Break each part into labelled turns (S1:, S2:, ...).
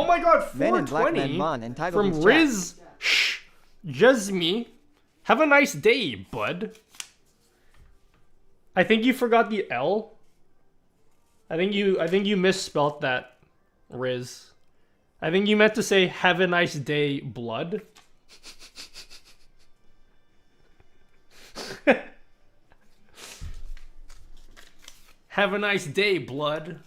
S1: Oh my god,
S2: Men in Black Men
S1: 420
S2: Mon entitled
S1: from
S2: these
S1: Riz Jazmi. Have a nice day, bud. I think you forgot the L. I think you misspelt that, Riz. I think you meant to say have a nice day, blood. Have a nice day, blood.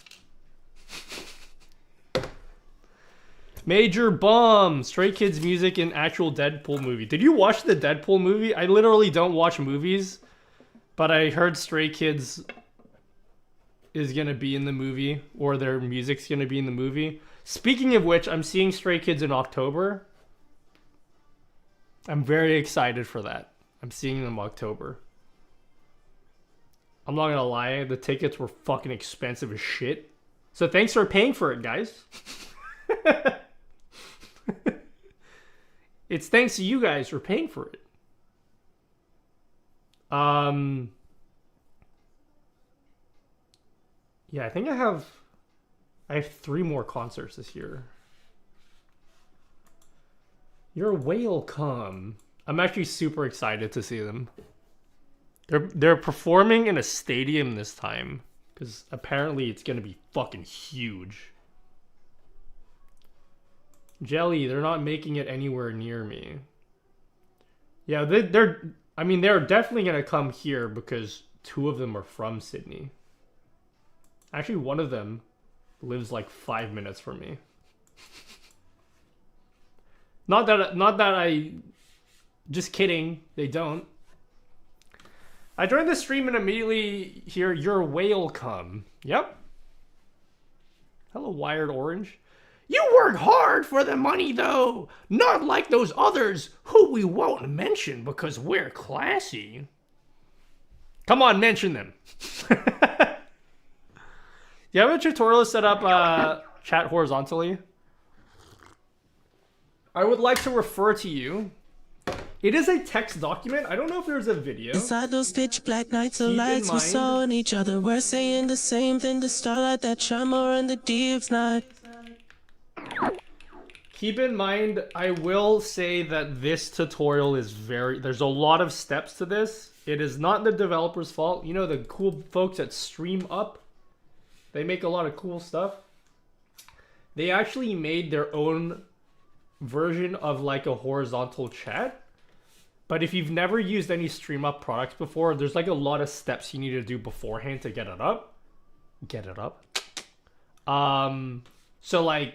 S1: Major bomb. Stray Kids music in actual Deadpool movie. Did you watch the Deadpool movie? I literally don't watch movies, but I heard Stray Kids is gonna be in the movie, or their music's gonna be in the movie. Speaking of which, I'm seeing Stray Kids in October. I'm very excited for that. I'm seeing them in October. I'm not gonna lie, the tickets were fucking expensive as shit. So thanks for paying for it, guys. It's thanks to you guys for paying for it. Yeah, I think I have 3 more concerts this year. You're welcome. I'm actually super excited to see them. They're performing in a stadium this time, because apparently it's gonna be fucking huge. Jelly, they're not making it anywhere near me. Yeah, they're definitely gonna come here because 2 of them are from Sydney. Actually, one of them lives like 5 minutes from me. Not that I... Just kidding. They don't. I joined the stream and immediately hear your whale come. Yep. Hello, Wired Orange. You work hard for the money, though. Not like those others who we won't mention because we're classy. Come on, mention them. You have a tutorial set up chat horizontally? I would like to refer to you. It is a text document. I don't know if there's a video.
S3: Inside those pitch black nights of lights we saw in each other, we're saying the same thing. The starlight that shine more in the deep night.
S1: Keep in mind, I will say that this tutorial is there's a lot of steps to this. It is not the developer's fault. You know, the cool folks at Stream Up, they make a lot of cool stuff. They actually made their own version of like a horizontal chat. But if you've never used any Stream Up products before, there's like a lot of steps you need to do beforehand to get it up. So like,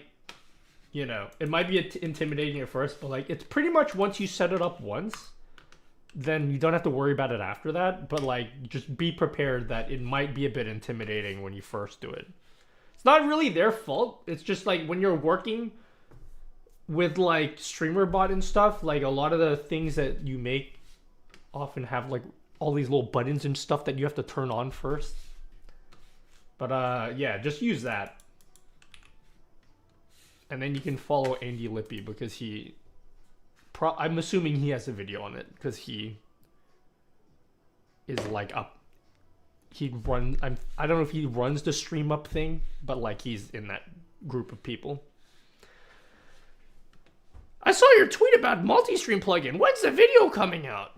S1: you know, it might be intimidating at first, but like, it's pretty much once you set it up once, then you don't have to worry about it after that. But like, just be prepared that it might be a bit intimidating when you first do it. It's not really their fault. It's just like when you're working with like StreamerBot and stuff, like a lot of the things that you make often have like all these little buttons and stuff that you have to turn on first. But yeah, just use that. And then you can follow Andy Lippy because I'm assuming he has a video on it because he is like up. I don't know if he runs the Stream Up thing, but like he's in that group of people. I saw your tweet about multi-stream plugin. When's the video coming out?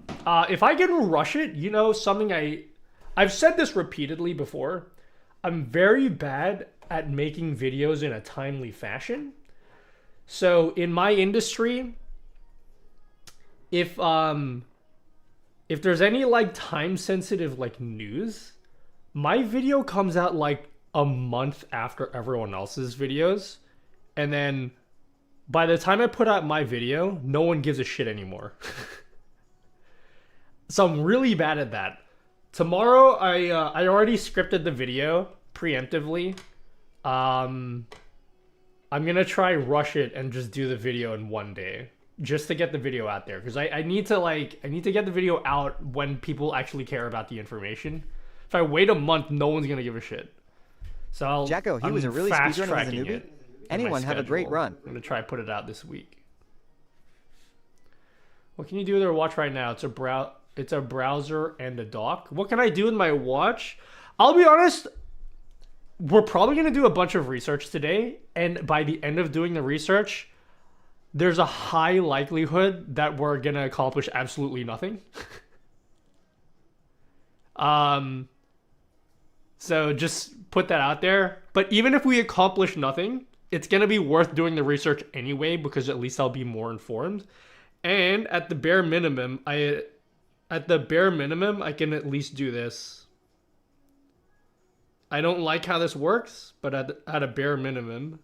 S1: If I can rush it, you know, something I've said this repeatedly before. I'm very bad at making videos in a timely fashion. So in my industry, if there's any like time sensitive like news, my video comes out like a month after everyone else's videos, and then by the time I put out my video, no one gives a shit anymore. So I'm really bad at that. Tomorrow, I already scripted the video preemptively. I'm gonna try rush it and just do the video in one day, just to get the video out there. Because I need to get the video out when people actually care about the information. If I wait a month, no one's gonna give a shit. So
S2: Jacko, he was a really speedrunner as a newbie. Anyone have a great run.
S1: I'm gonna try to put it out this week. What can you do with your watch right now? It's a browser and a dock. What can I do with my watch? I'll be honest. we're probably going to do a bunch of research today, and by the end of doing the research, there's a high likelihood that we're going to accomplish absolutely nothing. So just put that out there. But even if we accomplish nothing, it's going to be worth doing the research anyway, because at least I'll be more informed. And at the bare minimum, I can at least do this. I don't like how this works, but at a bare minimum.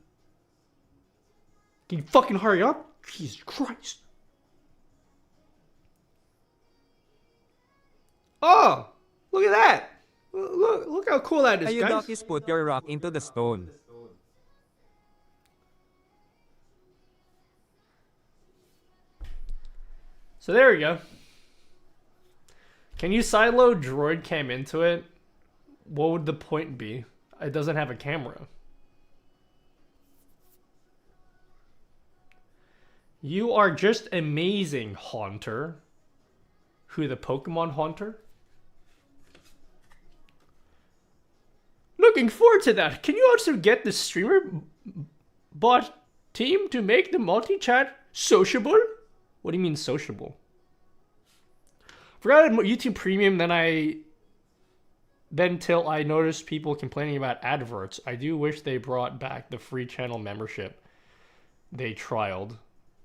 S1: Can you fucking hurry up? Jesus Christ. Oh, look at that. Look how cool that is,
S4: You
S1: guys.
S4: donkeys put your rock into the stone.
S1: So there we go. Can you sideload droid cam into it? What would the point be? It doesn't have a camera. You are just amazing, Haunter. Who, the Pokemon Haunter? Looking forward to that. Can you also get the streamer bot team to make the multi-chat sociable? What do you mean sociable? Forgot YouTube Premium, then till I noticed people complaining about adverts. I do wish they brought back the free channel membership they trialed.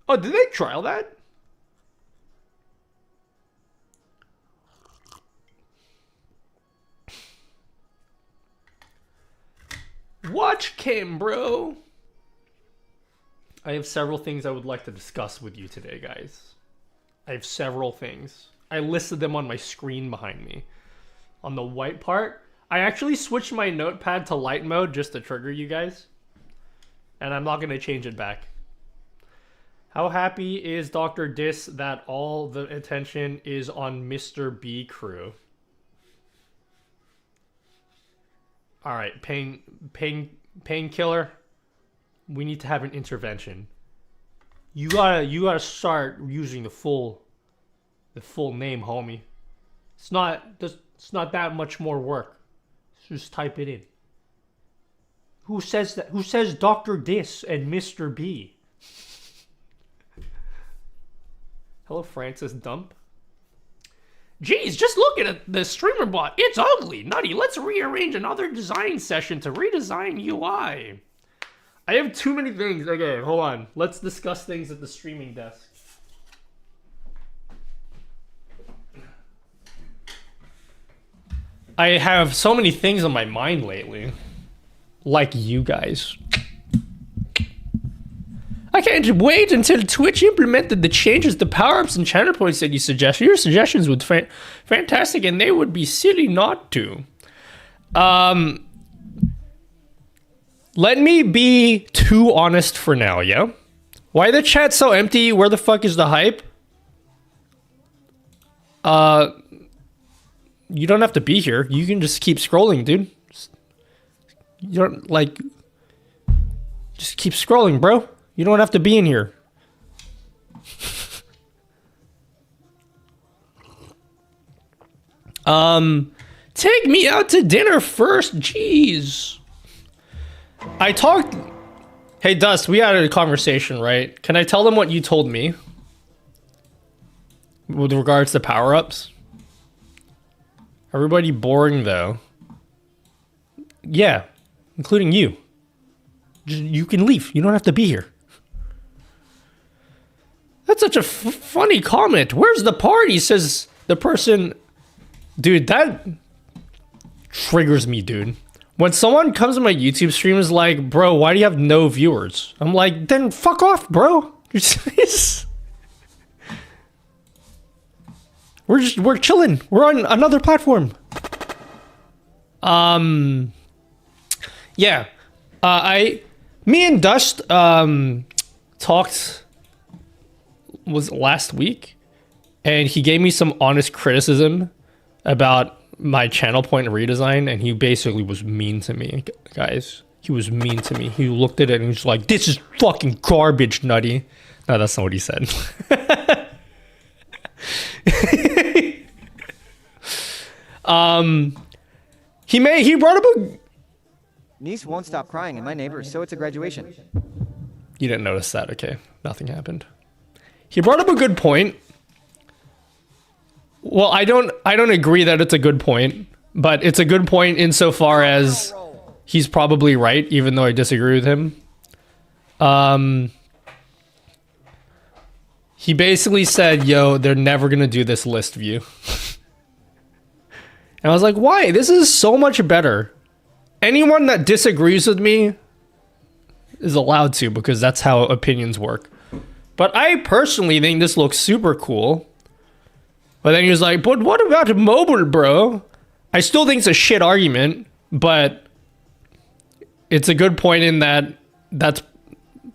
S1: Oh, did they trial that? Watch cam, bro. I have several things I would like to discuss with you today, guys. I have several things. I listed them on my screen behind me. On the white part, I actually switched my notepad to light mode just to trigger you guys. And I'm not going to change it back. How happy is Dr. Dis that all the attention is on Mr. B crew? All right, painkiller. We need to have an intervention. You gotta start using the full name, homie. It's not that much more work. Just type it in. Who says that? Who says Dr. Dis and Mr. B? Hello, Francis Dump. Jeez, just look at the streamer bot. It's ugly. Nutty, let's rearrange another design session to redesign UI. I have too many things. Okay, hold on. Let's discuss things at the streaming desk. I have so many things on my mind lately. Like you guys. I can't wait until Twitch implemented the changes to power-ups and channel points that you suggested. Your suggestions would be fantastic, and they would be silly not to. Let me be too honest for now, yeah? Why the chat so empty? Where the fuck is the hype? You don't have to be here. You can just keep scrolling, dude. You don't, like... Just keep scrolling, bro. You don't have to be in here. Take me out to dinner first. Jeez. I talked... Hey, Dust, we had a conversation, right? Can I tell them what you told me? With regards to power-ups? Everybody boring, though. Yeah, including you. You can leave. You don't have to be here. That's such a funny comment. Where's the party? Says the person. Dude, that triggers me, dude. When someone comes to my YouTube stream is like, bro, why do you have no viewers? I'm like, then fuck off, bro. We're chilling. We're on another platform. Yeah. Me and Dust talked was last week, and he gave me some honest criticism about my channel point redesign, and he basically was mean to me, guys. He was mean to me. He looked at it and he was like, this is fucking garbage, Nutty. No, that's not what he said. He brought up
S2: Niece won't stop crying and my neighbor, so it's a graduation.
S1: You didn't notice that. Okay, nothing happened. He brought up a good point. Well, I don't agree that it's a good point, but it's a good point insofar as he's probably right, even though I disagree with him. He basically said, yo, they're never gonna do this list view. And I was like, why? This is so much better. Anyone that disagrees with me is allowed to, because that's how opinions work. But I personally think this looks super cool. But then he was like, but what about mobile, bro? I still think it's a shit argument, but it's a good point in that that's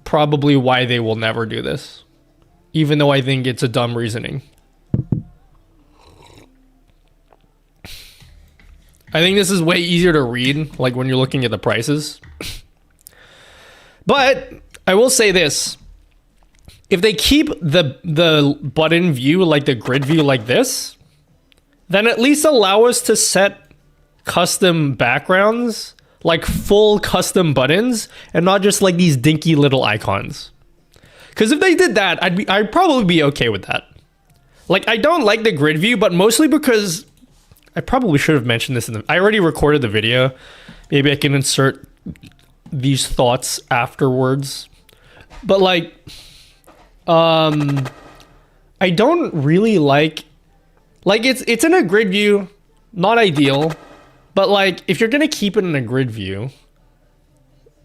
S1: probably why they will never do this. Even though I think it's a dumb reasoning. I think this is way easier to read, like when you're looking at the prices. But I will say this. If they keep the button view, like the grid view like this, then at least allow us to set custom backgrounds, like full custom buttons, and not just like these dinky little icons. Because if they did that, I'd probably be okay with that. Like, I don't like the grid view, but mostly because I probably should have mentioned this I already recorded the video. Maybe I can insert these thoughts afterwards. But like, I don't really like it's in a grid view, not ideal, but like if you're gonna keep it in a grid view,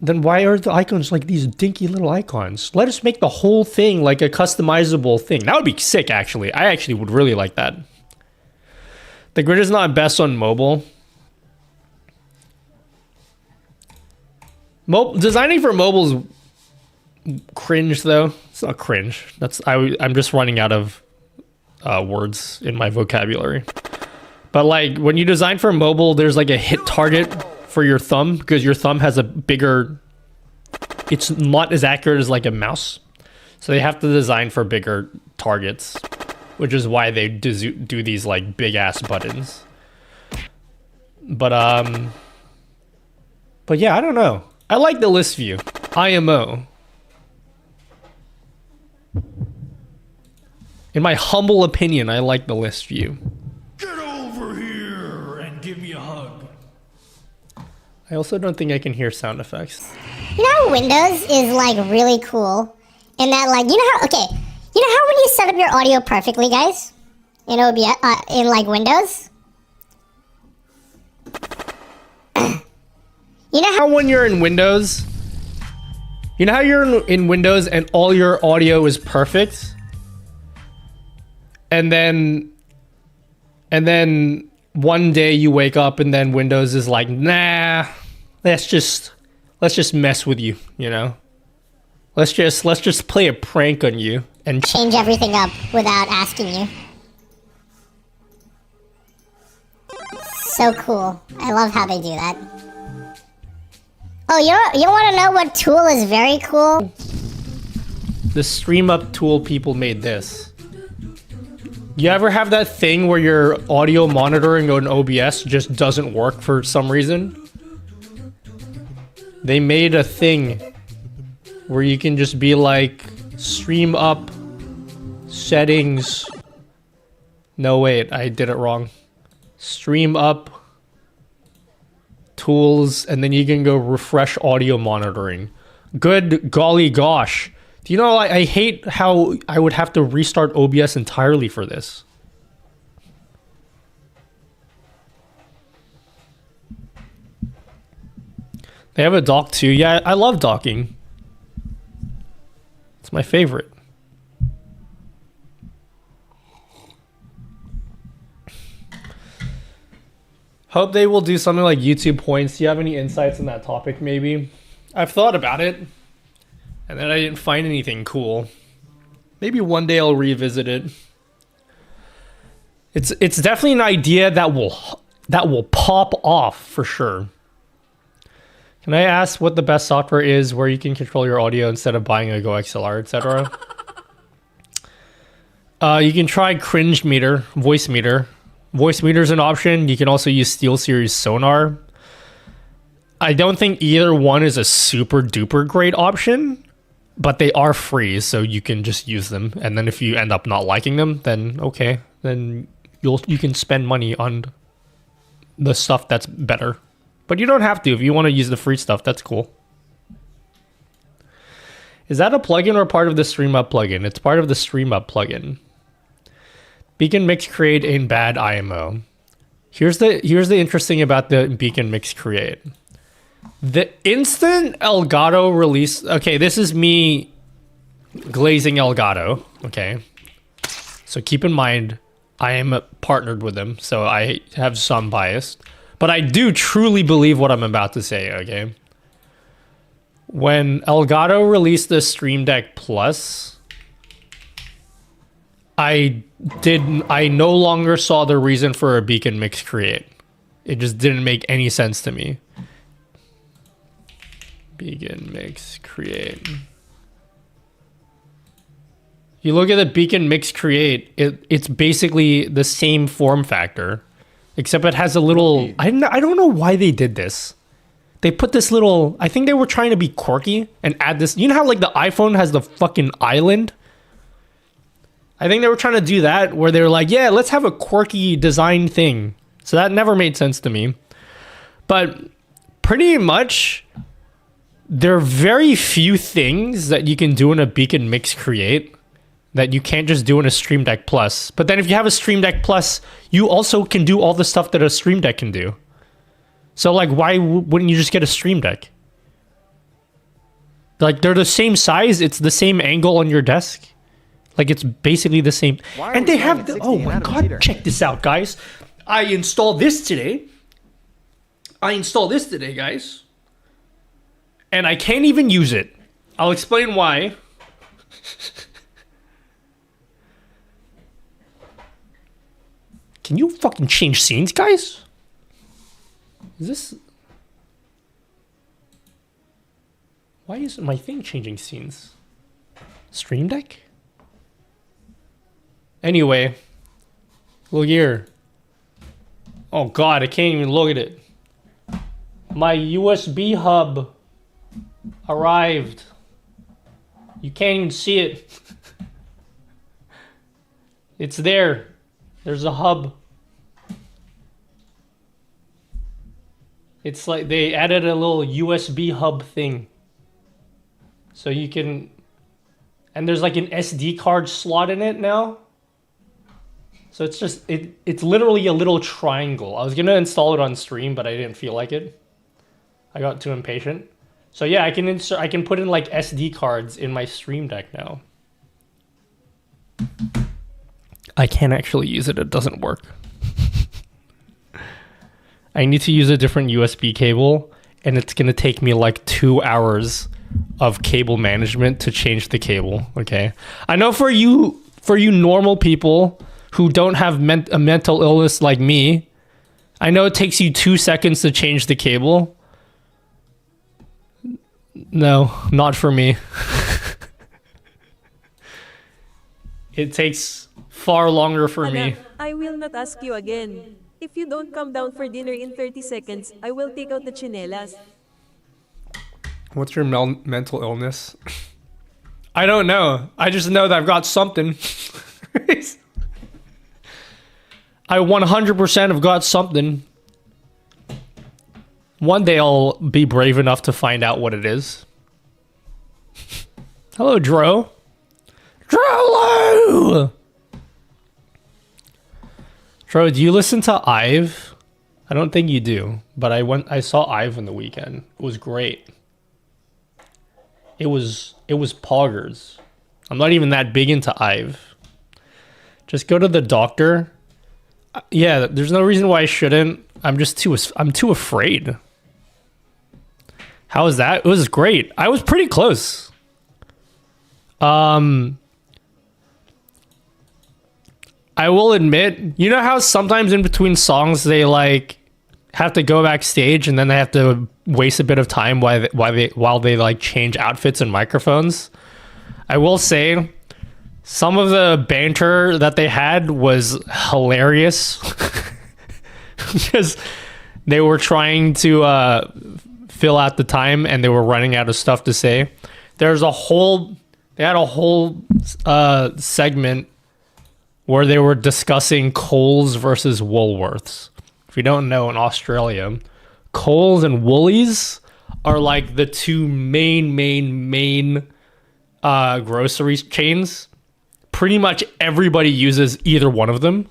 S1: then why are the icons like these dinky little icons? Let us make the whole thing like a customizable thing. That would be sick, actually. I actually would really like that. The grid is not best on mobile. Designing for mobile is cringe, though. It's not cringe. I'm just running out of words in my vocabulary. But like when you design for mobile, there's like a hit target for your thumb, because your thumb has a bigger, it's not as accurate as like a mouse, so they have to design for bigger targets, which is why they do these like big ass buttons. But yeah, I don't know. I like the list view. IMO. In my humble opinion, I like the list view. Get over here and give me a hug. I also don't think I can hear sound effects.
S5: You know how Windows is like really cool in that, like, you know how when you set up your audio perfectly, guys, in OBS, in like Windows? You know how
S1: when you're in Windows, you know how you're in Windows and all your audio is perfect? And then one day you wake up and then Windows is like, nah, let's just mess with you, you know? Let's just play a prank on you and
S5: change everything up without asking you. So cool. I love how they do that. Oh, you want to know what tool is very cool?
S1: The Stream Up tool people made this. You ever have that thing where your audio monitoring on OBS just doesn't work for some reason? They made a thing where you can just be like, Stream Up settings. No, wait, I did it wrong. Stream Up tools, and then you can go refresh audio monitoring. Good golly gosh. Do you know, I hate how I would have to restart OBS entirely for this. They have a dock too. Yeah, I love docking. It's my favorite. Hope they will do something like YouTube points. Do you have any insights on that topic, maybe? I've thought about it, and then I didn't find anything cool. Maybe one day I'll revisit it. It's definitely an idea that will pop off for sure. Can I ask what the best software is where you can control your audio instead of buying a Go XLR, etc.? You can try Cringe Meter, Voice Meter. Voice Meter is an option. You can also use SteelSeries Sonar. I don't think either one is a super duper great option, but they are free, so you can just use them. And then if you end up not liking them, then okay, then you can spend money on the stuff that's better. But you don't have to. If you want to use the free stuff, that's cool. Is that a plugin or part of the StreamUp plugin? It's part of the StreamUp plugin. Beacon Mix Create ain't bad IMO. Here's the interesting about the Beacon Mix Create. The instant Elgato release... Okay, this is me glazing Elgato. Okay. So keep in mind, I am partnered with them, so I have some bias. But I do truly believe what I'm about to say, okay? When Elgato released the Stream Deck Plus, I no longer saw the reason for a Beacon Mix Create. It just didn't make any sense to me. Beacon Mix Create. You look at the Beacon Mix Create, it's basically the same form factor, except it has a little... I don't know why they did this. They put this little... I think they were trying to be quirky and add this... You know how like the iPhone has the fucking island? I think they were trying to do that, where they were like, yeah, let's have a quirky design thing. So that never made sense to me. But pretty much, there are very few things that you can do in a Beacon Mix Create that you can't just do in a Stream Deck Plus. But then if you have a Stream Deck Plus, you also can do all the stuff that a Stream Deck can do. So like, why wouldn't you just get a Stream Deck? Like, they're the same size. It's the same angle on your desk. Like, it's basically the same. And they have the... Oh my god, check this out, guys. I installed this today, guys. And I can't even use it. I'll explain why. Can you fucking change scenes, guys? Is this... Why isn't my thing changing scenes? Stream Deck? Anyway. Look here. Oh god, I can't even look at it. My USB hub arrived. You can't even see it. It's there. There's a hub. It's like they added a little USB hub thing. So you can... And there's like an SD card slot in it now. So it's just... It's literally a little triangle. I was going to install it on stream, but I didn't feel like it. I got too impatient. So yeah, I can put in like SD cards in my Stream Deck now. I can't actually use it. It doesn't work. I need to use a different USB cable, and it's going to take me like 2 hours of cable management to change the cable, okay? I know for you normal people who don't have a mental illness like me, I know it takes you 2 seconds to change the cable. No, not for me. It takes far longer for me.
S6: I will not ask you again. If you don't come down for dinner in 30 seconds, I will take out the chinelas.
S1: What's your mental illness? I don't know. I just know that I've got something. I 100% have got something. One day I'll be brave enough to find out what it is. Hello, Dro. Drolo! Dro, do you listen to Ive? I don't think you do, but I saw Ive on the weekend. It was great. It was poggers. I'm not even that big into Ive. Just go to the doctor. Yeah, there's no reason why I shouldn't. I'm too afraid. How was that? It was great. I was pretty close. I will admit, you know how sometimes in between songs they like have to go backstage and then they have to waste a bit of time while they like change outfits and microphones? I will say some of the banter that they had was hilarious because they were trying to fill out the time and they were running out of stuff to say. They had a whole segment where they were discussing Coles versus Woolworths. If you don't know, in Australia, Coles and Woolies are like the two main grocery chains. Pretty much everybody uses either one of them.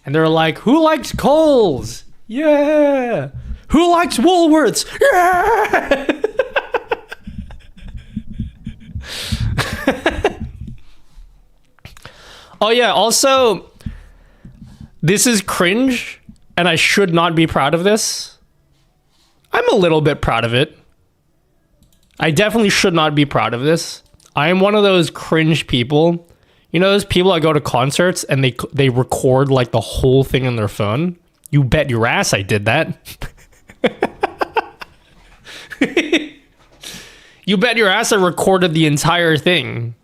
S1: And they're like, who likes Coles? Yeah. Who likes Woolworths? Yeah. Oh yeah, also, this is cringe, and I should not be proud of this. I'm a little bit proud of it. I definitely should not be proud of this. I am one of those cringe people. You know those people that go to concerts and they record like the whole thing on their phone? You bet your ass I did that. You bet your ass I recorded the entire thing.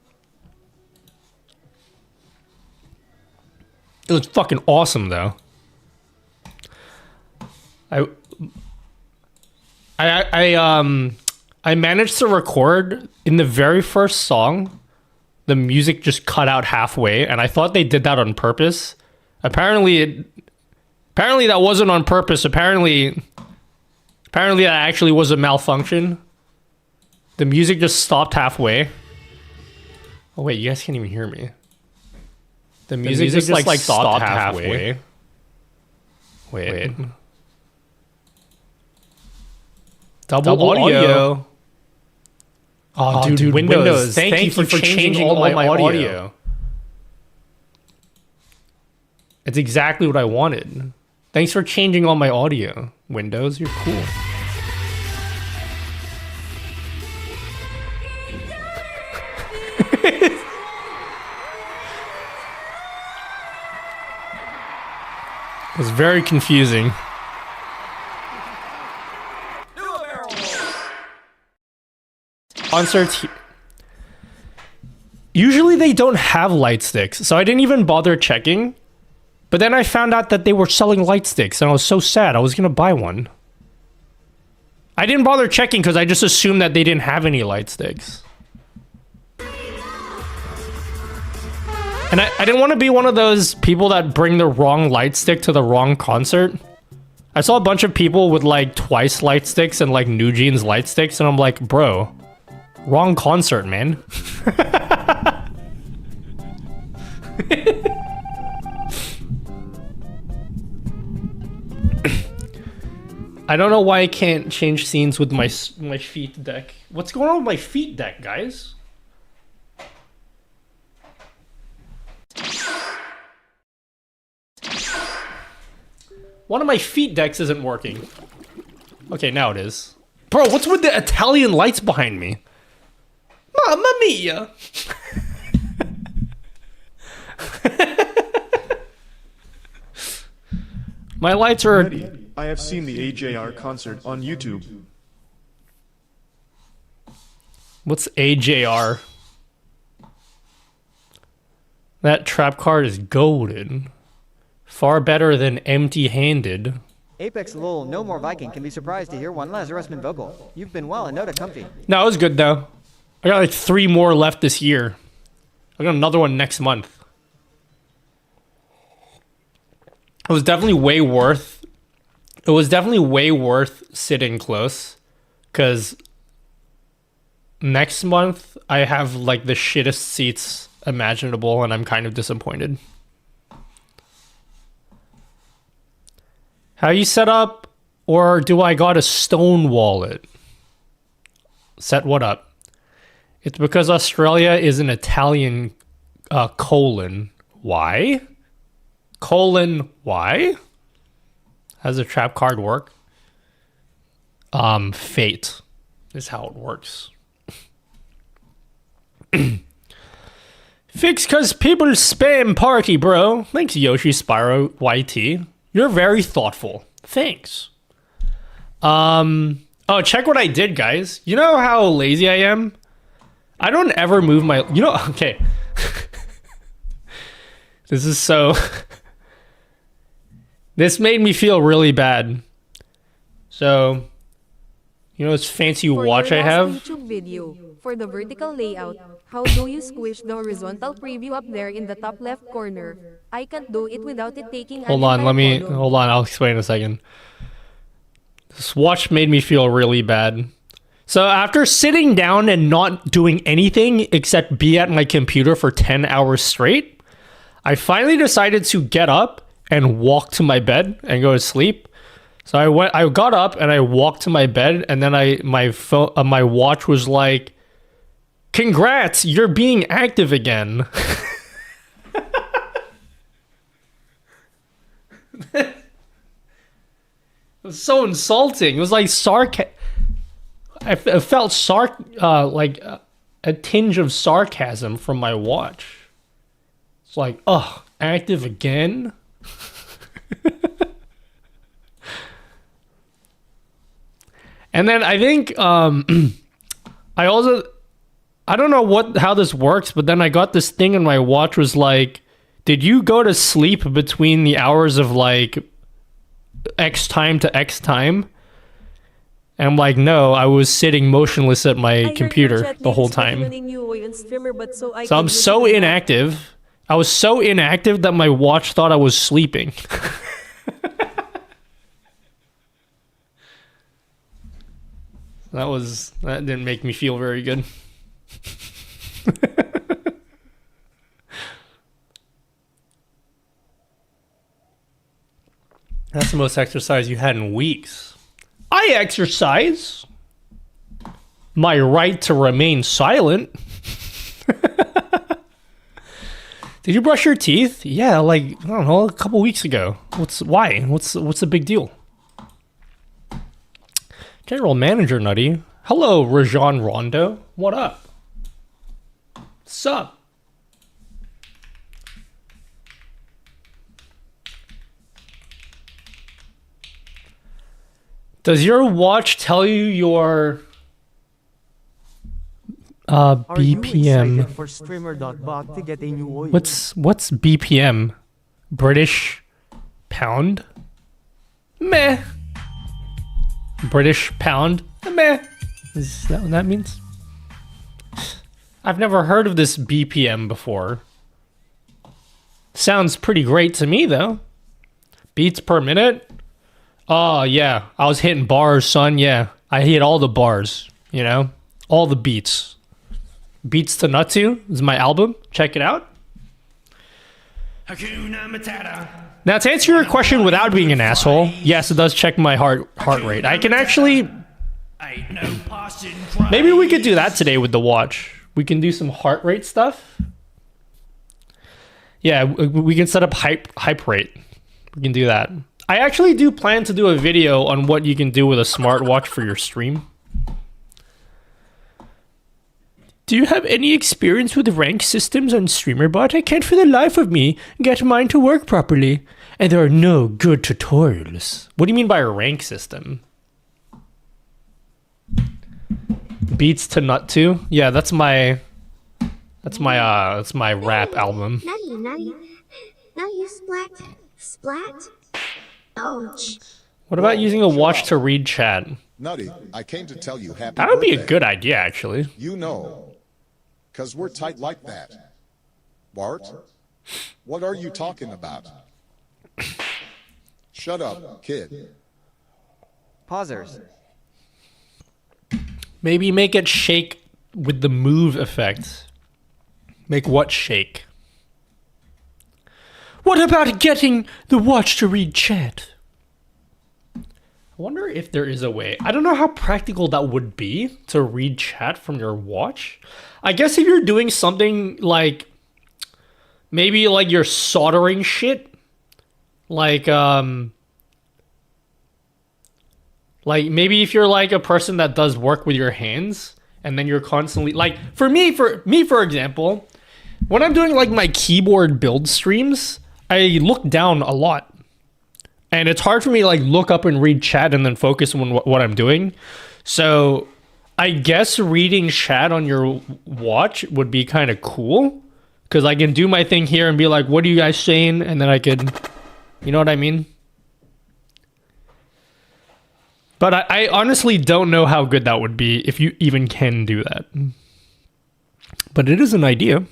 S1: It was fucking awesome though. I managed to record in the very first song. The music just cut out halfway, and I thought they did that on purpose. Apparently that wasn't on purpose. Apparently that actually was a malfunction. The music just stopped halfway. Oh wait, you guys can't even hear me. The music just like stopped halfway. Wait. Double audio. Oh, dude, Windows. Thank you for changing all my audio. It's exactly what I wanted. Thanks for changing all my audio. Windows, you're cool. It was very confusing. Concerts. Usually they don't have light sticks, so I didn't even bother checking. But then I found out that they were selling light sticks, and I was so sad. I was gonna buy one. I didn't bother checking because I just assumed that they didn't have any light sticks. And I didn't want to be one of those people that bring the wrong light stick to the wrong concert. I saw a bunch of people with like Twice light sticks and like New Jeans light sticks, and I'm like, bro, wrong concert, man. I don't know why I can't change scenes with my feet deck. What's going on with my feet deck, guys? One of my feet decks isn't working. Okay, now it is. Bro, what's with the Italian lights behind me? Mamma mia! My lights are...
S7: I have seen the AJR concert on YouTube.
S1: What's AJR? That trap card is golden. Far better than empty-handed.
S2: Apex lol, no more Viking can be surprised to hear one last Russman vocal. You've been well and no to comfy.
S1: No, it was good though. I got like 3 more left this year. I got another one next month. It was definitely way worth sitting close, because next month I have like the shittest seats imaginable, and I'm kind of disappointed. How you set up, or do I got a stone wallet? Set what up? It's because Australia is an Italian colon. Why? Colon why? How does a trap card work? Fate is how it works. Fix cause people spam party, bro. Thanks, Yoshi Spyro YT. You're very thoughtful. Thanks. Oh, check what I did, guys. You know how lazy I am? I don't ever move my... You know, okay. This is so... This made me feel really bad. So, You know this fancy
S6: For
S1: watch
S6: your
S1: I
S6: last
S1: have?
S6: YouTube video, for the vertical layout, how do you squish the horizontal preview up there in the top left corner? I can't do it without it taking
S1: Hold
S6: an
S1: on,
S6: entire column.
S1: hold on, I'll explain in a second. This watch made me feel really bad. So after sitting down and not doing anything except be at my computer for 10 hours straight, I finally decided to get up and walk to my bed and go to sleep. So I got up and I walked to my bed, and then my watch was like, "Congrats, you're being active again." It was so insulting. It was like I felt like a tinge of sarcasm from my watch. It's like, "Oh, active again?" And then I think I don't know how this works, but then I got this thing and my watch was like, "Did you go to sleep between the hours of like X time to X time?" And I'm like, "No, I was sitting motionless at my computer the whole time." So I'm so inactive. I was so inactive that my watch thought I was sleeping. That didn't make me feel very good. That's the most exercise you had in weeks. I exercise. My right to remain silent. Did you brush your teeth? Yeah, like, I don't know, a couple weeks ago. Why? What's the big deal? General Manager Nutty. Hello, Rajon Rondo. What up? Sup? Does your watch tell you your BPM?
S4: For streamer.bot to get a new oil.
S1: What's BPM? British pound? Meh. British pound? Meh. Is that what that means? I've never heard of this BPM before. Sounds pretty great to me though. Beats per minute? Oh yeah, I was hitting bars, son. Yeah, I hit all the bars, you know? All the beats. Beats to Nut To is my album. Check it out. Hakuna Matata. Now, to answer your question without being an asshole, yes, it does check my heart rate. I can actually... Maybe we could do that today with the watch. We can do some heart rate stuff. Yeah, we can set up hype rate. We can do that. I actually do plan to do a video on what you can do with a smartwatch for your stream. Do you have any experience with rank systems on StreamerBot? I can't for the life of me get mine to work properly. And there are no good tutorials. What do you mean by a rank system? Beats to Nut To? Yeah, that's my rap album.
S8: Nutty. Now you splat. Ouch.
S1: What about using a watch to read chat?
S9: Nutty, I came to tell you happy
S1: That would be a
S9: birthday.
S1: good idea, actually.
S9: You know, because we're tight like that. Bart, what are you talking about? Shut up, kid.
S2: Pausers.
S1: Maybe make it shake with the move effect. Make what shake? What about getting the watch to read chat? I wonder if there is a way. I don't know how practical that would be to read chat from your watch. I guess if you're doing something like maybe like you're soldering shit, like maybe if you're like a person that does work with your hands and then you're constantly like for me for example, when I'm doing like my keyboard build streams, I look down a lot. And it's hard for me to like look up and read chat and then focus on what I'm doing. So I guess reading chat on your watch would be kind of cool. Because I can do my thing here and be like, what are you guys saying? And then I could, you know what I mean? But I honestly don't know how good that would be if you even can do that. But it is an idea.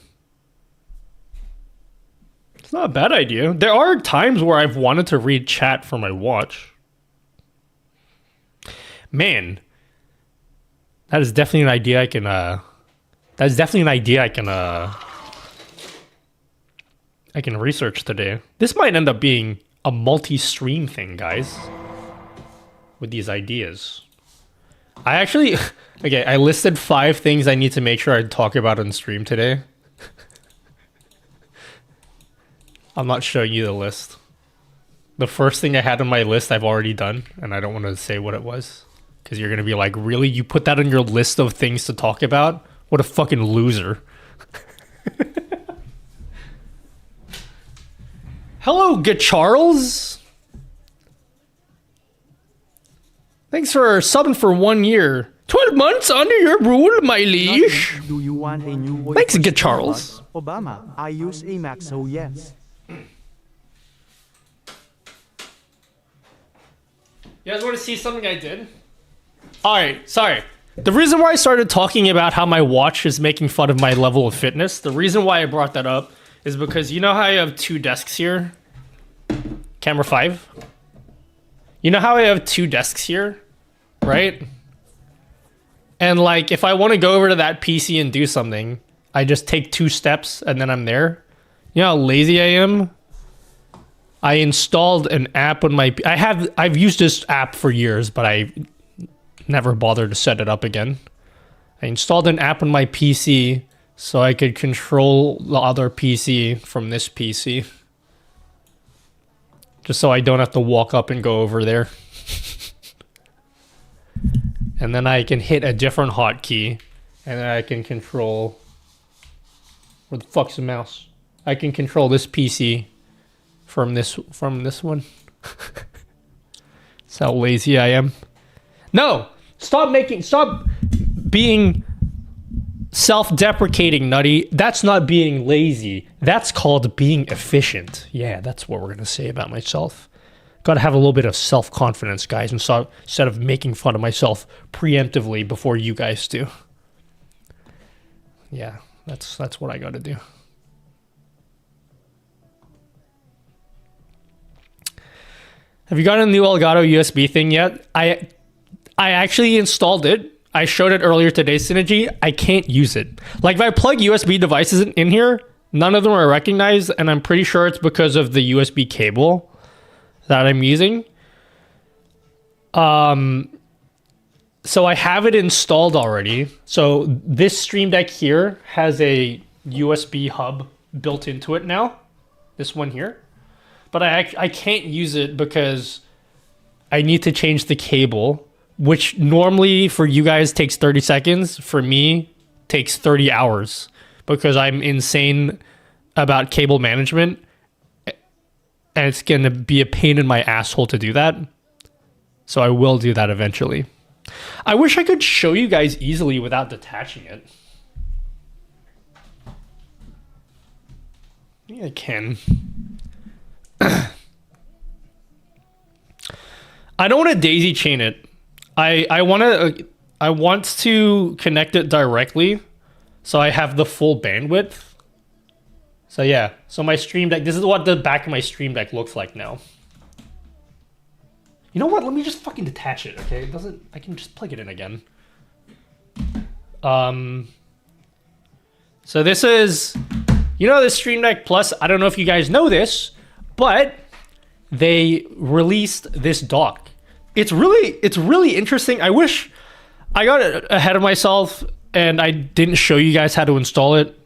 S1: It's not a bad idea. There are times where I've wanted to read chat from my watch. Man, that is definitely an idea I can. I can research today. This might end up being a multi-stream thing, guys. With these ideas, I actually okay. I listed 5 things I need to make sure I talk about on stream today. I'm not showing you the list. The first thing I had on my list I've already done, and I don't want to say what it was. Because you're going to be like, really? You put that on your list of things to talk about? What a fucking loser. Hello, good Charles. Thanks for subbing for 1 year. 12 months under your rule, my liege.
S4: Do you want a new voice?
S1: Thanks,
S4: for
S1: good
S4: Starbucks?
S1: Charles.
S4: Obama, I use a Mac, so yes.
S1: You guys want to see something I did? Alright, sorry. The reason why I started talking about how my watch is making fun of my level of fitness, the reason why I brought that up is because you know how I have 2 desks here? Camera 5? You know how I have 2 desks here? Right? And like, if I want to go over to that PC and do something, I just take 2 steps and then I'm there. You know how lazy I am? I installed an app on my... I've used this app for years, but I never bothered to set it up again. I installed an app on my PC so I could control the other PC from this PC. Just so I don't have to walk up and go over there. And then I can hit a different hotkey, and then I can control... Where the fuck's the mouse? I can control this PC from this one. That's how lazy I am. No! Stop being self-deprecating, Nutty. That's not being lazy. That's called being efficient. Yeah, that's what we're gonna say about myself. Gotta have a little bit of self-confidence, guys, instead of making fun of myself preemptively before you guys do. Yeah, that's what I gotta do. Have you gotten a new Elgato USB thing yet? I actually installed it. I showed it earlier today, Synergy. I can't use it. Like, if I plug USB devices in here, none of them are recognized, and I'm pretty sure it's because of the USB cable that I'm using. So I have it installed already. So this Stream Deck here has a USB hub built into it now. This one here. But I can't use it because I need to change the cable, which normally for you guys takes 30 seconds. For me, takes 30 hours because I'm insane about cable management. And it's going to be a pain in my asshole to do that. So I will do that eventually. I wish I could show you guys easily without detaching it. Yeah, I can. I don't want to daisy chain it. I want to connect it directly so I have the full bandwidth. So yeah, so my Stream Deck, this is what the back of my Stream Deck looks like now. You know what? Let me just fucking detach it, okay? It doesn't, I can just plug it in again. So this is, you know, the Stream Deck Plus, I don't know if you guys know this, but they released this dock. It's really interesting. I wish I got ahead of myself and I didn't show you guys how to install it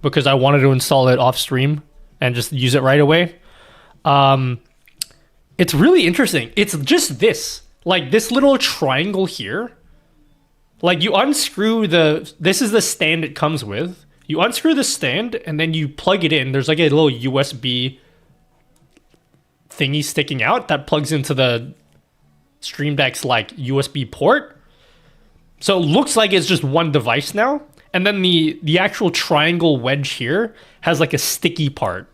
S1: because I wanted to install it off stream and just use it right away. It's really interesting. It's just this, like this little triangle here. Like you unscrew this is the stand it comes with. You unscrew the stand and then you plug it in. There's like a little USB thingy sticking out that plugs into the Stream Deck's like USB port. So it looks like it's just one device now. And then the actual triangle wedge here has like a sticky part.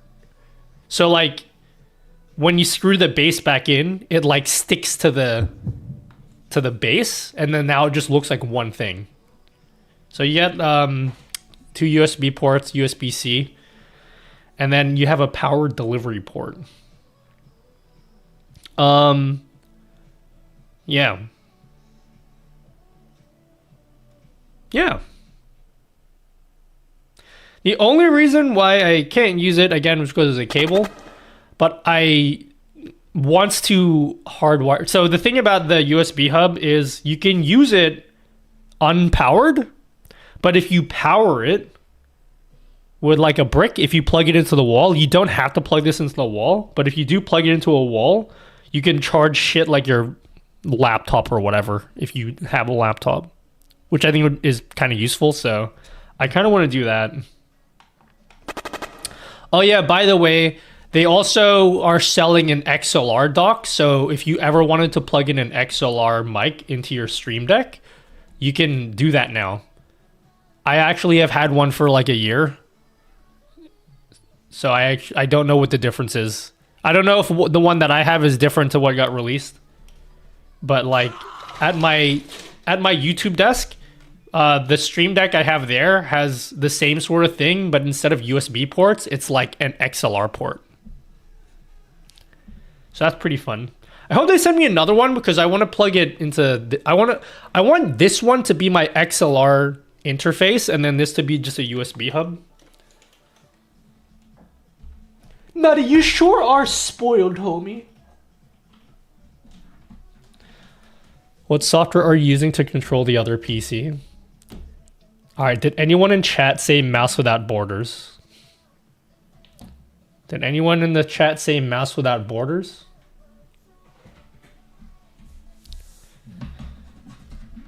S1: So like when you screw the base back in, it like sticks to the to the base, and then now it just looks like one thing. So you get 2 USB ports, USB-C, and then you have a power delivery port. Yeah. Yeah. The only reason why I can't use it, again, was because of the cable. But I want to hardwire. So the thing about the USB hub is you can use it unpowered. But if you power it with like a brick, if you plug it into the wall, you don't have to plug this into the wall. But if you do plug it into a wall, you can charge shit like your laptop or whatever if you have a laptop, which I think is kind of useful. So I kind of want to do that. Oh yeah, by the way, they also are selling an XLR dock. So if you ever wanted to plug in an XLR mic into your Stream Deck, you can do that now. I actually have had one for like a year. So I don't know what the difference is. I don't know if the one that I have is different to what got released. But like at my YouTube desk, the Stream Deck I have there has the same sort of thing, but instead of USB ports, it's like an XLR port. So that's pretty fun. I hope they send me another one because I want to plug it into I want this one to be my XLR interface and then this to be just a USB hub. Nutty, you sure are spoiled, homie. What software are you using to control the other PC? Alright, did anyone in chat say mouse without borders? Did anyone in the chat say mouse without borders?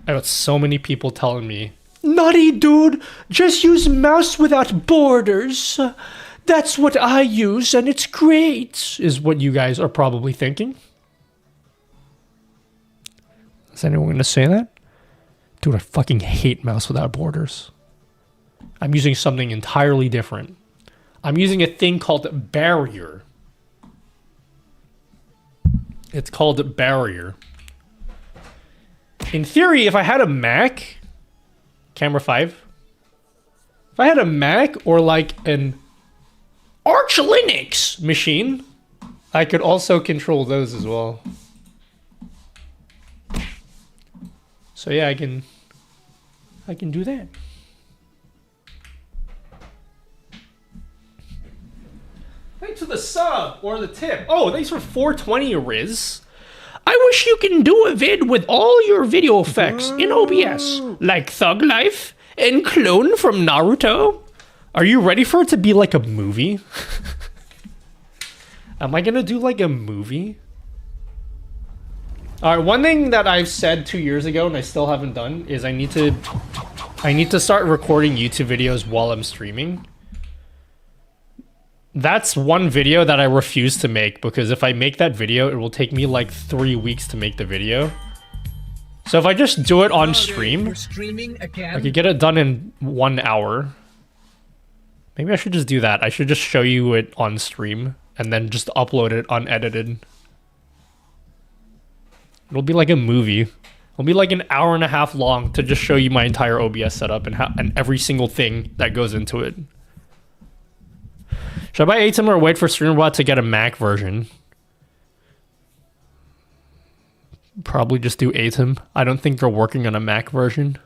S1: I got so many people telling me, Nutty dude, just use mouse without borders. That's what I use and it's great, is what you guys are probably thinking. Is anyone going to say that? Dude, I fucking hate mouse without borders. I'm using something entirely different. I'm using a thing called Barrier. It's called Barrier. In theory, if I had a Mac, Camera 5, if I had a Mac or like an Arch Linux machine, I could also control those as well. So yeah, I can do that. Thanks for the sub or the tip. Oh, thanks for 420, Riz. I wish you can do a vid with all your video effects in OBS, like Thug Life and Clone from Naruto. Are you ready for it to be like a movie? Am I gonna do like a movie? Alright, one thing that I've said 2 years ago and I still haven't done is I need to start recording YouTube videos while I'm streaming. That's one video that I refuse to make because if I make that video, it will take me like 3 weeks to make the video. So if I just do it on stream, I could get it done in 1 hour. Maybe I should just do that. I should just show you it on stream and then just upload it unedited. It'll be like a movie. It'll be like an hour and a half long to just show you my entire OBS setup and every single thing that goes into it. Should I buy ATEM or wait for StreamerBot to get a Mac version? Probably just do ATEM. I don't think they're working on a Mac version.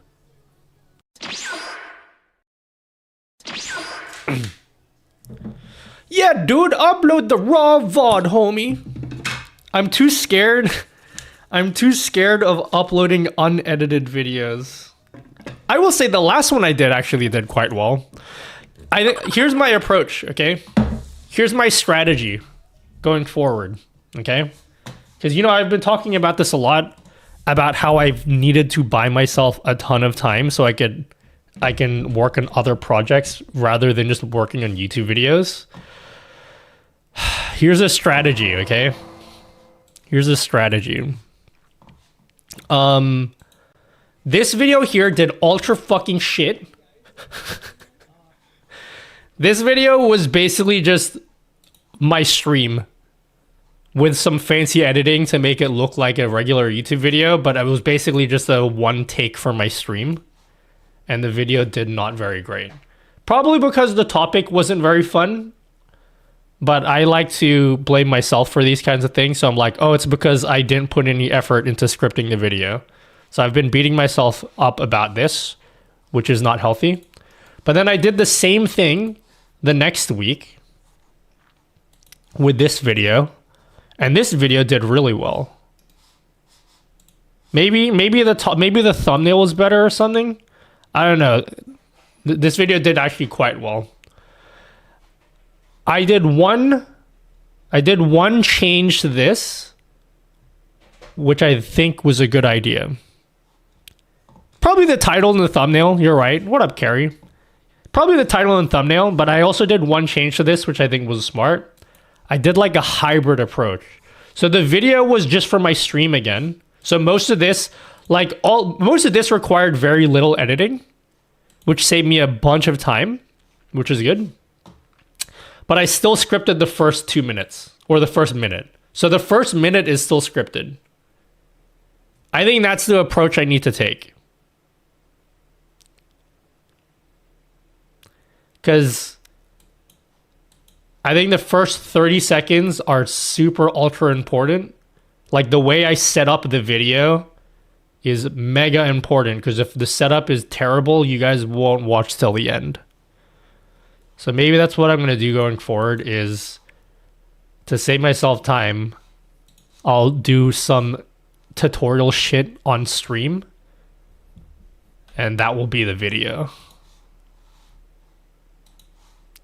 S1: Yeah, dude, upload the raw VOD, homie. I'm too scared. I'm too scared of uploading unedited videos. I will say the last one I did actually did quite well. Here's my approach, okay? Here's my strategy going forward, okay? Because, you know, I've been talking about this a lot, about how I've needed to buy myself a ton of time so I can work on other projects rather than just working on YouTube videos. Here's a strategy, okay? Here's a strategy. This video here did ultra fucking shit. This video was basically just my stream. with some fancy editing to make it look like a regular YouTube video, but it was basically just a one take for my stream. And the video did not very great. Probably because the topic wasn't very fun. But I like to blame myself for these kinds of things. So I'm like, oh, it's because I didn't put any effort into scripting the video. So I've been beating myself up about this, which is not healthy. But then I did the same thing the next week with this video. And this video did really well. Maybe the thumbnail was better or something. I don't know. This video did actually quite well. I did one change to this, which I think was a good idea. Probably the title and the thumbnail. You're right. What up, Carrie? Probably the title and thumbnail, but I also did one change to this, which I think was smart. I did like a hybrid approach. So the video was just for my stream again. So most of this required very little editing, which saved me a bunch of time, which is good. But I still scripted the first 2 minutes or the first minute. So the first minute is still scripted. I think that's the approach I need to take. Because I think the first 30 seconds are super ultra important. Like the way I set up the video is mega important, because if the setup is terrible, you guys won't watch till the end. So maybe that's what I'm going to do going forward, is to save myself time, I'll do some tutorial shit on stream, and that will be the video.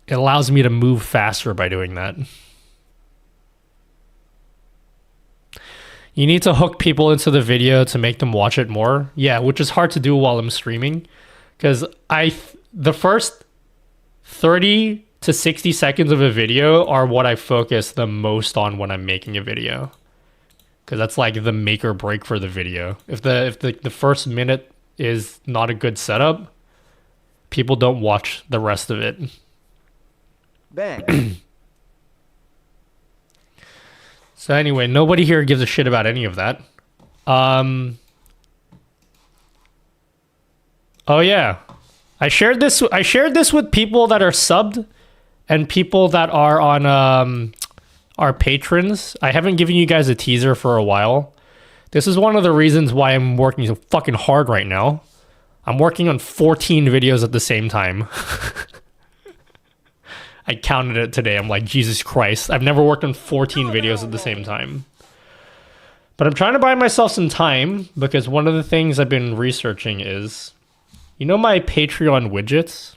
S1: It allows me to move faster by doing that. You need to hook people into the video to make them watch it more. Yeah, which is hard to do while I'm streaming, because the first 30 to 60 seconds of a video are what I focus the most on when I'm making a video, because that's like the make or break for the video. If the first minute is not a good setup, people don't watch the rest of it.
S2: Bang.
S1: So anyway, nobody here gives a shit about any of that. Oh yeah, I shared this with people that are subbed and people that are on our patrons. I haven't given you guys a teaser for a while. This is one of the reasons why I'm working so fucking hard right now. I'm working on 14 videos at the same time. I counted it today. I'm like, Jesus Christ. I've never worked on 14 videos at the same time. But I'm trying to buy myself some time, because one of the things I've been researching is, you know, my Patreon widgets?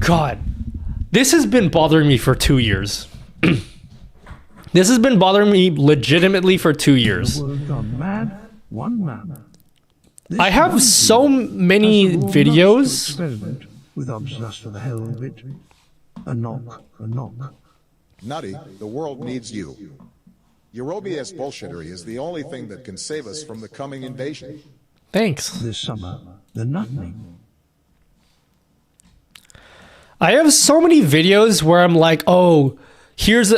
S1: God, this has been bothering me for 2 years. This has been bothering me legitimately for 2 years. I have so many videos.
S10: Without just for the hell of it. A knock.
S9: Nutty, the world needs you. Your OBS bullshittery is the only thing that can save us from the coming invasion.
S1: Thanks.
S10: This summer, the nutmeg.
S1: I have so many videos where I'm like, oh,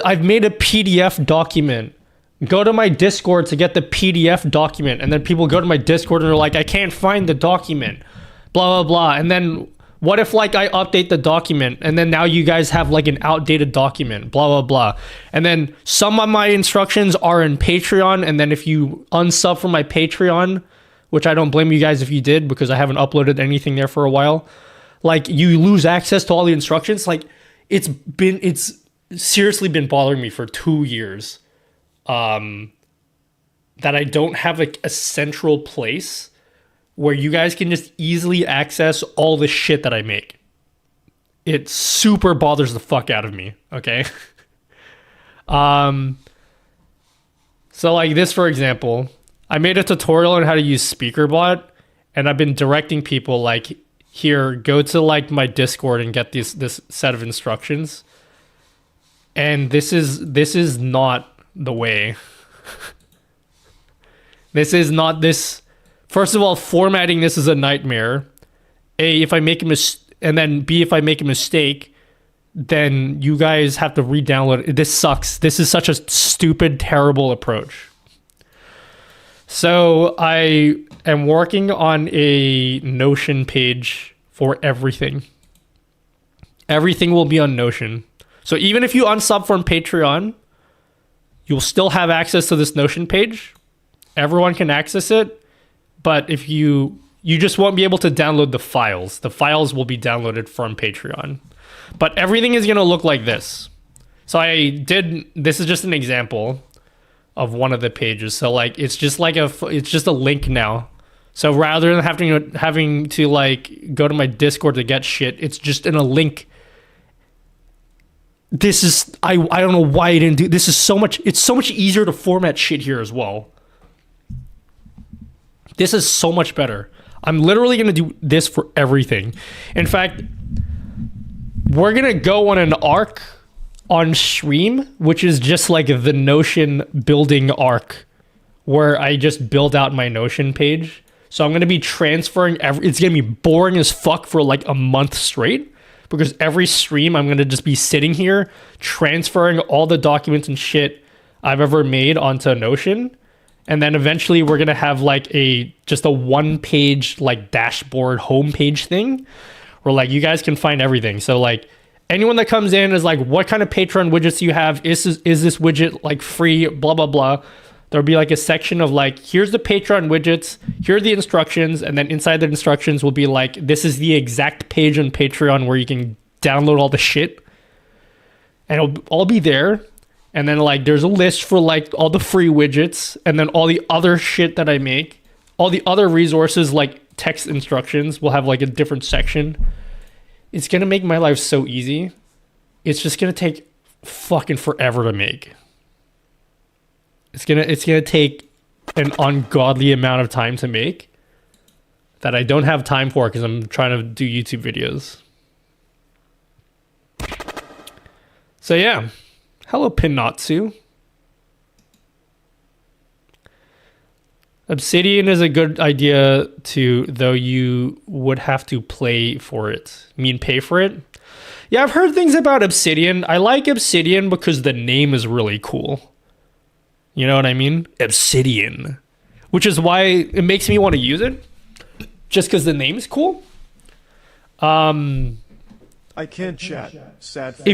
S1: I've made a PDF document. Go to my Discord to get the PDF document. And then people go to my Discord and they're like, I can't find the document. Blah, blah, blah. And then what if like I update the document and then now you guys have like an outdated document, blah, blah, blah. And then some of my instructions are in Patreon. And then if you unsub from my Patreon, which I don't blame you guys if you did, because I haven't uploaded anything there for a while, like you lose access to all the instructions. Like it's seriously been bothering me for 2 years that I don't have a central place where you guys can just easily access all the shit that I make. It super bothers the fuck out of me, okay? So like this, for example, I made a tutorial on how to use SpeakerBot, and I've been directing people like, here, go to like my Discord and get this set of instructions. And this is not the way. This is not this. First of all, formatting this is a nightmare. A, if I make a mistake, and then B, if I make a mistake, then you guys have to re-download it. This sucks. This is such a stupid, terrible approach. So I am working on a Notion page for everything. Everything will be on Notion. So even if you unsub from Patreon, you'll still have access to this Notion page. Everyone can access it. But if you just won't be able to download the files. The files will be downloaded from Patreon. But everything is going to look like this. So this is just an example of one of the pages. So like it's just a link now. So rather than having to like go to my Discord to get shit, it's just in a link. This is I don't know why I didn't do this. It's so much easier to format shit here as well. This is so much better. I'm literally going to do this for everything. In fact, we're going to go on an arc on stream, which is just like the Notion building arc where I just build out my Notion page. So I'm going to be transferring it's going to be boring as fuck for like a month straight because every stream I'm going to just be sitting here transferring all the documents and shit I've ever made onto Notion. And then eventually we're going to have like just a one page like dashboard homepage thing where like you guys can find everything. So like anyone that comes in is like, what kind of Patreon widgets do you have? Is this widget like free? Blah, blah, blah. There'll be like a section of like, here's the Patreon widgets. Here are the instructions. And then inside the instructions will be like, this is the exact page on Patreon where you can download all the shit. And it'll all be there. And then like there's a list for like all the free widgets and then all the other shit that I make. All the other resources like text instructions will have like a different section. It's going to make my life so easy. It's just going to take fucking forever to make. It's going to take an ungodly amount of time to make that I don't have time for because I'm trying to do YouTube videos. So yeah. Hello, Pinatsu. Obsidian is a good idea too, though you would have to play for it. You mean pay for it? Yeah, I've heard things about Obsidian. I like Obsidian because the name is really cool. You know what I mean? Obsidian. Which is why it makes me want to use it. Just because the name's cool.
S7: I can't chat. Sad face.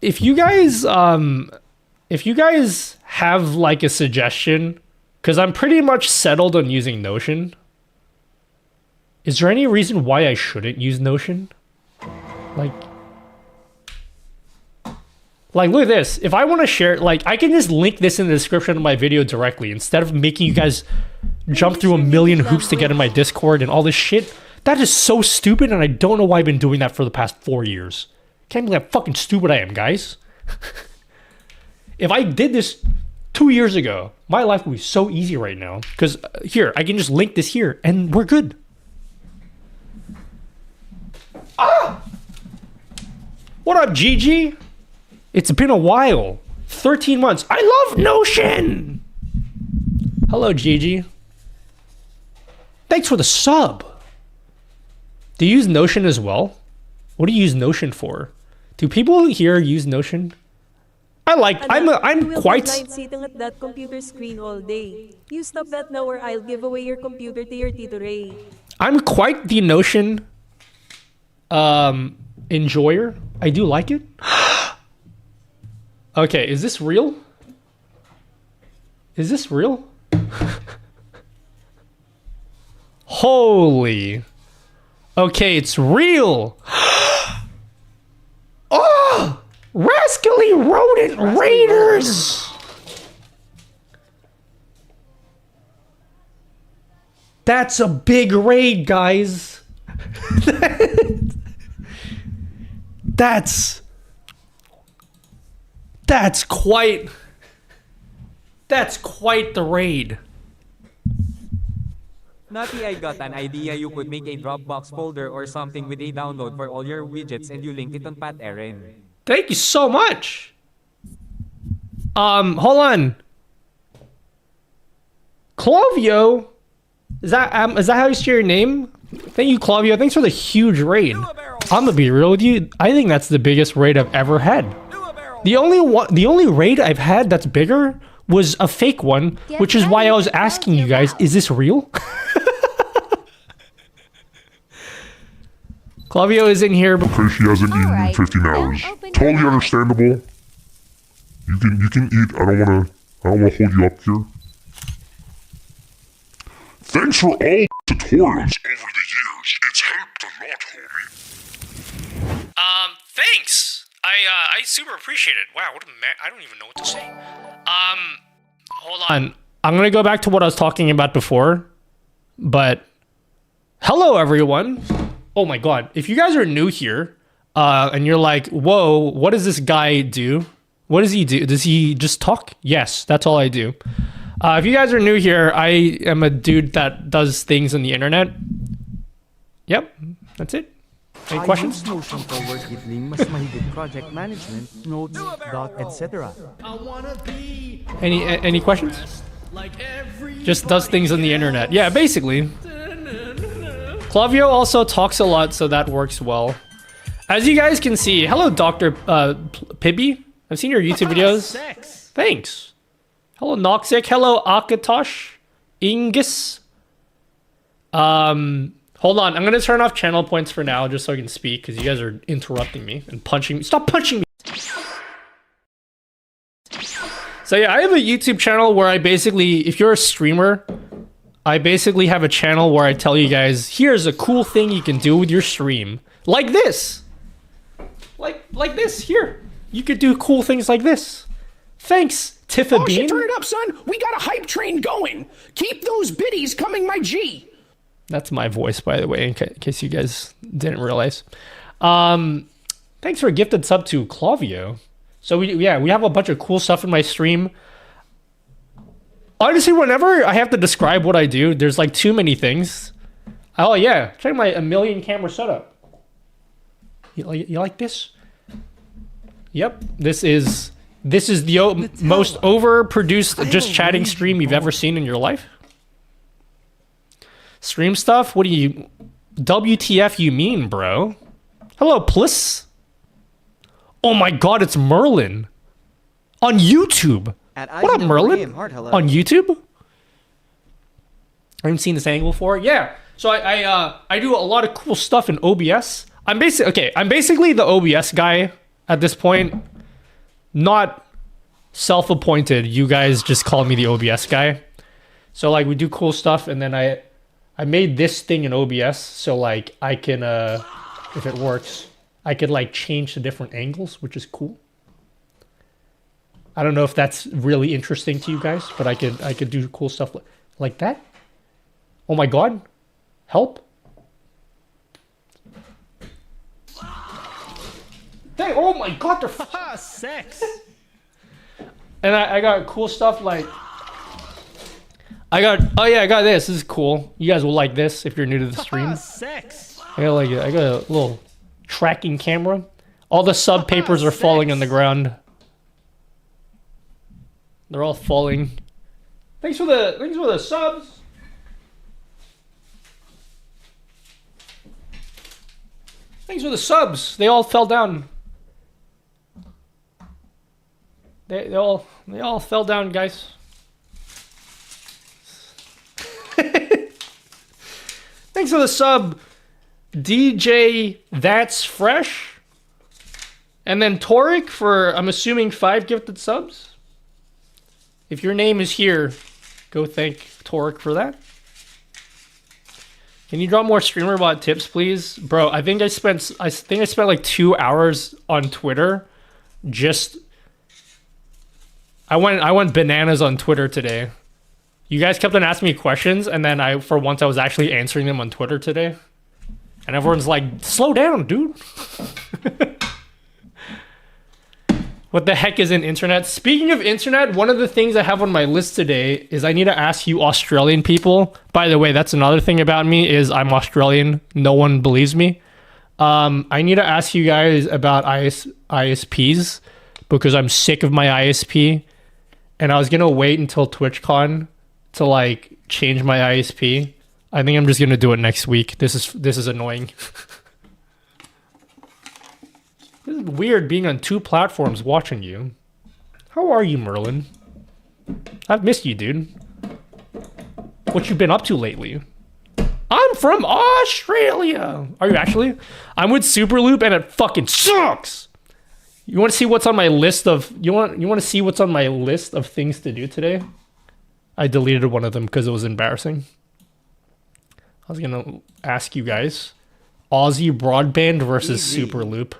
S1: If you guys have like a suggestion, because I'm pretty much settled on using Notion. Is there any reason why I shouldn't use Notion? Like look at this. If I want to share, like I can just link this in the description of my video directly instead of making you guys jump through a million hoops to get in my Discord and all this shit. That is so stupid, and I don't know why I've been doing that for the past 4 years. Can't believe how fucking stupid I am, guys. If I did this 2 years ago, my life would be so easy right now. Because here, I can just link this here, and we're good. Ah! What up, Gigi? It's been a while. 13 months. I love Notion! Hello, Gigi. Thanks for the sub. Do you use Notion as well? What do you use Notion for? Do people here use Notion? I'm quite
S6: sitting at that computer screen all day. You stop that now or I'll give away your computer to your Tito Ray.
S1: I'm quite the Notion enjoyer. I do like it. Okay, is this real? Is this real? Holy. Okay, it's real. Oh! Rascally Rodent Raiders! That's a big raid, guys. That's quite the raid.
S11: Nutty, I got an idea. You could make a Dropbox folder or something with a download for all your widgets and you link it on Pat Aaron.
S1: Thank you so much. Hold on. Clavio, is that how you say your name? Thank you, Clavio. Thanks for the huge raid. I'm gonna be real with you. I think that's the biggest raid I've ever had. The only raid I've had that's bigger was a fake one, which is why I was asking you guys, is this real? Clavio is in here because
S12: she hasn't eaten in 15 hours. Totally understandable. You can eat. I don't wanna hold you up here. Thanks for all tutorials over the years. It's helped a lot, homie.
S1: Thanks. I super appreciate it. Wow, what a I don't even know what to say. Hold on. I'm gonna go back to what I was talking about before. But hello everyone. Oh my god. If you guys are new here, and you're like, whoa, what does this guy do? What does he do? Does he just talk? Yes, that's all I do. If you guys are new here, I am a dude that does things on the internet. Yep, that's it. Any questions?
S4: Notion for work-giving, mas mahigit project management, notes, etc.
S1: Any questions? Just does things on the internet. Yeah, basically. Clavio also talks a lot, so that works well. As you guys can see, hello, Dr. Pibby. I've seen your YouTube videos. Thanks. Hello, Noxic. Hello, Akatosh. Ingus. Hold on. I'm going to turn off channel points for now, just so I can speak, because you guys are interrupting me and punching me. Stop punching me! So yeah, I have a YouTube channel where I basically, if you're a streamer, I basically have a channel where I tell you guys, here's a cool thing you can do with your stream. Like this! Like this, here. You could do cool things like this. Thanks, Tifa Bean.
S13: Turn it up, son. We got a hype train going. Keep those biddies coming, my G.
S1: That's my voice, by the way, in case you guys didn't realize. Thanks for a gifted sub to Clavio. So we have a bunch of cool stuff in my stream. Honestly, whenever I have to describe what I do, there's like too many things. Oh yeah, check my 1,000,000 camera setup. You like this? Yep, this is the most overproduced just chatting stream you've ever seen in your life. Stream stuff? What do you... WTF you mean, bro? Hello, Pliss. Oh my god, it's Merlin. On YouTube. What up, Merlin? On YouTube? I haven't seen this angle before. Yeah. So I do a lot of cool stuff in OBS. I'm basically the OBS guy at this point. Not self-appointed. You guys just call me the OBS guy. So like we do cool stuff, and then I made this thing in OBS, so like I can, if it works, I could like change to different angles, which is cool. I don't know if that's really interesting to you guys, but I could do cool stuff like that. Oh my god, help! Oh my god, they're sex. And I got cool stuff like. I got this. This is cool. You guys will like this if you're new to the stream. Sex. I got a little tracking camera. All the sub papers are falling on the ground. They're all falling. Thanks for the subs. Thanks for the subs. They all fell down. They all fell down, guys. Thanks for the sub, DJ That's Fresh. And then Toric for, I'm assuming, 5 gifted subs. If your name is here, go thank Toric for that. Can you drop more streamer bot tips, please? Bro, I think I spent like 2 hours on Twitter. I went bananas on Twitter today. You guys kept on asking me questions, and then for once I was actually answering them on Twitter today. And everyone's like, slow down, dude. What the heck is an internet? Speaking of internet, one of the things I have on my list today is I need to ask you Australian people. By the way, that's another thing about me is I'm Australian. No one believes me. I need to ask you guys about ISPs because I'm sick of my ISP. And I was going to wait until TwitchCon to like change my ISP. I think I'm just gonna do it next week. This is annoying. This is weird being on 2 platforms watching you. How are you, Merlin? I've missed you, dude. What you been up to lately? I'm from Australia. Are you actually? I'm with Superloop and it fucking sucks. You want to see what's on my list of you want to see what's on my list of things to do today? I deleted one of them because it was embarrassing. I was gonna ask you guys, Aussie broadband versus Superloop.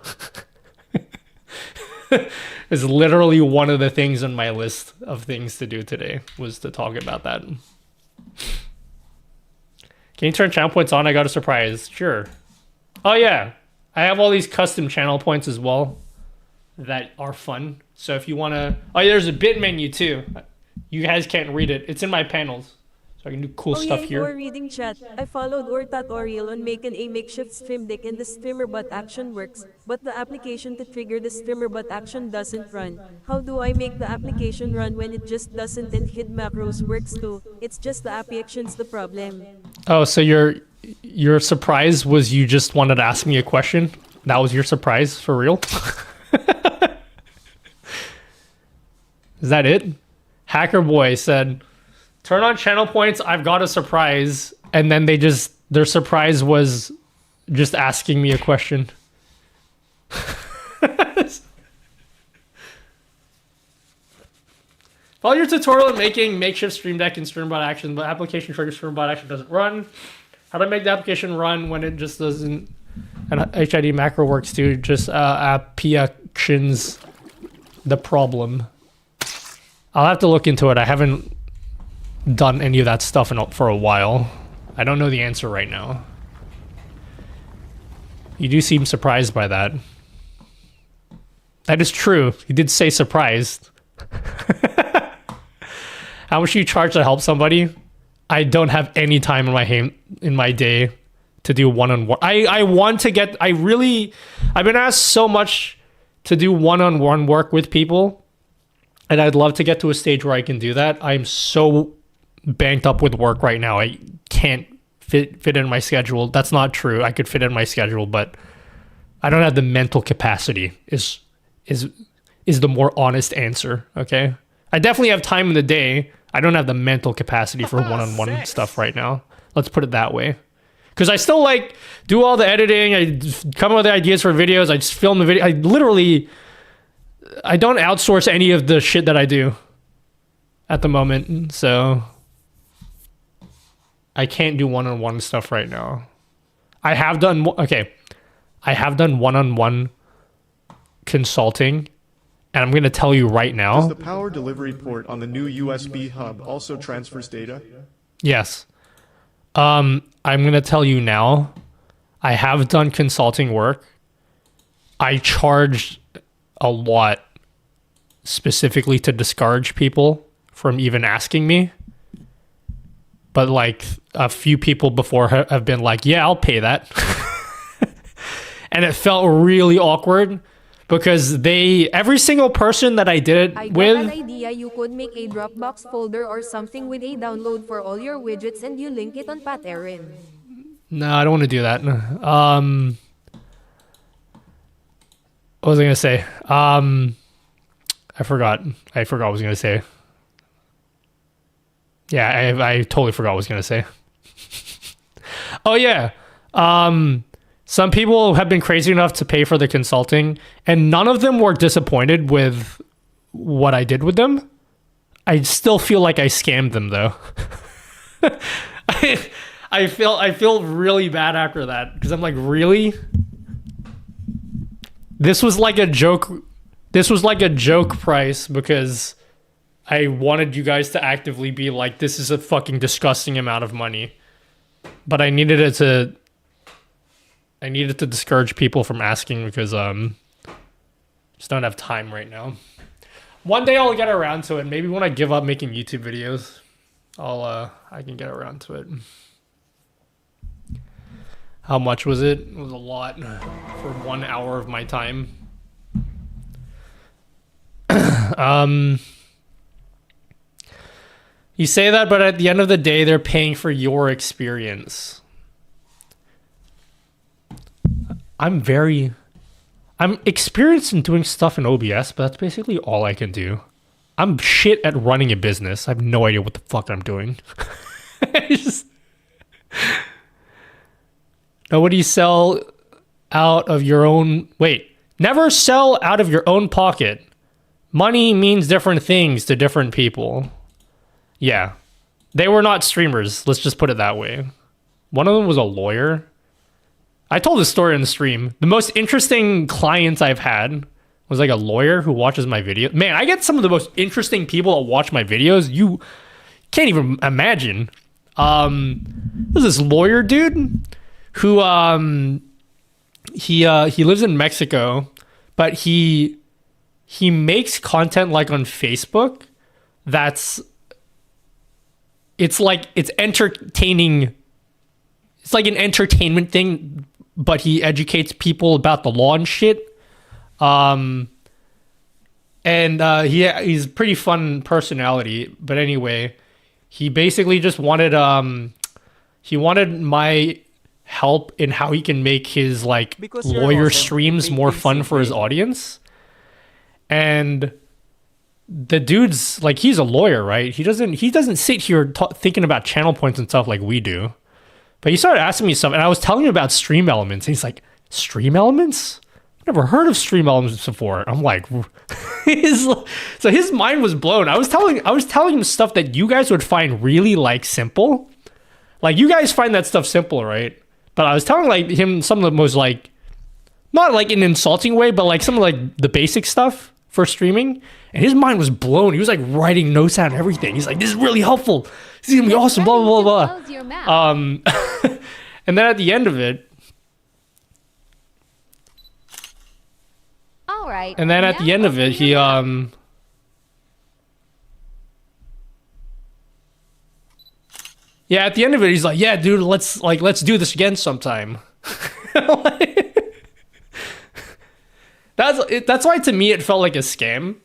S1: Is literally one of the things on my list of things to do today was to talk about that. Can you turn channel points on? I got a surprise. Sure. Oh yeah, I have all these custom channel points as well that are fun. So if you want to, oh yeah, there's a bit menu too. You guys can't read it. It's in my panels. So I can do cool stuff here.
S6: For reading chat, I followed your tutorial on making a makeshift stream deck and the streamer bot action works, but the application to trigger the streamer bot action doesn't run. How do I make the application run when it just doesn't and hid macros works too? It's just the app action's the problem.
S1: Oh, so your surprise was you just wanted to ask me a question? That was your surprise for real? Is that it? Hacker Boy said, turn on channel points, I've got a surprise. And then their surprise was just asking me a question. Follow your tutorial on making makeshift stream deck and streambot action, but application triggers streambot action doesn't run. How to make the application run when it just doesn't, and HID macro works too, just app actions the problem. I'll have to look into it. I haven't done any of that stuff for a while. I don't know the answer right now. You do seem surprised by that. That is true. You did say surprised. How much do you charge to help somebody? I don't have any time in my day to do one-on-one. I want to get... I've been asked so much to do one-on-one work with people, and I'd love to get to a stage where I can do that. I'm so banked up with work right now. I can't fit in my schedule. That's not true. I could fit in my schedule, but I don't have the mental capacity is the more honest answer, okay? I definitely have time in the day. I don't have the mental capacity for one-on-one stuff right now. Let's put it that way. Because I still do all the editing. I come up with ideas for videos. I just film the video. I don't outsource any of the shit that I do at the moment. So I can't do one-on-one stuff right now. I have done one-on-one consulting, and I'm going to tell you right now.
S7: Does the power delivery port on the new USB hub also transfers data?
S1: Yes. I'm going to tell you now. I have done consulting work. I charged a lot specifically to discourage people from even asking me. But a few people before have been like, yeah, I'll pay that. And it felt really awkward because every single person that I did it with...
S6: I got an idea. You could make a Dropbox folder or something with a download for all your widgets and you link it on Pat Erin.
S1: No, I don't want to do that. What was I going to say? I forgot. I forgot what I was going to say. Yeah, I totally forgot what I was going to say. Oh, yeah. Some people have been crazy enough to pay for the consulting, and none of them were disappointed with what I did with them. I still feel like I scammed them, though. I feel really bad after that, because I'm like, really? This was like a joke. This was like a joke price because I wanted you guys to actively be like, this is a fucking disgusting amount of money. But I needed it to discourage people from asking because just don't have time right now. One day I'll get around to it. Maybe when I give up making YouTube videos, I can get around to it. How much was it? It was a lot for 1 hour of my time. You say that, but at the end of the day, they're paying for your experience. I'm very I'm experienced in doing stuff in OBS, but that's basically all I can do. I'm shit at running a business. I have no idea what the fuck I'm doing. Nobody sell out of your own... Wait. Never sell out of your own pocket. Money means different things to different people. Yeah. They were not streamers. Let's just put it that way. One of them was a lawyer. I told this story in the stream. The most interesting clients I've had was like a lawyer who watches my video. Man, I get some of the most interesting people that watch my videos. You can't even imagine. There's this lawyer dude who he lives in Mexico, but he makes content like on Facebook it's entertaining. It's like an entertainment thing, but he educates people about the law and shit. He's a pretty fun personality. But anyway, he basically just wanted my help in how he can make his like lawyer streams more fun for his audience. And the dude's like, he's a lawyer, right? He doesn't sit here thinking about channel points and stuff like we do. But he started asking me stuff, and I was telling him about Stream Elements. And he's like, Stream Elements? I've never heard of Stream Elements before. I'm like, so his mind was blown. I was telling him stuff that you guys would find really like simple. Like you guys find that stuff simple, right? But I was telling like him some of the most like, not like in an insulting way, but like some of like the basic stuff for streaming. And his mind was blown. He was like writing notes out and everything. He's like, this is really helpful. This is gonna be awesome, blah, blah, blah, blah. And then at the end of it,
S14: all right.
S1: And then at the end of it, he yeah, at the end of it, he's like, yeah, dude, let's do this again sometime. That's why to me it felt like a scam,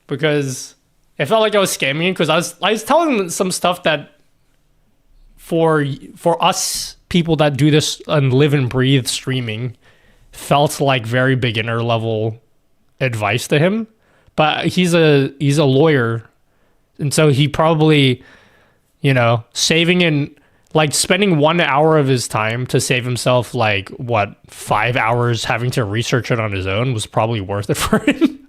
S1: because it felt like I was scamming him, because I was telling him some stuff that for us people that do this and live and breathe streaming felt like very beginner level advice to him. But he's a lawyer, and so he probably, saving in like spending 1 hour of his time to save himself like 5 hours having to research it on his own was probably worth it for him.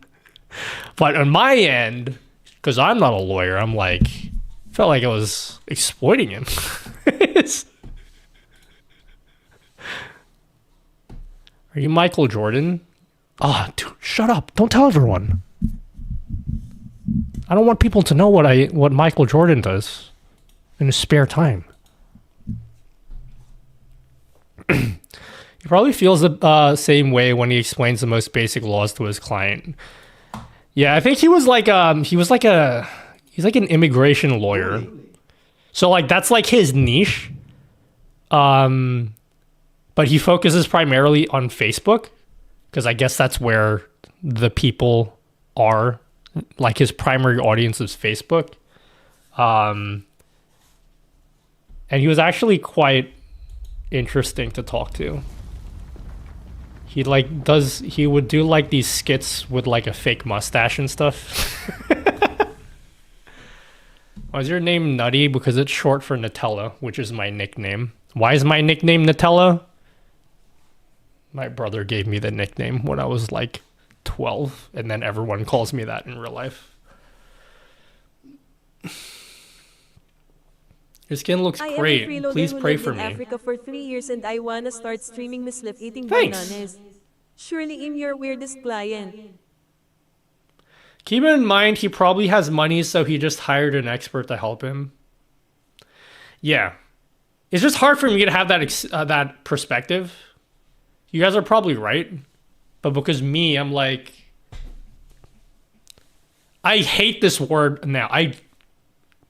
S1: But on my end, because I'm not a lawyer, I'm like, felt like I was exploiting him. Are you Michael Jordan? Oh, dude, shut up. Don't tell everyone. I don't want people to know what Michael Jordan does in his spare time. He probably feels the same way when he explains the most basic laws to his client. Yeah, I think he's like an immigration lawyer. So like that's like his niche. But he focuses primarily on Facebook, because I guess that's where the people are. Like his primary audience is Facebook. And he was actually quite interesting to talk to. He would do like these skits with like a fake mustache and stuff. Why is your name Nutty? Because it's short for Nutella, which is my nickname. Why is my nickname Nutella? My brother gave me the nickname when I was like 12, and then everyone calls me that in real life. Your skin looks great. Please pray for me.
S6: I am in Africa for 3 years and I wanna start streaming Mislip eating
S1: Thanks.
S6: bananas. Surely I'm your weirdest client.
S1: Keep in mind, he probably has money, so he just hired an expert to help him. Yeah. It's just hard for me to have that perspective. You guys are probably right. But because me, I'm like... I hate this word now. I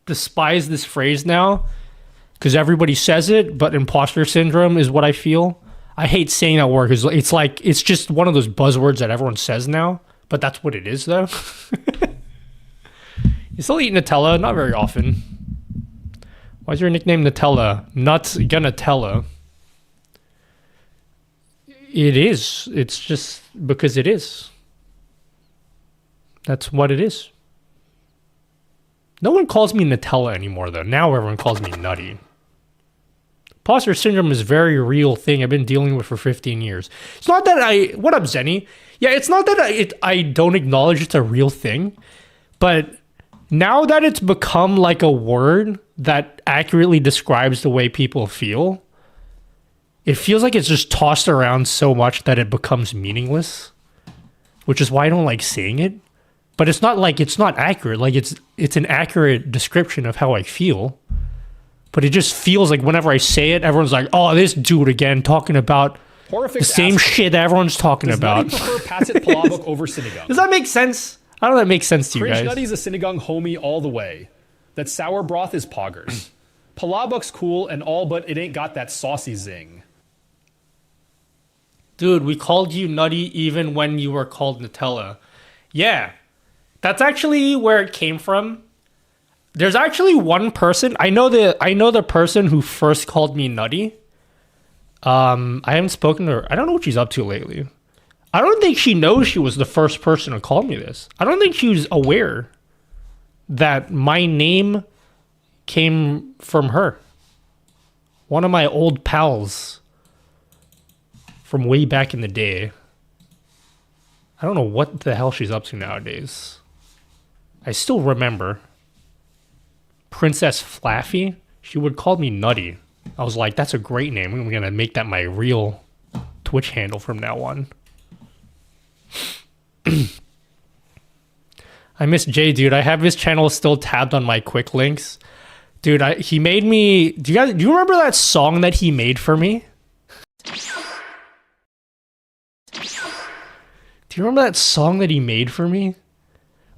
S1: despise this phrase now, because everybody says it, but imposter syndrome is what I feel. I hate saying that word, because it's just one of those buzzwords that everyone says now, but that's what it is, though. You still eat Nutella? Not very often. Why is your nickname Nutella? Nuts gonna tella. It is. It's just because it is. That's what it is. No one calls me Nutella anymore, though. Now everyone calls me Nutty. Imposter syndrome is a very real thing I've been dealing with for 15 years. It's not that I... What up, Zenny? Yeah, it's not that I don't acknowledge it's a real thing, but now that it's become like a word that accurately describes the way people feel, it feels like it's just tossed around so much that it becomes meaningless, which is why I don't like saying it. But it's not like it's not accurate. Like it's an accurate description of how I feel. But it just feels like whenever I say it, everyone's like, "Oh, this dude again talking about the same shit that everyone's talking about."
S14: Does Nutty prefer Patsit Palabok over Sinigang?
S1: Does that make sense? I don't know if that makes sense to you
S14: Cringe
S1: guys.
S14: Nutty's a Sinigang homie all the way. That sour broth is poggers. Palabok's cool and all, but it ain't got that saucy zing.
S1: Dude, we called you Nutty even when you were called Nutella. Yeah, that's actually where it came from. There's actually one person I know the person who first called me Nutty. I haven't spoken to her. I don't know what she's up to lately. I don't think she knows she was the first person to call me this. I don't think she was aware that my name came from her. One of my old pals from way back in the day. I don't know what the hell she's up to nowadays. I still remember Princess Flaffy. She would call me Nutty. I was like, that's a great name. I'm going to make that my real Twitch handle from now on. I miss Jay, dude. I have his channel still tabbed on my quick links. Dude, he made me... Do you remember that song that he made for me? Do you remember that song that he made for me?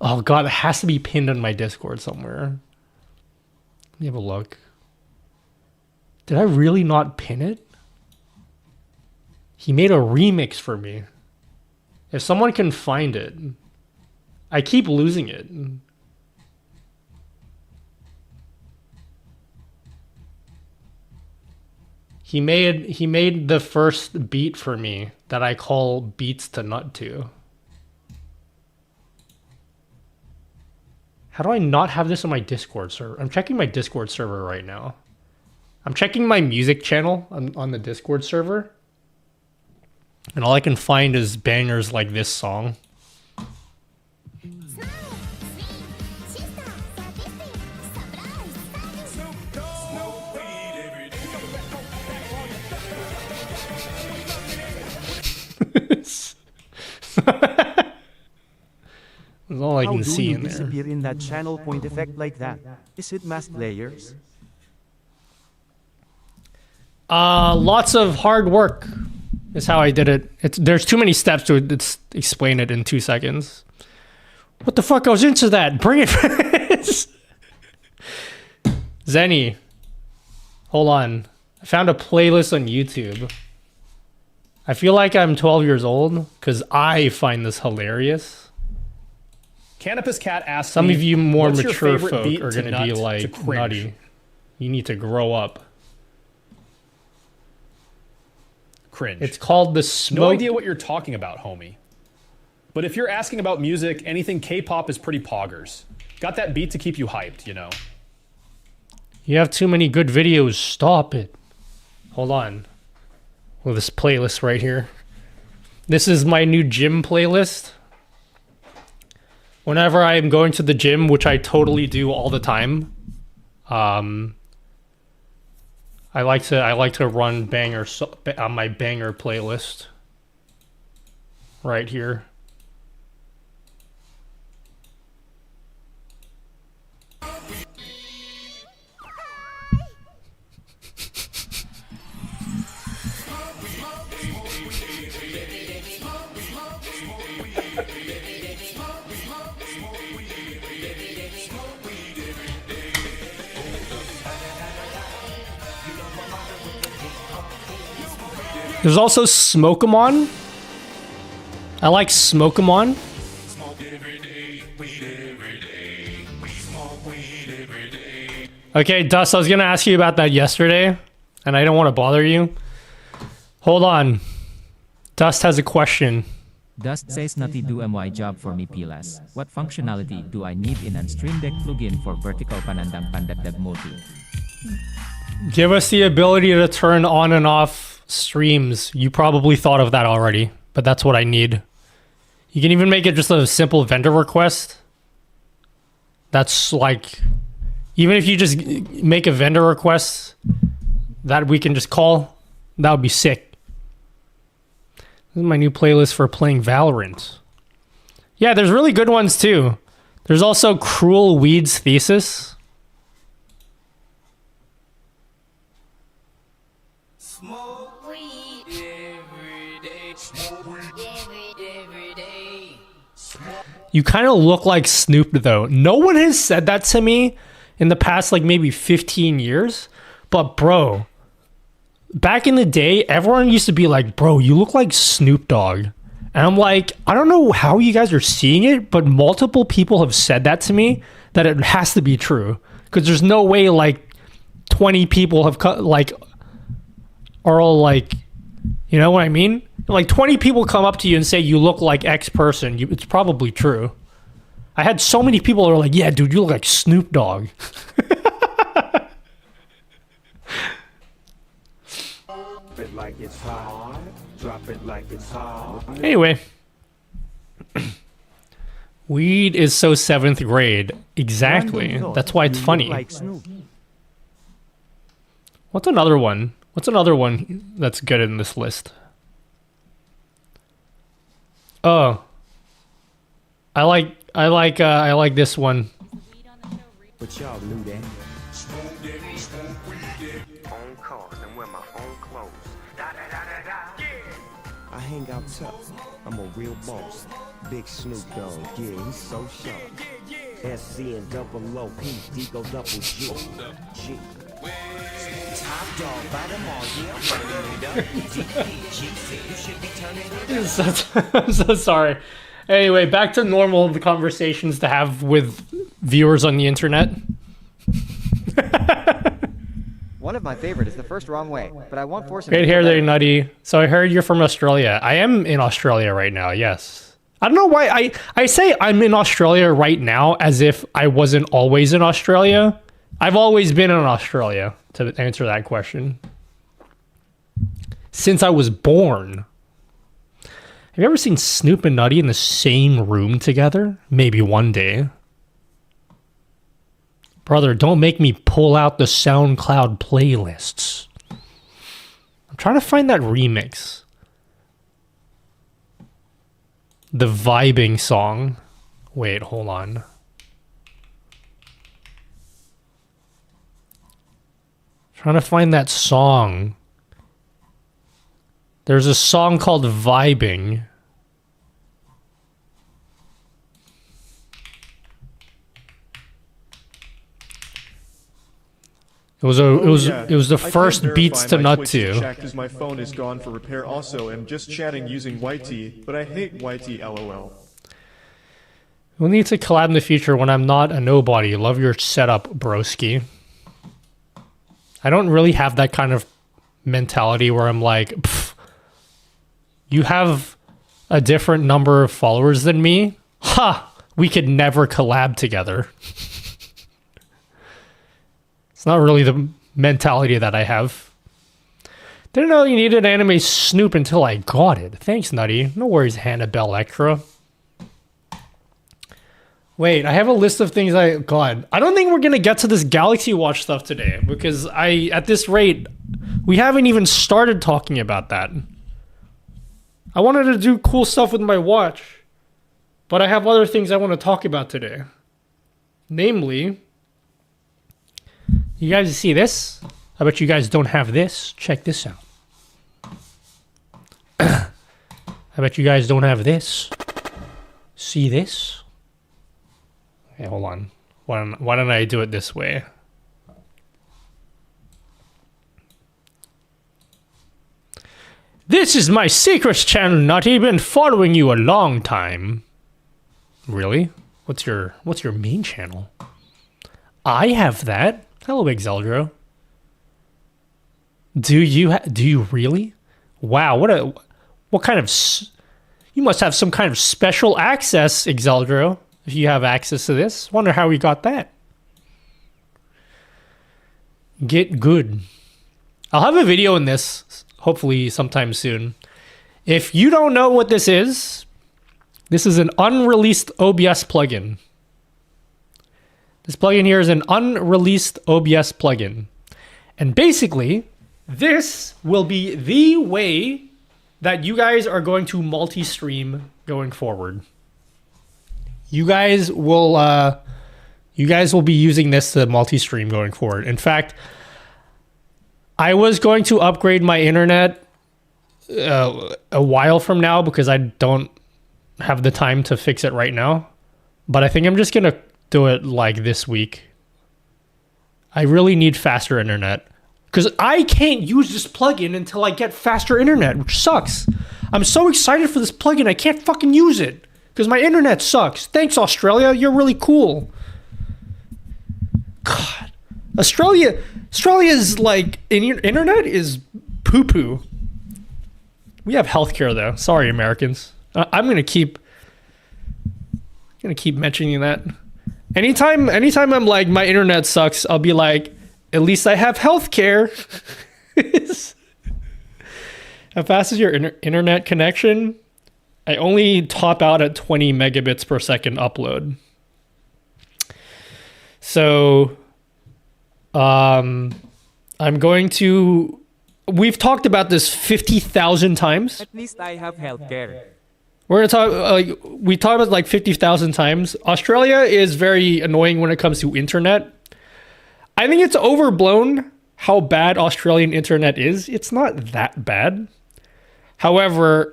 S1: Oh god, it has to be pinned on my Discord somewhere. Let me have a look. Did I really not pin it? He made a remix for me. If someone can find it. I keep losing it. He made the first beat for me that I call beats to nut to. How do I not have this on my Discord server? I'm checking my Discord server right now. I'm checking my music channel on the Discord server. And all I can find is bangers like this song. That's all I can see in there.
S4: Disappear in that channel point effect like that? Is it masked layers?
S1: Lots of hard work is how I did it. There's too many steps to explain it in 2 seconds. What the fuck goes into that? Bring it. Zenny, hold on. I found a playlist on YouTube. I feel like I'm 12 years old because I find this hilarious.
S14: Canopus Cat asks
S1: Some
S14: me,
S1: of you more
S14: "What's your
S1: mature
S14: favorite
S1: folk
S14: beat
S1: are
S14: to
S1: going to be
S14: nut
S1: like,
S14: to cringe?"
S1: Nutty, you need to grow up.
S14: Cringe.
S1: It's called the smoke.
S14: No idea what you're talking about, homie. But if you're asking about music, anything K-pop is pretty poggers. Got that beat to keep you hyped, you know.
S1: You have too many good videos. Stop it. Hold on. Well, this playlist right here. This is my new gym playlist. Whenever I'm going to the gym, which I totally do all the time, I like to run banger on my banger playlist right here. There's also Smoke 'em On. I like Smoke 'em On. Okay, Dust, I was gonna ask you about that yesterday, and I don't want to bother you. Hold on. Dust has a question.
S15: Dust says Nutty do my job for me pilas. What functionality do I need in an Stream Deck plugin for vertical panandang pandagdag multi?
S1: Give us the ability to turn on and off streams. You probably thought of that already, but that's what I need. You can even make it just a simple vendor request. That's like, even if you just make a vendor request that we can just call, that would be sick. This is my new playlist for playing Valorant. Yeah, there's really good ones too. There's also Cruel Weed's Thesis. You kind of look like Snoop though. No one has said that to me in the past like maybe 15 years. But bro, back in the day, everyone used to be like, bro, you look like Snoop Dogg. And I'm like, I don't know how you guys are seeing it, but multiple people have said that to me, that it has to be true. Because there's no way like 20 people have are all like, you know what I mean? Like 20 people come up to you and say you look like X person. It's probably true. I had so many people who were like, yeah, dude, you look like Snoop Dogg. Anyway. Weed is so 7th grade. Exactly. That's why it's funny. What's another one? What's another one that's good in this list? Oh. I like this one.
S16: But y'all knew that. I hang out tough. I'm a real boss. Big Snoop Dogg, yeah, he's so sharp. SC and double O, P, D go double G. G. Top dog, by them all, yeah,
S1: I'm so sorry. Anyway, back to normal conversations to have with viewers on the internet.
S2: One of my favorite is the first wrong way, but I won't force him.
S1: Great hair there, Nutty. So I heard you're from Australia. I am in Australia right now, yes. I don't know why I say I'm in Australia right now as if I wasn't always in Australia. I've always been in Australia, to answer that question. Since I was born. Have you ever seen Snoop and Nutty in the same room together? Maybe one day. Brother, don't make me pull out the SoundCloud playlists. I'm trying to find that remix. The vibing song. Wait, hold on. Trying to find that song. There's a song called Vibing. It was the first Beats to Nut to.
S7: Because my phone is gone for repair. Also, I'm just chatting using YT, but I hate YT. LOL.
S1: We'll need to collab in the future when I'm not a nobody. Love your setup, broski. I don't really have that kind of mentality where I'm like, you have a different number of followers than me? Ha! We could never collab together. It's not really the mentality that I have. Didn't know you needed anime Snoop until I got it. Thanks, Nutty. No worries, Hannibal Extra. Wait, I have a list of things God, I don't think we're going to get to this Galaxy Watch stuff today because at this rate, we haven't even started talking about that. I wanted to do cool stuff with my watch, but I have other things I want to talk about today. Namely, you guys see this? I bet you guys don't have this. Check this out. I bet you guys don't have this. See this? Okay, hold on. Why don't I do it this way? This is my secrets channel, Nutty. Been following you a long time. Really? What's your main channel? I have that. Hello, Big Zeldro. Do you really? Wow, What kind of... You must have some kind of special access, Exeldro, if you have access to this. Wonder how we got that. Get good. I'll have a video in this, hopefully sometime soon. If you don't know what this is an unreleased OBS plugin. This plugin here is an unreleased OBS plugin. And basically, this will be the way that you guys are going to multi-stream going forward. You guys will be using this to multi-stream going forward. In fact, I was going to upgrade my internet a while from now because I don't have the time to fix it right now. But I think I'm just gonna do it like this week. I really need faster internet because I can't use this plugin until I get faster internet, which sucks. I'm so excited for this plugin, I can't fucking use it because my internet sucks. Thanks, Australia. You're really cool. God, Australia's like internet is poo-poo. We have healthcare though. Sorry, Americans. I'm gonna keep mentioning that. Anytime I'm like, my internet sucks, I'll be like, at least I have healthcare. How fast is your internet connection? I only top out at 20 megabits per second upload. So, I'm going to... We've talked about this 50,000 times.
S11: At least I have healthcare.
S1: We're gonna talk. We talked about like 50,000 times. Australia is very annoying when it comes to internet. I think it's overblown how bad Australian internet is. It's not that bad. However,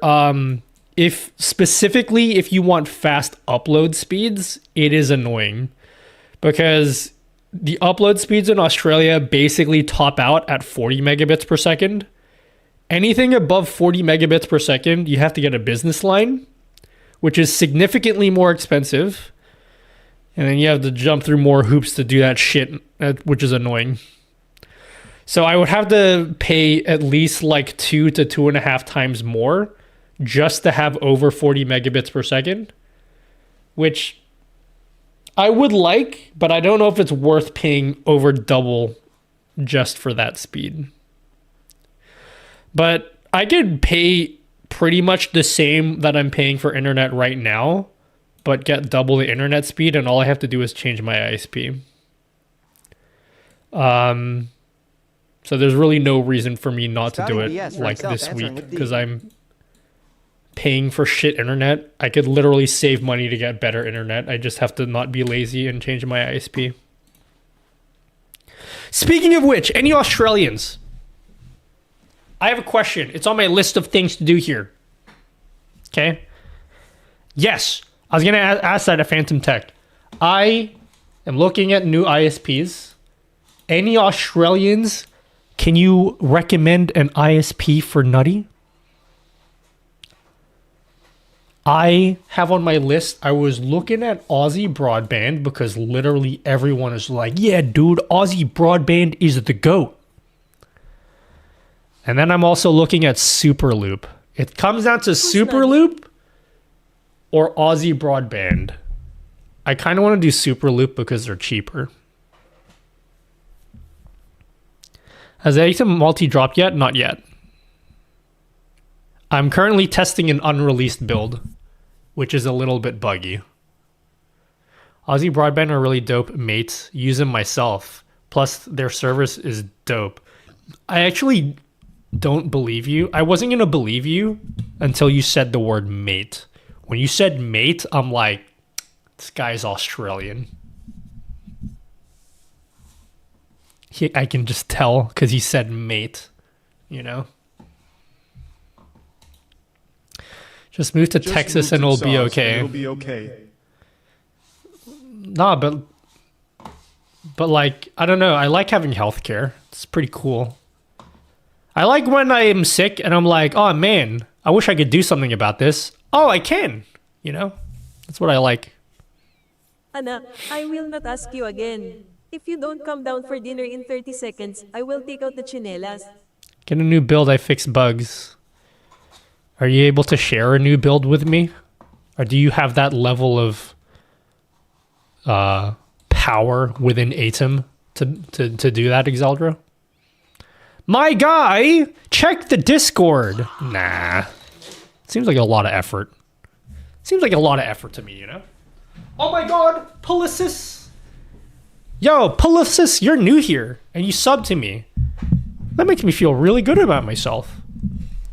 S1: if you want fast upload speeds, it is annoying because the upload speeds in Australia basically top out at 40 megabits per second. Anything above 40 megabits per second, you have to get a business line, which is significantly more expensive. And then you have to jump through more hoops to do that shit, which is annoying. So I would have to pay at least like 2 to 2.5 times more just to have over 40 megabits per second, which I would like, but I don't know if it's worth paying over double just for that speed. But I could pay pretty much the same that I'm paying for internet right now, but get double the internet speed, and all I have to do is change my ISP. So there's really no reason for me not to do it like this week, because I'm paying for shit internet. I could literally save money to get better internet. I just have to not be lazy and change my ISP. Speaking of which, any Australians? I have a question. It's on my list of things to do here. Okay? Yes, I was going to ask that at Phantom Tech. I am looking at new ISPs. Any Australians, can you recommend an ISP for Nutty? I have on my list, I was looking at Aussie Broadband because literally everyone is like, yeah, dude, Aussie Broadband is the GOAT. And then I'm also looking at Superloop. It comes down to Superloop or Aussie Broadband. I kind of want to do Superloop because they're cheaper. Has anything multi-dropped yet? Not yet. I'm currently testing an unreleased build, which is a little bit buggy. Aussie Broadband are really dope mates. Use them myself. Plus, their service is dope. I actually don't believe you. I wasn't going to believe you until you said the word mate. When you said mate, I'm like, this guy's Australian. I can just tell because he said mate, you know? Just move to Texas and it'll be okay.
S7: It'll be okay.
S1: Nah, but like, I don't know. I like having healthcare. It's pretty cool. I like when I am sick and I'm like, oh man, I wish I could do something about this. Oh, I can. You know? That's what I like.
S6: Anna, I will not ask you again. If you don't come down for dinner in 30 seconds, I will take out the chinelas.
S1: Get a new build, I fix bugs. Are you able to share a new build with me? Or do you have that level of power within Atom to do that, Exeldra? My guy, check the Discord. Nah. Seems like a lot of effort. Seems like a lot of effort to me, you know? Oh my god, Polysis. Yo, Polysis, you're new here, and you subbed to me. That makes me feel really good about myself.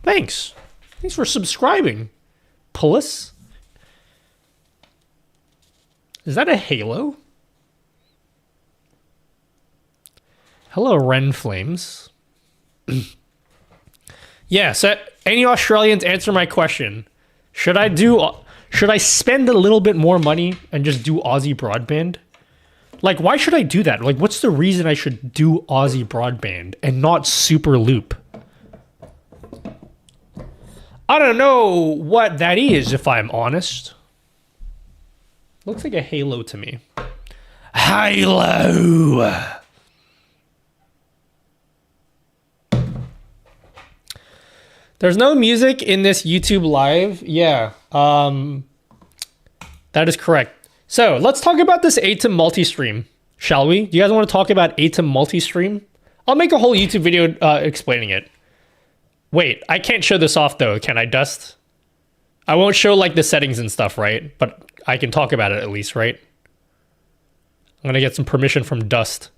S1: Thanks. Thanks for subscribing, Polis. Is that a halo? Hello, Ren Flames. Yes, any Australians answer my question. Should I spend a little bit more money and just do Aussie broadband? Like, why should I do that? Like, what's the reason I should do Aussie broadband and not Super Loop? I don't know what that is, if I'm honest. Looks like a halo to me. Halo! There's no music in this YouTube live. Yeah, that is correct. So let's talk about this Atom multi-stream, shall we? Do you guys want to talk about Atom multi-stream? I'll make a whole YouTube video explaining it. Wait, I can't show this off though, can I, Dust? I won't show like the settings and stuff, right? But I can talk about it at least, right? I'm gonna get some permission from Dust.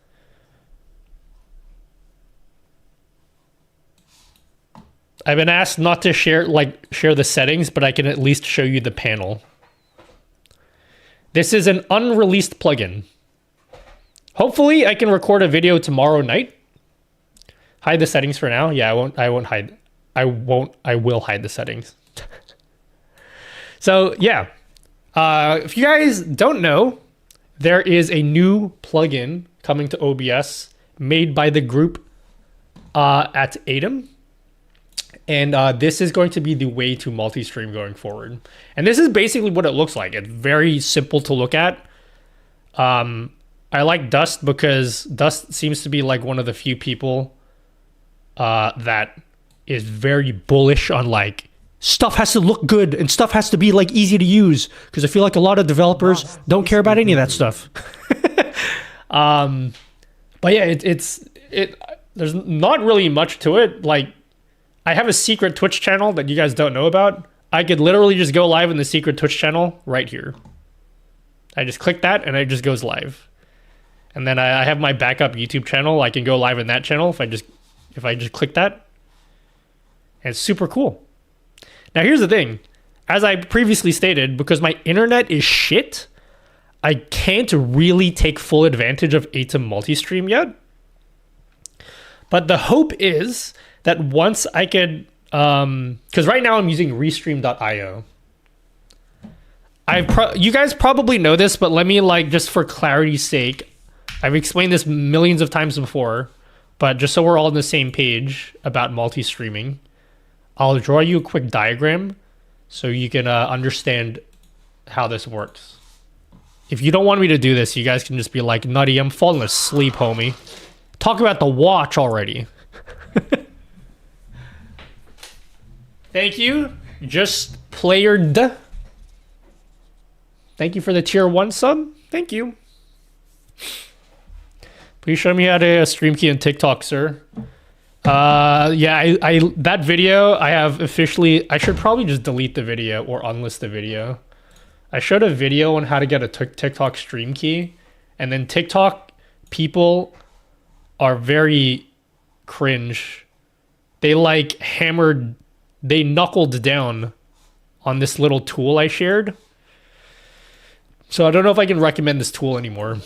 S1: I've been asked not to share the settings, but I can at least show you the panel. This is an unreleased plugin. Hopefully I can record a video tomorrow night. Hide the settings for now. Yeah, I will hide the settings. So yeah, if you guys don't know, there is a new plugin coming to OBS made by the group at Atom. And this is going to be the way to multi-stream going forward. And this is basically what it looks like. It's very simple to look at. I like Dust because Dust seems to be like one of the few people that is very bullish on like stuff has to look good and stuff has to be like easy to use. Because I feel like a lot of developers don't care about any of that stuff. But yeah, there's not really much to it. Like, I have a secret Twitch channel that you guys don't know about. I could literally just go live in the secret Twitch channel right here. I just click that and it just goes live. And then I have my backup YouTube channel. I can go live in that channel if I just click that. And it's super cool. Now here's the thing. As I previously stated, because my internet is shit, I can't really take full advantage of Atom multi-stream yet. But the hope is that once I could, because right now I'm using restream.io. You guys probably know this, but let me just for clarity's sake, I've explained this millions of times before, but just so we're all on the same page about multi-streaming, I'll draw you a quick diagram so you can understand how this works. If you don't want me to do this, you guys can just be like, Nutty, I'm falling asleep, homie. Talk about the watch already. Thank you. Just playered. Thank you for the tier 1 sub. Thank you. Please show me how to stream key on TikTok, sir. Yeah, that video I have officially. I should probably just delete the video or unlist the video. I showed a video on how to get a TikTok stream key, and then TikTok people are very cringe. They they knuckled down on this little tool I shared. So I don't know if I can recommend this tool anymore.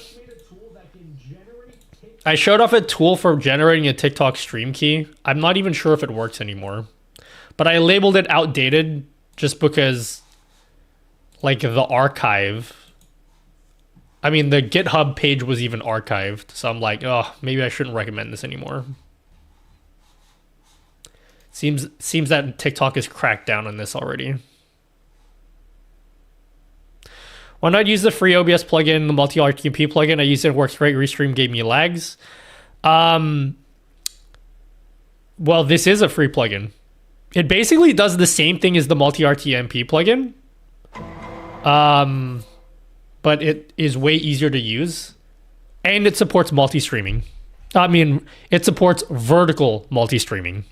S1: I showed off a tool for generating a TikTok stream key. I'm not even sure if it works anymore. But I labeled it outdated just because the archive, I mean the GitHub page was even archived. So I'm like, oh, maybe I shouldn't recommend this anymore. Seems that TikTok has cracked down on this already. Why not use the free OBS plugin, the multi-RTMP plugin? I used it, works great. Restream gave me lags. Well, this is a free plugin. It basically does the same thing as the multi-RTMP plugin. But it is way easier to use. And it supports multi-streaming. I mean, it supports vertical multi-streaming,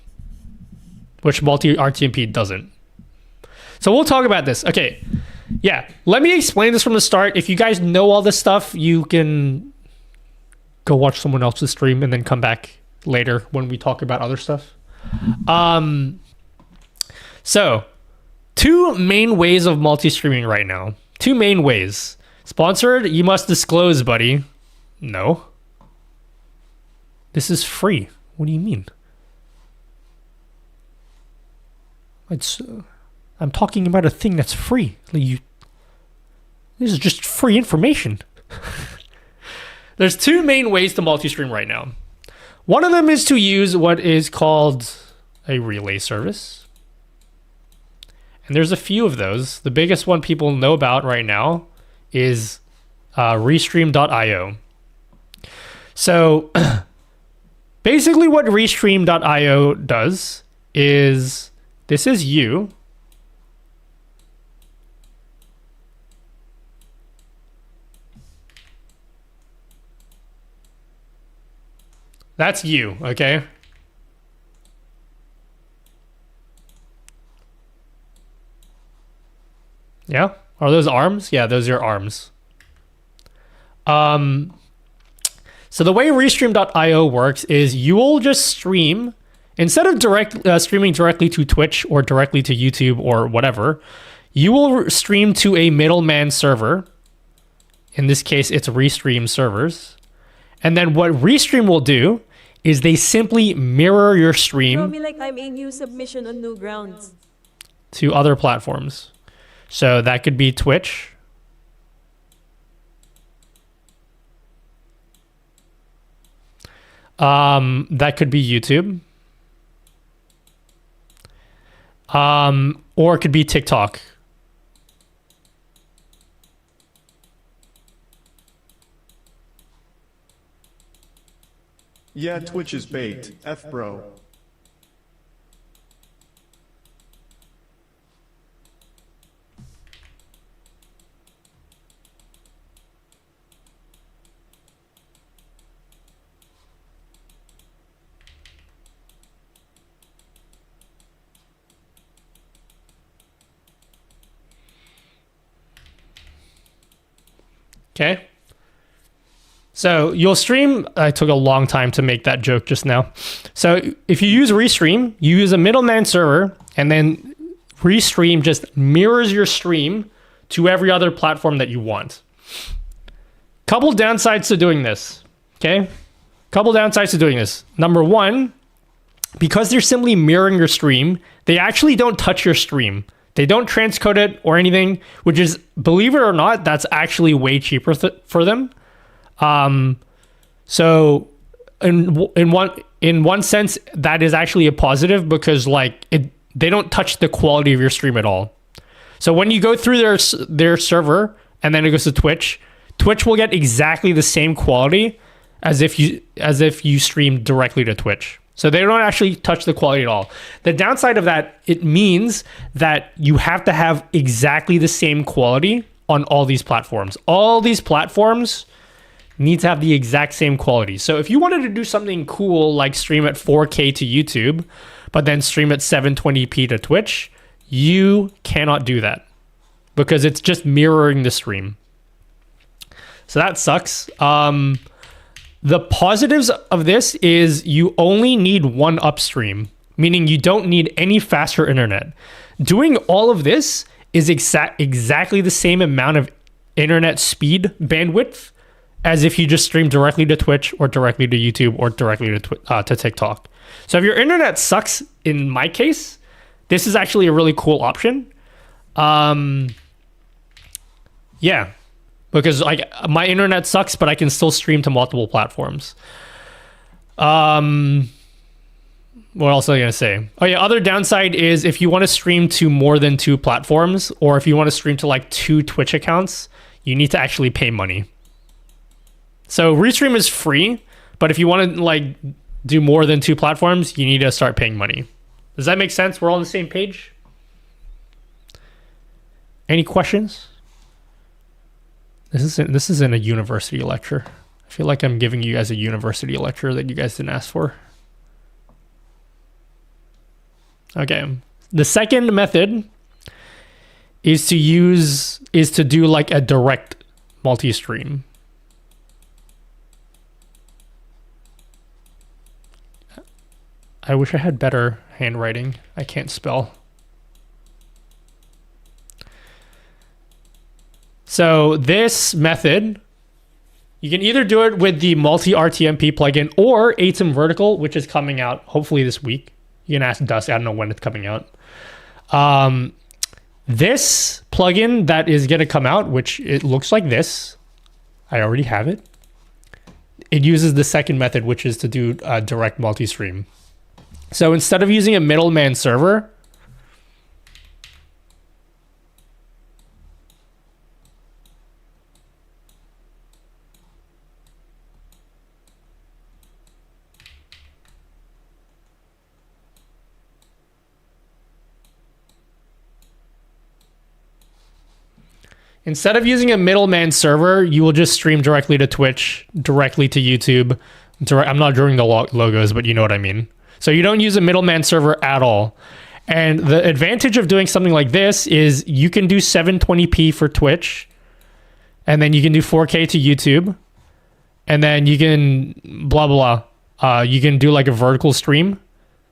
S1: which multi-RTMP doesn't. So we'll talk about this. Okay. Yeah. Let me explain this from the start. If you guys know all this stuff, you can go watch someone else's stream and then come back later when we talk about other stuff. So, two main ways of multi-streaming right now. Two main ways. Sponsored, you must disclose, buddy. No. This is free. What do you mean? I'm talking about a thing that's free. This is just free information. There's two main ways to multi-stream right now. One of them is to use what is called a relay service. And there's a few of those. The biggest one people know about right now is restream.io. So basically what restream.io does is, this is you. That's you, okay? Yeah? Are those arms? Yeah, those are arms. So the way restream.io works is you will just stream, instead of streaming directly to Twitch or directly to YouTube or whatever, you will stream to a middleman server. In this case, it's Restream servers. And then what Restream will do is they simply mirror your stream
S6: Throw me like I'm a new submission on Newgrounds.
S1: to other platforms. So that could be Twitch. That could be YouTube. Or it could be TikTok.
S7: Yeah, Twitch is baked. F bro.
S1: Okay. So you'll stream. I took a long time to make that joke just now. So if you use Restream, you use a middleman server, and then Restream just mirrors your stream to every other platform that you want. Couple downsides to doing this. Okay. Couple downsides to doing this. Number one, because they're simply mirroring your stream, they actually don't touch your stream. They don't transcode it or anything, which is, believe it or not, that's actually way cheaper for them. So in one sense, that is actually a positive, because they don't touch the quality of your stream at all. So when you go through their server and then it goes to Twitch, Twitch will get exactly the same quality as if you stream directly to Twitch. So they don't actually touch the quality at all. The downside of that, it means that you have to have exactly the same quality on all these platforms. All these platforms need to have the exact same quality. So if you wanted to do something cool like stream at 4K to YouTube, but then stream at 720p to Twitch, you cannot do that because it's just mirroring the stream. So that sucks. The positives of this is you only need one upstream, meaning you don't need any faster internet. Doing all of this is exactly the same amount of internet speed bandwidth as if you just stream directly to Twitch or directly to YouTube or directly to TikTok. So if your internet sucks, in my case, this is actually a really cool option. Yeah. Because my internet sucks, but I can still stream to multiple platforms. What else am I going to say? Oh yeah, other downside is if you want to stream to more than 2 platforms, or if you want to stream to like 2 Twitch accounts, you need to actually pay money. So Restream is free, but if you want to like do more than 2 platforms, you need to start paying money. Does that make sense? We're all on the same page? Any questions? This isn't a university lecture. I feel like I'm giving you guys a university lecture that you guys didn't ask for. Okay. The second method is to do like a direct multi-stream. I wish I had better handwriting. I can't spell. So this method, you can either do it with the multi-RTMP plugin or ATEM Vertical, which is coming out hopefully this week. You can ask Dust. I don't know when it's coming out. This plugin that is going to come out, which it looks like this. I already have it. It uses the second method, which is to do a direct multi-stream. So instead of using a middleman server, you will just stream directly to Twitch, directly to YouTube. I'm not drawing the logos, but you know what I mean. So you don't use a middleman server at all. And the advantage of doing something like this is you can do 720p for Twitch, and then you can do 4K to YouTube, and then you can blah, blah. You can do like a vertical stream.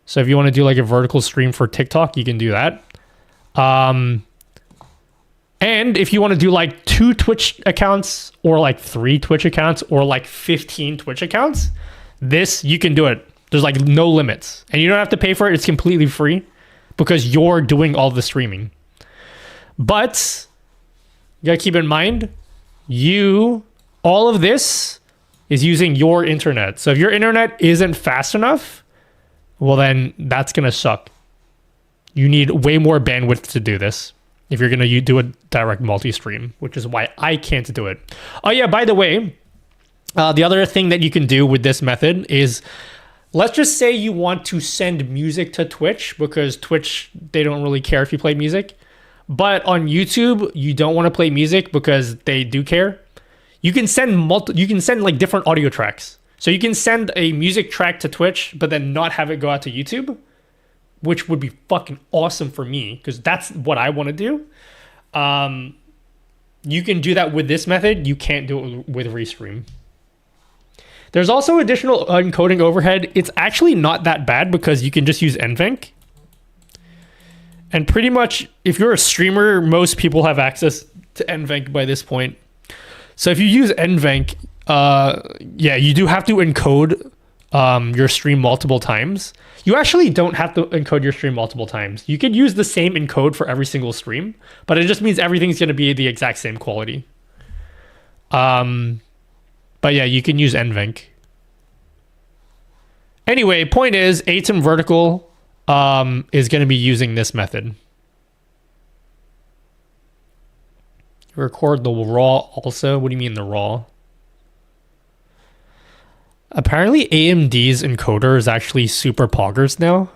S1: So if you want to do like a vertical stream for TikTok, you can do that. And if you want to do like 2 Twitch accounts or like 3 Twitch accounts or like 15 Twitch accounts, this, you can do it. There's like no limits, and you don't have to pay for it. It's completely free because you're doing all the streaming. But you gotta keep in mind, all of this is using your internet. So if your internet isn't fast enough, well then that's gonna suck. You need way more bandwidth to do this if you're gonna do a direct multi-stream, which is why I can't do it. Oh yeah, by the way, the other thing that you can do with this method is, let's just say you want to send music to Twitch, because Twitch, they don't really care if you play music. But on YouTube, you don't want to play music because they do care. You can send like different audio tracks. So you can send a music track to Twitch, but then not have it go out to YouTube, which would be fucking awesome for me because that's what I want to do. You can do that with this method. You can't do it with Restream. There's also additional encoding overhead. It's actually not that bad because you can just use NVENC. And pretty much, if you're a streamer, most people have access to NVENC by this point. So if you use NVENC, yeah, you do have to encode your stream multiple times. You actually don't have to encode your stream multiple times. You could use the same encode for every single stream, but it just means everything's going to be the exact same quality. But yeah, you can use NVENC. Anyway, point is, ATEM Vertical is going to be using this method. Record the raw also? What do you mean the raw? Apparently AMD's encoder is actually super poggers now.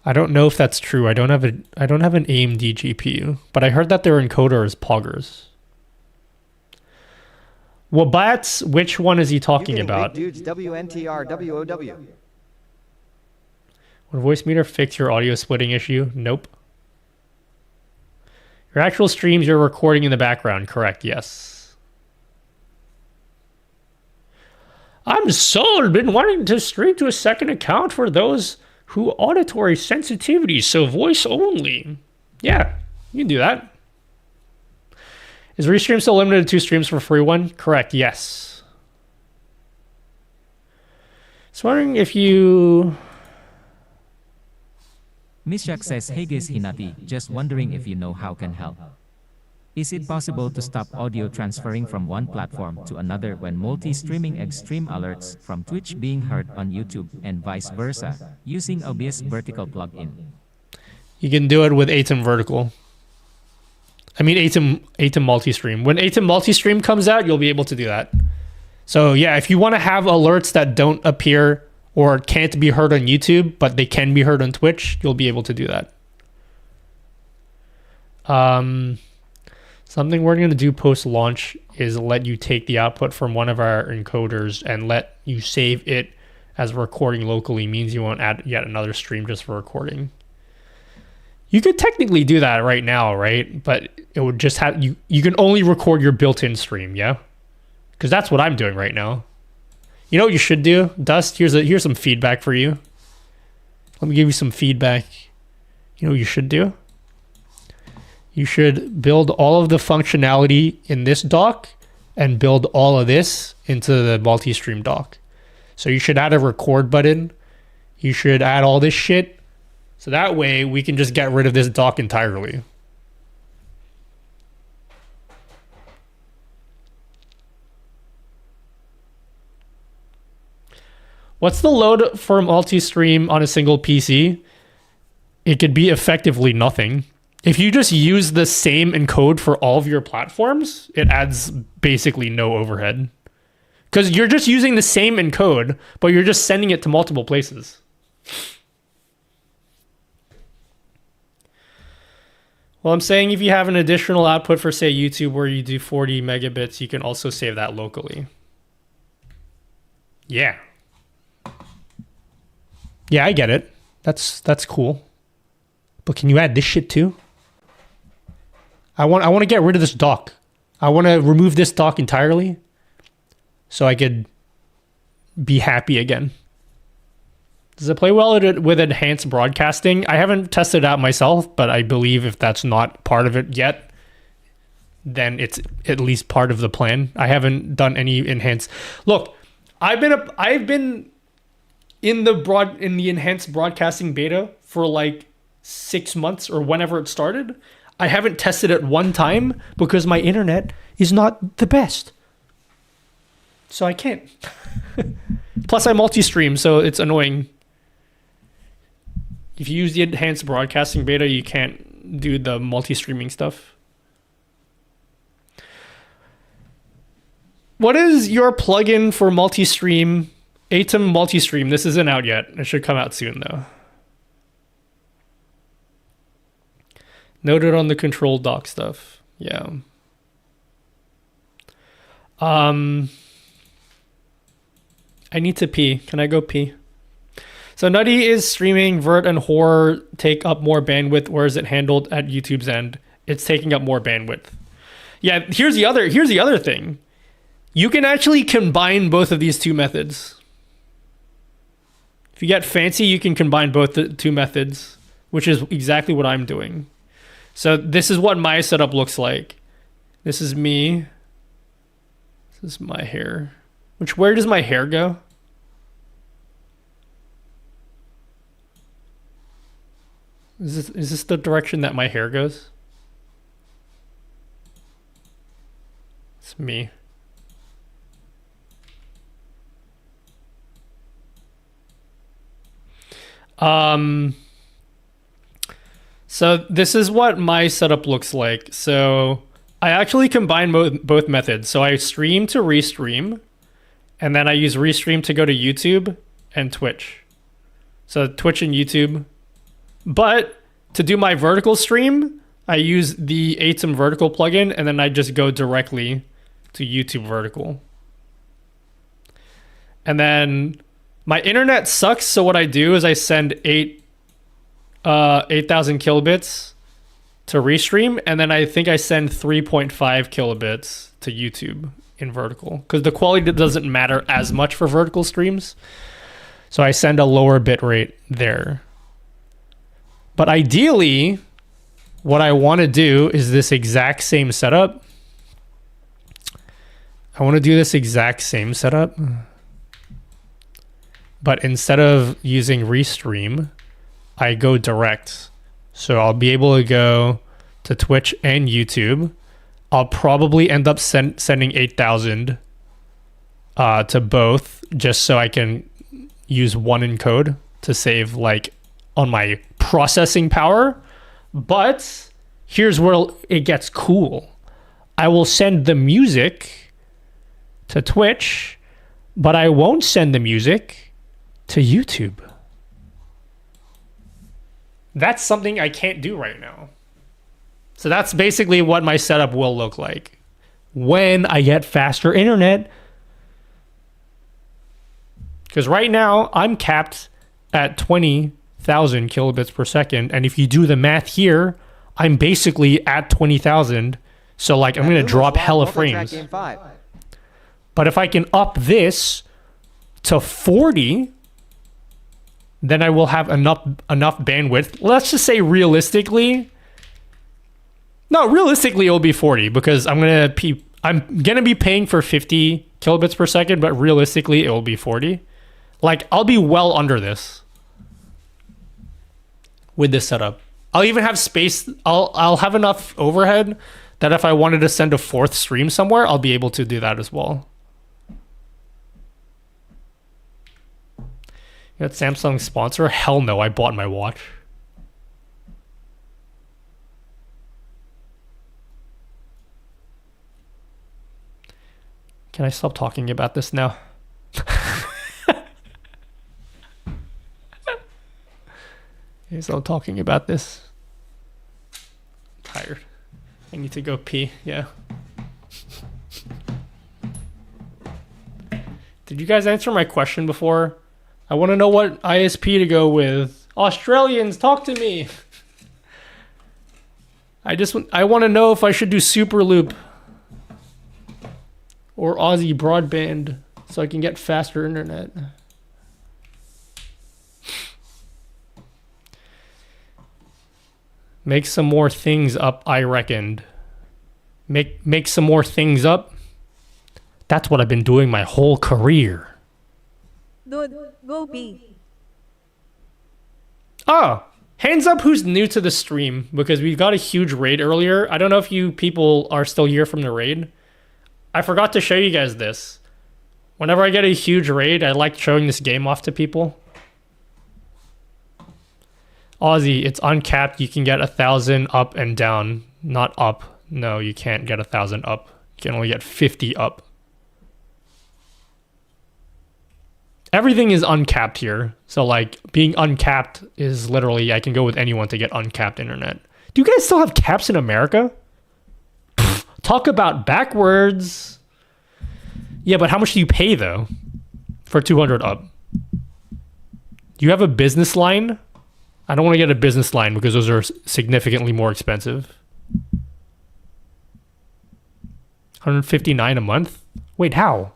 S1: I don't know if that's true. I don't have an AMD GPU, but I heard that their encoder is poggers. Well, Bats, which one is he talking about?
S2: Big dudes, WNTR, WOW.
S1: Would voice meter fix your audio splitting issue? Nope. Your actual streams you're recording in the background, correct? Yes. I'm sold. Been wanting to stream to a second account for those who auditory sensitivity, so voice only. Yeah, you can do that. Is Restream still limited to 2 streams for free one? Correct, yes. Just wondering if you...
S15: Miss Jack says, hey guys Hinati, just wondering if you know how can help. Is it possible to stop audio transferring from one platform to another when multi-streaming extreme alerts from Twitch being heard on YouTube and vice versa, using OBS vertical plugin?
S1: You can do it with ATEM Vertical. I mean ATEM Multi-Stream. When ATEM Multi-Stream comes out, you'll be able to do that. So yeah, if you want to have alerts that don't appear or can't be heard on YouTube, but they can be heard on Twitch, you'll be able to do that. Something we're going to do post-launch is let you take the output from one of our encoders and let you save it as recording locally. Means you won't add yet another stream just for recording. You could technically do that right now, right? But it would just have you can only record your built-in stream, yeah? Because that's what I'm doing right now. You know what you should do, Dust? Here's some feedback for you. Let me give you some feedback. You know what you should do? You should build all of the functionality in this dock and build all of this into the multi-stream dock. So you should add a record button. You should add all this shit. So that way we can just get rid of this dock entirely. What's the load for multi-stream on a single PC? It could be effectively nothing. If you just use the same encode for all of your platforms, it adds basically no overhead. Because you're just using the same encode, but you're just sending it to multiple places. Well, I'm saying if you have an additional output for, say, YouTube where you do 40 megabits, you can also save that locally. Yeah. Yeah, I get it. That's cool. But can you add this shit too? I want to get rid of this dock. I want to remove this dock entirely so I could be happy again. Does it play well with enhanced broadcasting? I haven't tested it out myself, but I believe if that's not part of it yet, then it's at least part of the plan. I haven't done any enhanced. Look, I've been in the enhanced broadcasting beta for like 6 months or whenever it started. I haven't tested it one time because my internet is not the best. So I can't. Plus I multi-stream, so it's annoying. If you use the enhanced broadcasting beta, you can't do the multi-streaming stuff. What is your plugin for multi-stream? Atom multi-stream. This isn't out yet. It should come out soon though. Noted on the control dock stuff. Yeah. I need to pee. Can I go pee? So Nutty is streaming. Vert and Horror take up more bandwidth, or is it handled at YouTube's end? It's taking up more bandwidth. Yeah, here's the other thing. You can actually combine both of these two methods. If you get fancy, you can combine both the two methods, which is exactly what I'm doing. So this is what my setup looks like. This is me. This is my hair. Where does my hair go? Is this the direction that my hair goes? It's me. So this is what my setup looks like. So I actually combine both methods. So I stream to restream, and then I use restream to go to YouTube and Twitch. So Twitch and YouTube. But to do my vertical stream, I use the Atom vertical plugin, and then I just go directly to YouTube vertical. And then my internet sucks, so what I do is I send 8,000 kilobits to restream, and then I think I send 3.5 kilobits to YouTube in vertical, because the quality doesn't matter as much for vertical streams. So I send a lower bit rate there. But ideally, what I want to do is this exact same setup. I want to do this exact same setup. But instead of using restream, I go direct. So I'll be able to go to Twitch and YouTube. I'll probably end up sending 8,000 to both, just so I can use one encode to save like on my processing power. But here's where it gets cool. I will send the music to Twitch, but I won't send the music to YouTube. That's something I can't do right now. So that's basically what my setup will look like when I get faster internet. Because right now I'm capped at 20,000 kilobits per second. And if you do the math here, I'm basically at 20,000. So like I'm going to drop hella frames. But if I can up this to 40, then I will have enough bandwidth. Let's just say realistically. No, realistically it'll be 40 because I'm gonna be paying for 50 kilobits per second, but realistically it will be 40. Like I'll be well under this with this setup. I'll even have space. I'll have enough overhead that if I wanted to send a fourth stream somewhere, I'll be able to do that as well. You got Samsung sponsor? Hell no, I bought my watch. Can I stop talking about this now? Can I stop talking about this? I'm tired. I need to go pee, yeah. Did you guys answer my question before? I want to know what ISP to go with. Australians, talk to me. I want to know if I should do Superloop or Aussie broadband so I can get faster internet. Make some more things up, I reckoned. Make some more things up. That's what I've been doing my whole career.
S6: Dude, go pee.
S1: Oh, hands up who's new to the stream because we got a huge raid earlier. I don't know if you people are still here from the raid. I forgot to show you guys this. Whenever I get a huge raid, I like showing this game off to people. Aussie, it's uncapped. You can get 1,000 up and down. Not up. No, you can't get 1,000 up. You can only get 50 up. Everything is uncapped here. So like being uncapped is literally, I can go with anyone to get uncapped internet. Do you guys still have caps in America? Pfft, talk about backwards. Yeah, but how much do you pay though for 200 up? Do you have a business line? I don't want to get a business line because those are significantly more expensive. 159 a month? Wait, how?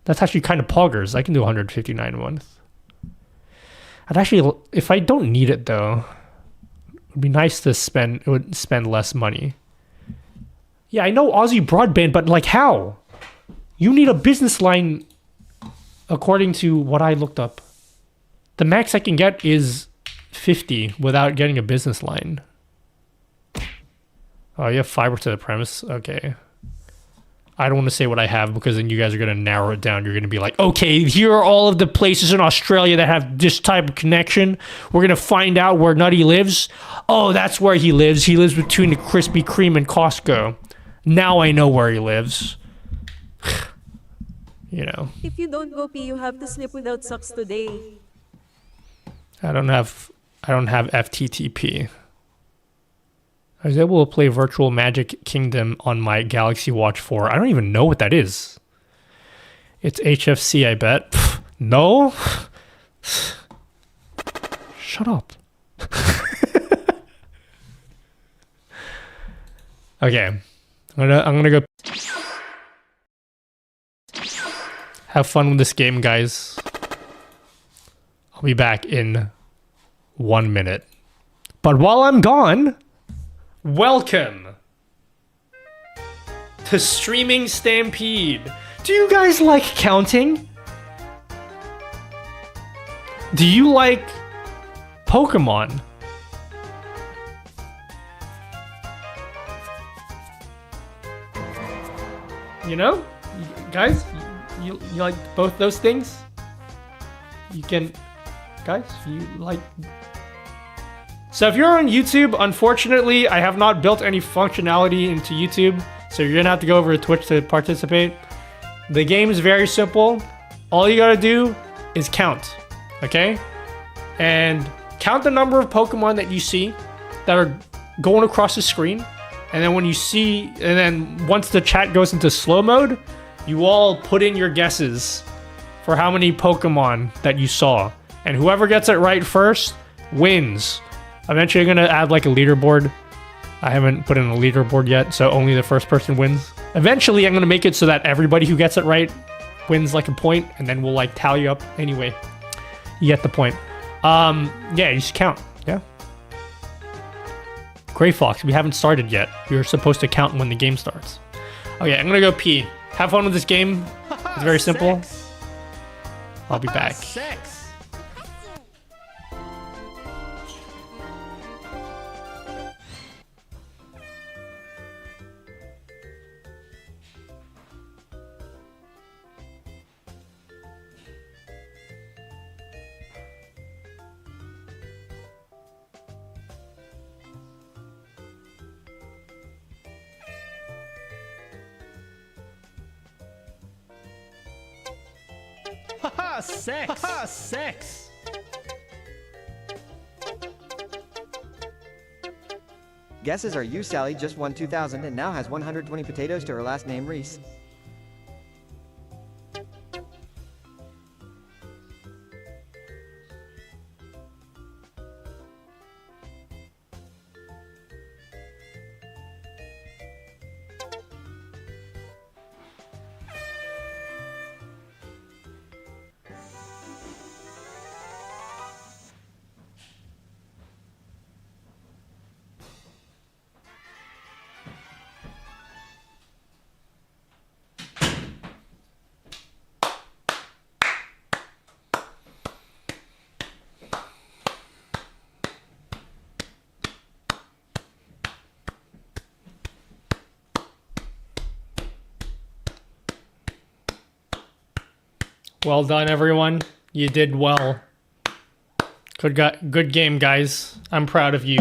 S1: That's actually kind of poggers. I can do 159 a month. I'd actually, if I don't need it though, it would be nice to spend less money. Yeah, I know Aussie broadband, but like how? You need a business line according to what I looked up. The max I can get is 50 without getting a business line. Oh, you have fiber to the premise? Okay. I don't want to say what I have because then you guys are going to narrow it down. You're going to be like, okay, here are all of the places in Australia that have this type of connection. We're going to find out where Nutty lives. Oh, that's where he lives. He lives between the Krispy Kreme and Costco. Now I know where he lives. You know.
S6: If you don't go pee, you have to sleep without socks today.
S1: I don't have FTTP. I was able to play Virtual Magic Kingdom on my Galaxy Watch 4. I don't even know what that is. It's HFC, I bet. Pfft, no? Shut up. Okay. I'm gonna go have fun with this game, guys. I'll be back in 1 minute. But while I'm gone, welcome to Streaming Stampede. Do you guys like counting? Do you like Pokemon? You know? Guys, you like both those things? You can... Guys, you like... So if you're on YouTube, unfortunately, I have not built any functionality into YouTube, so you're gonna have to go over to Twitch to participate. The game is very simple. All you gotta do is count, okay? And count the number of Pokemon that you see that are going across the screen. And then when you see, and then once the chat goes into slow mode, you all put in your guesses for how many Pokemon that you saw. And whoever gets it right first wins. Eventually I'm gonna add like a leaderboard. I haven't put in a leaderboard yet, so only the first person wins. Eventually I'm gonna make it so that everybody who gets it right wins like a point, and then we'll like tally up anyway. You get the point. Yeah, you just count. Yeah. Gray Fox, we haven't started yet. We were supposed to count when the game starts. Okay, I'm gonna go pee. Have fun with this game. It's very simple. I'll be back.
S17: Haha, sex! Haha, sex!
S2: Guesses are you, Sally, just won 2,000 and now has 120 potatoes to her last name, Reese.
S1: Well done, everyone. You did well. Good game, guys. I'm proud of you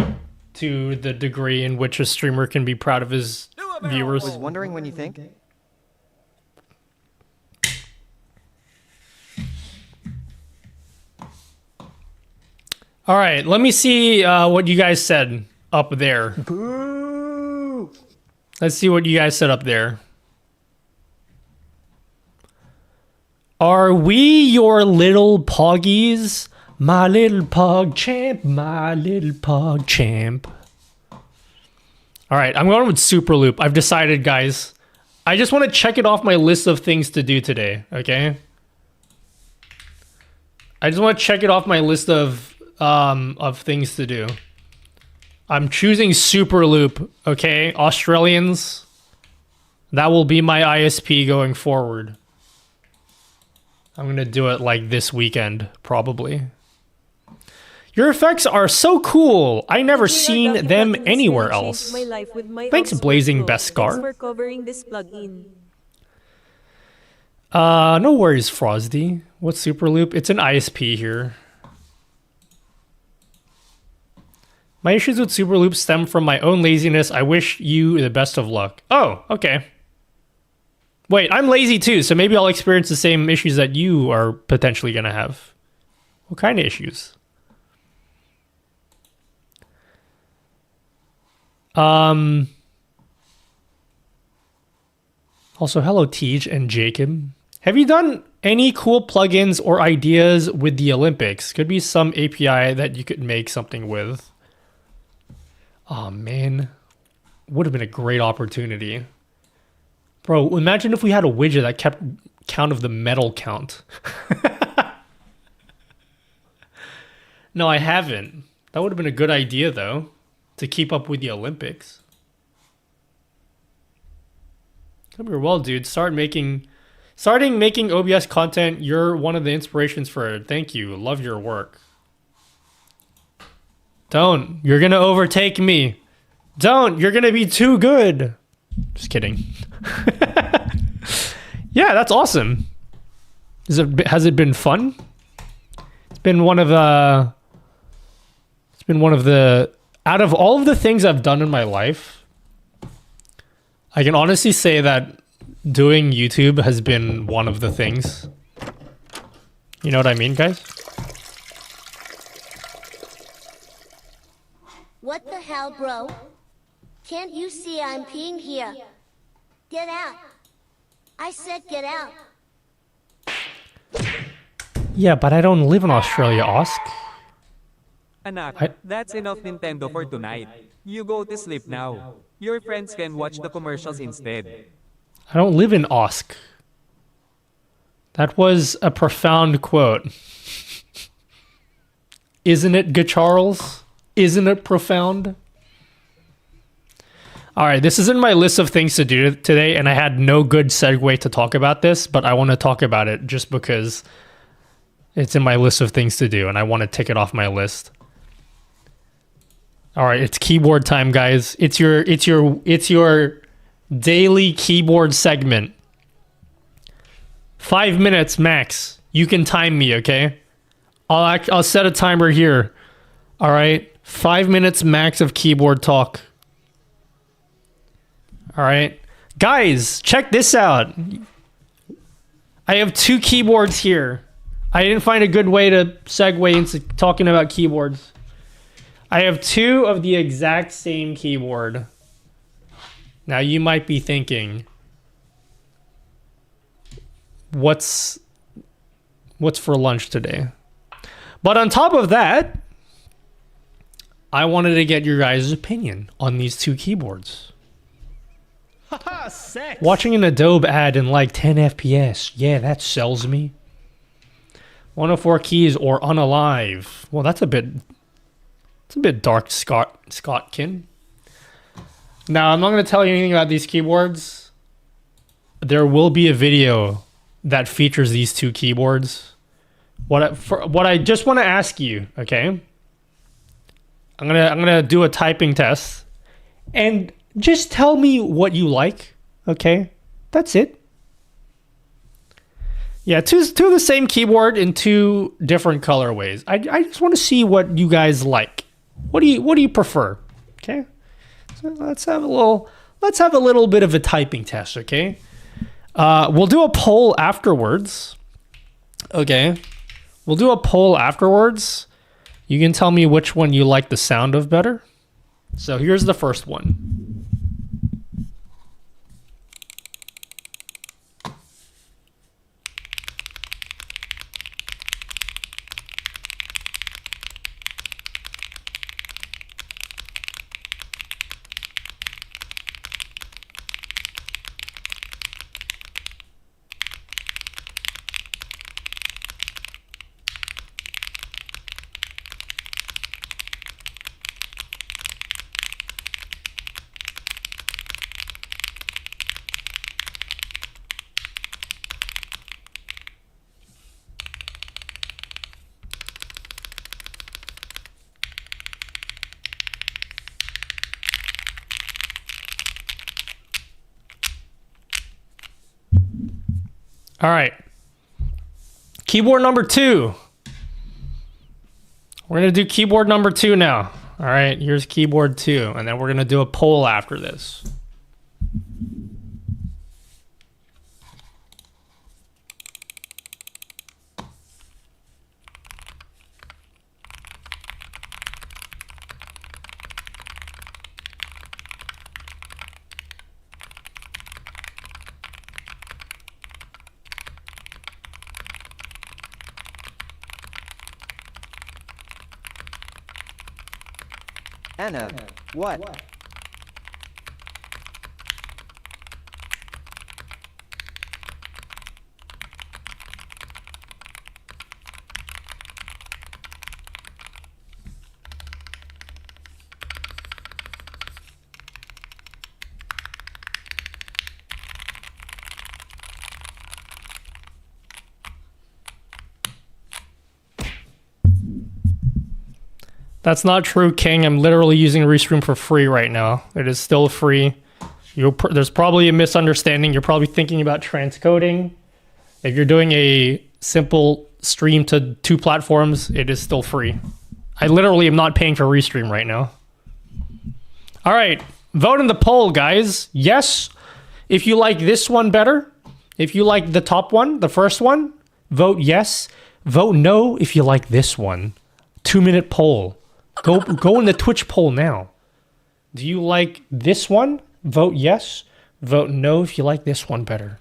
S1: to the degree in which a streamer can be proud of his viewers.
S2: Was wondering when you think?
S1: All right, let me see what you guys said up there. Let's see what you guys said up there. Are we your little poggies? My little pog champ, my little pog champ. All right, I'm going with Super Loop. I've decided, guys. I just want to check it off my list of things to do today, okay? I just want to check it off my list of things to do. I'm choosing Super Loop, okay? Australians. That will be my ISP going forward. I'm gonna do it like this weekend, probably. Your effects are so cool. I never seen them anywhere else. Thanks, Blazing Beskar.
S6: Thanks for covering this plugin.
S1: No worries, Frosty. What's Super Loop? It's an ISP here. My issues with Super Loop stem from my own laziness. I wish you the best of luck. Oh, okay. Wait, I'm lazy too, so maybe I'll experience the same issues that you are potentially gonna have. What kind of issues? Also, hello, Tej and Jacob. Have you done any cool plugins or ideas with the Olympics? Could be some API that you could make something with. Oh man, would have been a great opportunity. Bro, imagine if we had a widget that kept count of the medal count. No, I haven't. That would have been a good idea, though, to keep up with the Olympics. Come here, well, dude. Starting making OBS content. You're one of the inspirations for it. Thank you. Love your work. Don't. You're gonna overtake me. Don't. You're gonna be too good. Just kidding. Yeah, that's awesome. Has it been fun? It's been one of the out of all of the things I've done in my life, I can honestly say that doing YouTube has been one of the things. You know what I mean, guys?
S8: What the hell, bro? Can't you see I'm peeing here? Get out. I said get out.
S1: Yeah, but I don't live in Australia, Osk.
S11: Anak, that's enough Nintendo for tonight. You go to sleep now. Your friends can watch the commercials instead.
S1: I don't live in Osk. That was a profound quote. Isn't it, good Charles? Isn't it profound? All right, this is in my list of things to do today, and I had no good segue to talk about this, but I want to talk about it just because it's in my list of things to do, and I want to tick it off my list. All right, it's keyboard time, guys. It's your daily keyboard segment. 5 minutes max. You can time me, okay? I'll set a timer here. All right, 5 minutes max of keyboard talk. All right, guys, check this out. I have 2 keyboards here. I didn't find a good way to segue into talking about keyboards. I have 2 of the exact same keyboard. Now you might be thinking, what's for lunch today? But on top of that, I wanted to get your guys' opinion on these 2 keyboards.
S17: Haha, sex.
S1: Watching an Adobe ad in like 10 FPS. Yeah, that sells me. 104 keys or unalive. Well, that's a bit dark, Scottkin. Now, I'm not going to tell you anything about these keyboards. There will be a video that features these 2 keyboards. What I just want to ask you, okay? I'm gonna do a typing test, and just tell me what you like, okay? That's it. Yeah, two the same keyboard in 2 different colorways. I just want to see what you guys like. What do you prefer? Okay, so let's have a little bit of a typing test. Okay, we'll do a poll afterwards. Okay, we'll do a poll afterwards. You can tell me which one you like the sound of better. So here's the first one. All right. Keyboard number 2. We're going to do keyboard number 2 now. All right, here's keyboard 2, and then we're going to do a poll after this.
S2: Anna, what?
S1: That's not true, King. I'm literally using Restream for free right now. It is still free. There's probably a misunderstanding. You're probably thinking about transcoding. If you're doing a simple stream to 2 platforms, it is still free. I literally am not paying for Restream right now. All right, vote in the poll, guys. Yes. if you like this one better. If you like the top one, the first one, vote yes. Vote no if you like this one. 2-minute poll. Go in the Twitch poll now. Do you like this one? Vote yes. Vote no if you like this one better.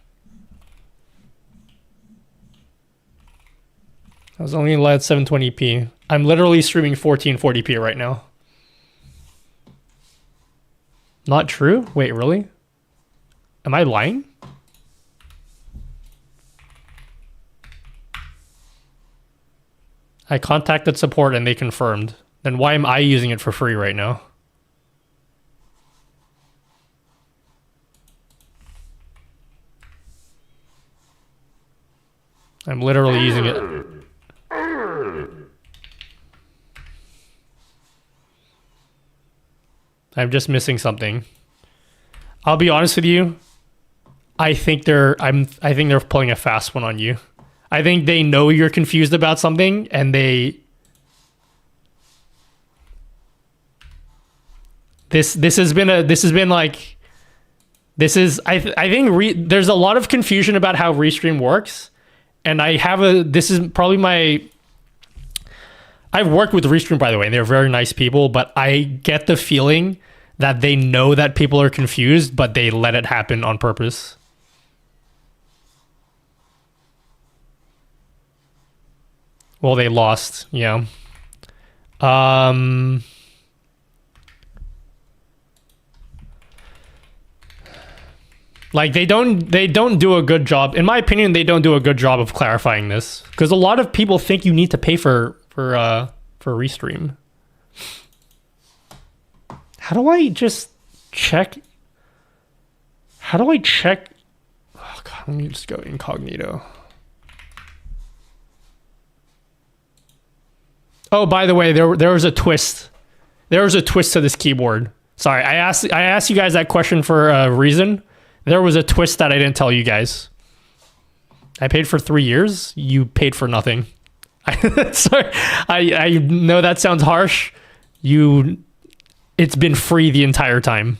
S1: I was only allowed 720p. I'm literally streaming 1440p right now. Not true? Wait, really? Am I lying? I contacted support and they confirmed. Then why am I using it for free right now? I'm literally using it. I'm just missing something. I'll be honest with you. I think they're pulling a fast one on you. I think they know you're confused about something, and this has been like I think there's a lot of confusion about how Restream works, and this is probably I've worked with Restream, by the way, and they're very nice people, but I get the feeling that they know that people are confused, but they let it happen on purpose. Well, they lost, yeah. Like they don't do a good job. In my opinion, they don't do a good job of clarifying this, because a lot of people think you need to pay for Restream. How do I just check? How do I check? Oh God, let me just go incognito. Oh, by the way, there was a twist. There was a twist to this keyboard. Sorry, I asked you guys that question for a reason. There was a twist that I didn't tell you guys. I paid for 3 years. You paid for nothing. Sorry, I know that sounds harsh. It's been free the entire time.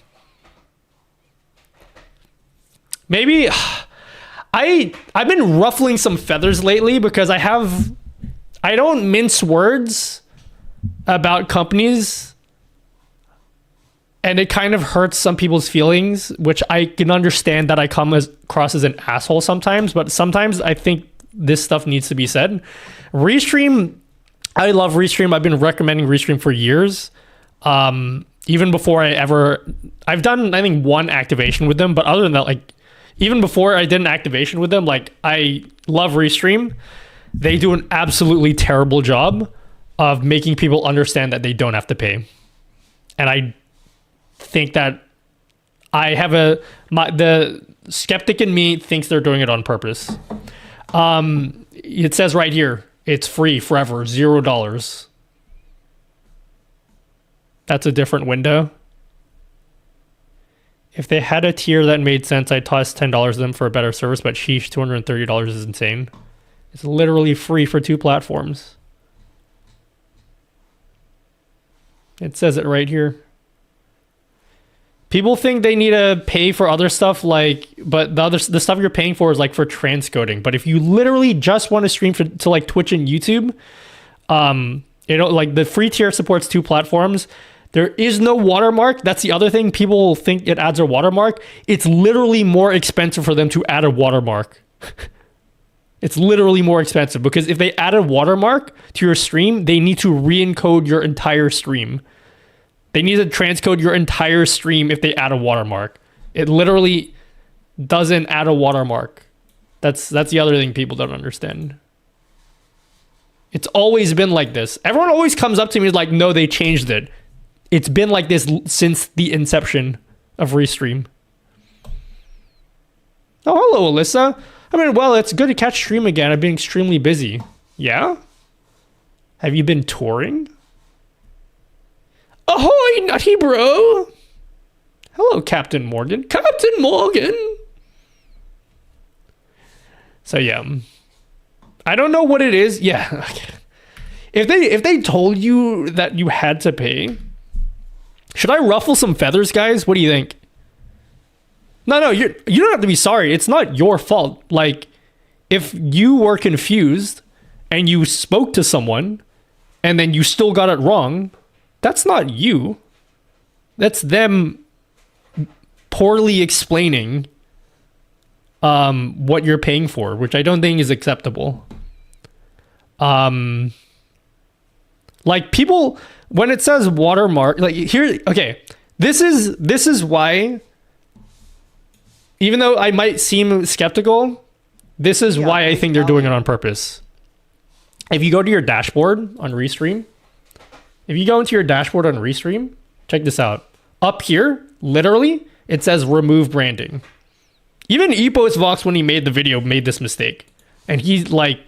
S1: Maybe I've been ruffling some feathers lately because I don't mince words about companies, and it kind of hurts some people's feelings, which I can understand that I come across as an asshole sometimes, but sometimes I think this stuff needs to be said. Restream, I love Restream. I've been recommending Restream for years. Even before I've done, I think, one activation with them, but other than that, like, even before I did an activation with them, like, I love Restream. They do an absolutely terrible job of making people understand that they don't have to pay. And I think that the skeptic in me thinks they're doing it on purpose. It says right here, it's free forever, $0. That's a different window. If they had a tier that made sense, I'd toss $10 to them for a better service, but sheesh, $230 is insane. It's literally free for 2 platforms. It says it right here. People think they need to pay for other stuff, but the stuff you're paying for is like for transcoding. But if you literally just want to stream to like Twitch and YouTube, like the free tier supports 2 platforms. There is no watermark. That's the other thing. People think it adds a watermark. It's literally more expensive for them to add a watermark. It's literally more expensive because if they add a watermark to your stream, they need to re-encode your entire stream. They need to transcode your entire stream if they add a watermark. It literally doesn't add a watermark. That's the other thing people don't understand. It's always been like this. Everyone always comes up to me and is like, no, they changed it. It's been like this since the inception of Restream. Oh, hello, Alyssa. I mean, well, it's good to catch stream again. I've been extremely busy. Yeah? Have you been touring? Ahoy, nutty bro! Hello, Captain Morgan. Captain Morgan! So, yeah. I don't know what it is. Yeah. If they told you that you had to pay, should I ruffle some feathers, guys? What do you think? No, you don't have to be sorry. It's not your fault. Like, if you were confused and you spoke to someone and then you still got it wrong, that's not you. That's them poorly explaining what you're paying for, which I don't think is acceptable. Like, people, when it says watermark, like, here, okay, this is why, even though I might seem skeptical, this is why I think they're doing it on purpose. If you go to your dashboard on Restream, check this out. Up here, literally, it says remove branding. Even EposVox, when he made the video, made this mistake. And he's like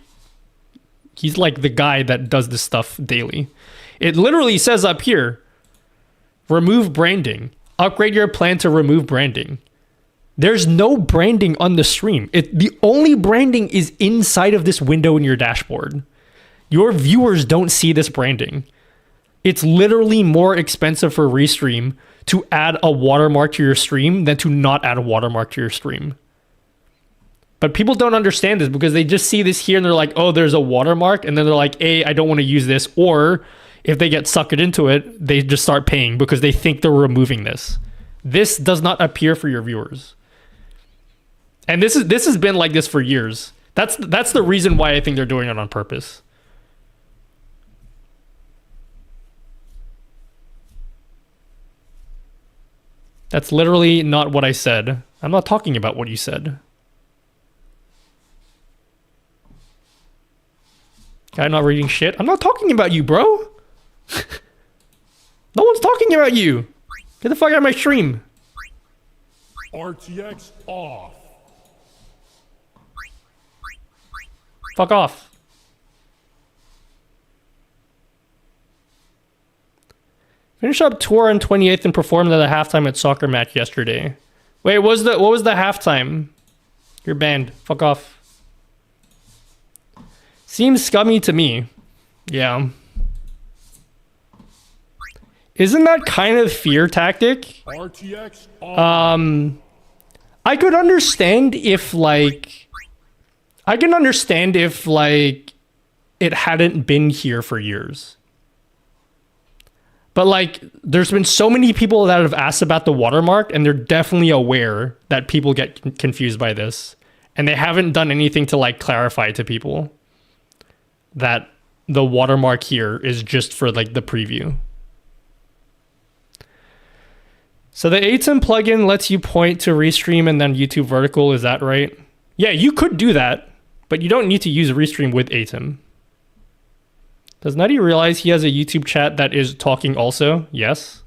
S1: the guy that does this stuff daily. It literally says up here, remove branding. Upgrade your plan to remove branding. There's no branding on the stream. The only branding is inside of this window in your dashboard. Your viewers don't see this branding. It's literally more expensive for Restream to add a watermark to your stream than to not add a watermark to your stream. But people don't understand this because they just see this here and they're like, oh, there's a watermark. And then they're like, A, I don't want to use this. Or if they get suckered into it, they just start paying because they think they're removing this. This does not appear for your viewers. And this has been like this for years. That's the reason why I think they're doing it on purpose. That's literally not what I said. I'm not talking about what you said. Guy not reading shit. I'm not talking about you, bro. No one's talking about you. Get the fuck out of my stream.
S12: RTX off.
S1: Fuck off. Finish up tour on 28th and performed at a halftime at soccer match yesterday. Wait, what was the halftime? You're banned. Fuck off. Seems scummy to me. Yeah. Isn't that kind of fear tactic?
S12: RTX off.
S1: I could understand if like it hadn't been here for years. But like, there's been so many people that have asked about the watermark, and they're definitely aware that people get confused by this, and they haven't done anything to like clarify to people that the watermark here is just for like the preview. So the ATEM plugin lets you point to Restream and then YouTube vertical. Is that right? Yeah, you could do that, but you don't need to use Restream with ATEM. Does Nutty realize he has a YouTube chat that is talking also? Yes.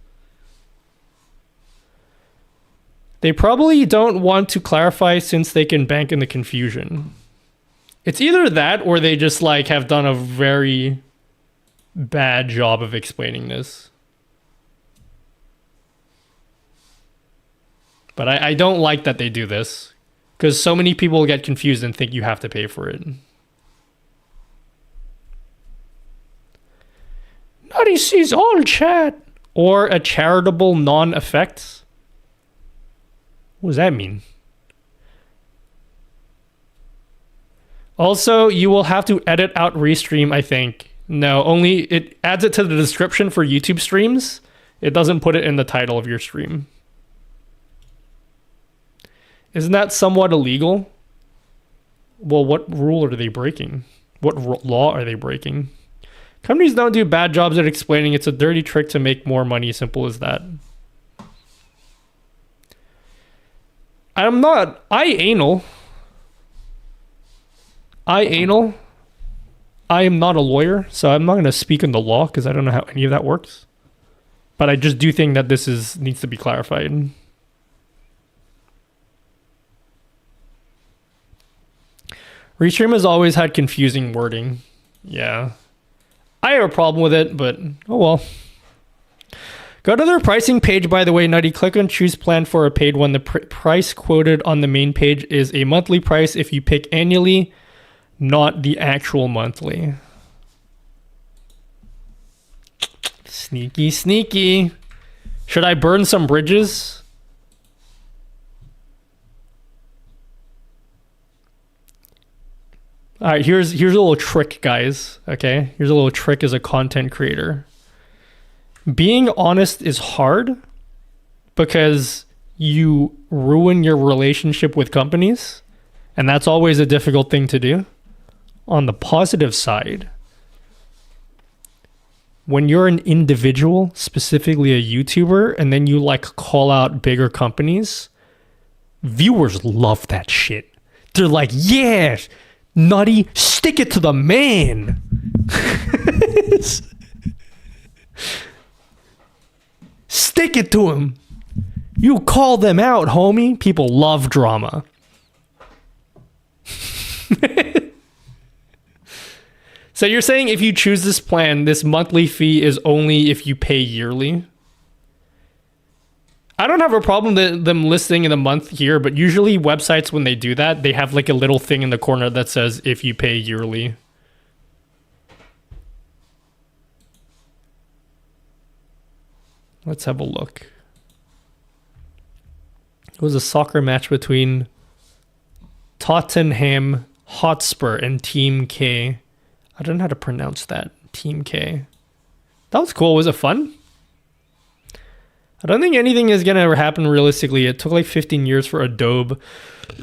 S1: They probably don't want to clarify since they can bank in the confusion. It's either that or they just like have done a very bad job of explaining this. But I don't like that they do this because so many people get confused and think you have to pay for it. Nutty sees all chat. Or a charitable non-effects. What does that mean? Also, you will have to edit out Restream, I think. No, only it adds it to the description for YouTube streams. It doesn't put it in the title of your stream. Isn't that somewhat illegal? Well, what rule are they breaking? What law are they breaking? Companies don't do bad jobs at explaining. It's a dirty trick to make more money. Simple as that. I anal. I am not a lawyer, so I'm not going to speak on the law because I don't know how any of that works. But I just do think that this needs to be clarified. Restream has always had confusing wording. Yeah. I have a problem with it, but oh well. Go to their pricing page, by the way, Nutty. Click on choose plan for a paid one. The price quoted on the main page is a monthly price if you pick annually, not the actual monthly. Sneaky, sneaky. Should I burn some bridges? All right, here's a little trick, guys. Okay, here's a little trick as a content creator. Being honest is hard because you ruin your relationship with companies, and that's always a difficult thing to do. On the positive side, when you're an individual, specifically a YouTuber, and then you like call out bigger companies, viewers love that shit. They're like, yeah, Nutty, stick it to the man. Stick it to him. You call them out, homie. People love drama. So you're saying if you choose this plan, this monthly fee is only if you pay yearly? I don't have a problem them listing in a month here, but usually websites, when they do that, they have like a little thing in the corner that says if you pay yearly. Let's have a look. It was a soccer match between Tottenham Hotspur and Team K. I don't know how to pronounce that. Team K. That was cool. Was it fun? I don't think anything is going to happen realistically. It took like 15 years for Adobe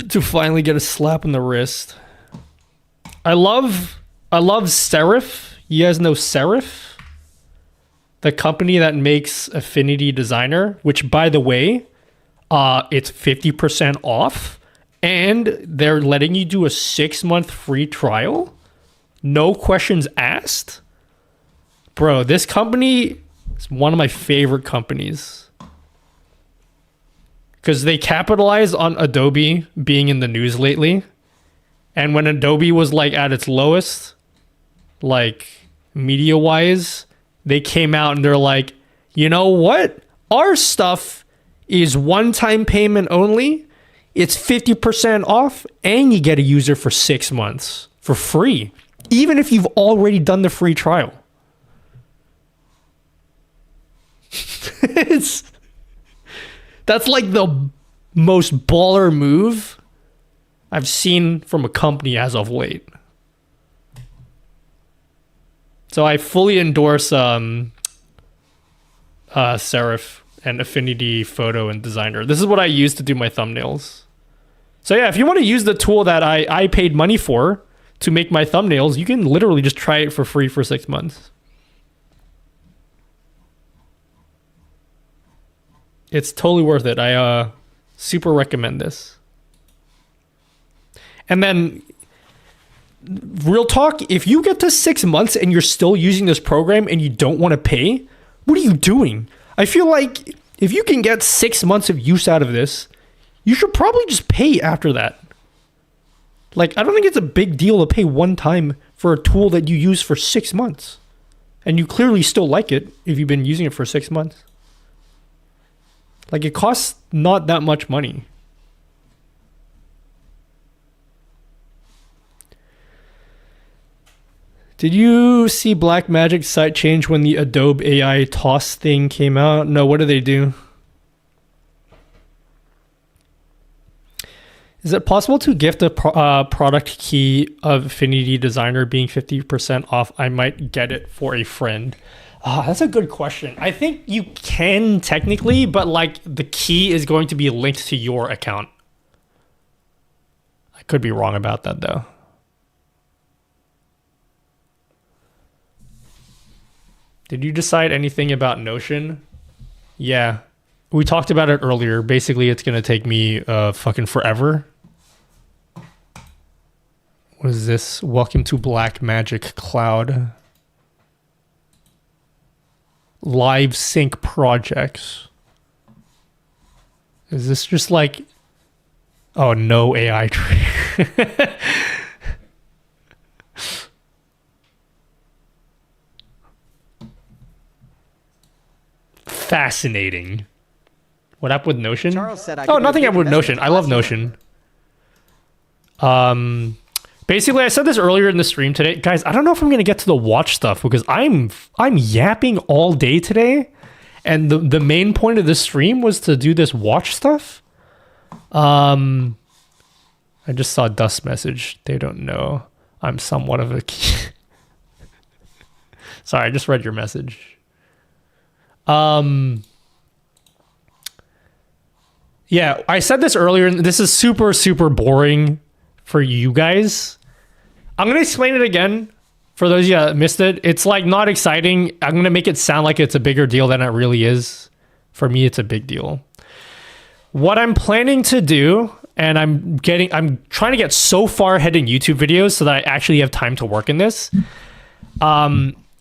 S1: to finally get a slap on the wrist. I love Serif. You guys know Serif? The company that makes Affinity Designer, which by the way, it's 50% off and they're letting you do a 6-month free trial. No questions asked. Bro, this company is one of my favorite companies. Because they capitalized on Adobe being in the news lately. And when Adobe was like at its lowest, like media-wise, they came out and they're like, you know what? Our stuff is one-time payment only. It's 50% off and you get a user for 6 months for free. Even if you've already done the free trial. That's like the most baller move I've seen from a company as of late. So I fully endorse Serif and Affinity Photo and Designer. This is what I use to do my thumbnails. So yeah, if you want to use the tool that I paid money for to make my thumbnails, you can literally just try it for free for 6 months. It's totally worth it. I super recommend this. And then, real talk, if you get to 6 months and you're still using this program and you don't want to pay, what are you doing? I feel like if you can get 6 months of use out of this, you should probably just pay after that. Like, I don't think it's a big deal to pay one time for a tool that you use for 6 months. And you clearly still like it if you've been using it for 6 months. Like, it costs not that much money. Did you see Blackmagic's site change when the Adobe AI toss thing came out? No, what did they do? Is it possible to gift a product key of Affinity Designer being 50% off? I might get it for a friend. That's a good question. I think you can technically, but like the key is going to be linked to your account. I could be wrong about that though. Did you decide anything about Notion? Yeah. We talked about it earlier. Basically, it's going to take me fucking forever. What is this? Welcome to Blackmagic Cloud. Live sync projects. Is this just like... Oh, no AI trigger. Fascinating. What happened with Notion?
S2: Charles said
S1: nothing happened with Notion. I love Notion. Basically, I said this earlier in the stream today. Guys, I don't know if I'm going to get to the watch stuff because I'm yapping all day today. And the main point of this stream was to do this watch stuff. I just saw Dust message. They don't know. I'm somewhat of a Sorry, I just read your message. Yeah, I said this earlier, and this is super, super boring for you guys. I'm going to explain it again for those of you that missed it. It's like not exciting. I'm going to make it sound like it's a bigger deal than it really is. For me, it's a big deal. What I'm planning to do, and I'm trying to get so far ahead in YouTube videos so that I actually have time to work in this.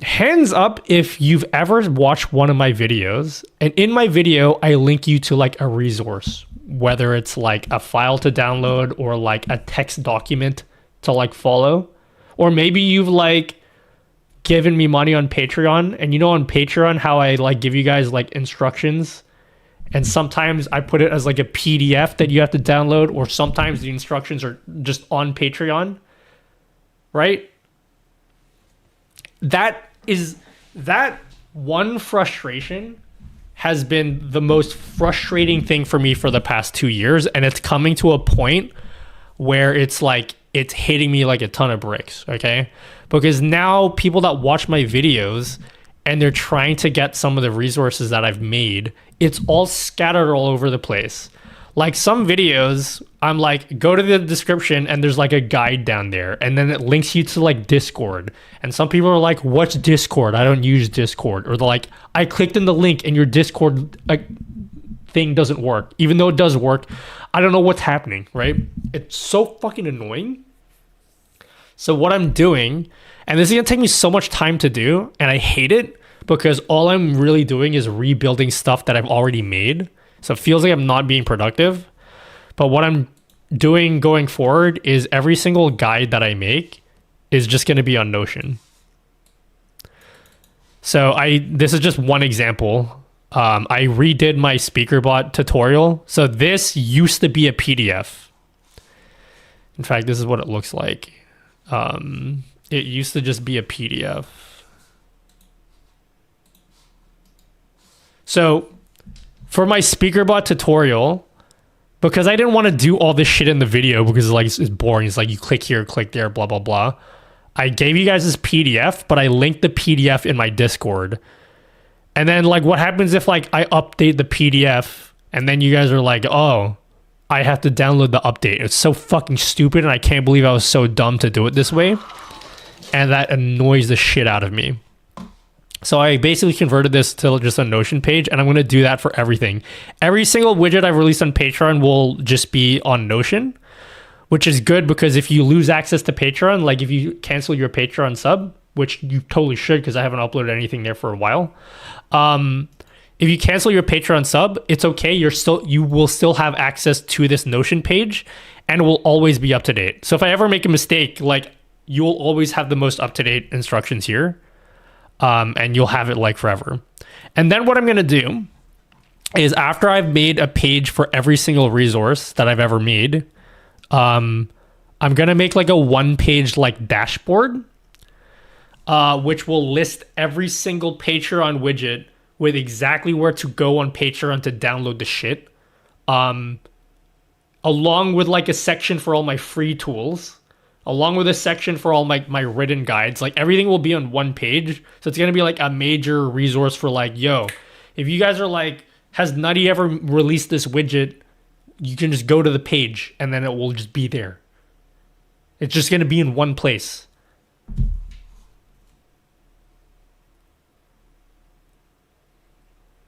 S1: Hands up if you've ever watched one of my videos, and in my video, I link you to like a resource, whether it's like a file to download or like a text document to like follow, or maybe you've like given me money on Patreon, and you know on Patreon how I like give you guys like instructions, and sometimes I put it as like a PDF that you have to download, or sometimes the instructions are just on Patreon, right? That one frustration has been the most frustrating thing for me for the past 2 years, and it's coming to a point where it's like it's hitting me like a ton of bricks, okay? Because now people that watch my videos and they're trying to get some of the resources that I've made, it's all scattered all over the place. Like some videos, I'm like, go to the description and there's like a guide down there, and then it links you to like Discord. And some people are like, what's Discord? I don't use Discord. Or they're like, I clicked in the link and your Discord like thing doesn't work. Even though it does work, I don't know what's happening, right? It's so fucking annoying. So what I'm doing, and this is gonna take me so much time to do, and I hate it because all I'm really doing is rebuilding stuff that I've already made. So it feels like I'm not being productive. But what I'm doing going forward is every single guide that I make is just going to be on Notion. So this is just one example. I redid my SpeakerBot tutorial. So this used to be a PDF. In fact, this is what it looks like. It used to just be a PDF. So for my SpeakerBot tutorial, because I didn't want to do all this shit in the video because like it's boring. It's like you click here, click there, blah, blah, blah. I gave you guys this PDF, but I linked the PDF in my Discord. And then like what happens if like I update the PDF and then you guys are like, oh, I have to download the update. It's so fucking stupid, and I can't believe I was so dumb to do it this way. And that annoys the shit out of me. So I basically converted this to just a Notion page, and I'm going to do that for everything. Every single widget I've released on Patreon will just be on Notion, which is good because if you lose access to Patreon, like if you cancel your Patreon sub, which you totally should because I haven't uploaded anything there for a while. If you cancel your Patreon sub, it's okay. You will still have access to this Notion page, and it will always be up to date. So if I ever make a mistake, like you'll always have the most up-to-date instructions here. And you'll have it like forever. And then what I'm going to do is after I've made a page for every single resource that I've ever made, I'm going to make like a one-page like dashboard, which will list every single Patreon widget with exactly where to go on Patreon to download the shit, along with like a section for all my free tools, along with a section for all my written guides. Like everything will be on one page. So it's going to be like a major resource for like, yo, if you guys are like, has Nutty ever released this widget? You can just go to the page and then it will just be there. It's just going to be in one place.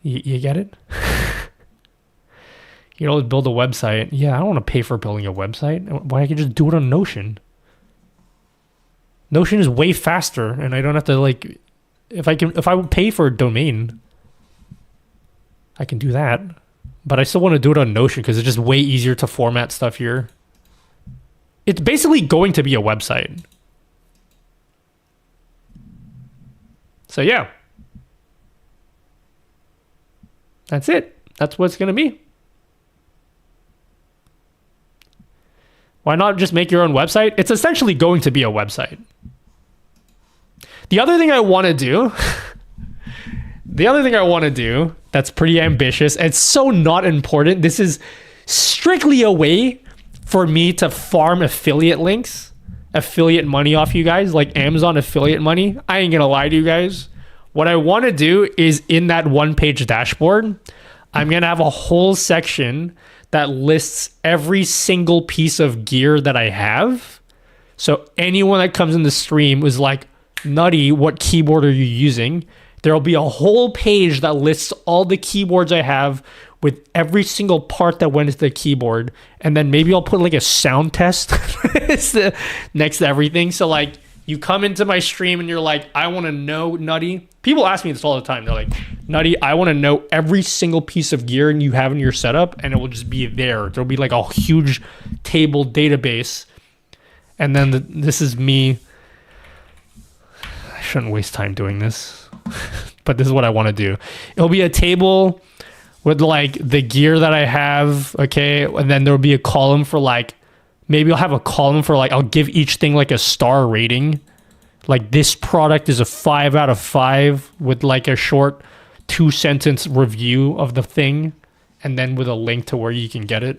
S1: You get it? You know, build a website. Yeah, I don't want to pay for building a website. Why I can just do it on Notion. Notion is way faster, and I don't have to like. If I would pay for a domain, I can do that. But I still want to do it on Notion because it's just way easier to format stuff here. It's basically going to be a website. So yeah, that's it. That's what it's gonna be. Why not just make your own website? It's essentially going to be a website. The other thing I want to do, that's pretty ambitious, it's so not important. This is strictly a way for me to farm affiliate links affiliate money off you guys, like Amazon affiliate money, I ain't gonna lie to you guys. What I want to do is in that one-page dashboard, I'm gonna have a whole section that lists every single piece of gear that I have. So anyone that comes in the stream was like, Nutty, what keyboard are you using? There'll be a whole page that lists all the keyboards I have with every single part that went into the keyboard. And then maybe I'll put like a sound test next to everything. So like you come into my stream and you're like, I want to know, Nutty. People ask me this all the time. They're like, Nutty, I want to know every single piece of gear you have in your setup, and it will just be there. There'll be like a huge table database. And then this is me. I shouldn't waste time doing this, but this is what I want to do. It'll be a table with like the gear that I have, okay? And then there'll be a column for like, maybe I'll have a column for like, I'll give each thing like a star rating. Like this product is a 5 out of 5 with like a short 2-sentence review of the thing. And then with a link to where you can get it.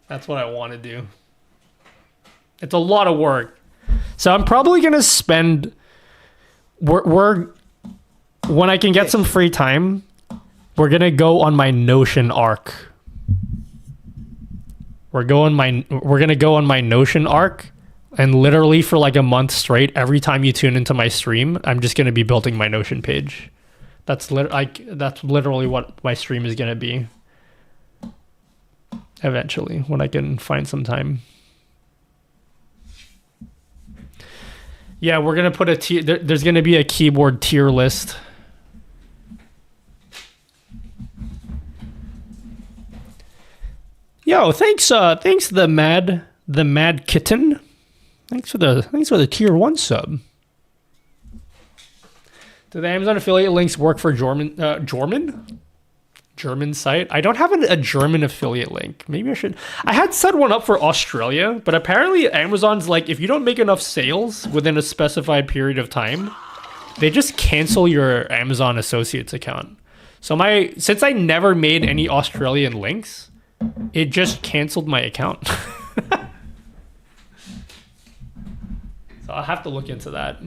S1: That's what I want to do. It's a lot of work. So I'm probably going to spend... We're when I can get some free time, we're going to go on my Notion arc. We're going to go on my Notion arc, and literally for like a month straight, every time you tune into my stream, I'm just going to be building my Notion page. That's literally what my stream is going to be. Eventually, when I can find some time. Yeah, we're going to put a tier. There's going to be a keyboard tier list. Yo, thanks the mad kitten. Thanks for the tier 1 sub. Do the Amazon affiliate links work for German site? I don't have a German affiliate link. Maybe I should. I had set one up for Australia, but apparently Amazon's like, if you don't make enough sales within a specified period of time, they just cancel your Amazon Associates account. So since I never made any Australian links, it just canceled my account. So I'll have to look into that.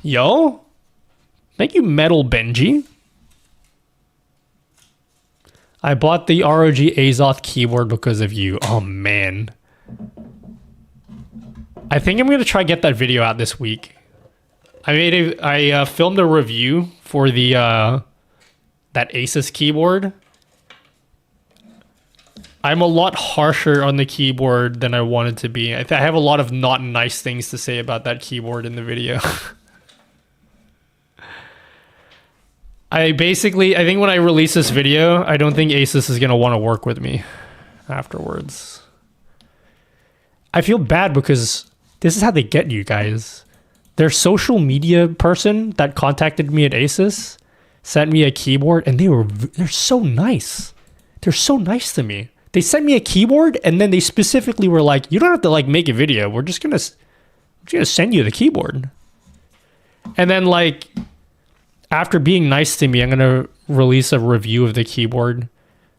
S1: Yo, thank you, Metal Benji. I bought the ROG Azoth keyboard because of you. Oh man. I think I'm gonna try get that video out this week. I filmed a review for the that Asus keyboard. I'm a lot harsher on the keyboard than I wanted to be. I have a lot of not nice things to say about that keyboard in the video. I think when I release this video, I don't think Asus is going to want to work with me afterwards. I feel bad because this is how they get you guys. Their social media person that contacted me at Asus sent me a keyboard, and they're so nice. They're so nice to me. They sent me a keyboard, and then they specifically were like, you don't have to like make a video. We're just gonna send you the keyboard. And then like, after being nice to me, I'm gonna release a review of the keyboard.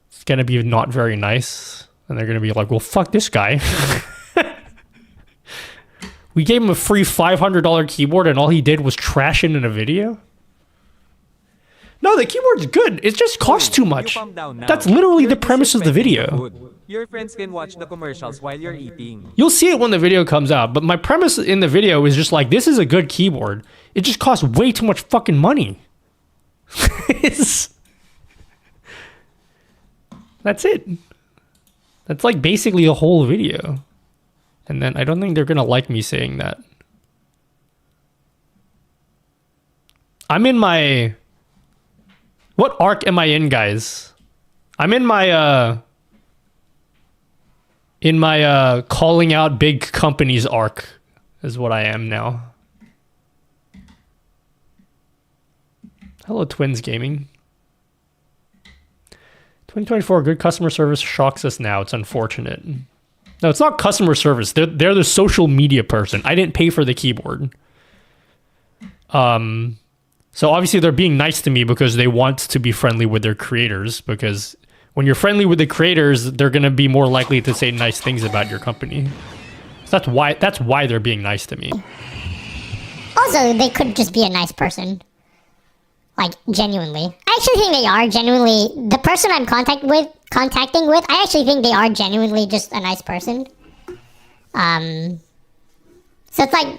S1: It's gonna be not very nice. And they're gonna be like, well, fuck this guy. We gave him a free $500 keyboard, and all he did was trash it in a video? No, the keyboard's good. It just costs too much. That's literally the premise of the video.
S11: Your friends can watch the commercials while you're eating.
S1: You'll see it when the video comes out, but my premise in the video is just like, this is a good keyboard. It just costs way too much fucking money. That's it. That's like basically a whole video. And then I don't think they're gonna like me saying that. I'm in my... What arc am I in, guys? I'm in my calling out big companies arc is what I am now. Hello, Twins Gaming. 2024, good customer service shocks us now. It's unfortunate. No, it's not customer service. They're the social media person. I didn't pay for the keyboard. So obviously they're being nice to me because they want to be friendly with their creators, because when you're friendly with the creators, they're going to be more likely to say nice things about your company. So that's why they're being nice to me.
S5: Also, they could just be a nice person. Like, genuinely. I actually think they are genuinely... The person I'm contacting with, I actually think they are genuinely just a nice person. So it's like...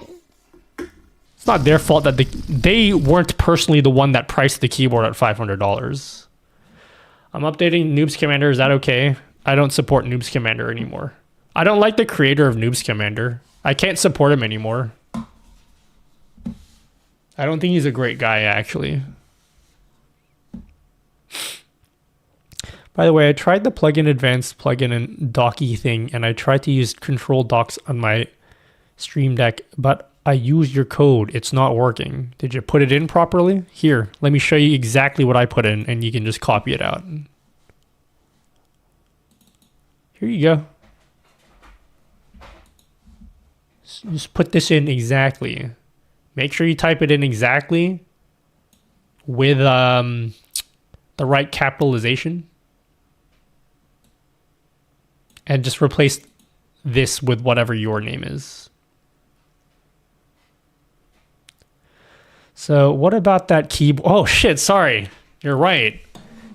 S1: It's not their fault that they weren't personally the one that priced the keyboard at $500. I'm updating Noobs Commander. Is that okay? I don't support Noobs Commander anymore. I don't like the creator of Noobs Commander. I can't support him anymore. I don't think he's a great guy, actually. By the way, I tried the plugin advanced plugin and docky thing, and I tried to use control docks on my Stream Deck, but I used your code. It's not working. Did you put it in properly? Here, let me show you exactly what I put in, and you can just copy it out. Here you go. Just put this in exactly. Make sure you type it in exactly with the right capitalization. And just replace this with whatever your name is. So what about that keyboard? Oh shit, sorry. You're right.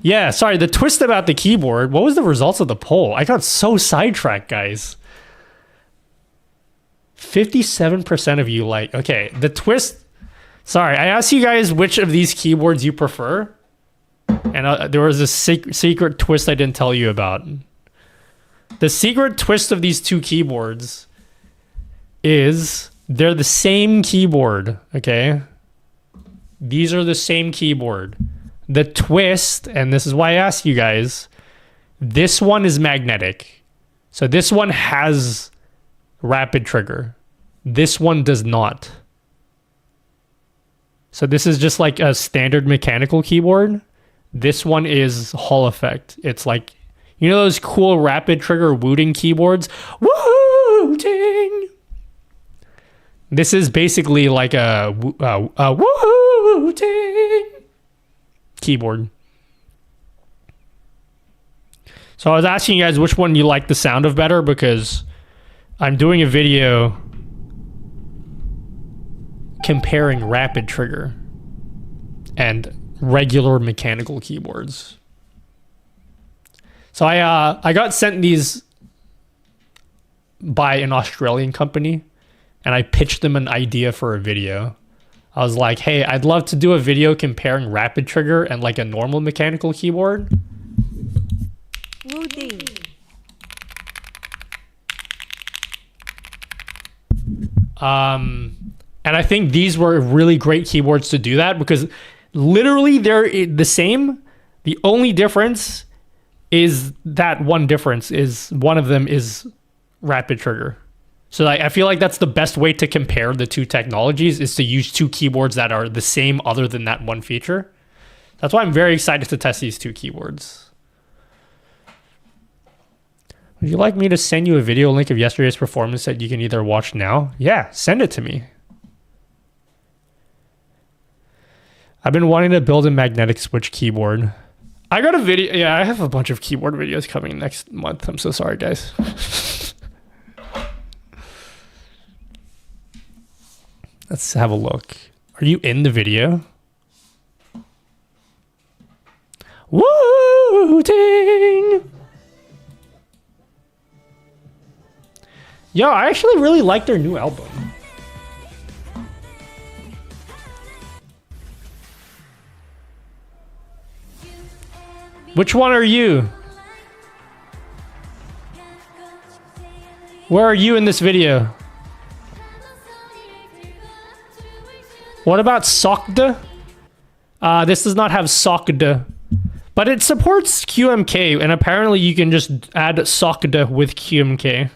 S1: Yeah, sorry, the twist about the keyboard. What was the results of the poll? I got so sidetracked, guys. 57% of you like... Okay, the twist... Sorry, I asked you guys which of these keyboards you prefer. And there was a secret twist I didn't tell you about. The secret twist of these two keyboards is they're the same keyboard, okay? These are the same keyboard. The twist, and this is why I asked you guys, this one is magnetic. So this one has rapid trigger. This one does not. So this is just like a standard mechanical keyboard. This one is Hall effect. It's like, you know those cool rapid trigger wooting keyboards? Wooting! This is basically like a wooting keyboard. So I was asking you guys which one you like the sound of better, because I'm doing a video comparing rapid trigger and regular mechanical keyboards. So I got sent these by an Australian company, and I pitched them an idea for a video. I was like, hey, I'd love to do a video comparing rapid trigger and like a normal mechanical keyboard.
S6: Wooting.
S1: And I think these were really great keyboards to do that, because literally they're the same. The only difference is that one difference is one of them is rapid trigger. So I feel like that's the best way to compare the two technologies, is to use two keyboards that are the same other than that one feature. That's why I'm very excited to test these two keyboards. Would you like me to send you a video link of yesterday's performance that you can either watch now? Yeah, send it to me. I've been wanting to build a magnetic switch keyboard. I got a video. Yeah, I have a bunch of keyboard videos coming next month. I'm so sorry, guys. Let's have a look. Are you in the video? Wooting! Yo, I actually really like their new album. Which one are you? Where are you in this video? What about Sockda? This does not have Sockda, but it supports QMK, and apparently you can just add Sockda with QMK.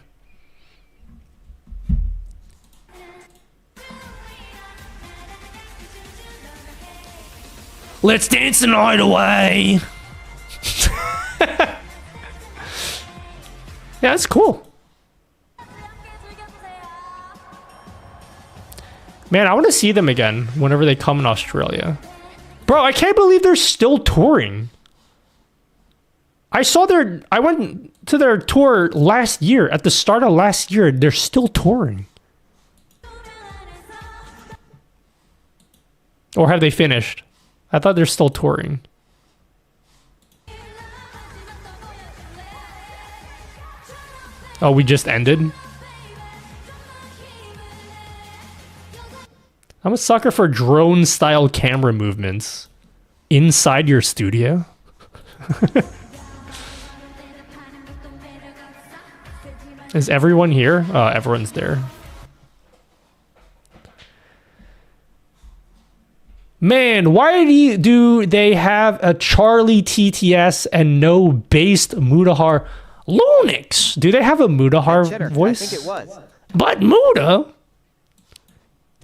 S1: Let's dance the night away. Yeah, that's cool. Man, I want to see them again whenever they come in Australia. Bro, I can't believe they're still touring. I went to their tour last year. At the start of last year, they're still touring. Or have they finished? I thought they're still touring. Oh, we just ended? I'm a sucker for drone-style camera movements inside your studio. Is everyone here? Everyone's there. Man, why do they have a Charlie TTS and no based Mudahar? Lunix! Do they have a Mudahar voice?
S2: I think it was.
S1: But Muda?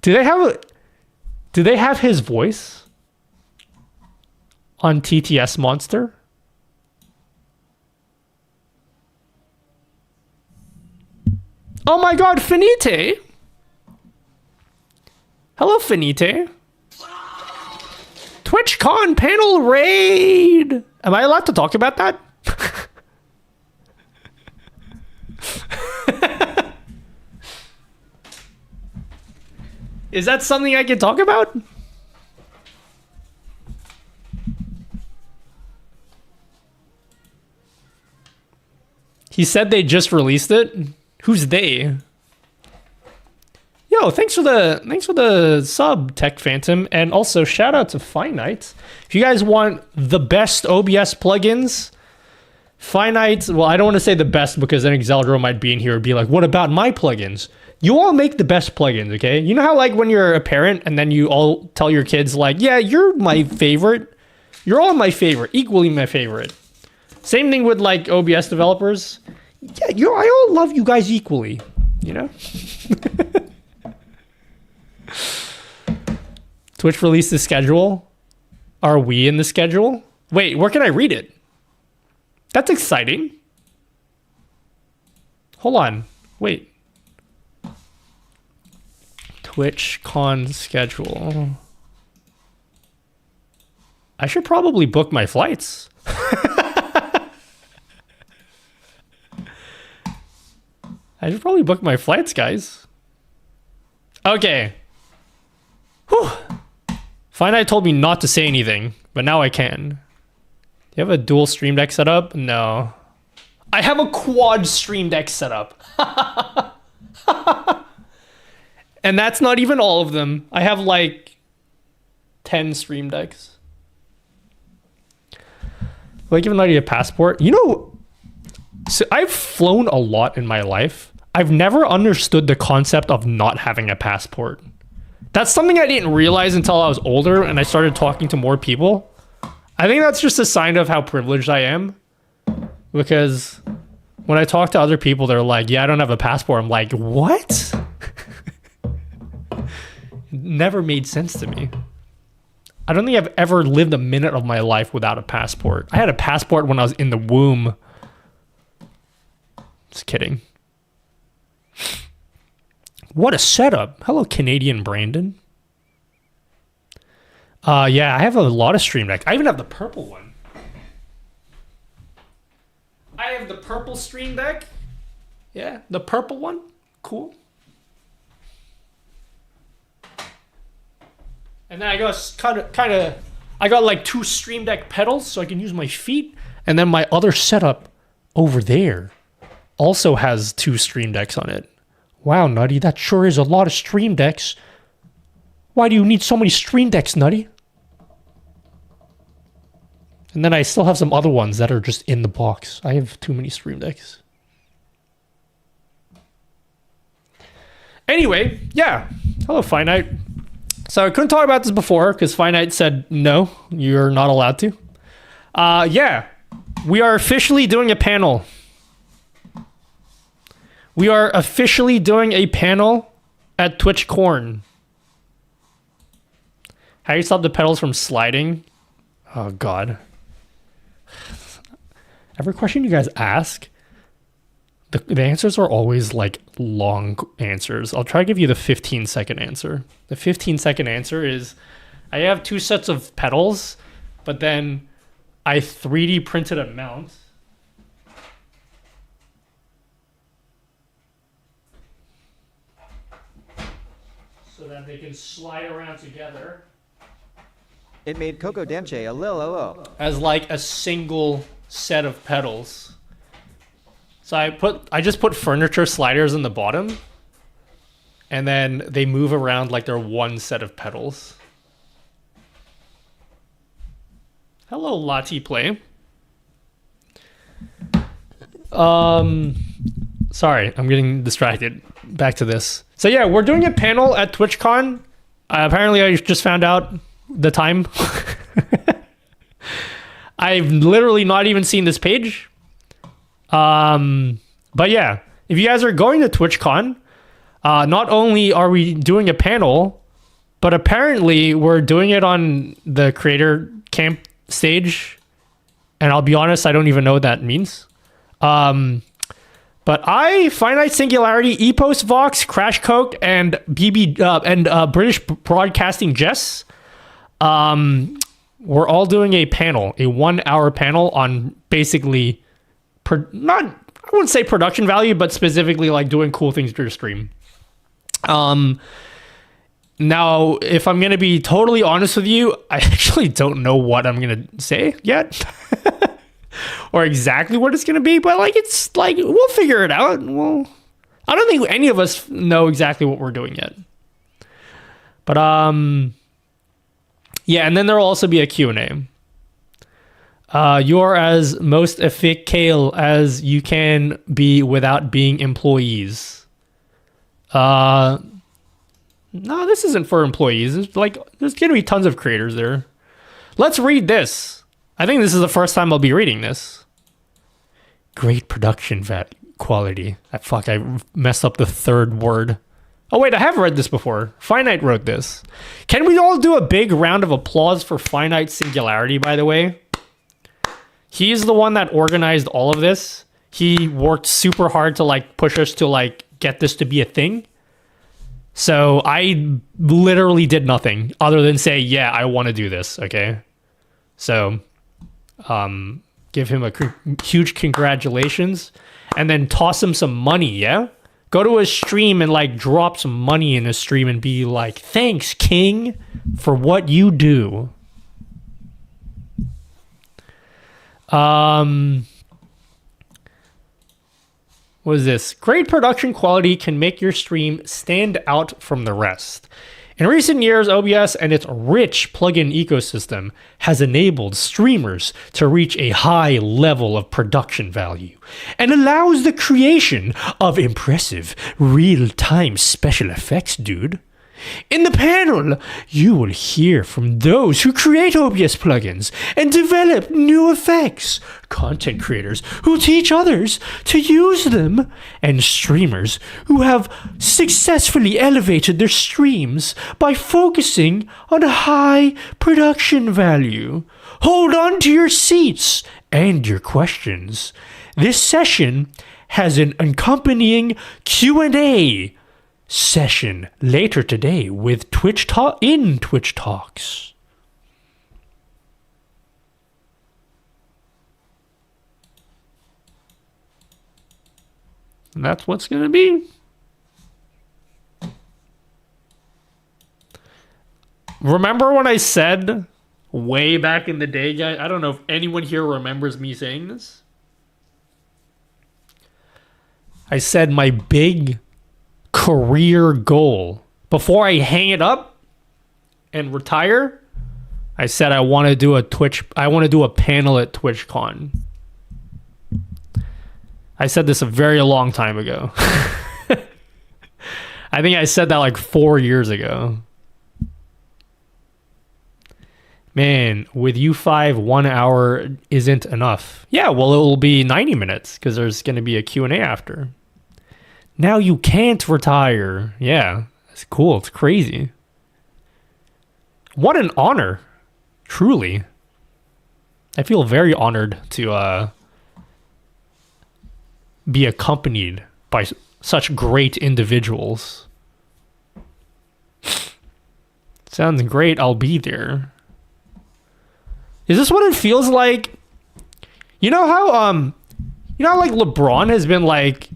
S1: Do they have his voice on TTS Monster? Oh my god, Finite! Hello, Finite. TwitchCon panel raid! Am I allowed to talk about that? Is that something I can talk about? He said they just released it. Who's they? Yo, thanks for the sub, Tech Phantom, and also shout out to Finite. If you guys want the best OBS plugins, Finite. Well, I don't want to say the best because then Exeldro might be in here and be like, "What about my plugins?" You all make the best plugins, okay? You know how like when you're a parent and then you all tell your kids like, "Yeah, you're my favorite. You're all my favorite, equally my favorite." Same thing with like OBS developers. Yeah, I all love you guys equally, you know? Twitch released the schedule. Are we in the schedule? Wait, where can I read it? That's exciting. Hold on. Wait. TwitchCon schedule. I should probably book my flights. I should probably book my flights, guys. Okay. Whew. Finite told me not to say anything, but now I can. Do you have a dual Stream Deck setup? No. I have a quad Stream Deck setup. And that's not even all of them. I have like 10 Stream Decks. Will I give anybody a passport? You know, so I've flown a lot in my life. I've never understood the concept of not having a passport. That's something I didn't realize until I was older and I started talking to more people. I think that's just a sign of how privileged I am. Because when I talk to other people, they're like, yeah, I don't have a passport. I'm like, what? It never made sense to me. I don't think I've ever lived a minute of my life without a passport. I had a passport when I was in the womb. Just kidding. What a setup. Hello, Canadian Brandon. Yeah, I have a lot of Stream Decks. I even have the purple one. I have the purple Stream Deck. Yeah, the purple one. Cool. And then I got I got like 2 Stream Deck pedals so I can use my feet. And then my other setup over there also has 2 Stream Decks on it. Wow, Nutty, that sure is a lot of Stream Decks. Why do you need so many Stream Decks, Nutty? And then I still have some other ones that are just in the box. I have too many Stream Decks. Anyway, yeah. Hello, Finite. So I couldn't talk about this before because Finite said, no, you're not allowed to. Yeah, we are officially doing a panel. We are officially doing a panel at TwitchCorn. How do you stop the pedals from sliding? Oh, God. Every question you guys ask, the answers are always like long answers. I'll try to give you the 15-second answer. The 15-second answer is I have 2 sets of pedals, but then I 3D printed a mount. So that they can slide around together.
S2: It made Coco Demche a lil oh.
S1: As like a single set of pedals. So I just put furniture sliders in the bottom, and then they move around like they're one set of pedals. Hello, Lati Play. Sorry, I'm getting distracted. Back to this. So yeah, we're doing a panel at TwitchCon. Apparently, I just found out the time. I've literally not even seen this page. But yeah, if you guys are going to TwitchCon, not only are we doing a panel, but apparently we're doing it on the creator camp stage. And I'll be honest, I don't even know what that means. But Finite Singularity, Epos Vox, Crash Coke, and British Broadcasting Jess, we're all doing a panel, a 1-hour panel on basically, I wouldn't say production value, but specifically like doing cool things to your stream. Now, if I'm going to be totally honest with you, I actually don't know what I'm going to say yet. Or exactly what it's going to be, but like it's like we'll figure it out. Well, I don't think any of us know exactly what we're doing yet. But yeah, and then there'll also be a Q&A. You're as most efficient as you can be without being employees. No, this isn't for employees. It's like there's going to be tons of creators there. Let's read this. I think this is the first time I'll be reading this. Great production quality. I messed up the third word. Oh wait, I have read this before. Finite wrote this. Can we all do a big round of applause for Finite Singularity, by the way? He's the one that organized all of this. He worked super hard to like push us to like get this to be a thing. So I literally did nothing other than say, yeah, I want to do this, okay? So give him a huge congratulations and then toss him some money, yeah? Go to his stream and like drop some money in his stream and be like, thanks, King, for what you do. What is this? Great production quality can make your stream stand out from the rest. In recent years, OBS and its rich plugin ecosystem has enabled streamers to reach a high level of production value and allows the creation of impressive real-time special effects, dude. In the panel, you will hear from those who create OBS plugins and develop new effects, content creators who teach others to use them, and streamers who have successfully elevated their streams by focusing on high production value. Hold on to your seats and your questions. This session has an accompanying Q&A session later today with Twitch Talks. And that's what's going to be. Remember when I said way back in the day, guys? I don't know if anyone here remembers me saying this. I said my big career goal before I hang it up and retire. I said I want to do a panel at TwitchCon. I said this a very long time ago. I think I said that like 4 years ago. Man, with U5, 1 hour isn't enough. Yeah, well, it will be 90 minutes because there's going to be a Q&A after. Now you can't retire. Yeah, it's cool. It's crazy. What an honor. Truly. I feel very honored to be accompanied by such great individuals. Sounds great. I'll be there. Is this what it feels like? You know how like LeBron has been like,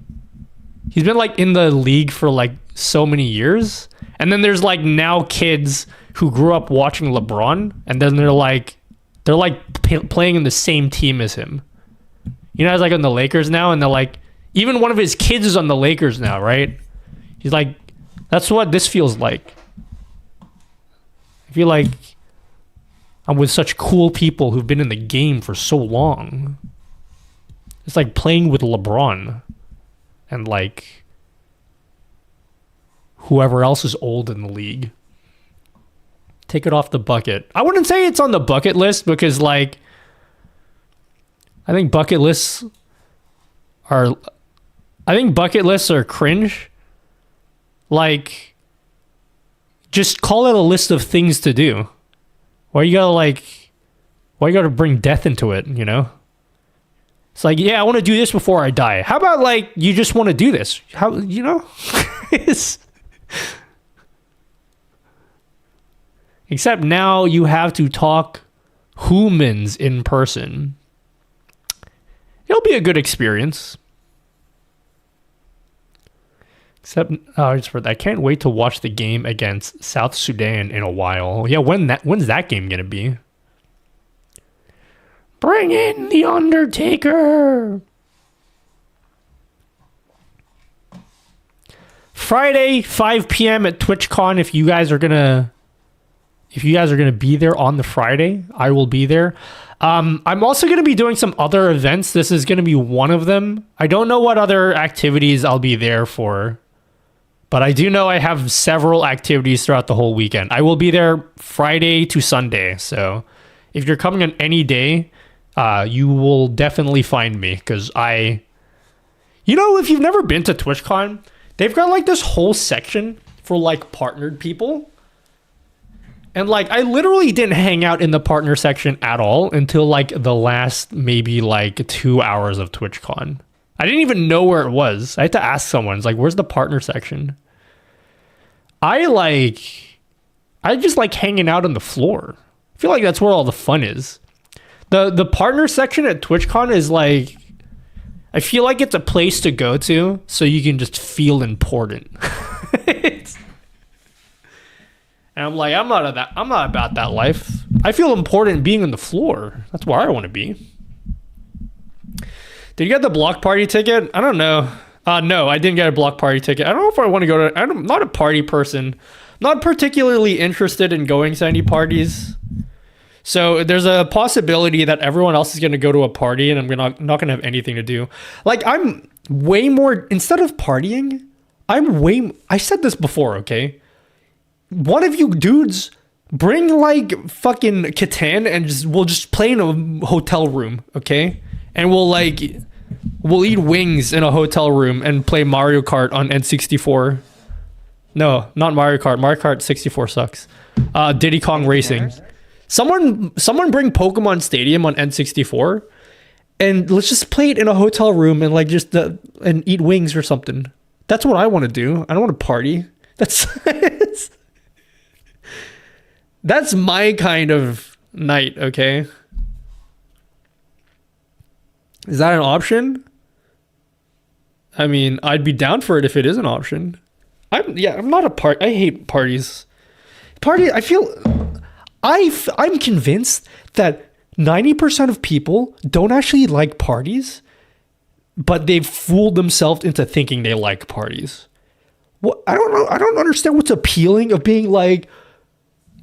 S1: he's been like in the league for like so many years, and then there's like now kids who grew up watching LeBron, and then they're like playing in the same team as him. You know, he's like on the Lakers now, and they're like, even one of his kids is on the Lakers now, right? He's like, that's what this feels like. I feel like I'm with such cool people who've been in the game for so long. It's like playing with LeBron and like whoever else is old in the league. Take it off the bucket. I wouldn't say it's on the bucket list because like I think bucket lists are cringe. Like, just call it a list of things to do. Why you gotta bring death into it, you know? It's like, yeah, I want to do this before I die. How about like you just want to do this? How, you know? Except now you have to talk humans in person. It'll be a good experience. Except, I can't wait to watch the game against South Sudan in a while. Yeah, when's that game gonna be? Bring in the Undertaker. Friday, 5 p.m. at TwitchCon. If you guys are gonna be there on the Friday, I will be there. I'm also going to be doing some other events. This is going to be one of them. I don't know what other activities I'll be there for, but I do know I have several activities throughout the whole weekend. I will be there Friday to Sunday. So if you're coming on any day, you will definitely find me because if you've never been to TwitchCon, they've got like this whole section for like partnered people. And like, I literally didn't hang out in the partner section at all until like the last maybe like 2 hours of TwitchCon. I didn't even know where it was. I had to ask someone. It's like, where's the partner section? I just like hanging out on the floor. I feel like that's where all the fun is. The partner section at TwitchCon is like, I feel like it's a place to go to so you can just feel important. And I'm like, I'm not about that life. I feel important being on the floor. That's where I want to be. Did you get the block party ticket? I don't know. No, I didn't get a block party ticket. I don't know if I want to go to... I'm not a party person. Not particularly interested in going to any parties. So there's a possibility that everyone else is going to go to a party and I'm not going to have anything to do. Like, I'm way more... Instead of partying, I said this before, okay? One of you dudes bring like fucking Catan and we'll just play in a hotel room, okay? And we'll eat wings in a hotel room and play Mario Kart on N64. No, not Mario Kart. Mario Kart 64 sucks. Diddy Kong Racing. Someone bring Pokemon Stadium on N64 and let's just play it in a hotel room and like and eat wings or something. That's what I want to do. I don't want to party. That's my kind of night, okay? Is that an option? I mean, I'd be down for it if it is an option. I'm not a part. I hate parties. I'm convinced that 90% of people don't actually like parties, but they've fooled themselves into thinking they like parties. What? I don't know. I don't understand what's appealing of being like,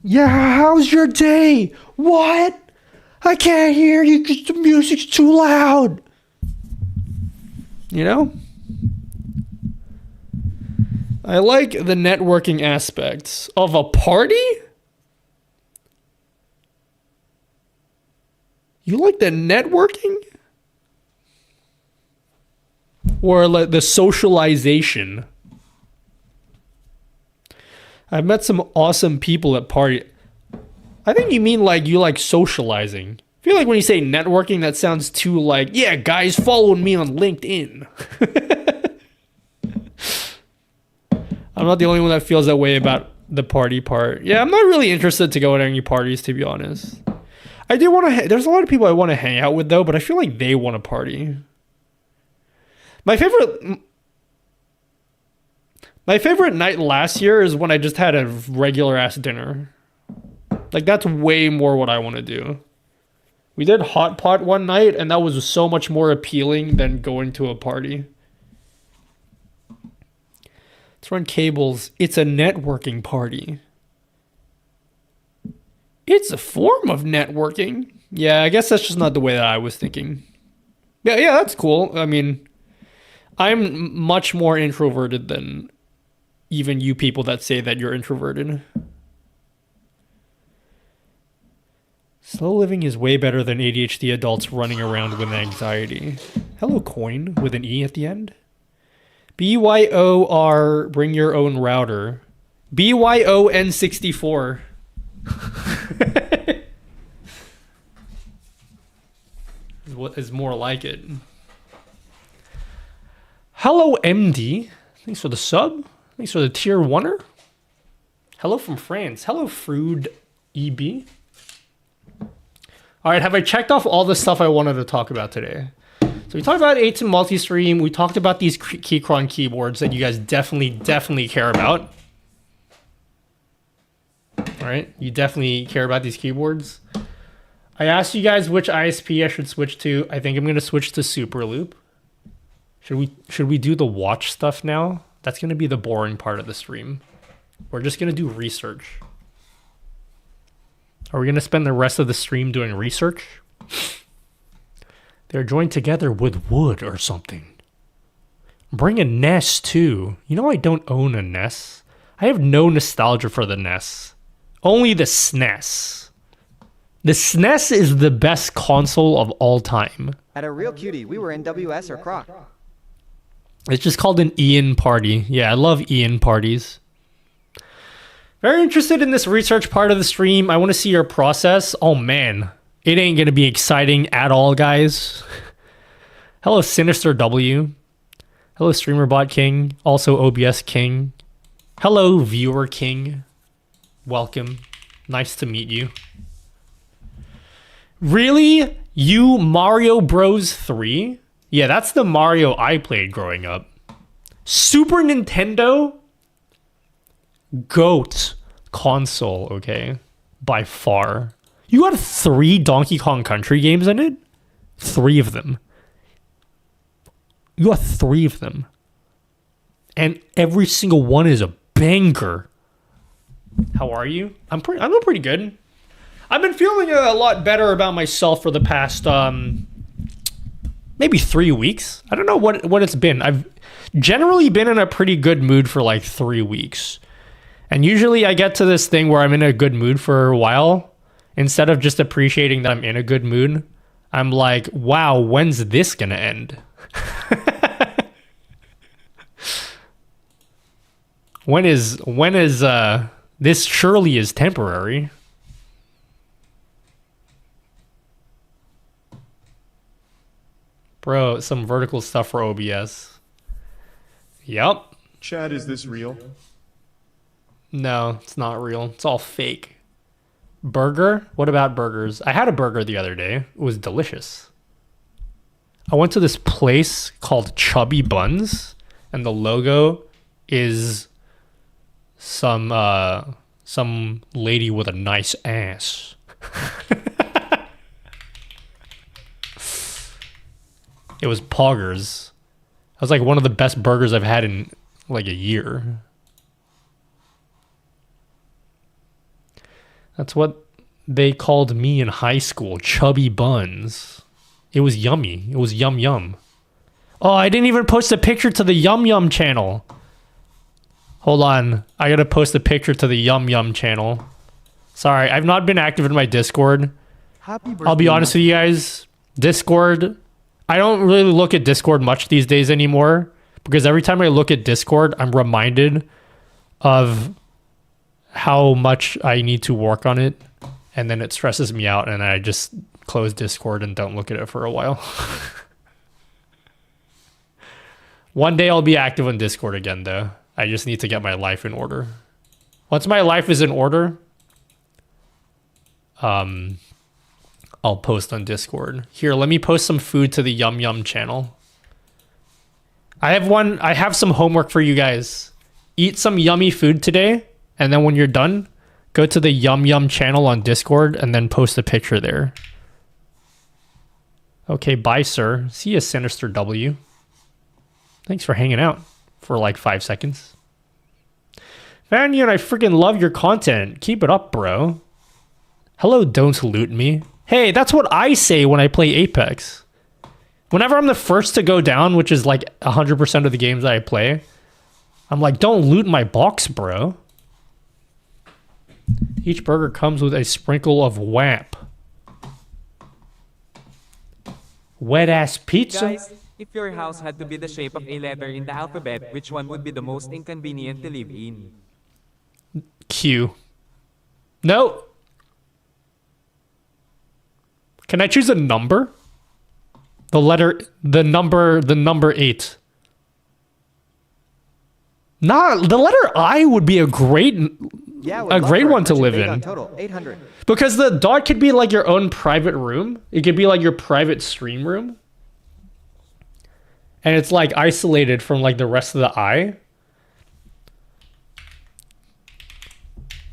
S1: yeah, how's your day? What? I can't hear you because the music's too loud. You know? I like the networking aspects of a party? You like the networking? Or like the socialization? I've met some awesome people at party. I think you mean like you like socializing. I feel like when you say networking, that sounds too like, yeah, guys, follow me on LinkedIn. I'm not the only one that feels that way about the party part. Yeah, I'm not really interested to go to any parties, to be honest. I do want to. There's a lot of people I want to hang out with though, but I feel like they want to party. My favorite night last year is when I just had a regular ass dinner. Like that's way more what I want to do. We did hot pot one night, and that was so much more appealing than going to a party. Let's run cables. It's a networking party. It's a form of networking. Yeah, I guess that's just not the way that I was thinking. Yeah, that's cool. I mean, I'm much more introverted than even you people that say that you're introverted. Slow living is way better than ADHD adults running around with anxiety. Hello, coin, with an E at the end. BYOR, bring your own router. BYON64. What is more like it? Hello, MD. Thanks for the sub. Thanks for the tier 1er. Hello from France. Hello, Frood EB. All right, have I checked off all the stuff I wanted to talk about today? So we talked about 8-in multi-stream. We talked about these Keychron keyboards that you guys definitely care about. All right, you definitely care about these keyboards. I asked you guys which ISP I should switch to. I think I'm going to switch to Superloop. Should we do the watch stuff now? That's going to be the boring part of the stream. We're just going to do research. Are we going to spend the rest of the stream doing research? They're joined together with wood or something. Bring a NES too. You know I don't own a NES. I have no nostalgia for the NES. Only the SNES. The SNES is the best console of all time.
S2: At a real cutie, we were in WS or Croc.
S1: It's just called an Ian party. Yeah, I love Ian parties. Very interested in this research part of the stream. I want to see your process. Oh man, it ain't going to be exciting at all, guys. Hello, Sinister W. Hello, StreamerBot King. Also, OBS King. Hello, Viewer King. Welcome. Nice to meet you. Really? You Mario Bros. 3? Yeah, that's the Mario I played growing up. Super Nintendo? GOAT console, okay? By far. You got 3 Donkey Kong Country games in it? 3 of them. You got 3 of them. And every single one is a banger. How are you? I'm doing pretty good. I've been feeling a lot better about myself for the past maybe 3 weeks. I don't know what it's been. I've generally been in a pretty good mood for like 3 weeks. And usually I get to this thing where I'm in a good mood for a while. Instead of just appreciating that I'm in a good mood, I'm like, wow, when's this gonna end? When is this surely is temporary. Bro, some vertical stuff for OBS. Yep.
S7: Chad, is this real?
S1: No, it's not real. It's all fake. Burger? What about burgers? I had a burger the other day. It was delicious. I went to this place called Chubby Buns, and the logo is some lady with a nice ass. It was Poggers. That was like one of the best burgers I've had in like a year. That's what they called me in high school, Chubby Buns. It was yummy. It was yum yum. Oh, I didn't even post a picture to the Yum Yum channel. Hold on. I gotta post a picture to the Yum Yum channel. Sorry, I've not been active in my Discord. I'll be honest with you guys. Discord, I don't really look at Discord much these days anymore. Because every time I look at Discord, I'm reminded of how much I need to work on it, and then it stresses me out, and I just close Discord and don't look at it for a while. One day I'll be active on Discord again, though. I just need to get my life in order. Once my life is in order, I'll post on Discord. Here, let me post some food to the Yum Yum channel. I have some homework for you guys. Eat some yummy food today, and then when you're done, go to the Yum Yum channel on Discord and then post a picture there. Okay, bye, sir. See ya, Sinister W. Thanks for hanging out for like 5 seconds. Vanian, I freaking love your content. Keep it up, bro. Hello, don't loot me. Hey, that's what I say when I play Apex. Whenever I'm the first to go down, which is like 100% of the games that I play, I'm like, don't loot my box, bro. Each burger comes with a sprinkle of WAMP. Wet ass pizza.
S11: Guys, if your house had to be the shape of a letter in the alphabet, which one would be the most inconvenient to live in?
S1: Q. No. Can I choose a number? The number 8. Nah, the letter I would be a great one to live in.
S2: Total 800.
S1: Because the dot could be like your own private room. It could be like your private stream room. And it's like isolated from like the rest of the I.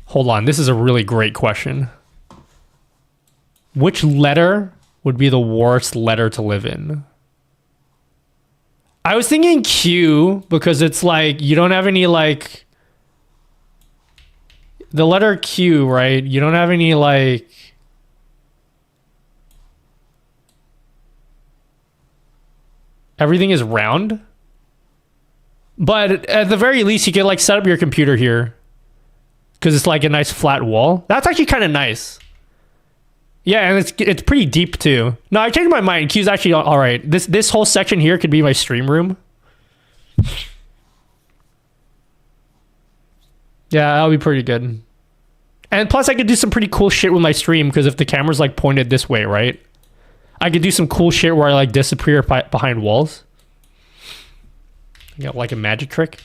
S1: Hold on, this is a really great question. Which letter would be the worst letter to live in? I was thinking Q because it's like you don't have any like the letter Q, right? You don't have any like everything is round. But at the very least you can like set up your computer here because it's like a nice flat wall. That's actually kind of nice. Yeah, and it's pretty deep too. No, I changed my mind. Q's actually all right. This whole section here could be my stream room. Yeah, that'll be pretty good. And plus, I could do some pretty cool shit with my stream because if the camera's like pointed this way, right? I could do some cool shit where I like disappear behind walls. You got like a magic trick.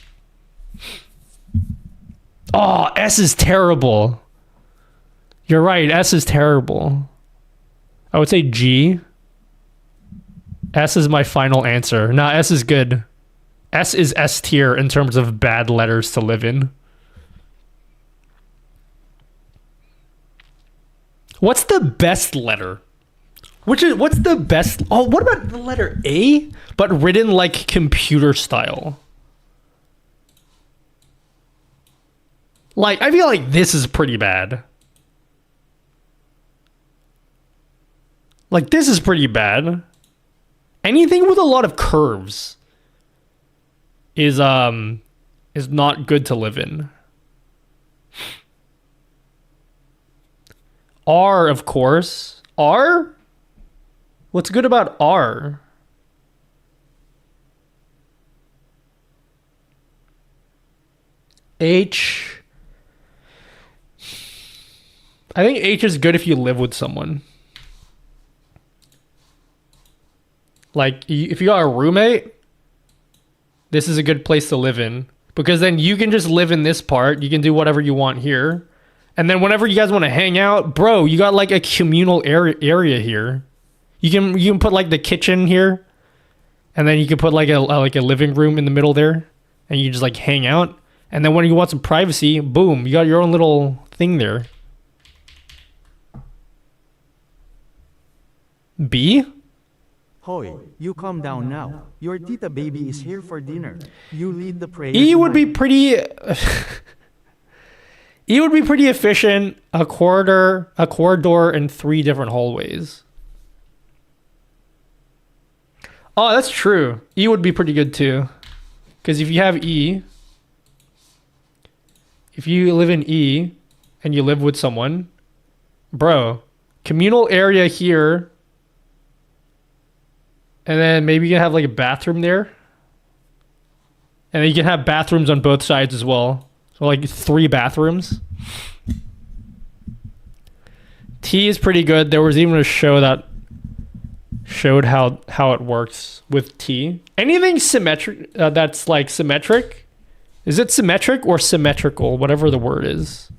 S1: Oh, S is terrible. You're right. S is terrible. I would say G. S is my final answer. Nah, S is good. S is S tier in terms of bad letters to live in. What's the best letter? What's the best? Oh, what about the letter A, but written like computer style? Like, I feel like this is pretty bad. Like, this is pretty bad. Anything with a lot of curves is not good to live in. R, of course. R? What's good about R? H. I think H is good if you live with someone. Like, if you got a roommate, this is a good place to live in. Because then you can just live in this part. You can do whatever you want here. And then whenever you guys want to hang out, bro, you got like a communal area here. You can put like the kitchen here. And then you can put like a living room in the middle there. And you just like hang out. And then when you want some privacy, boom, you got your own little thing there. B?
S4: Hoy, you calm down now. Your tita baby is here for dinner. You lead the prayer.
S1: E would be pretty... E would be pretty efficient. A corridor, and 3 different hallways. Oh, that's true. E would be pretty good too. Because if you have E... If you live in E, and you live with someone... Bro, communal area here... And then maybe you can have like a bathroom there. And then you can have bathrooms on both sides as well. So like 3 bathrooms. T is pretty good. There was even a show that showed how it works with T. Anything symmetric that's like symmetric Is it symmetric or symmetrical? Whatever the word is.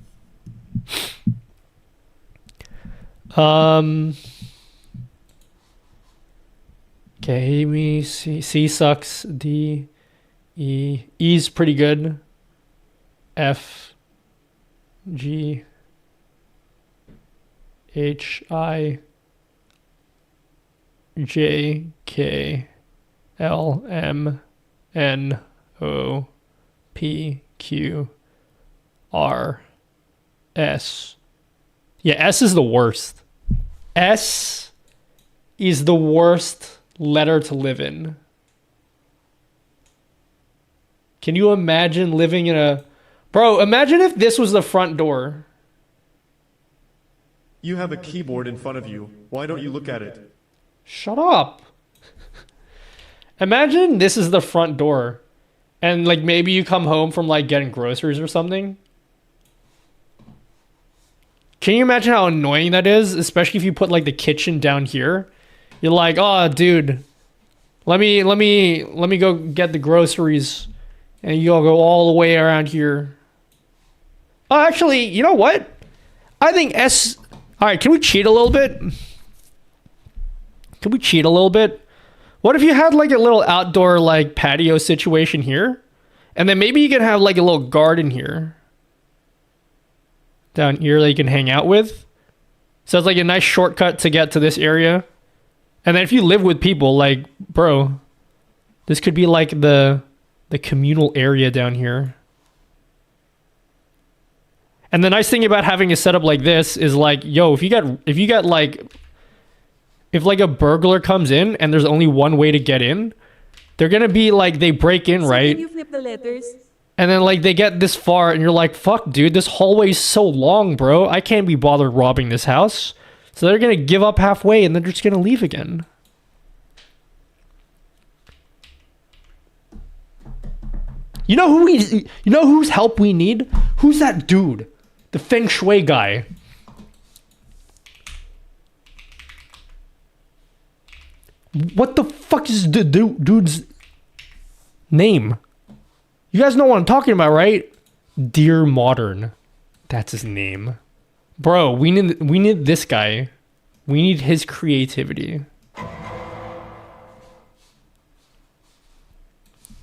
S1: Okay, we see. C sucks. D, E. E's pretty good. F, G, H, I, J, K, L, M, N, O, P, Q, R, S. Yeah, S is the worst. S is the worst letter to live in. Can you imagine living in a... Bro, imagine if this was the front door.
S7: You have a keyboard in front of you. Why don't you look at it?
S1: Shut up. Imagine this is the front door. And like maybe you come home from like getting groceries or something. Can you imagine how annoying that is? Especially if you put like the kitchen down here. You're like, oh dude, let me go get the groceries. And you'll go all the way around here. Oh, actually, you know what? I think S... Alright, can we cheat a little bit? Can we cheat a little bit? What if you had like a little outdoor like patio situation here? And then maybe you can have like a little garden here. Down here that you can hang out with. So it's like a nice shortcut to get to this area. And then if you live with people, like, bro, this could be like the communal area down here. And the nice thing about having a setup like this is like, yo, if you get like, if like a burglar comes in and there's only one way to get in, they're gonna be like, they break in, right?
S6: Can you flip the letters?
S1: And then like they get this far and you're like, fuck dude, this hallway's so long, bro. I can't be bothered robbing this house. So they're gonna give up halfway and they're just gonna leave again. You know whose help we need? Who's that dude? The Feng Shui guy. What the fuck is the dude's name? You guys know what I'm talking about, right? Dear Modern. That's his name. Bro, we need this guy. We need his creativity.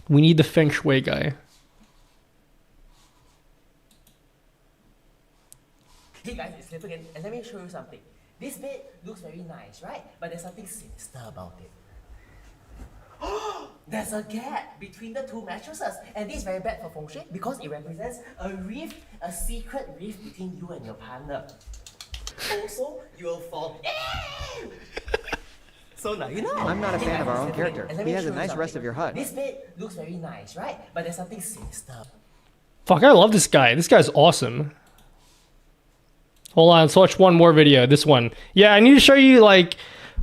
S1: We need the Feng Shui guy.
S18: Hey guys, it's Flip again, and let me show you something. This bed looks very nice, right? But there's something sinister about it. There's a gap between the two mattresses, and this is very bad for feng shui because it represents a rift, a secret rift between you and your partner. Also, you will fall. So now you know.
S2: I'm not a fan of our own character.
S18: And let
S2: He
S18: me
S2: has
S18: show
S2: a
S18: you
S2: nice
S18: something.
S2: rest of your HUD.
S18: This bed looks very nice, right? But there's something sinister.
S1: Fuck, I love this guy. This guy's awesome. Hold on, let's watch one more video. This one. Yeah, I need to show you, like...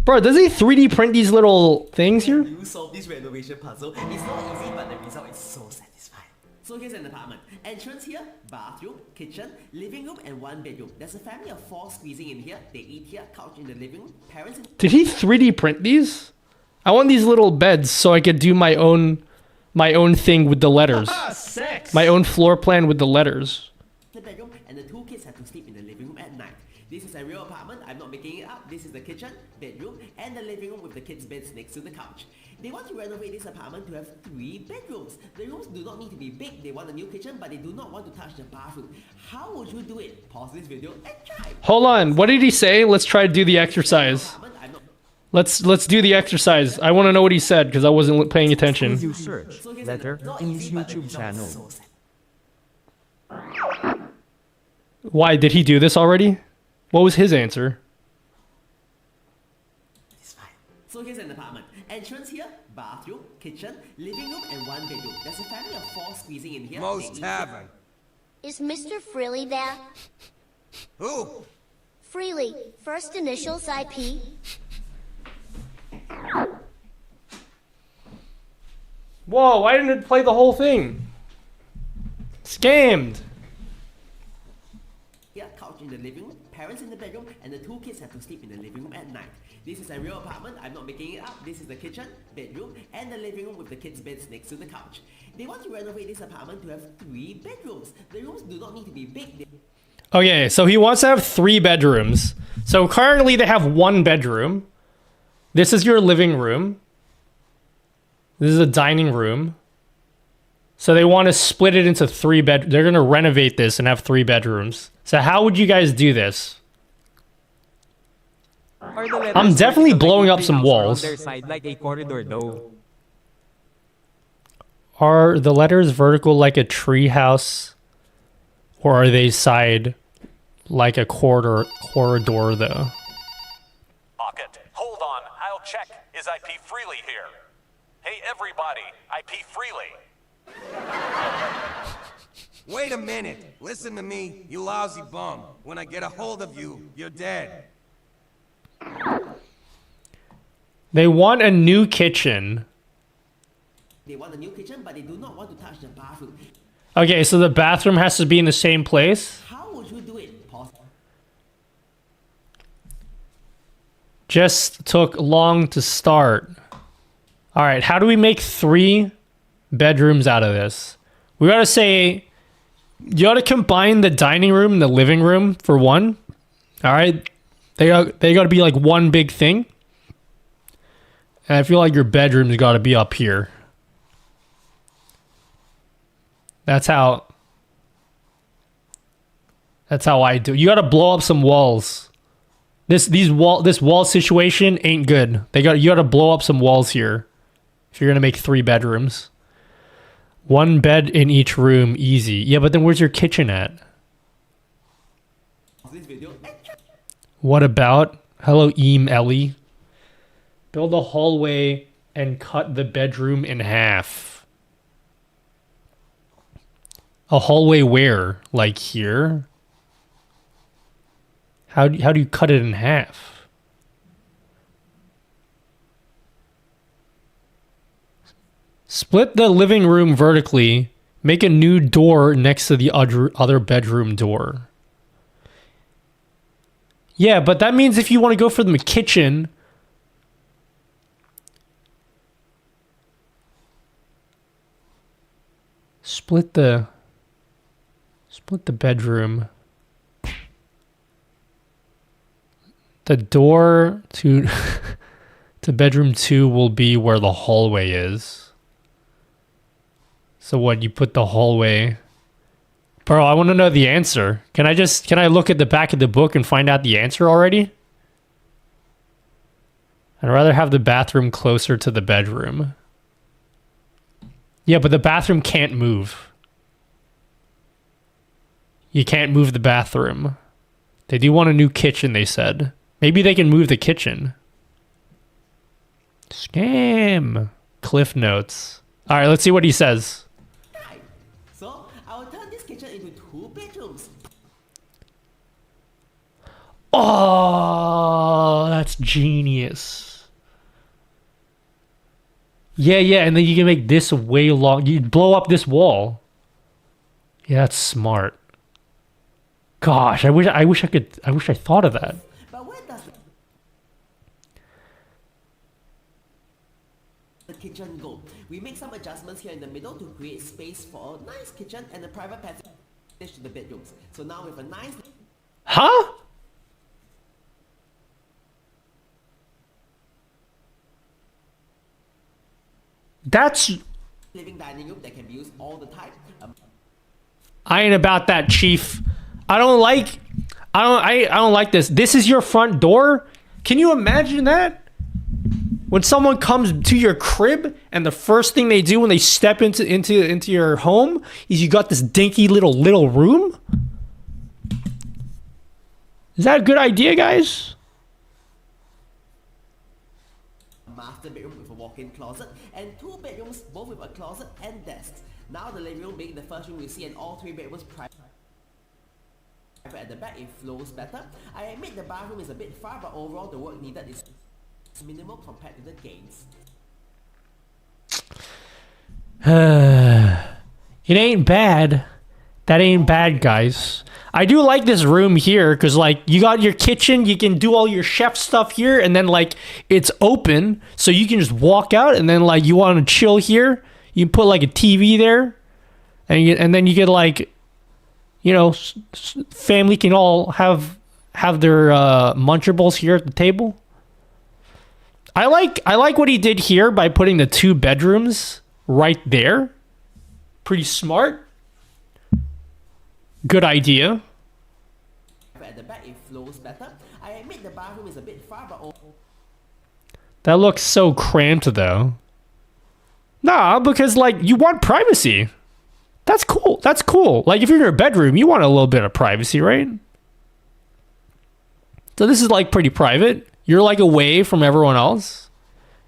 S1: Bro, does he 3D print these little things here?
S18: You solve this renovation puzzle. It's not easy, but the result is so satisfying. So here's an apartment. Entrance here, bathroom, kitchen, living room, and one bedroom. There's a family of 4 squeezing in here. They eat here, couch in the living room, parents in...
S1: Did he 3D print these? I want these little beds so I could do my own thing with the letters.
S18: Sex!
S1: My own floor plan with the letters.
S18: The bedroom, and the 2 kids have to sleep in the living room at night. This is a real apartment, I'm not making it up. This is the kitchen, bedroom, and the living room with the kids' beds next to the couch. They want to renovate this apartment to have 3 bedrooms. The rooms do not need to be big, they want a new kitchen, but they do not want to touch the bathroom. How would you do it? Pause this video and try.
S1: Hold on, what did he say? Let's try to do the exercise. Let's do the exercise. I want to know what he said because I wasn't paying attention.
S4: You search letter in his YouTube channel.
S1: Why did he do this already? What was his answer?
S18: So here's an apartment. Entrance here, bathroom, kitchen, living room, and 1 bedroom. There's a family of 4 squeezing in here.
S8: Most tavern. Is Mr. Freely there?
S18: Who?
S8: Freely. First initials IP.
S1: Whoa, why didn't it play the whole thing? Scammed.
S18: Here, couch in the living room, parents in the bedroom and the 2 kids have to sleep in the living room at night. This is a real apartment, I'm not making it up. This is the kitchen, bedroom, and the living room with the kids' beds next to the couch. They want to renovate this apartment to have 3 bedrooms. The rooms do not need to be big.
S1: Okay, so he wants to have 3 bedrooms. So currently they have 1 bedroom. This is your living room. This is a dining room. So they want to split it into 3 bed. They're going to renovate this and have 3 bedrooms. So how would you guys do this? I'm definitely blowing up some walls.
S11: Their side like a corridor though.
S1: Are the letters vertical like a tree house? Or are they side like a corridor though?
S19: Pocket, hold on, I'll check. Is IP freely here? Hey everybody, IP freely.
S20: Wait a minute. Listen to me, you lousy bum. When I get a hold of you, you're dead.
S1: They want a new kitchen.
S18: They want a new kitchen, but they do not want to touch the bathroom.
S1: Okay, so the bathroom has to be in the same place?
S18: How would you do it? Pause.
S1: Just took long to start. Alright, how do we make 3 bedrooms out of this? We gotta say, you gotta combine the dining room and the living room for 1. Alright, they gotta be like one big thing. And I feel like your bedroom's gotta be up here. That's how I do. You gotta blow up some walls. This wall situation ain't good. You gotta blow up some walls here if you're gonna make 3 bedrooms. 1 bed in each room, easy. Yeah, but then where's your kitchen at? What about? Hello, Ellie. Build a hallway and cut the bedroom in half. A hallway where? Like here? How do you cut it in half? Split the living room vertically. Make a new door next to the other bedroom door. Yeah, but that means if you want to go for the kitchen... Split the bedroom. The door to to bedroom 2 will be where the hallway is. So what, you put the hallway... Bro, I want to know the answer. Can I look at the back of the book and find out the answer already? I'd rather have the bathroom closer to the bedroom. Yeah, but the bathroom can't move. You can't move the bathroom. They do want a new kitchen, they said. Maybe they can move the kitchen. Scam. Cliff notes. All right, let's see what he says.
S18: So, I will turn this kitchen into 2 bedrooms.
S1: Oh, that's genius. Yeah, and then you can make this way long. You blow up this wall. Yeah, that's smart. Gosh, I wish I thought of that.
S18: But where does the kitchen go? We make some adjustments here in the middle to create space for a nice kitchen and a private passage to the bedrooms. So now with a nice...
S1: Huh? That's...
S18: living dining room that can be used all the time.
S1: I ain't about that, Chief. I don't like this. This is your front door? Can you imagine that? When someone comes to your crib and the first thing they do when they step into your home is you got this dinky little room? Is that a good idea, guys?
S18: Master bedroom with a walk-in closet and 2 bedrooms, both with a closet and desks. Now the living room being the first room you see, and all 3 bedrooms private at the back, it flows better. I admit the bathroom is a bit far, but overall the work needed is minimal compared to the gains.
S1: It ain't bad. That ain't bad, guys. I do like this room here because like you got your kitchen, you can do all your chef stuff here, and then like it's open, so you can just walk out, and then like you want to chill here, you put like a TV there, and then you get like, you know, family can all have their munchables here at the table. I like what he did here by putting the 2 bedrooms right there. Pretty smart. Good idea.
S18: At the back, it flows better. I admit the bathroom is a bit far, but
S1: That looks so cramped though. Nah, because like you want privacy. That's cool. That's cool. Like if you're in your bedroom, you want a little bit of privacy, right? So this is like pretty private. You're like away from everyone else.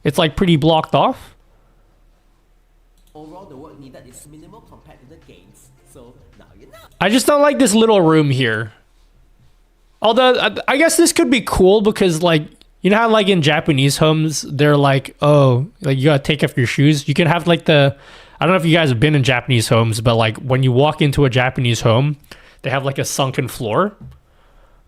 S1: It's like pretty blocked off.
S18: overall the work needed is minimal compared to the gains. So now you know.
S1: I just don't like this little room here. Although I guess this could be cool because like, you know how like in Japanese homes, they're like, oh, like you gotta take off your shoes. You can have like I don't know if you guys have been in Japanese homes, but like when you walk into a Japanese home, they have like a sunken floor.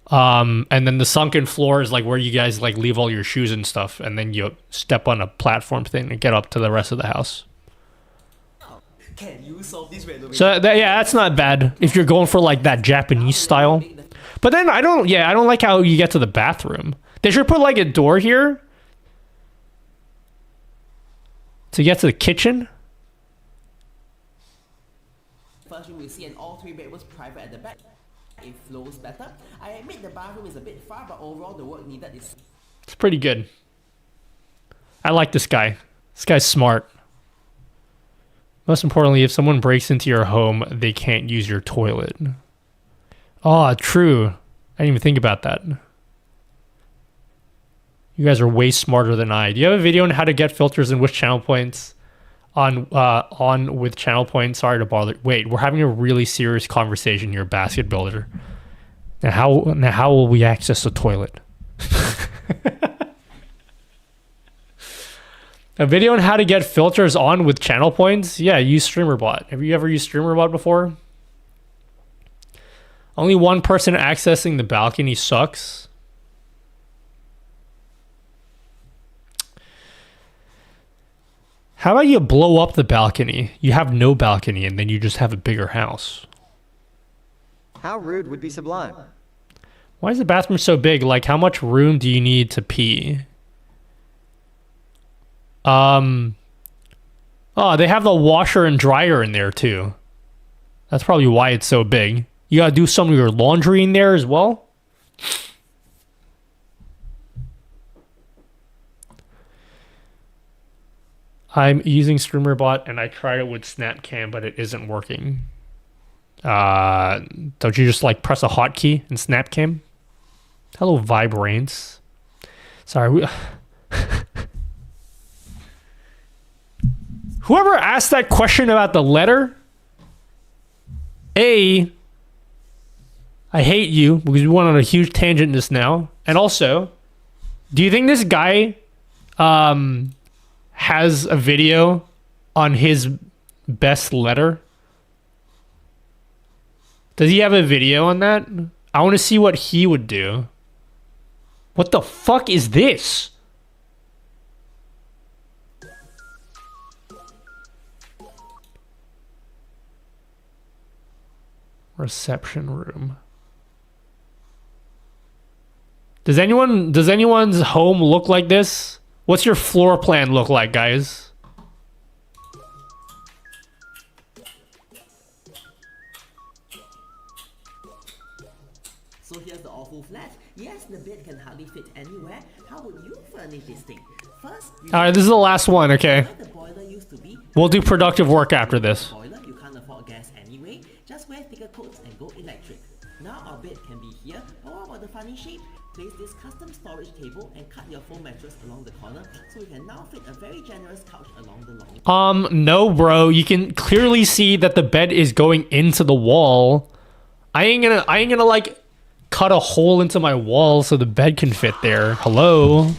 S1: And then the sunken floor is like where you guys like leave all your shoes and stuff. And then you step on a platform thing and get up to the rest of the house.
S18: Can you solve this renovation?
S1: So yeah, that's not bad if you're going for like that Japanese style. But then I don't like how you get to the bathroom. They should put like a door here to get to the kitchen.
S18: First room we see an all 3 bedrooms private at the back. It flows better. I admit the bathroom is a bit far, but overall the work needed is...
S1: It's pretty good. I like this guy. This guy's smart. Most importantly, if someone breaks into your home, they can't use your toilet. Oh, true. I didn't even think about that. You guys are way smarter than I. Do you have a video on how to get filters and which channel points on with channel points? Sorry to bother. Wait, we're having a really serious conversation here, basket builder. Now how will we access the toilet? A video on how to get filters on with channel points? Yeah, use StreamerBot. Have you ever used StreamerBot before? Only one person accessing the balcony sucks. How about you blow up the balcony? You have no balcony and then you just have a bigger house.
S2: How rude would be sublime.
S1: Why is the bathroom so big? Like, how much room do you need to pee? Oh, they have the washer and dryer in there too. That's probably why it's so big. You gotta do some of your laundry in there as well. I'm using StreamerBot and I tried it with SnapCam, but it isn't working. Don't you just like press a hotkey in SnapCam? Hello, Vibrance. Sorry. Whoever asked that question about the letter, I hate you because we went on a huge tangent just now. And also, do you think this guy has a video on his best letter? Does he have a video on that? I want to see what he would do. What the fuck is this? Reception room. Does anyone's home look like this? What's your floor plan look like, guys?
S18: So here's the awful flat. Yes, the bed can hardly fit anywhere. How would you furnish this thing? First,
S1: Alright, this is the last one, okay.
S18: the boiler used to be.
S1: We'll do productive work after this.
S18: Boiler, you can't afford gas anyway. Just wear thicker coats and go electric. Now our bed can be here, but what about the funny shape? Place this custom storage table and cut your foam mattress along the corner so you can now fit a very generous couch along the long.
S1: No, bro. You can clearly see that the bed is going into the wall. I ain't gonna like cut a hole into my wall so the bed can fit there. Hello.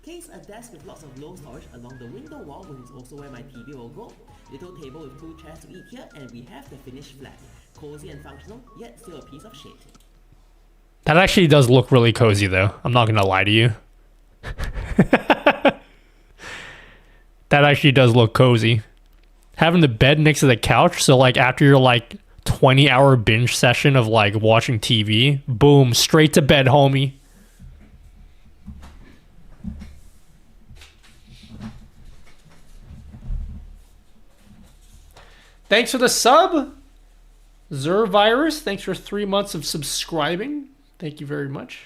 S18: Place a desk with lots of low storage along the window wall, which is also where my TV will go. home. Little table with 2 chairs to eat here, and we have the finished flat. Cozy and functional, yet still a piece of shit.
S1: That actually does look really cozy though. I'm not gonna lie to you. That actually does look cozy. Having the bed next to the couch, so like after your like 20-hour binge session of like watching TV, boom, straight to bed, homie. Thanks for the sub, Zervirus. Thanks for 3 months of subscribing. Thank you very much.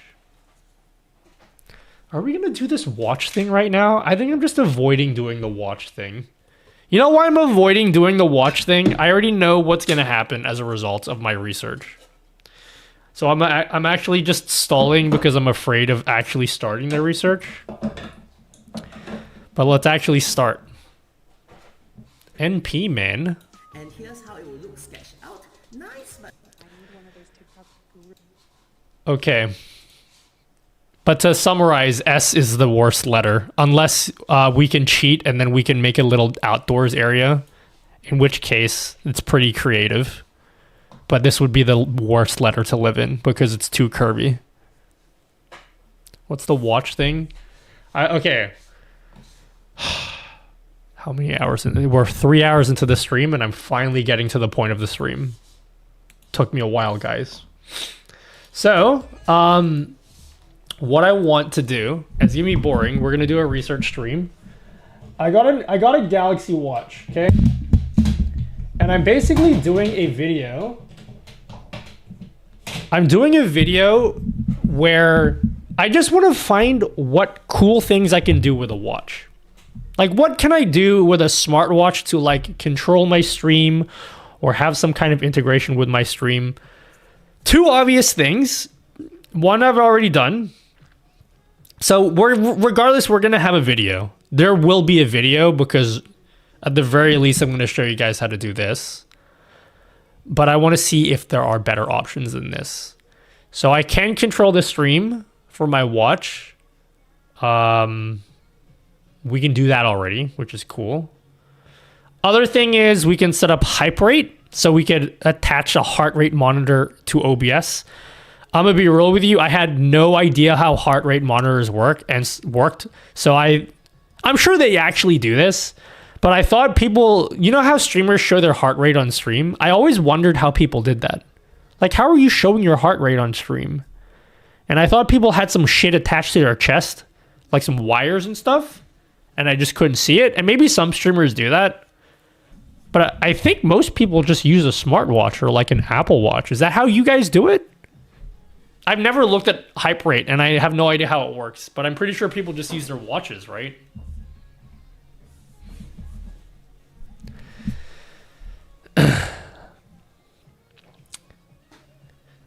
S1: Are we gonna do this watch thing right now? I think I'm just avoiding doing the watch thing. You know why I'm avoiding doing the watch thing? I already know what's gonna happen as a result of my research. So I'm actually just stalling because I'm afraid of actually starting the research. But let's actually start. NP, man.
S18: And here's how it will look sketched out. Nice, but
S1: Okay. But to summarize, S is the worst letter. Unless we can cheat and then we can make a little outdoors area. In which case, it's pretty creative. But this would be the worst letter to live in because it's too curvy. What's the watch thing? Okay. How many hours? We're 3 hours into the stream and I'm finally getting to the point of the stream. Took me a while, guys. So, what I want to do, it's gonna be boring. We're gonna do a research stream. I got a Galaxy Watch, okay? And I'm basically doing a video. I'm doing a video where I just want to find what cool things I can do with a watch. Like, what can I do with a smartwatch to like control my stream or have some kind of integration with my stream? Two obvious things. One I've already done. So regardless, we're going to have a video. There will be a video because at the very least, I'm going to show you guys how to do this. But I want to see if there are better options than this. So I can control the stream for my watch. We can do that already, which is cool. Other thing is we can set up hype rate. So we could attach a heart rate monitor to OBS. I'm gonna be real with you. I had no idea how heart rate monitors worked. So I'm sure they actually do this, but I thought people, you know how streamers show their heart rate on stream? I always wondered how people did that. Like, how are you showing your heart rate on stream? And I thought people had some shit attached to their chest, like some wires and stuff, and I just couldn't see it. And maybe some streamers do that. But I think most people just use a smartwatch or like an Apple Watch. Is that how you guys do it? I've never looked at hype rate and I have no idea how it works, but I'm pretty sure people just use their watches, right?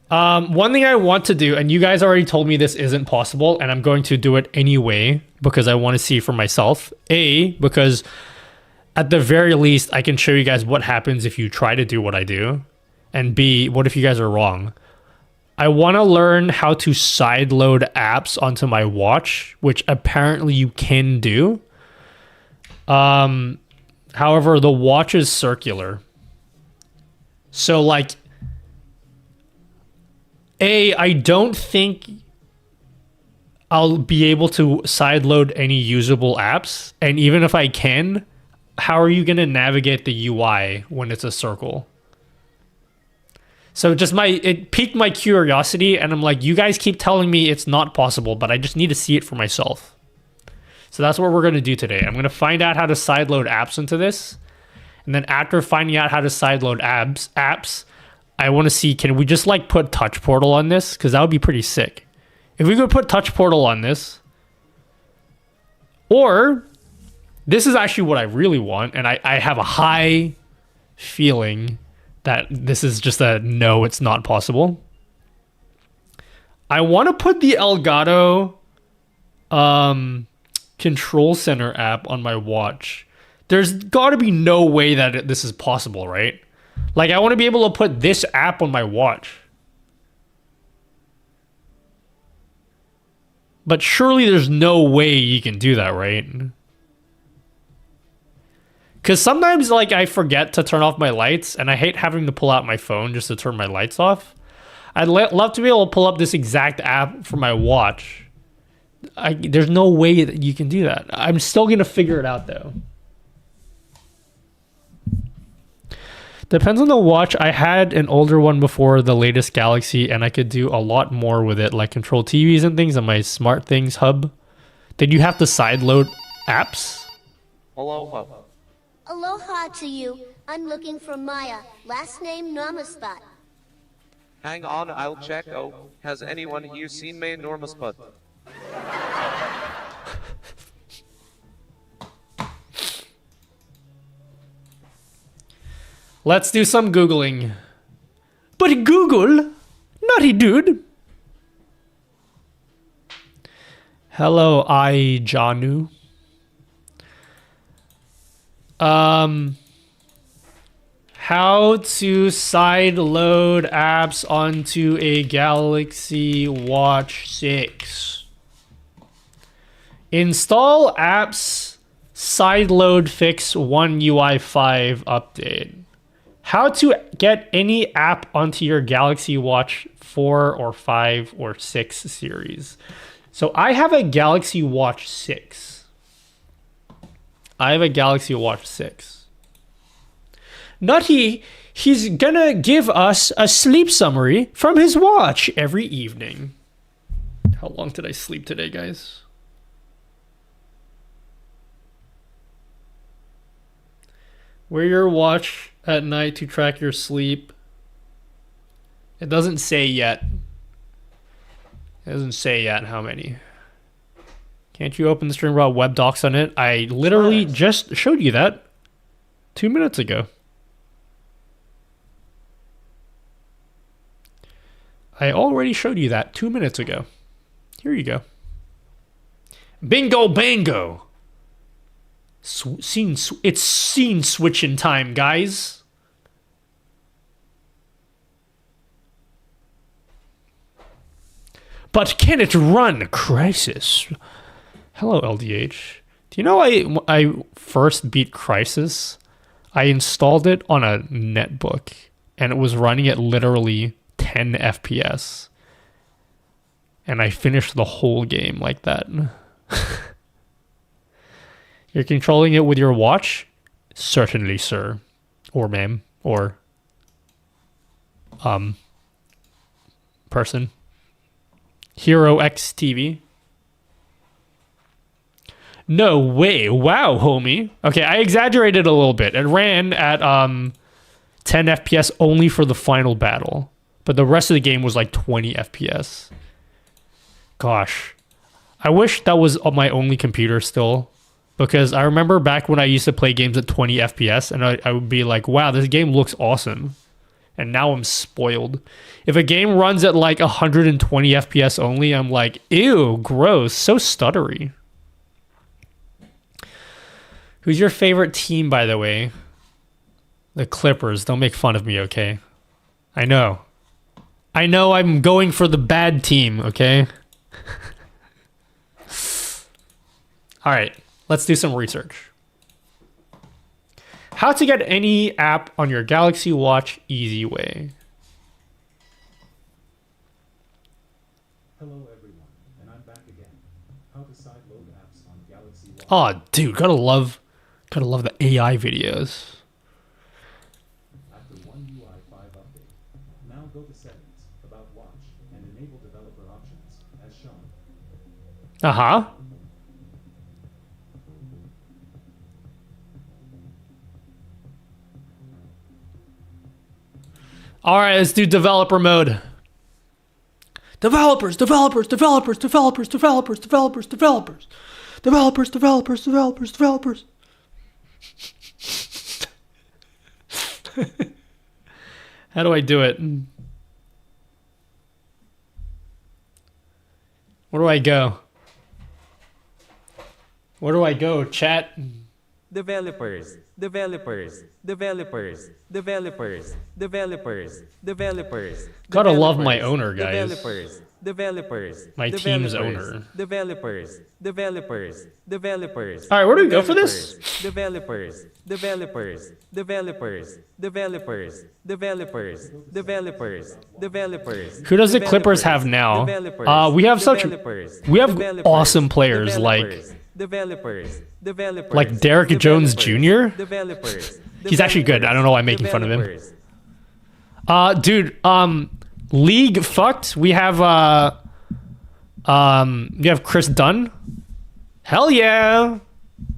S1: One thing I want to do, and you guys already told me this isn't possible, and I'm going to do it anyway because I want to see for myself. A, because at the very least, I can show you guys what happens if you try to do what I do. And B, what if you guys are wrong? I want to learn how to sideload apps onto my watch, which apparently you can do. However, the watch is circular. So, like, I don't think I'll be able to sideload any usable apps. And even if I can, how are you going to navigate the UI when it's a circle? So it piqued my curiosity, and I'm like, you guys keep telling me it's not possible, but I just need to see it for myself. So that's what we're going to do today. I'm going to find out how to sideload apps into this. And then after finding out how to sideload apps, I want to see, can we just like put Touch Portal on this? Because that would be pretty sick. If we could put Touch Portal on this, or this is actually what I really want, and I have a high feeling that this is just a no, it's not possible. I want to put the Elgato Control Center app on my watch. There's got to be no way that this is possible, right? Like, I want to be able to put this app on my watch. But surely there's no way you can do that, right? Because sometimes, like, I forget to turn off my lights, and I hate having to pull out my phone just to turn my lights off. I'd love to be able to pull up this exact app for my watch. There's no way that you can do that. I'm still going to figure it out, though. Depends on the watch. I had an older one before the latest Galaxy, and I could do a lot more with it, like control TVs and things on my Smart Things hub. Did you have to sideload apps?
S8: Aloha. Aloha to you. I'm looking for Maya. Last name Namaspot.
S21: Hang on, I'll check. Oh, has anyone here seen my enormous butt?
S1: Let's do some Googling. But Google? Naughty dude. Hello, Janu. How to side load apps onto a Galaxy Watch 6. Install apps sideload fix 1 UI 5 update. How to get any app onto your Galaxy Watch 4 or 5 or 6 series. So I have a Galaxy Watch 6. I have a Galaxy Watch 6. Nutty, he's gonna give us a sleep summary from his watch every evening. How long did I sleep today, guys? Wear your watch at night to track your sleep. It doesn't say yet. It doesn't say yet how many. Can't you open the stream about web docs on it? I literally just showed you that 2 minutes ago. I already showed you that 2 minutes ago. Here you go. Bingo bango. It's scene switching time, guys. But can it run Crisis? Hello, LDH. Do you know I first beat Crisis? I installed it on a netbook, and it was running at literally 10 FPS. And I finished the whole game like that. You're controlling it with your watch? Certainly, sir. Or ma'am. Or person. Hero X TV. No way. Wow, homie. Okay, I exaggerated a little bit. It ran at 10 FPS only for the final battle. But the rest of the game was like 20 FPS. Gosh. I wish that was on my only computer still. Because I remember back when I used to play games at 20 FPS and I would be like, wow, this game looks awesome. And now I'm spoiled. If a game runs at like 120 FPS only, I'm like, ew, gross, so stuttery. Who's your favorite team, by the way? The Clippers. Don't make fun of me, okay? I know I'm going for the bad team, okay? All right, let's do some research. How to get any app on your Galaxy Watch easy way.
S22: Hello everyone, and I'm back again. How to sideload apps on Galaxy Watch.
S1: Oh, dude, gotta love the AI videos.
S22: After 1 UI 5 update, now go to settings, about watch, and enable developer options, as shown.
S1: Uh-huh. All right, let's do developer mode. Developers. How do I do it? Where do I go? Where do I go, chat?
S11: Developers.
S1: Gotta love my owner, guys.
S11: developers,
S1: My team's
S11: developers,
S1: owner.
S11: developers, developers, developers.
S1: All right, where do we go for this?
S11: Developers, developers, developers, developers, developers, developers, developers.
S1: Who does the Clippers have now? We have awesome players like Derrick Jones Jr. He's actually good. I don't know why I'm making fun of him. Dude, league fucked. We have Chris Dunn. Hell yeah.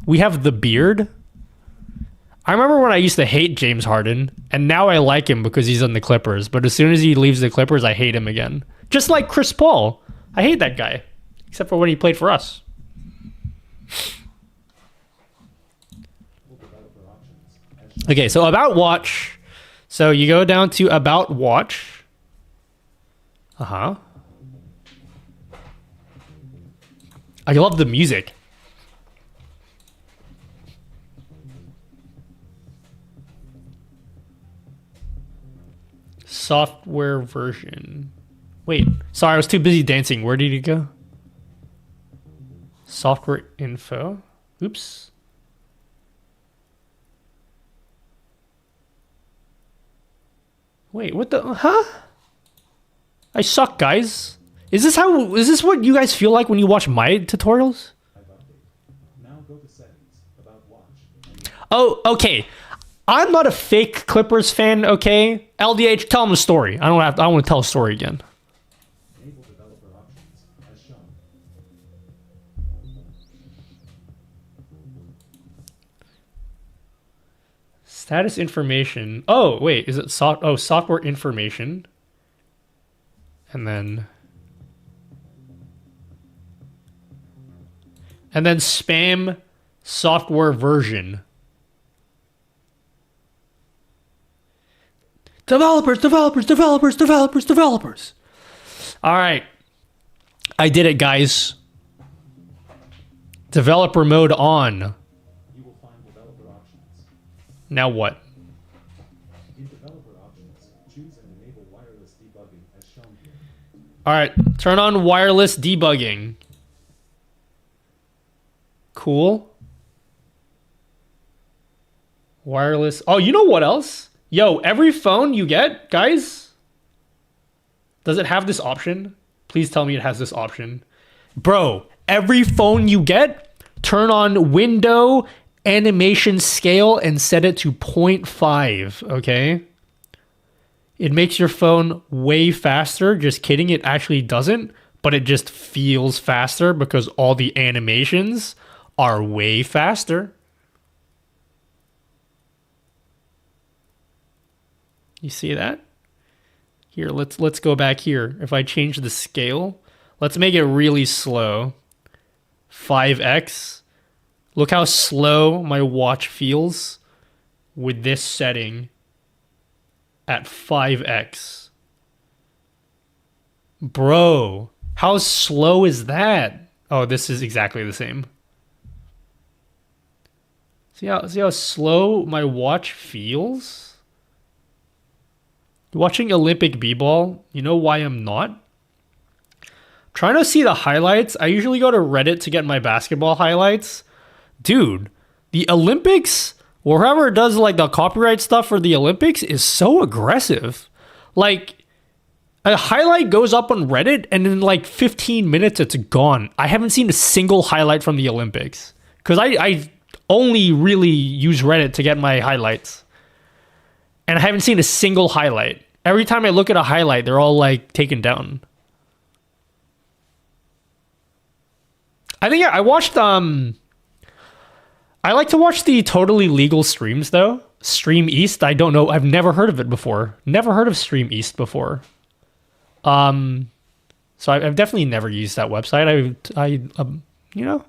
S1: We have the beard. I remember when I used to hate James Harden, and now I like him because he's on the Clippers. But as soon as he leaves the Clippers, I hate him again. Just like Chris Paul. I hate that guy. Except for when he played for us. Okay, so About Watch. So you go down to About Watch. I love the music. Software version. Wait, sorry, I was too busy dancing. Where did you go? Software info. Oops. Wait, what the? Huh? I suck, guys. Is this what you guys feel like when you watch my tutorials? Oh, okay. I'm not a fake Clippers fan, okay? LDH, tell them the story. I don't want to tell a story again. Status information. Oh, wait, is it software information? And then spam software version. Developers. All right. I did it, guys. Developer mode on.
S22: You will find developer options.
S1: Now what?
S22: In developer options, choose and enable wireless debugging as shown here.
S1: All right, turn on wireless debugging. Cool. Wireless. Oh, you know what else? Yo, every phone you get, guys, does it have this option? Please tell me it has this option. Bro, every phone you get, turn on window animation scale and set it to 0.5, okay? It makes your phone way faster. Just kidding, it actually doesn't, but it just feels faster because all the animations are way faster. You see that? Here, let's go back here. If I change the scale, let's make it really slow. 5x. Look how slow my watch feels with this setting at 5x. Bro, how slow is that? Oh, this is exactly the same. See how slow my watch feels? Watching Olympic b-ball, you know why I'm not? Trying to see the highlights. I usually go to Reddit to get my basketball highlights. Dude, the Olympics, or whoever does like the copyright stuff for the Olympics is so aggressive. Like, a highlight goes up on Reddit and in like 15 minutes it's gone. I haven't seen a single highlight from the Olympics. Because I only really use Reddit to get my highlights. And I haven't seen a single highlight. Every time I look at a highlight, they're all like taken down. I think I watched I like to watch the totally legal streams though. Stream East, I don't know. I've never heard of it before. Never heard of Stream East before. So I've definitely never used that website. I you know.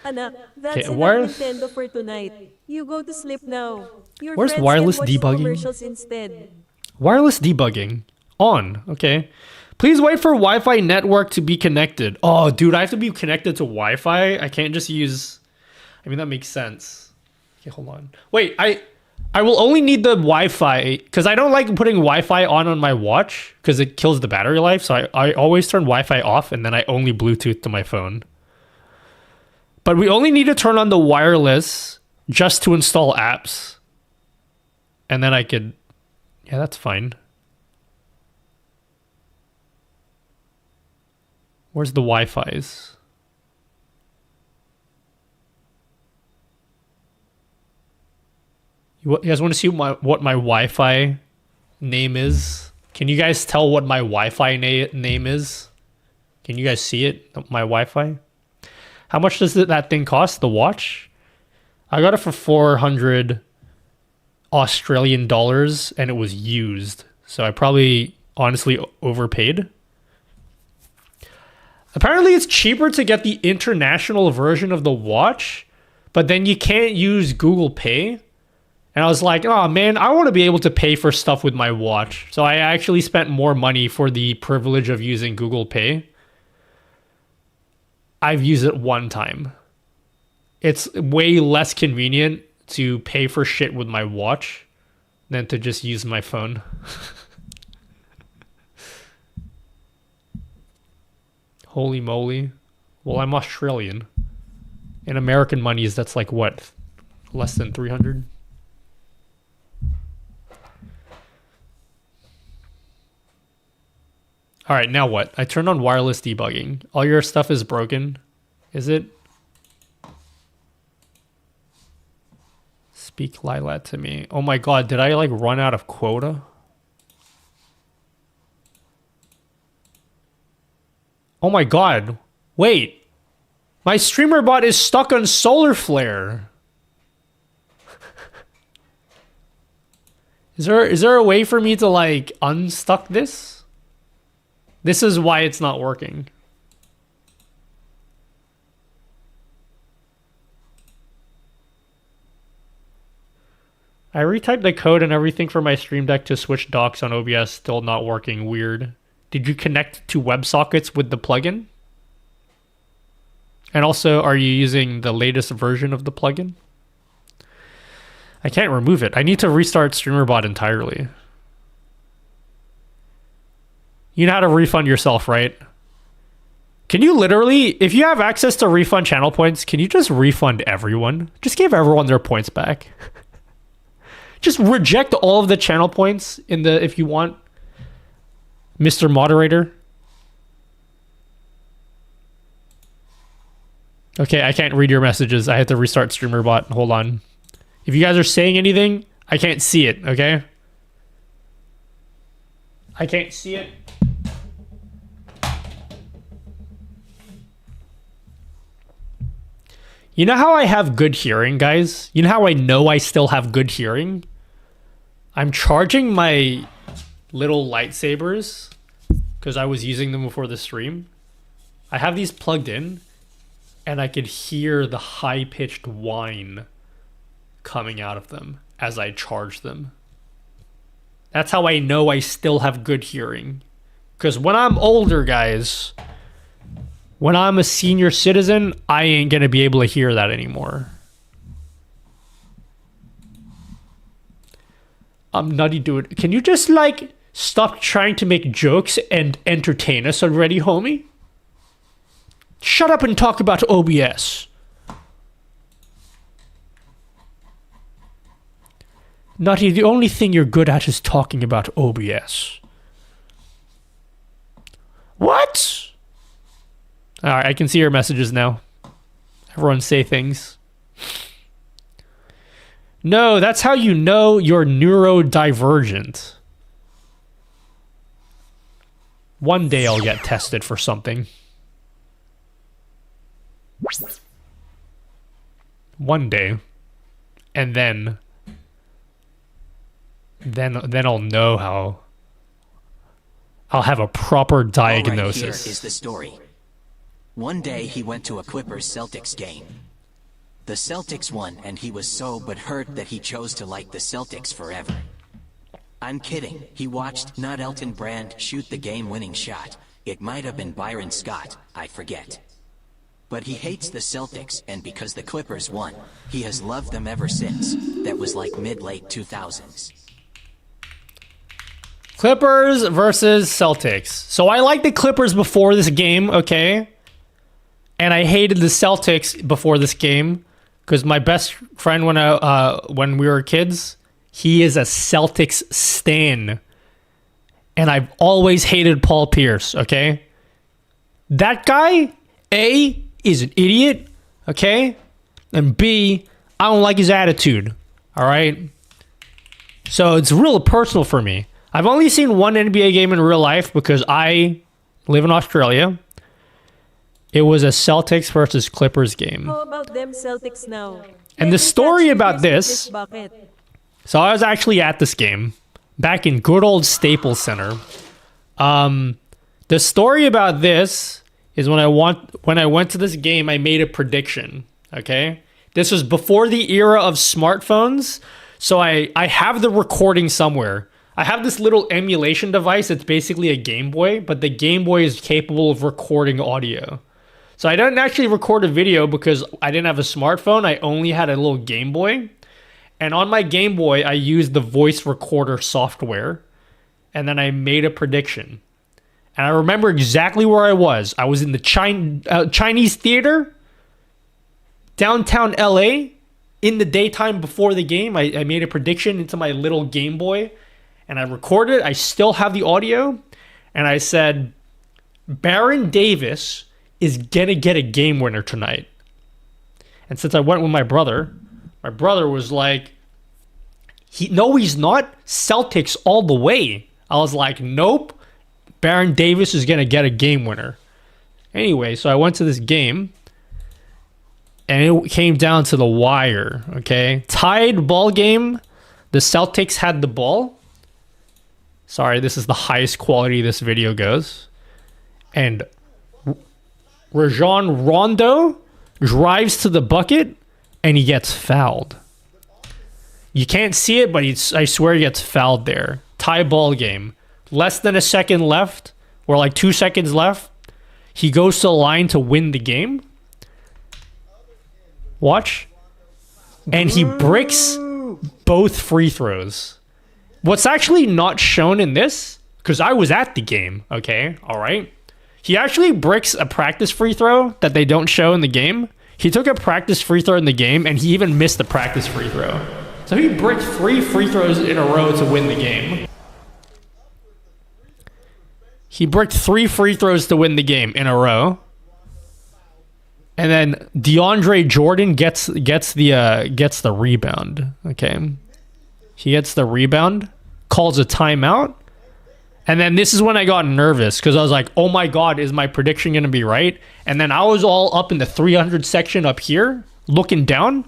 S6: Anak, that's
S1: Okay,
S6: enough
S1: wireless-
S6: Nintendo for tonight. You go to sleep now. Your
S1: Where's
S6: friends
S1: wireless
S6: can watch
S1: debugging?
S6: commercials instead.
S1: Wireless debugging. On. Okay. Please wait for Wi-Fi network to be connected. Oh, dude, I have to be connected to Wi-Fi. I can't just use... I mean, that makes sense. Okay, hold on. Wait, I will only need the Wi-Fi because I don't like putting Wi-Fi on my watch because it kills the battery life. So I always turn Wi-Fi off and then I only Bluetooth to my phone. But we only need to turn on the wireless just to install apps. And then I could... Yeah, that's fine. Where's the Wi-Fi's? You guys want to see what my Wi-Fi name is? Can you guys tell what my Wi-Fi name is? Can you guys see it? My Wi-Fi? How much does that thing cost? The watch? I got it for 400 Australian dollars and it was used. So I probably honestly overpaid. Apparently it's cheaper to get the international version of the watch, but then you can't use Google Pay. And I was like, oh man, I want to be able to pay for stuff with my watch. So I actually spent more money for the privilege of using Google Pay. I've used it one time. It's way less convenient to pay for shit with my watch than to just use my phone. Holy moly. Well, I'm Australian. In American monies, that's like what? Less than 300? All right, now what? I turned on wireless debugging. All your stuff is broken. Is it? Speak Lilat to me. Oh my god, did I like run out of quota? Oh my god. Wait. My streamer bot is stuck on solar flare. Is there a way for me to like unstuck this? This is why it's not working. I retyped the code and everything for my Stream Deck to switch docks on OBS, still not working. Weird. Did you connect to WebSockets with the plugin? And also, are you using the latest version of the plugin? I can't remove it. I need to restart StreamerBot entirely. You know how to refund yourself, right? Can you literally, if you have access to refund channel points, can you just refund everyone? Just give everyone their points back. Just reject all of the channel points in the, if you want, Mr. Moderator. Okay, I can't read your messages. I had to restart StreamerBot. Hold on. If you guys are saying anything, I can't see it, okay? I can't see it. You know how I have good hearing, guys? You know how I know I still have good hearing? I'm charging my little lightsabers because I was using them before the stream. I have these plugged in and I could hear the high-pitched whine coming out of them as I charge them. That's how I know I still have good hearing. Because when I'm older, guys, when I'm a senior citizen, I ain't gonna be able to hear that anymore. Nutty dude, can you just like stop trying to make jokes and entertain us already, homie? Shut up and talk about OBS. Nutty, the only thing you're good at is talking about OBS. What? Alright, I can see your messages now. Everyone say things. No, that's how you know you're neurodivergent. One day I'll get tested for something. One day. And then I'll know how. I'll have a proper diagnosis.
S3: All right, here is the story. One day he went to a Clippers Celtics game. The Celtics won and he was so butthurt that he chose to like the Celtics forever. I'm kidding. He watched not Elton Brand shoot the game-winning shot. It might have been Byron Scott, I forget. But he hates the Celtics, and because the Clippers won, he has loved them ever since. That was like mid-late 2000s.
S1: Clippers versus Celtics. So I liked the Clippers before this game, okay? And I hated the Celtics before this game because my best friend when we were kids, he is a Celtics stan. And I've always hated Paul Pierce, okay? That guy, A, is an idiot, okay? And B, I don't like his attitude, all right? So it's real personal for me. I've only seen one NBA game in real life because I live in Australia. It was a Celtics versus Clippers game.
S6: How about them Celtics now?
S1: And the story about this, so I was actually at this game back in good old Staples Center. The story about this is when I went to this game, I made a prediction, okay? This was before the era of smartphones, so I have the recording somewhere. I have this little emulation device. It's basically a Game Boy, but the Game Boy is capable of recording audio. So I didn't actually record a video because I didn't have a smartphone. I only had a little Game Boy. And on my Game Boy, I used the voice recorder software. And then I made a prediction. And I remember exactly where I was. I was in the Chinese theater, downtown LA, in the daytime before the game. I made a prediction into my little Game Boy. And I recorded. I still have the audio. And I said, Baron Davis is going to get a game winner tonight. And since I went with my brother was like, no, he's not. Celtics all the way. I was like, nope. Baron Davis is going to get a game winner. Anyway, so I went to this game. And it came down to the wire, okay? Tied ball game. The Celtics had the ball. Sorry, this is the highest quality this video goes. And Rajon Rondo drives to the bucket and he gets fouled. You can't see it, but I swear he gets fouled there. Tie ball game. Less than a second left, or like 2 seconds left. He goes to the line to win the game. Watch. And he bricks both free throws. What's actually not shown in this, because I was at the game, okay, all right? He actually bricks a practice free throw that they don't show in the game. He took a practice free throw in the game, and he even missed the practice free throw. So he bricked 3 free throws in a row to win the game. He bricked 3 free throws to win the game in a row. And then DeAndre Jordan gets the rebound, okay? He gets the rebound, calls a timeout. And then this is when I got nervous because I was like, oh my God, is my prediction going to be right? And then I was all up in the 300 section up here looking down.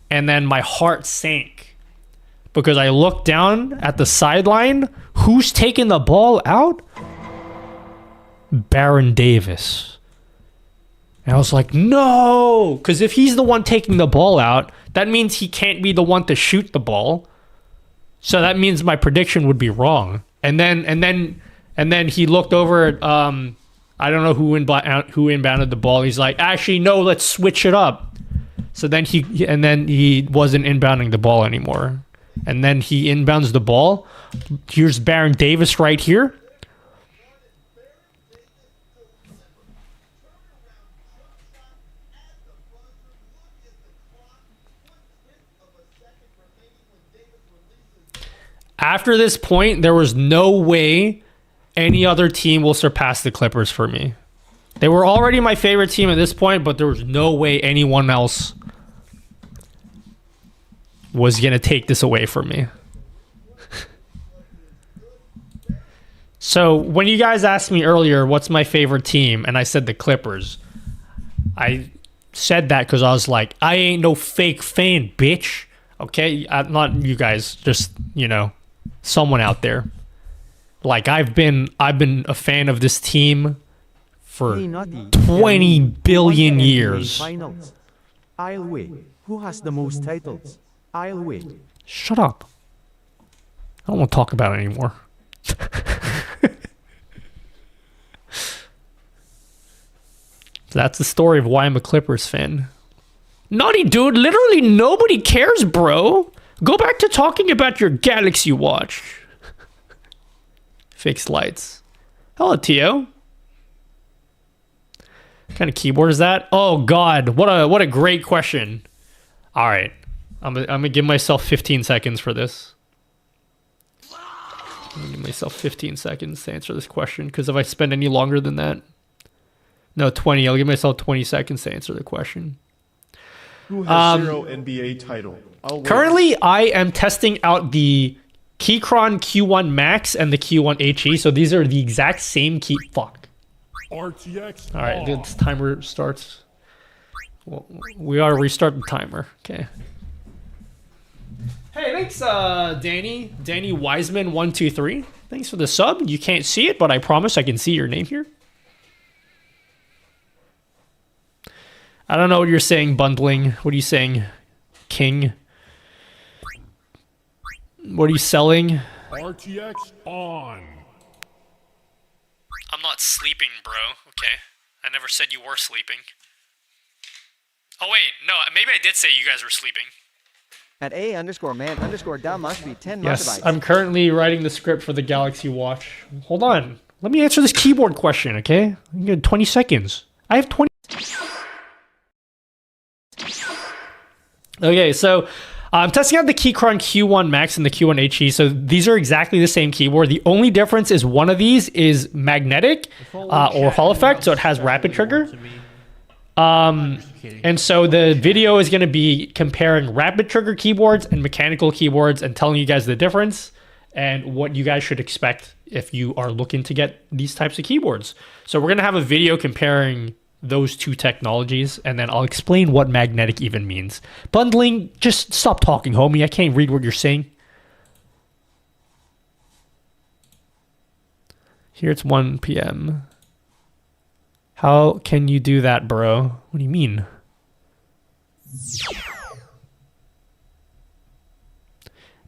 S1: And then my heart sank because I looked down at the sideline. Who's taking the ball out? Baron Davis. And I was like, no, because if he's the one taking the ball out, that means he can't be the one to shoot the ball. So that means my prediction would be wrong. And then he looked over at I don't know who inbounded the ball. He's like, actually, no, let's switch it up. So then he wasn't inbounding the ball anymore. And then he inbounds the ball. Here's Baron Davis right here. After this point, there was no way any other team will surpass the Clippers for me. They were already my favorite team at this point, but there was no way anyone else was going to take this away from me. So when you guys asked me earlier, what's my favorite team? And I said the Clippers. I said that because I was like, I ain't no fake fan, bitch. Okay? Not you guys, just, someone out there. Like I've been a fan of this team for 20 billion years.
S4: Finals. I'll win. Who has the most titles? I'll win.
S1: Shut up. I don't want to talk about it anymore. That's the story of why I'm a Clippers fan. Naughty dude, literally nobody cares, bro. Go back to talking about your Galaxy Watch. Fixed lights. Hello, Tio. What kind of keyboard is that? Oh God, what a great question. All right, I'm gonna give myself 15 seconds for this. I'm gonna give myself 15 seconds to answer this question, because if I spend any longer than that, no, 20. I'll give myself 20 seconds to answer the question.
S7: Who has 0 NBA title?
S1: Currently, I am testing out the Keychron Q1 Max and the Q1 HE. So these are the exact same key. Fuck.
S12: RTX.
S1: All right, this timer starts. Well, we ought to restart the timer. Okay. Hey, thanks, Danny. Danny Wiseman 123. Thanks for the sub. You can't see it, but I promise I can see your name here. I don't know what you're saying, bundling. What are you saying, King? What are you selling?
S12: RTX on.
S1: I'm not sleeping, bro. Okay. I never said you were sleeping. Oh, wait. No, maybe I did say you guys were sleeping.
S2: At A_man_da must be 10
S1: Yes,
S2: motorbikes.
S1: I'm currently writing the script for the Galaxy Watch. Hold on. Let me answer this keyboard question, okay? You got 20 seconds. I have 20. Okay, so I'm testing out the Keychron Q1 Max and the Q1 HE. So these are exactly the same keyboard. The only difference is one of these is magnetic or Hall effect, so it has rapid trigger. And so the video is going to be comparing rapid trigger keyboards and mechanical keyboards and telling you guys the difference and what you guys should expect if you are looking to get these types of keyboards. So we're going to have a video comparing those two technologies, and then I'll explain what magnetic even means. Bundling, just stop talking, homie. I can't read what you're saying. Here it's 1 p.m. How can you do that, bro? What do you mean?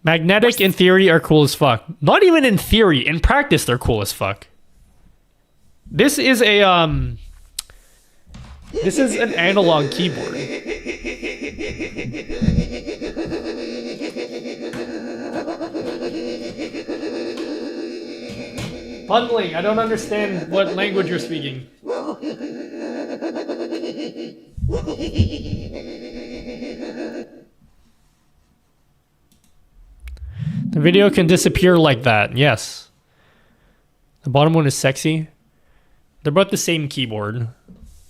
S1: Magnetic in theory are cool as fuck. Not even in theory, in practice they're cool as fuck. This is a this is an analog keyboard. Bundling, I don't understand what language you're speaking. The video can disappear like that, yes. The bottom one is sexy. They're both the same keyboard,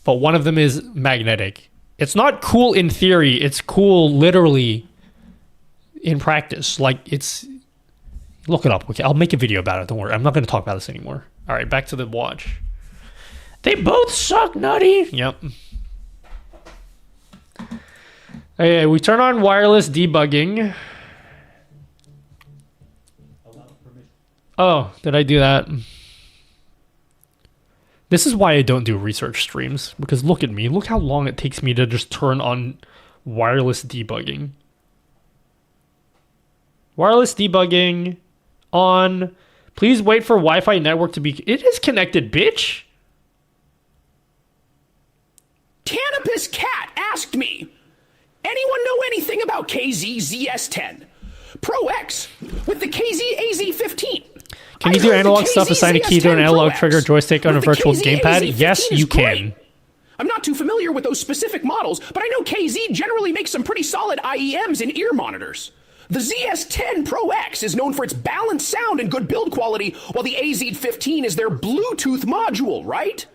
S1: but one of them is magnetic. It's not cool in theory, it's cool literally in practice. Like, it's... Look it up, okay? I'll make a video about it, don't worry. I'm not going to talk about this anymore. Alright, back to the watch. They both suck, Nutty! Yep. Okay, we turn on wireless debugging. Oh, did I do that? This is why I don't do research streams, because look at me. Look how long it takes me to just turn on wireless debugging. Wireless debugging on. Please wait for Wi-Fi network to be... It is connected, bitch!
S13: Tanipus Cat asked me, anyone know anything about KZ ZS10? Pro X with the KZ AZ15.
S1: Can you do analog stuff, assign a key to an analog trigger joystick on a virtual gamepad? Yes, you can.
S13: I'm not too familiar with those specific models, but I know KZ generally makes some pretty solid IEMs and ear monitors. The ZS10 Pro X is known for its balanced sound and good build quality, while the AZ15 is their Bluetooth module, right?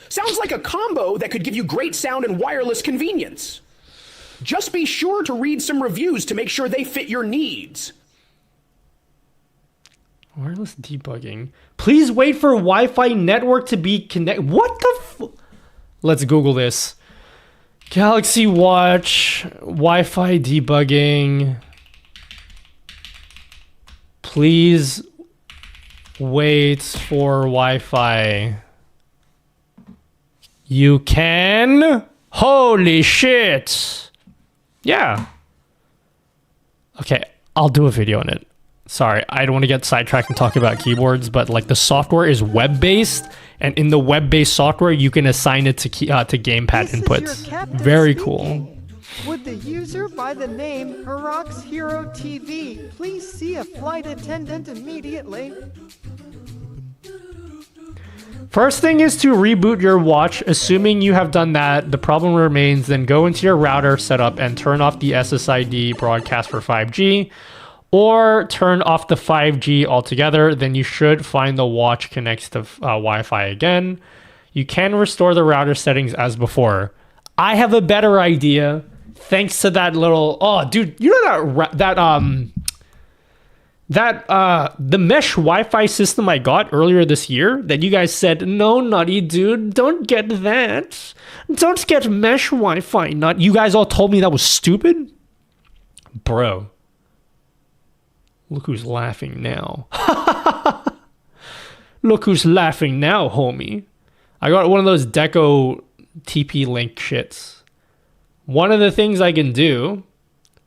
S13: Sounds like a combo that could give you great sound and wireless convenience. Just be sure to read some reviews to make sure they fit your needs.
S1: Wireless debugging. Please wait for Wi-Fi network to be connected. What the Let's Google this. Galaxy Watch, Wi-Fi debugging. Please wait for Wi-Fi. You can? Holy shit! Yeah. Okay, I'll do a video on it. sorry, I don't want to get sidetracked and talk about keyboards, but like the software is web-based, and in the web-based software, you can assign it to gamepad inputs. Very cool.
S9: Would the user by the name Herox Hero TV please see a flight attendant immediately?
S1: First thing is to reboot your watch. Assuming you have done that, the problem remains. Then go into your router setup and turn off the SSID broadcast for 5G, or turn off the 5G altogether. Then you should find the watch connects to Wi-Fi again. You can restore the router settings as before. I have a better idea. Thanks to that little... Oh, dude, you know the mesh Wi-Fi system I got earlier this year that you guys said, no, Nutty, dude, don't get that. Don't get mesh Wi-Fi, Nut. You guys all told me that was stupid? Bro. Look who's laughing now. Look who's laughing now, homie. I got one of those Deco TP-Link shits. One of the things I can do...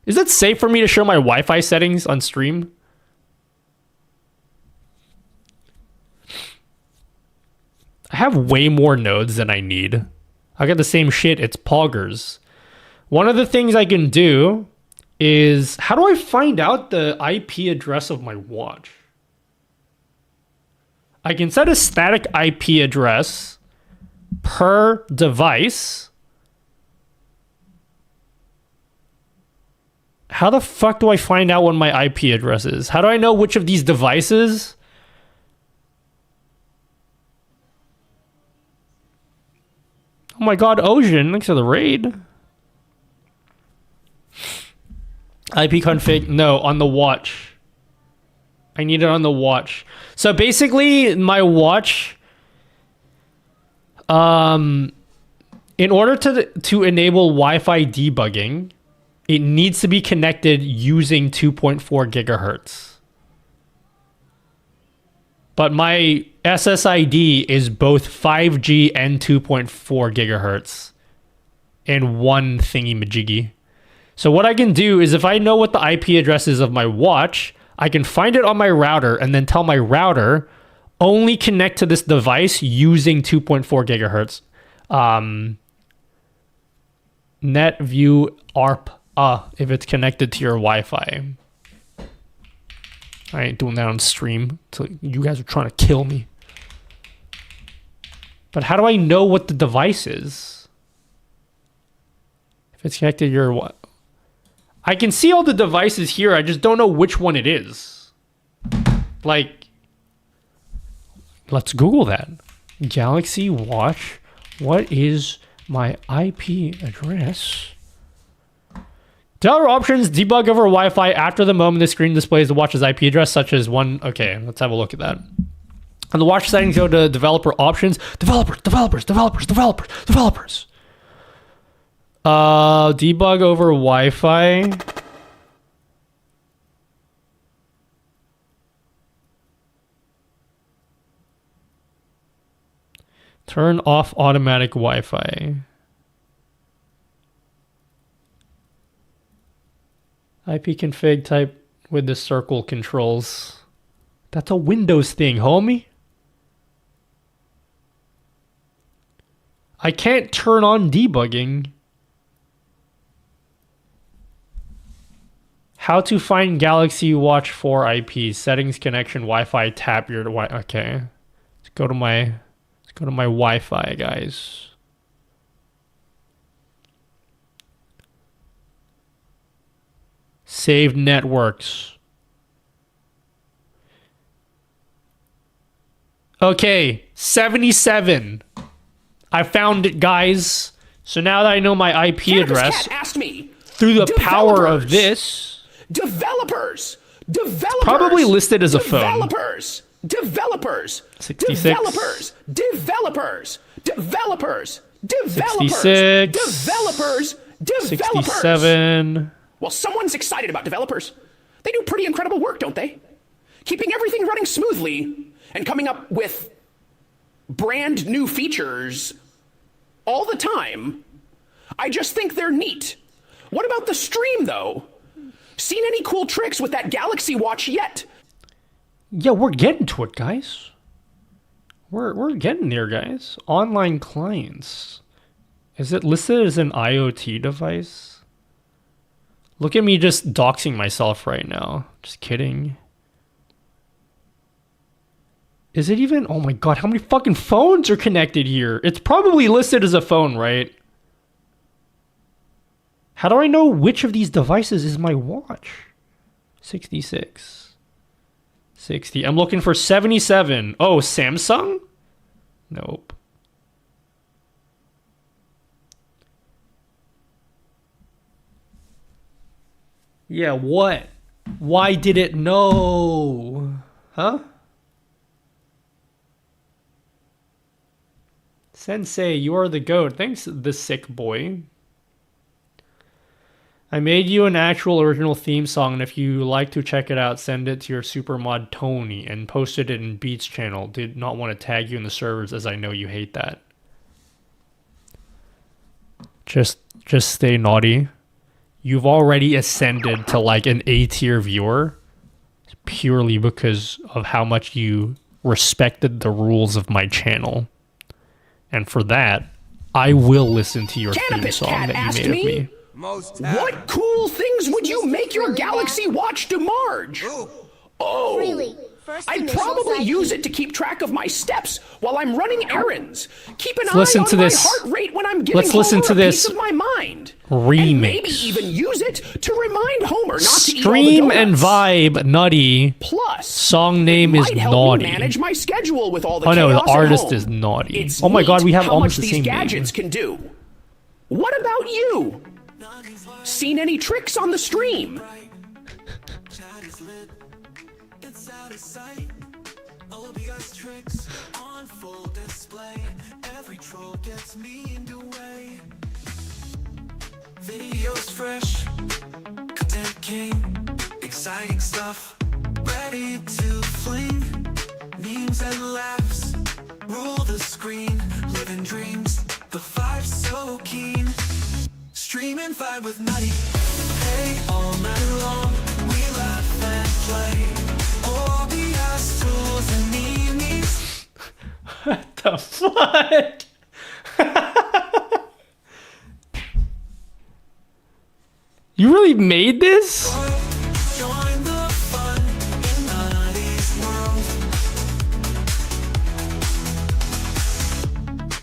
S1: Is it safe for me to show my Wi-Fi settings on stream? I have way more nodes than I need. I got the same shit. It's poggers. One of the things I can do is... How do I find out the IP address of my watch? I can set a static IP address per device. How the fuck do I find out what my IP address is? How do I know which of these devices... Oh my god, Ocean, thanks for the raid. IP config, no, on the watch. I need it on the watch. So basically, my watch, in order to enable Wi-Fi debugging, it needs to be connected using 2.4 gigahertz. But my SSID is both 5G and 2.4 gigahertz in one thingy-majiggy. So what I can do is if I know what the IP address is of my watch, I can find it on my router and then tell my router only connect to this device using 2.4 gigahertz. Net view ARP if it's connected to your Wi-Fi. I ain't doing that on stream. So you guys are trying to kill me. But how do I know what the device is? If it's connected to your what? I can see all the devices here. I just don't know which one it is. Like, let's Google that. Galaxy Watch. What is my IP address? Developer options, debug over Wi-Fi after the moment the screen displays the watch's IP address, such as one... Okay, let's have a look at that. On the watch settings, go to developer options. Developers. Debug over Wi-Fi. Turn off automatic Wi-Fi. IP config type with the circle controls. That's a Windows thing, homie. I can't turn on debugging. How to find Galaxy Watch 4 IP settings connection Wi-Fi tap your okay. Let's go to my Wi-Fi, guys. Saved networks. Okay, 77. I found it, guys. So now that I know my IP address,
S13: asked me,
S1: through the power of this,
S13: developers,
S1: probably listed as a phone.
S13: Developers,
S1: 66.
S13: developers,
S1: 67.
S13: Well, someone's excited about developers. They do pretty incredible work, don't they? Keeping everything running smoothly and coming up with brand new features all the time. I just think they're neat. What about the stream, though? Seen any cool tricks with that Galaxy Watch yet?
S1: Yeah, we're getting to it, guys. We're getting there, guys. Online clients. Is it listed as an IoT device? Look at me just doxing myself right now. Just kidding. Is it even? Oh my god, how many fucking phones are connected here? It's probably listed as a phone, right? How do I know which of these devices is my watch? 66. 60. I'm looking for 77. Oh, Samsung? Nope. Yeah, what? Why did it know? Huh? Sensei, you are the goat. Thanks, the sick boy. I made you an actual original theme song, and if you like to check it out, send it to your supermod Tony and posted it in Beats channel. Did not want to tag you in the servers, as I know you hate that. Just stay naughty. You've already ascended to like an A-tier viewer purely because of how much you respected the rules of my channel. And for that, I will listen to your theme song that you made of me.
S13: What cool things would you make your Galaxy Watch DeMarge? Oh,
S8: Really?
S13: I'd probably use it to keep track of my steps while I'm running errands. Keep an eye
S1: Listen
S13: on
S1: to
S13: my
S1: this.
S13: heart rate when I'm giving
S1: Let's listen
S13: Homer
S1: to
S13: a
S1: this
S13: piece of my mind.
S1: remix.
S13: And maybe even use it to remind Homer not to eat all the
S1: Stream
S13: donuts.
S1: and vibe, Nutty.
S13: Plus,
S1: song name is
S13: might help
S1: Naughty.
S13: me manage my schedule with all the
S1: Oh no, the
S13: chaos at
S1: artist
S13: home.
S1: is Naughty.
S13: It's
S1: Oh my god,
S13: neat
S1: we have
S13: how
S1: almost
S13: much
S1: the same
S13: these
S1: name.
S13: gadgets can do. What about you? Seen any tricks on the stream?
S10: Videos fresh, content king, exciting stuff, ready to fling, memes and laughs, rule the screen, living dreams, the vibe so keen, stream and vibe with Nutty, hey, all night long, we laugh and play, OBS tools and memes.
S1: What the fuck? You really made this?
S10: Join the fun in Nutty's world.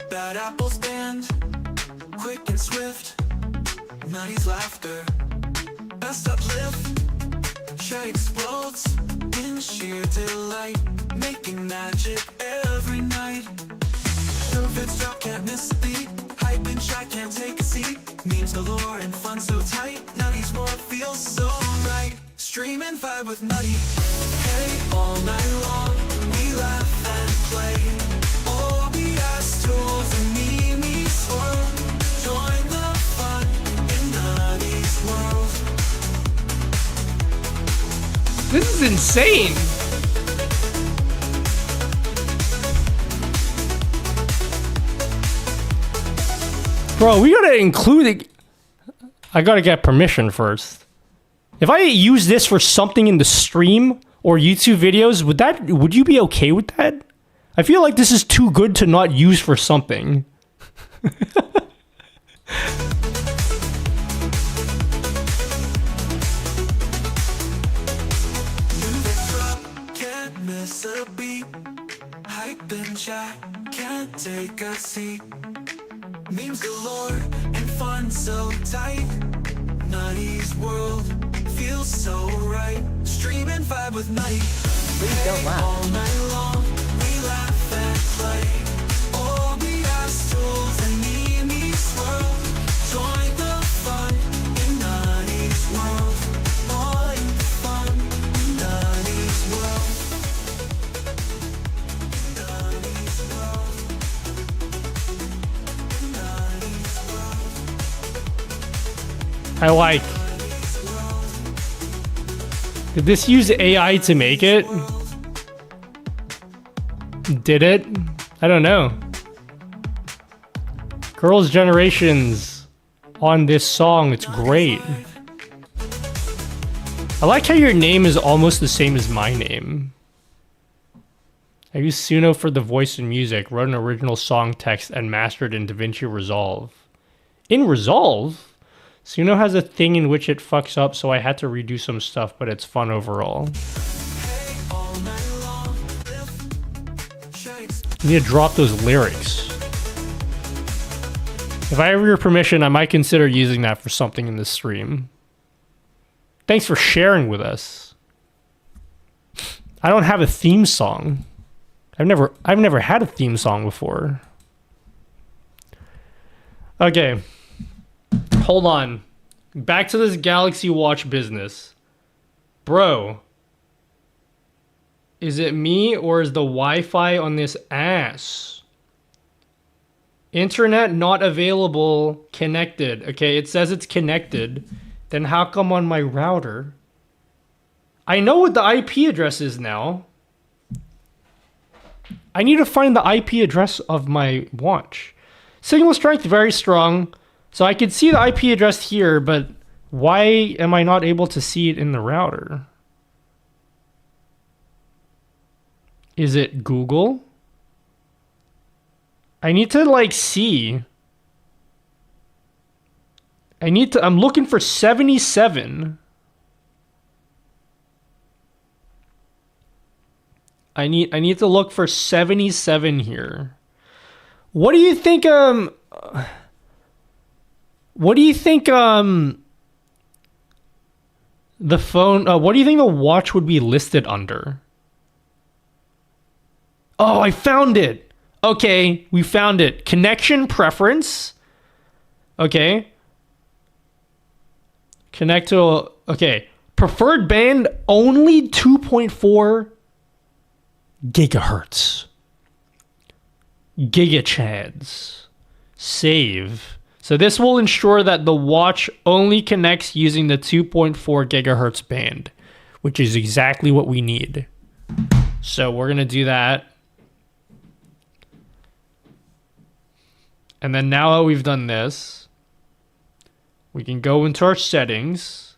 S10: Bad apples bend, quick and swift. Nutty's laughter, best uplift. Chat explodes in sheer delight, making magic every night. Nervous drop, can't miss a beat. Hype in chat, can't take a seat. Memes galore and fun so tight. Nutty's world feels so right. Stream and vibe with Nutty. Hey, all night long, we laugh and play. OBS tools and memes swirl. Join the fun in Nutty's world.
S1: This is insane. Bro, we gotta include it. I gotta get permission first. If I use this for something in the stream or YouTube videos, would you be okay with that? I feel like this is too good to not use for something.
S10: Can't miss a beat. Hype and chat, can't take a seat. Memes galore and fun so tight. Nutty's world feels so right. Stream and vibe with Nutty.
S2: Please don't laugh.
S10: All night long, we laugh and play. OBS tools and memes swirl. Join the fun in Nutty's world. All in fun in Nutty's world. Nutty's world.
S1: I like. Did this use AI to make it? Did it? I don't know. Girls' Generations on this song, it's great. I like how your name is almost the same as my name. I used Suno for the voice and music, wrote an original song text, and mastered in DaVinci Resolve. In Resolve? Suno has a thing in which it fucks up, so I had to redo some stuff, but it's fun overall. You need to drop those lyrics. If I have your permission, I might consider using that for something in this stream. Thanks for sharing with us. I don't have a theme song. I've never had a theme song before. Okay. Hold on. Back to this Galaxy Watch business. Bro. Is it me or is the Wi-Fi on this ass? Internet not available. Connected. Okay, it says it's connected. Then how come on my router? I know what the IP address is now. I need to find the IP address of my watch. Signal strength very strong. So I can see the IP address here, but why am I not able to see it in the router? Is it Google? I need to like see. I'm looking for 77. I need to look for 77 here. What do you think the phone what do you think the watch would be listed under? Oh, I found it. Okay, we found it. Connection preference. Okay. Connect to okay. Preferred band only 2.4 gigahertz. Gigachads. Save. So this will ensure that the watch only connects using the 2.4 gigahertz band, which is exactly what we need. So we're going to do that. And then now that we've done this, we can go into our settings.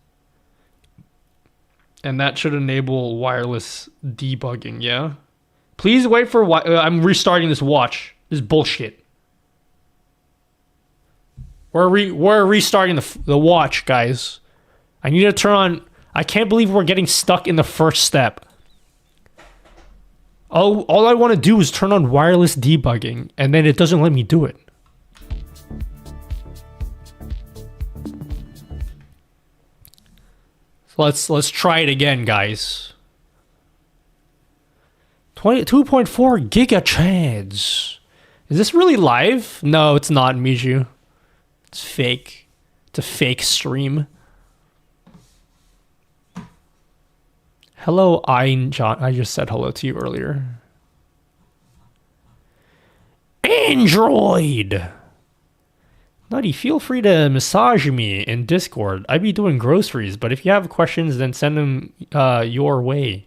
S1: And that should enable wireless debugging, yeah? Please wait for... I'm restarting this watch. This is bullshit. We're restarting the watch, guys. I need to turn on... I can't believe we're getting stuck in the first step. All I want to do is turn on wireless debugging, and then it doesn't let me do it. So let's try it again, guys. 2.4 gigachads. Is this really live? No, it's not, Miju. It's fake. It's a fake stream. Hello, John. I just said hello to you earlier. Android! Nutty, feel free to massage me in Discord. I be doing groceries, but if you have questions, then send them your way.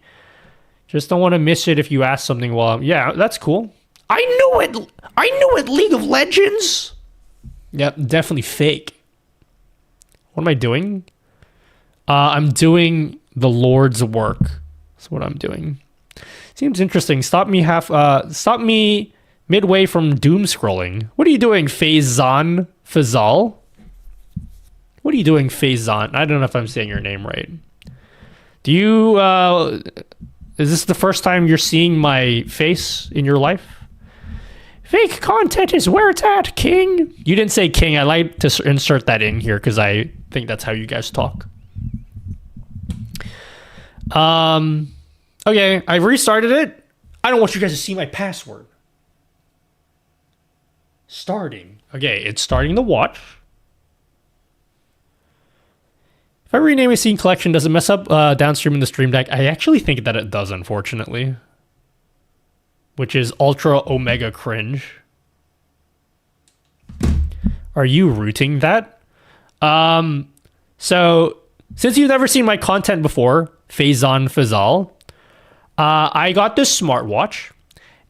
S1: Just don't want to miss it if you ask something while... Yeah, that's cool. I knew it, League of Legends! Yep, definitely fake. What am I doing? I'm doing the Lord's work. That's what I'm doing. Seems interesting. Stop me midway from doom scrolling. What are you doing, Faizan? Fazal? What are you doing, Faizan? I don't know if I'm saying your name right. Do you, is this the first time you're seeing my face in your life? Fake content is where it's at, King. You didn't say King. I like to insert that in here because I think that's how you guys talk. Okay, I restarted it. I don't want you guys to see my password. Starting. Okay, it's starting the watch. If I rename a scene collection, does it mess up downstream in the stream deck? I actually think that it does, unfortunately. Which is ultra omega cringe. Are you rooting that? So, since you've never seen my content before, Faizan Fazal, I got this smartwatch,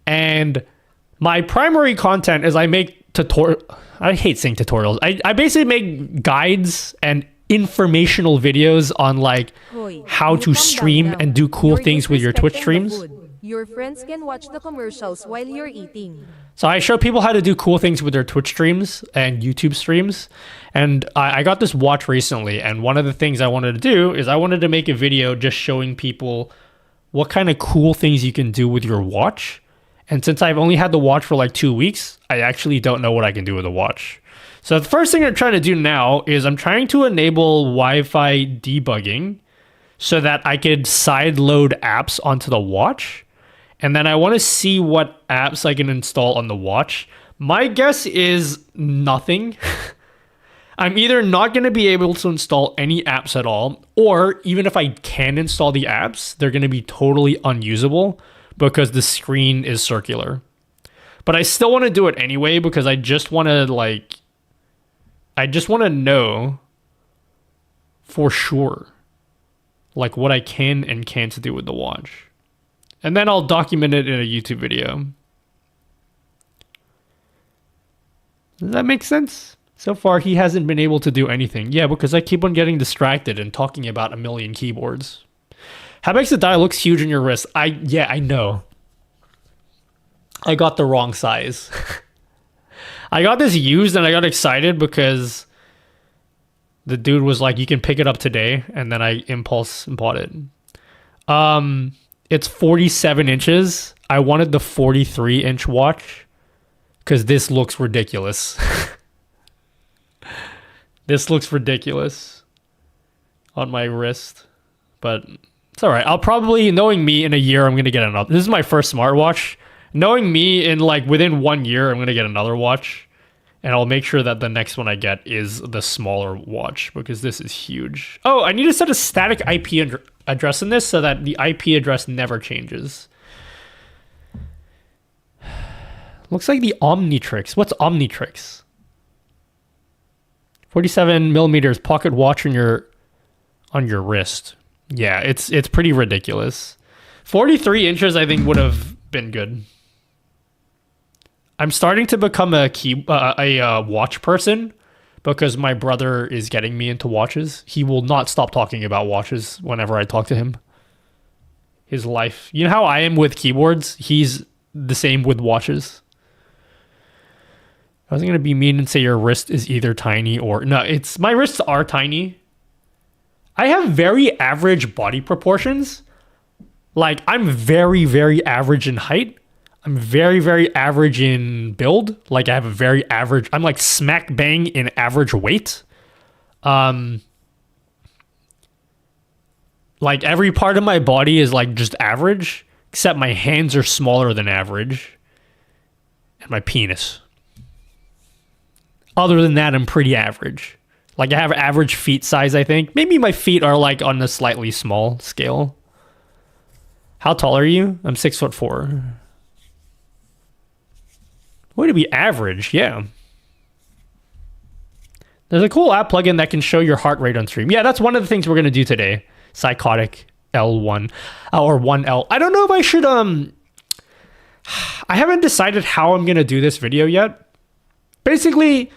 S1: and my primary content is I make I hate saying tutorials. I basically make guides and informational videos on like how to stream and do cool things with your Twitch streams.
S6: Your friends can watch the commercials while you're eating.
S1: So I show people how to do cool things with their Twitch streams and YouTube streams. And I got this watch recently. And one of the things I wanted to do is I wanted to make a video just showing people what kind of cool things you can do with your watch. And since I've only had the watch for like 2 weeks, I actually don't know what I can do with the watch. So the first thing I'm trying to do now is I'm trying to enable Wi-Fi debugging so that I could sideload apps onto the watch. And then I want to see what apps I can install on the watch. My guess is nothing. I'm either not going to be able to install any apps at all, or even if I can install the apps, they're going to be totally unusable because the screen is circular. But I still want to do it anyway because I just want to know for sure like what I can and can't do with the watch. And then I'll document it in a YouTube video. Does that make sense? So far, he hasn't been able to do anything. Yeah, because I keep on getting distracted and talking about a million keyboards. How makes the dial looks huge in your wrist? Yeah, I know. I got the wrong size. I got this used and I got excited because the dude was like, you can pick it up today. And then I impulse bought it. It's 47 inches. I wanted the 43-inch watch because this looks ridiculous. This looks ridiculous on my wrist, but it's all right. I'll probably, knowing me, in a year, I'm going to get another. This is my first smartwatch. Knowing me, in like within 1 year, I'm going to get another watch, and I'll make sure that the next one I get is the smaller watch because this is huge. Oh, I need to set a static IP address in this so that the IP address never changes. Looks like the Omnitrix. What's Omnitrix? 47 millimeters pocket watch on your wrist. Yeah, it's pretty ridiculous. 43 inches I think would have been good. I'm starting to become a watch person because my brother is getting me into watches. He will not stop talking about watches whenever I talk to him. His life. You know how I am with keyboards? He's the same with watches. I wasn't going to be mean and say your wrist is either tiny or... No, my wrists are tiny. I have very average body proportions. Like, I'm very, very average in height. I'm very, very average in build. Like, I have a very average... I'm like smack bang in average weight. Like, every part of my body is like just average, except my hands are smaller than average. And my penis. Other than that, I'm pretty average. Like, I have average feet size, I think. Maybe my feet are like on a slightly small scale. How tall are you? I'm 6'4". Way to be average, yeah. There's a cool app plugin that can show your heart rate on stream. Yeah, that's one of the things we're going to do today. Psychotic L1 or 1L. I don't know if I should I haven't decided how I'm going to do this video yet. Basically,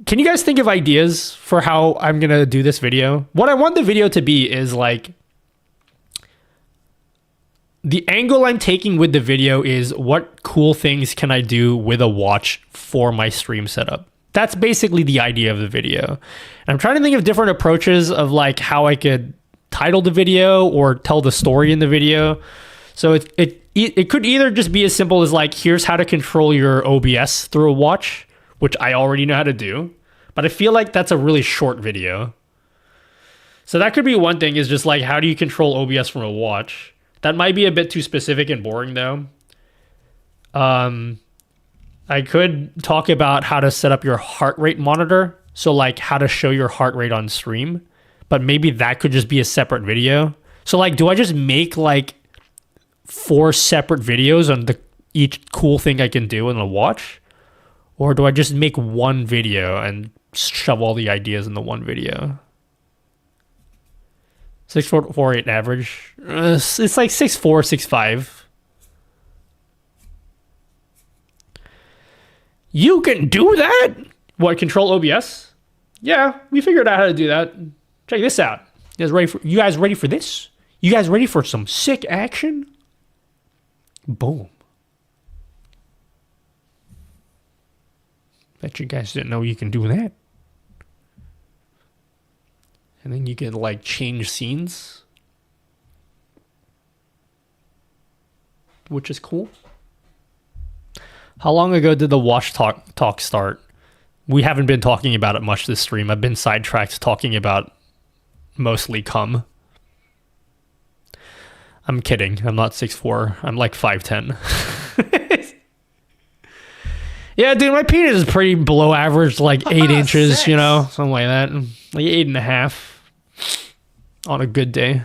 S1: can you guys think of ideas for how I'm going to do this video? What I want the video to be is like the angle I'm taking with the video is what cool things can I do with a watch for my stream setup. That's basically the idea of the video. And I'm trying to think of different approaches of like how I could title the video or tell the story in the video. So it could either just be as simple as like, here's how to control your OBS through a watch, which I already know how to do. But I feel like that's a really short video. So that could be one thing, is just like, how do you control OBS from a watch? That might be a bit too specific and boring though. I could talk about how to set up your heart rate monitor. So like how to show your heart rate on stream, but maybe that could just be a separate video. So like, do I just make like 4 separate videos on each cool thing I can do in a watch? Or do I just make one video and shove all the ideas in the one video? 6'4", average. It's like 6'4", 6'5". You can do that? What, control OBS? Yeah, we figured out how to do that. Check this out. You guys ready for this? You guys ready for some sick action? Boom. Bet you guys didn't know you can do that. And then you can like change scenes, which is cool. How long ago did the watch talk start? We haven't been talking about it much this stream. I've been sidetracked talking about mostly cum. I'm kidding. I'm not 6'4". I'm like 5'10". Yeah, dude, my penis is pretty below average, like 8 inches,
S10: Sex.
S1: you know, something like that. Like 8.5 on a good day.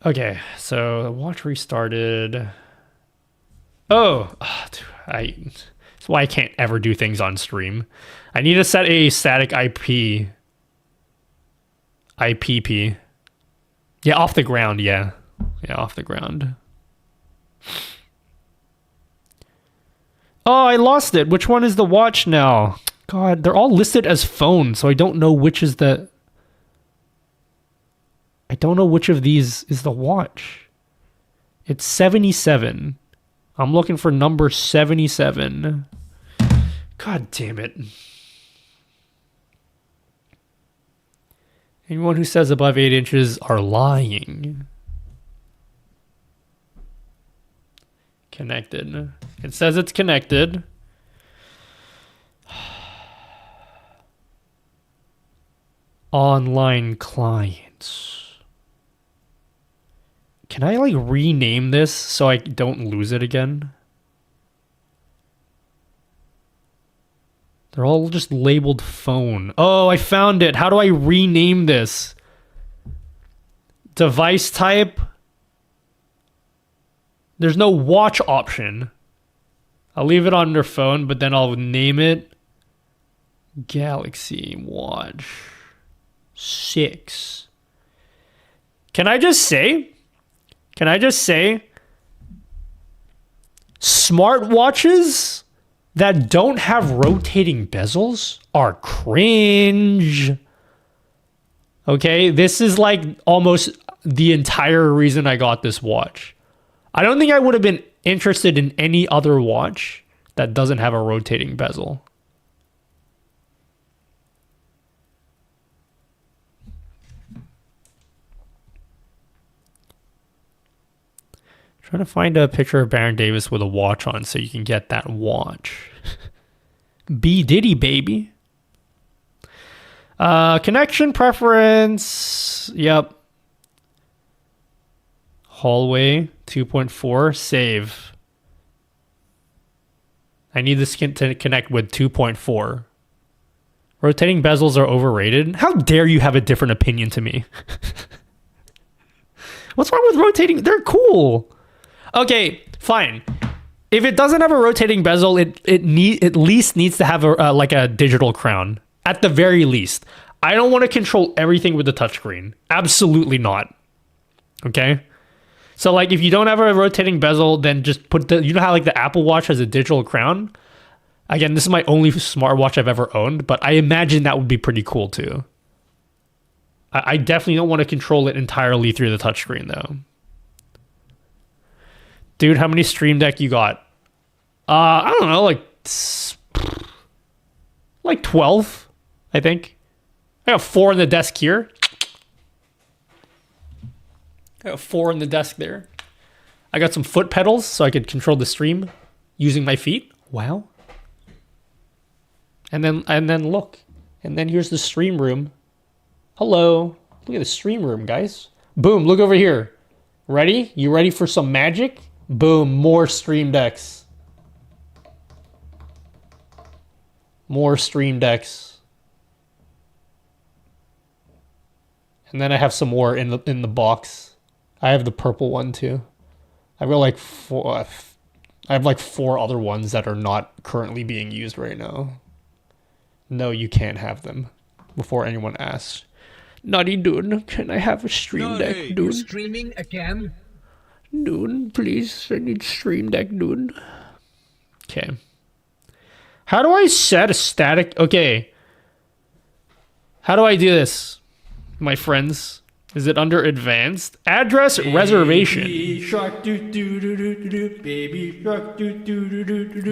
S1: Okay, so the watch restarted. Dude, that's why I can't ever do things on stream. I need to set a static IPP. Yeah, off the ground, yeah. Yeah, off the ground. Oh, I lost it. Which one is the watch now? God, they're all listed as phone, so I don't know which is the... I don't know which of these is the watch. It's 77. I'm looking for number 77. God damn it. Anyone who says above 8 inches are lying. Connected. It says it's connected. Online clients. Can I like rename this so I don't lose it again? They're all just labeled phone. Oh, I found it. How do I rename this? Device type. There's no watch option. I'll leave it under phone, but then I'll name it Galaxy Watch 6. Can I just say smartwatches that don't have rotating bezels are cringe. Okay, this is like almost the entire reason I got this watch. I don't think I would have been interested in any other watch that doesn't have a rotating bezel. Trying to find a picture of Baron Davis with a watch on so you can get that watch. B Diddy, baby. Connection preference. Yep. Hallway 2.4. Save. I need this to connect with 2.4. Rotating bezels are overrated. How dare you have a different opinion to me? What's wrong with rotating? They're cool. Okay, fine. If it doesn't have a rotating bezel, it at least needs to have a like a digital crown. At the very least. I don't want to control everything with the touchscreen. Absolutely not. Okay? So like if you don't have a rotating bezel, then just put you know how like the Apple Watch has a digital crown? Again, this is my only smartwatch I've ever owned, but I imagine that would be pretty cool too. I definitely don't want to control it entirely through the touchscreen though. Dude, how many Stream Deck you got? I don't know, like 12, I think. I got 4 on the desk here. I got 4 on the desk there. I got some foot pedals so I could control the stream using my feet. Wow. And then look. And then here's the stream room. Hello. Look at the stream room, guys. Boom, look over here. Ready? You ready for some magic? Boom, more Stream Decks. More Stream Decks. And then I have some more in the box. I have the purple one too. I've got like 4. I have like 4 other ones that are not currently being used right now. No, you can't have them. Before anyone asks. Nutty dude, can I have a Stream Deck, dude?
S10: You're streaming again?
S1: Dude, please, I need Stream Deck, dude. Okay. How do I set a static... Okay. How do I do this, my friends? Is it under advanced? Address reservation.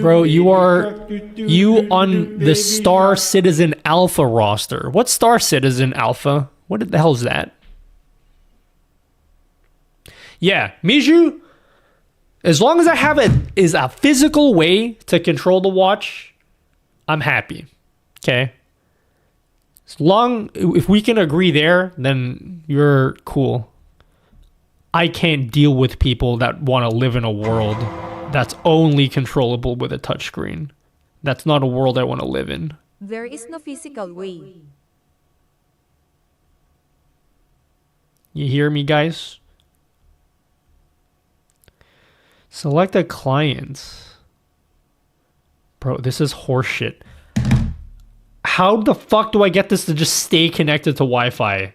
S1: Bro, you on the Star Citizen Alpha roster. What's Star Citizen Alpha? What the hell is that? Yeah, Miju, as long as I have a physical way to control the watch, I'm happy. Okay? If we can agree there, then you're cool. I can't deal with people that want to live in a world that's only controllable with a touchscreen. That's not a world I want to live in.
S6: There is no physical way.
S1: You hear me, guys? Select a client. Bro, this is horseshit. How the fuck do I get this to just stay connected to Wi-Fi?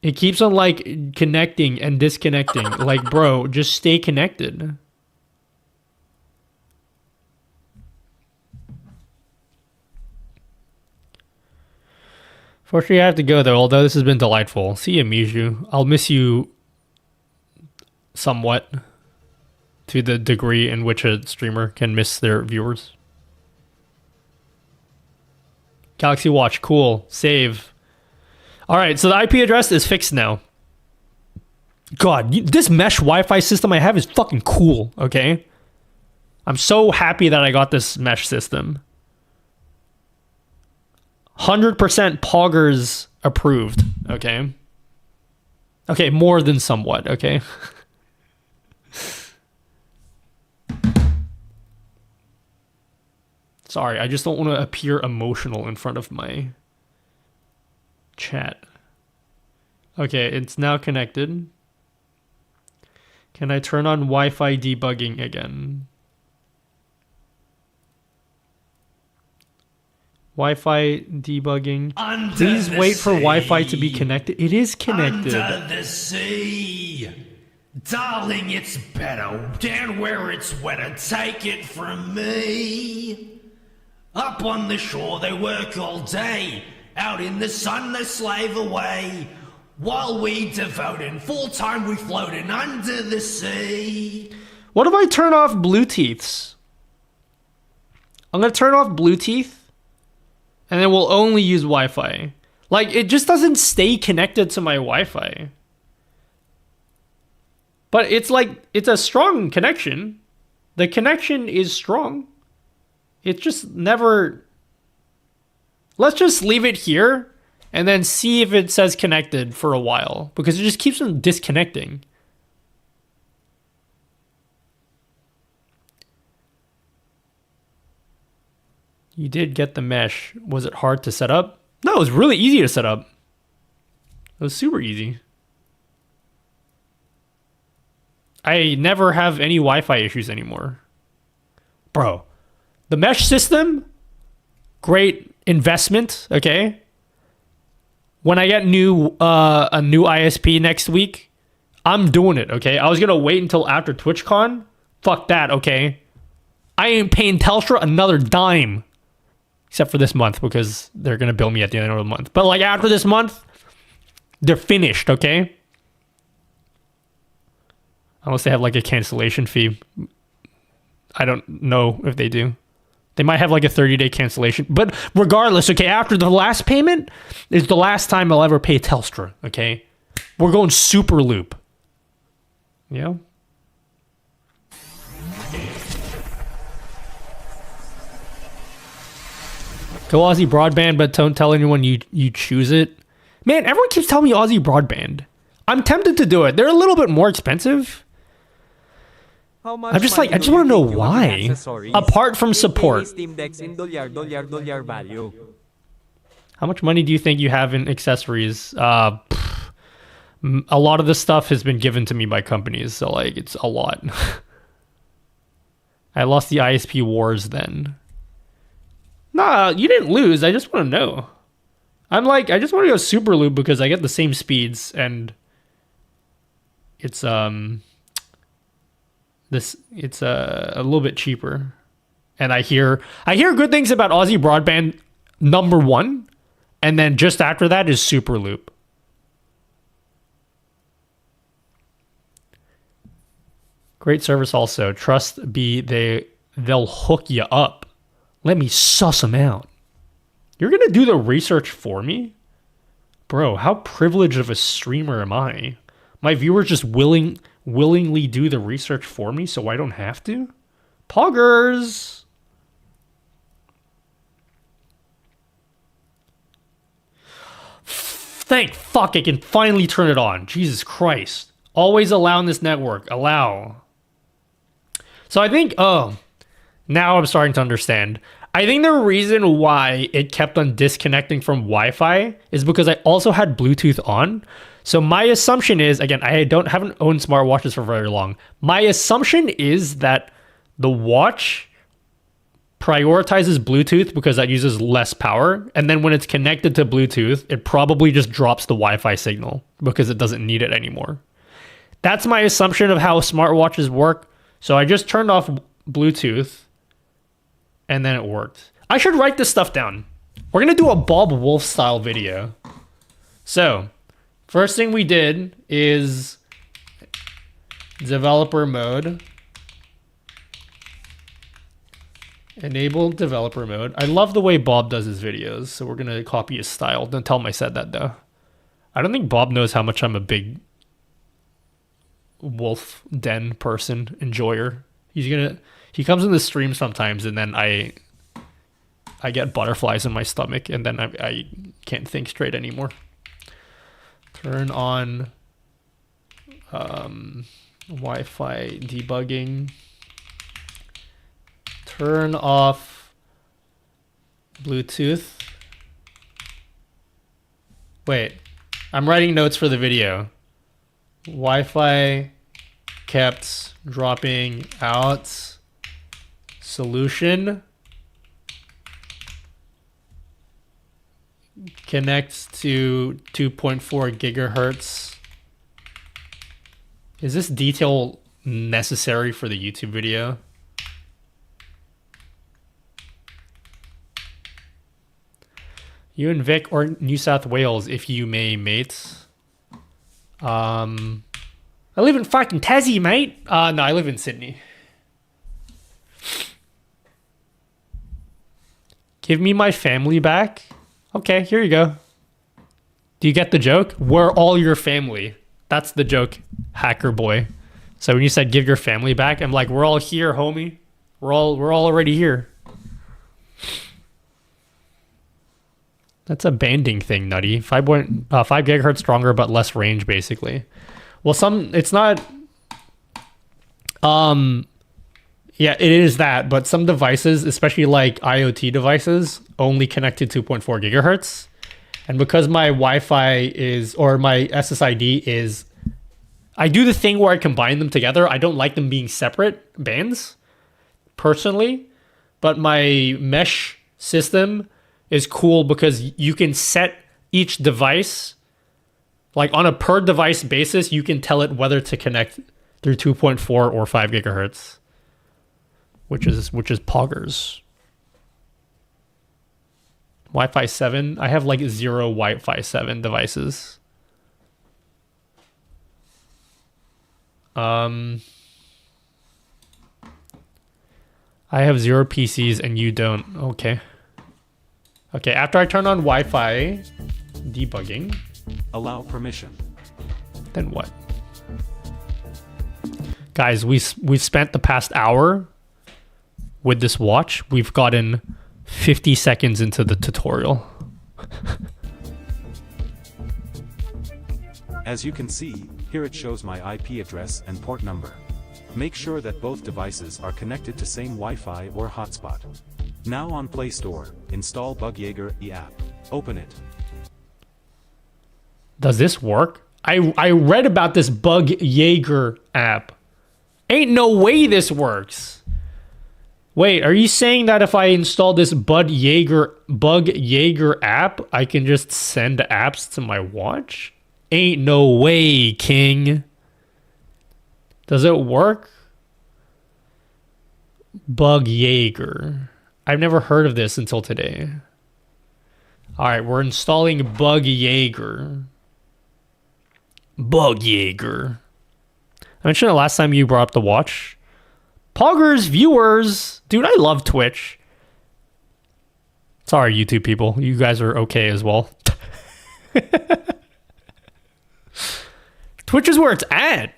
S1: It keeps on like connecting and disconnecting. Like, bro, just stay connected. Fortunately, I have to go though, although this has been delightful. See you, Miju. I'll miss you somewhat to the degree in which a streamer can miss their viewers. Galaxy Watch, cool. Save. Alright, so the IP address is fixed now. God, this mesh Wi-Fi system I have is fucking cool, okay? I'm so happy that I got this mesh system. 100% Poggers approved, okay? Okay, more than somewhat, okay? Sorry, I just don't want to appear emotional in front of my chat. Okay, it's now connected. Can I turn on Wi-Fi debugging again? Wi-Fi debugging. Please wait for Wi-Fi to be connected. It is connected.
S10: Under the sea. Darling, it's better down where it's wetter. Take it from me. Up on the shore they work all day. Out in the sun they slave away. While we devoting full time we floating under the sea.
S1: What if I turn off Bluetooths? I'm gonna turn off Bluetooth, and then we'll only use Wi-Fi. Like, it just doesn't stay connected to my Wi-Fi. But it's like, it's a strong connection. The connection is strong. It just never... Let's just leave it here and then see if it says connected for a while, because it just keeps on disconnecting. You did get the mesh. Was it hard to set up? No, it was really easy to set up. It was super easy. I never have any Wi-Fi issues anymore. Bro, the mesh system, great investment, okay? When I get a new ISP next week, I'm doing it, okay? I was gonna wait until after TwitchCon. Fuck that, okay? I ain't paying Telstra another dime. Except for this month, because they're gonna bill me at the end of the month. But like after this month, they're finished, okay? Unless they have like a cancellation fee. I don't know if they do. They might have like a 30-day cancellation. But regardless, okay, after the last payment is the last time I'll ever pay Telstra, okay? We're going super loop. Yeah? Go Aussie Broadband, but don't tell anyone you choose it. Man, everyone keeps telling me Aussie Broadband. I'm tempted to do it. They're a little bit more expensive. I'm just like, I just want to know why. Apart from support.
S11: Steam Decks in dollar value.
S1: How much money do you think you have in accessories? A lot of this stuff has been given to me by companies, so like, it's a lot. I lost the ISP wars then. Nah, you didn't lose. I just want to know. I'm like, I just want to go super loop because I get the same speeds and it's a little bit cheaper. And I hear good things about Aussie Broadband number one, and then just after that is super loop. Great service also. Trust be they'll hook you up. Let me suss them out. You're gonna do the research for me? Bro, how privileged of a streamer am I? My viewers just willingly do the research for me so I don't have to? Poggers! Thank fuck I can finally turn it on. Jesus Christ. Always allow in this network. Allow. So I think, now I'm starting to understand. I think the reason why it kept on disconnecting from Wi-Fi is because I also had Bluetooth on. So my assumption is, again, I haven't owned smartwatches for very long. My assumption is that the watch prioritizes Bluetooth because that uses less power. And then when it's connected to Bluetooth, it probably just drops the Wi-Fi signal because it doesn't need it anymore. That's my assumption of how smartwatches work. So I just turned off Bluetooth and then it worked. I should write this stuff down. We're going to do a Bob Wolf style video. So first thing we did is developer mode. Enable developer mode. I love the way Bob does his videos, so we're going to copy his style. Don't tell him I said that, though. I don't think Bob knows how much I'm a big wolf den person, enjoyer. He comes in the stream sometimes, and then I get butterflies in my stomach, and then I can't think straight anymore. Turn on Wi-Fi debugging. Turn off Bluetooth. Wait, I'm writing notes for the video. Wi-Fi kept dropping out. Solution. Connects to 2.4 gigahertz. Is this detail necessary for the YouTube video? You in Vic or New South Wales, if you may, mates. I live in fucking Tassie, mate. No, I live in Sydney. Give me my family back. Okay, here you go. Do you get the joke? We're all your family. That's the joke, hacker boy. So when you said give your family back, I'm like, we're all here, homie. We're all already here. That's a banding thing, Nutty. 5 gigahertz stronger, but less range, basically. Well, it's not... Yeah, it is that, but some devices, especially like IoT devices, only connect to 2.4 gigahertz. And because my Wi-Fi is, or my SSID is... I do the thing where I combine them together. I don't like them being separate bands, personally. But my mesh system is cool because you can set each device, like on a per device basis, you can tell it whether to connect through 2.4 or 5 gigahertz, which is poggers. Wi-Fi 7, I have like 0 Wi-Fi 7 devices. I have 0 PCs and you don't. Okay. Okay, after I turn on Wi-Fi debugging.
S22: Allow permission.
S1: Then what? Guys, we've spent the past hour with this watch. We've gotten 50 seconds into the tutorial.
S22: As you can see, here it shows my IP address and port number. Make sure that both devices are connected to same Wi-Fi or hotspot. Now on Play Store, install Bug Jaeger e-app. Open it.
S1: Does this work? I read about this Bug Jaeger app. Ain't no way this works. Wait, are you saying that if I install this Bug Jaeger app, I can just send apps to my watch? Ain't no way, King. Does it work? Bug Jaeger. I've never heard of this until today. Alright, we're installing Bug Jaeger. Bug Jaeger. I mentioned it last time you brought up the watch. Poggers, viewers. Dude, I love Twitch. Sorry, YouTube people. You guys are okay as well. Twitch is where it's at.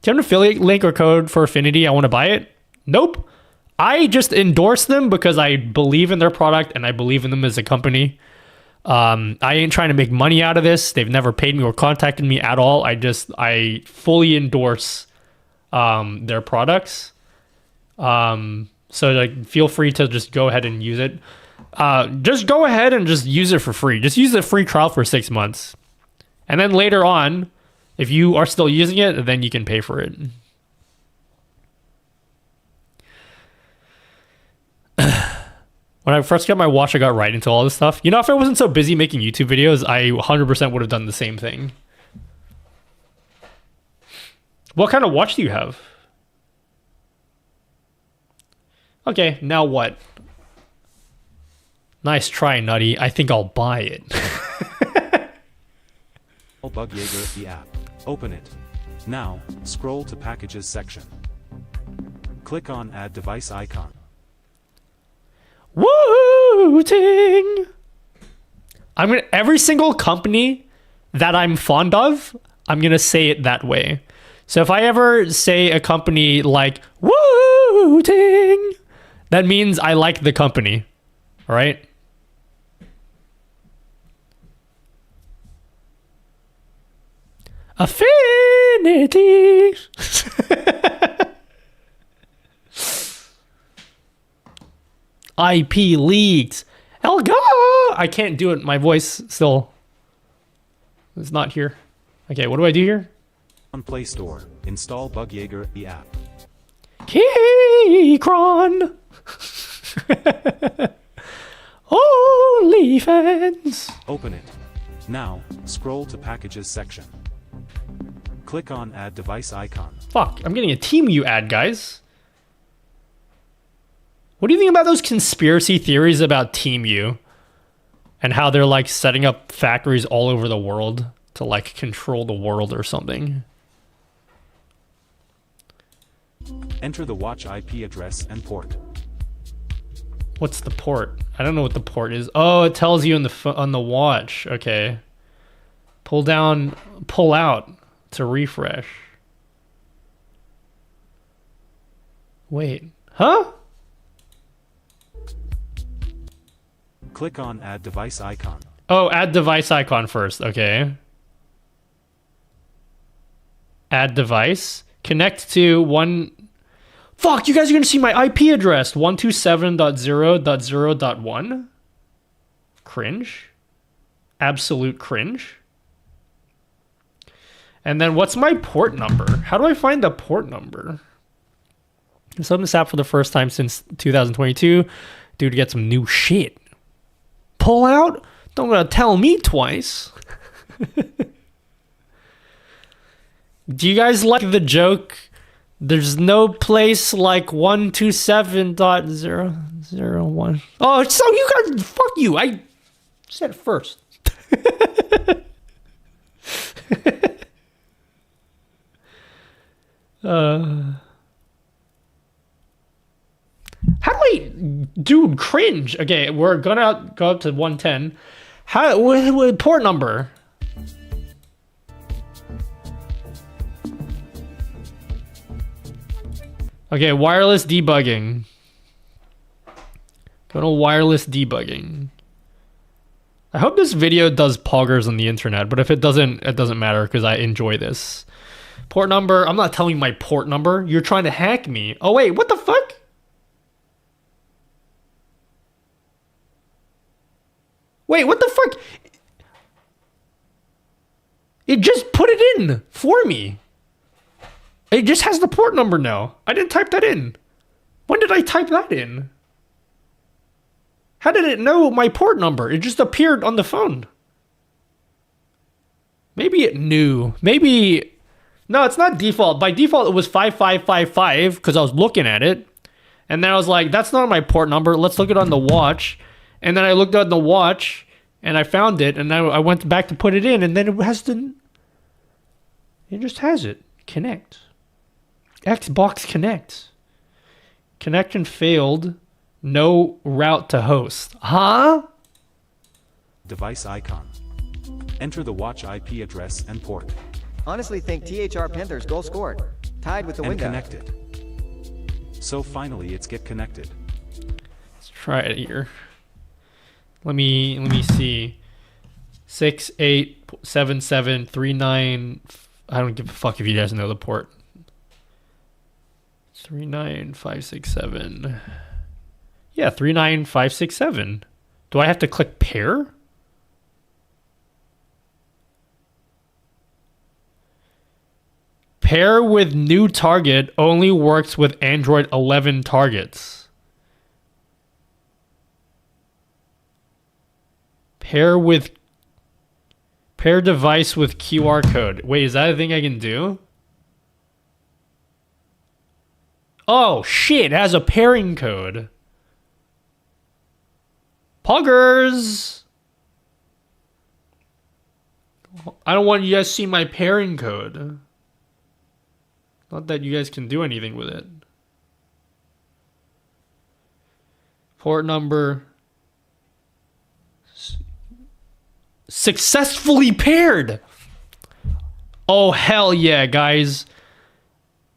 S1: Do you have an affiliate link or code for Affinity? I want to buy it. Nope. I just endorse them because I believe in their product and I believe in them as a company. I ain't trying to make money out of this. They've never paid me or contacted me at all. I fully endorse their products. So like, feel free to just go ahead and use it. Just go ahead and just use it for free. Just use the free trial for 6 months. And then later on, if you are still using it, then you can pay for it. When I first got my watch, I got right into all this stuff. You know, if I wasn't so busy making YouTube videos, I 100% would have done the same thing. What kind of watch do you have? Okay, now what? Nice try, Nutty. I think I'll buy it.
S22: Bug Jaeger, the app. Open it. Now, scroll to Packages section. Click on Add Device icon.
S1: Woo-ting! Every single company that I'm fond of, I'm gonna say it that way. So if I ever say a company like Woo-ting, that means I like the company. All right? Affinity. IP leaked. Elgato. I can't do it. My voice still is not here. Okay, what do I do here?
S22: On Play Store, install Bug Jaeger, the app.
S1: Keychron. OnlyFans.
S22: Open it. Now, scroll to Packages section. Click on Add Device icon.
S1: Fuck, I'm getting a TeamU ad, guys. What do you think about those conspiracy theories about TeamU? And how they're like setting up factories all over the world to like control the world or something?
S22: Enter the watch IP address and port.
S1: What's the port? I don't know what the port is. Oh, it tells you on the watch. Okay. Pull down, pull out to refresh. Wait. Huh?
S22: Click on Add Device icon.
S1: Oh, add device icon first. Okay. Add device. Connect to one... Fuck, you guys are going to see my IP address. 127.0.0.1. Cringe. Absolute cringe. And then what's my port number? How do I find the port number? So I'm this app for the first time since 2022. Dude, get some new shit. Pull out? Don't gotta tell me twice. Do you guys like the joke? There's no place like 127.0.0.1. Oh, so you guys, fuck you. I said it first. How do I, dude, cringe. Okay, we're gonna go up to 110. How, what port number? Okay, wireless debugging. Go to wireless debugging. I hope this video does poggers on the internet, but if it doesn't, it doesn't matter because I enjoy this. Port number, I'm not telling you my port number. You're trying to hack me. Oh wait, what the fuck? Wait, what the fuck? It just put it in for me. It just has the port number now. I didn't type that in. When did I type that in? How did it know my port number? It just appeared on the phone. Maybe it knew. Maybe... No, it's not default. By default, it was 5555 because I was looking at it. And then I was like, that's not my port number. Let's look it on the watch. And then I looked on the watch And I found it, and I went back to put it in, and then it just has it. Connect. Xbox Connect. Connection failed. No route to host. Huh?
S22: Device icon. Enter the watch IP address and port.
S2: Honestly think THR Panthers goal scored. Tied with the
S22: And
S2: window.
S22: connected. So finally it's get connected.
S1: Let's try it here. Let me see. 687739. I don't give a fuck if you guys know the port. 39567. Yeah, 39567. Do I have to click pair? Pair with new target only works with Android 11 targets. Pair device with QR code. Wait, is that a thing I can do? Oh shit, it has a pairing code. Poggers! I don't want you guys to see my pairing code. Not that you guys can do anything with it. Port number. Successfully paired! Oh, hell yeah, guys.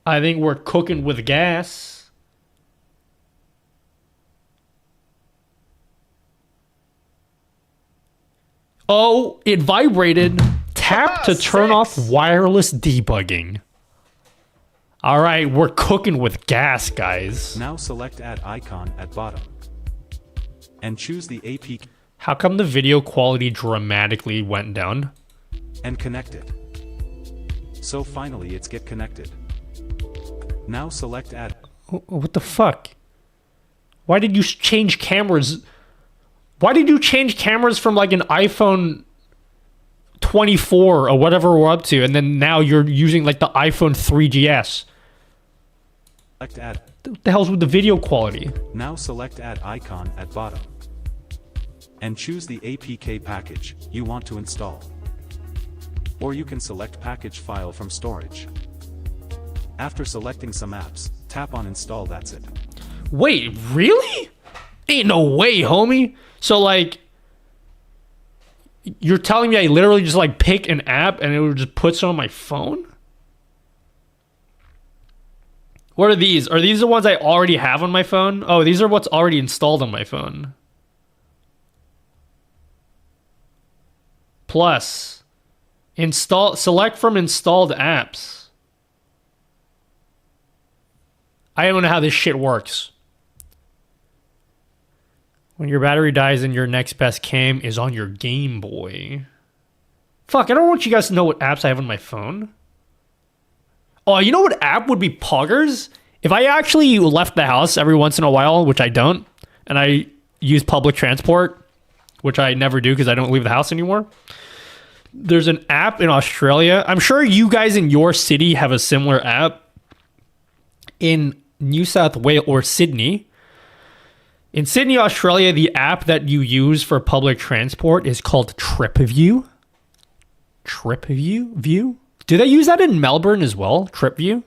S1: I think we're cooking with gas. Oh, it vibrated. Tap to turn off wireless debugging. All right, we're cooking with gas, guys.
S22: Now select add icon at bottom. And choose the AP.
S1: How come the video quality dramatically went down?
S22: And connect it. So finally it's get connected. Now select add.
S1: What the fuck? Why did you change cameras? Why did you change cameras from like an iPhone 24 or whatever we're up to, and then now you're using like the iPhone 3GS?
S22: Select add.
S1: What the hell's with the video quality?
S22: Now select add icon at bottom. And choose the APK package you want to install. Or you can select package file from storage. After selecting some apps, tap on install, that's it.
S1: Wait, really? Ain't no way, homie. So like, you're telling me I literally just like pick an app and it would just put it on my phone? What are these? Are these the ones I already have on my phone? Oh, these are what's already installed on my phone. Plus, select from installed apps. I don't know how this shit works. When your battery dies and your next best cam is on your Game Boy. Fuck, I don't want you guys to know what apps I have on my phone. Oh, you know what app would be poggers? If I actually left the house every once in a while, which I don't, and I use public transport, which I never do because I don't leave the house anymore. There's an app in Australia. I'm sure you guys in your city have a similar app. In New South Wales or Sydney. In Sydney, Australia, the app that you use for public transport is called TripView. TripView? Do they use that in Melbourne as well? TripView?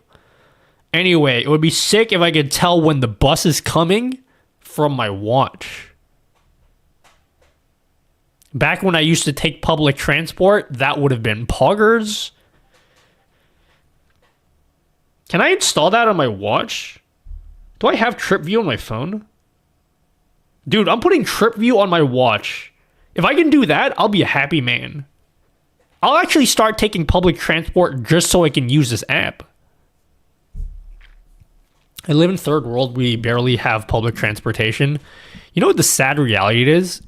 S1: Anyway, it would be sick if I could tell when the bus is coming from my watch. Back when I used to take public transport, that would have been poggers. Can I install that on my watch? Do I have TripView on my phone? Dude, I'm putting TripView on my watch. If I can do that, I'll be a happy man. I'll actually start taking public transport just so I can use this app. I live in third world. We barely have public transportation. You know what the sad reality is?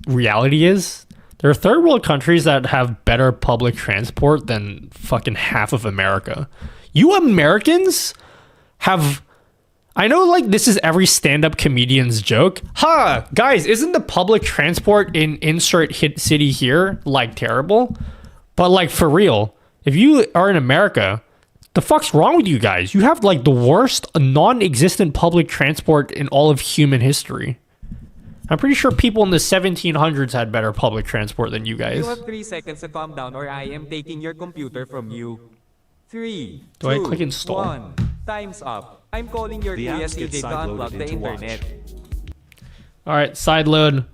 S1: There are third world countries that have better public transport than fucking half of America. You Americans have... I know, like, this is every stand-up comedian's joke. Guys, isn't the public transport in insert hit city here, like, terrible? But, like, for real, if you are in America, the fuck's wrong with you guys? You have, like, the worst non-existent public transport in all of human history. I'm pretty sure people in the 1700s had better public transport than you guys.
S11: You have 3 seconds to calm down or I am taking your computer from you. 3,
S1: Do
S11: 2,
S1: I click install?
S11: 1. Time's up. I'm calling your
S22: The apps get
S11: TSCJ to unplug
S22: sideloaded
S11: the
S22: into watch.
S11: internet.
S1: Alright, sideload.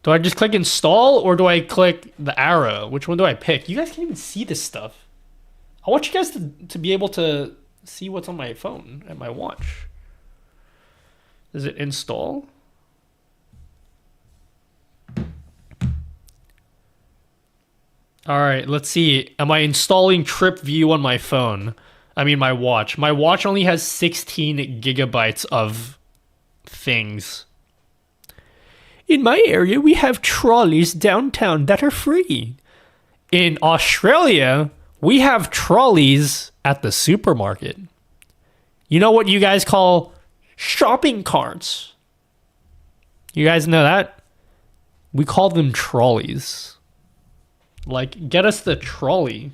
S1: Do I just click install or do I click the arrow? Which one do I pick? You guys can't even see this stuff. I want you guys to be able to see what's on my phone and my watch. Does it install? Alright, let's see. Am I installing Trip View on my phone? I mean my watch. My watch only has 16 gigabytes of things. In my area, we have trolleys downtown that are free. In Australia, we have trolleys at the supermarket. You know what you guys call shopping carts? You guys know that? We call them trolleys. Like, get us the trolley.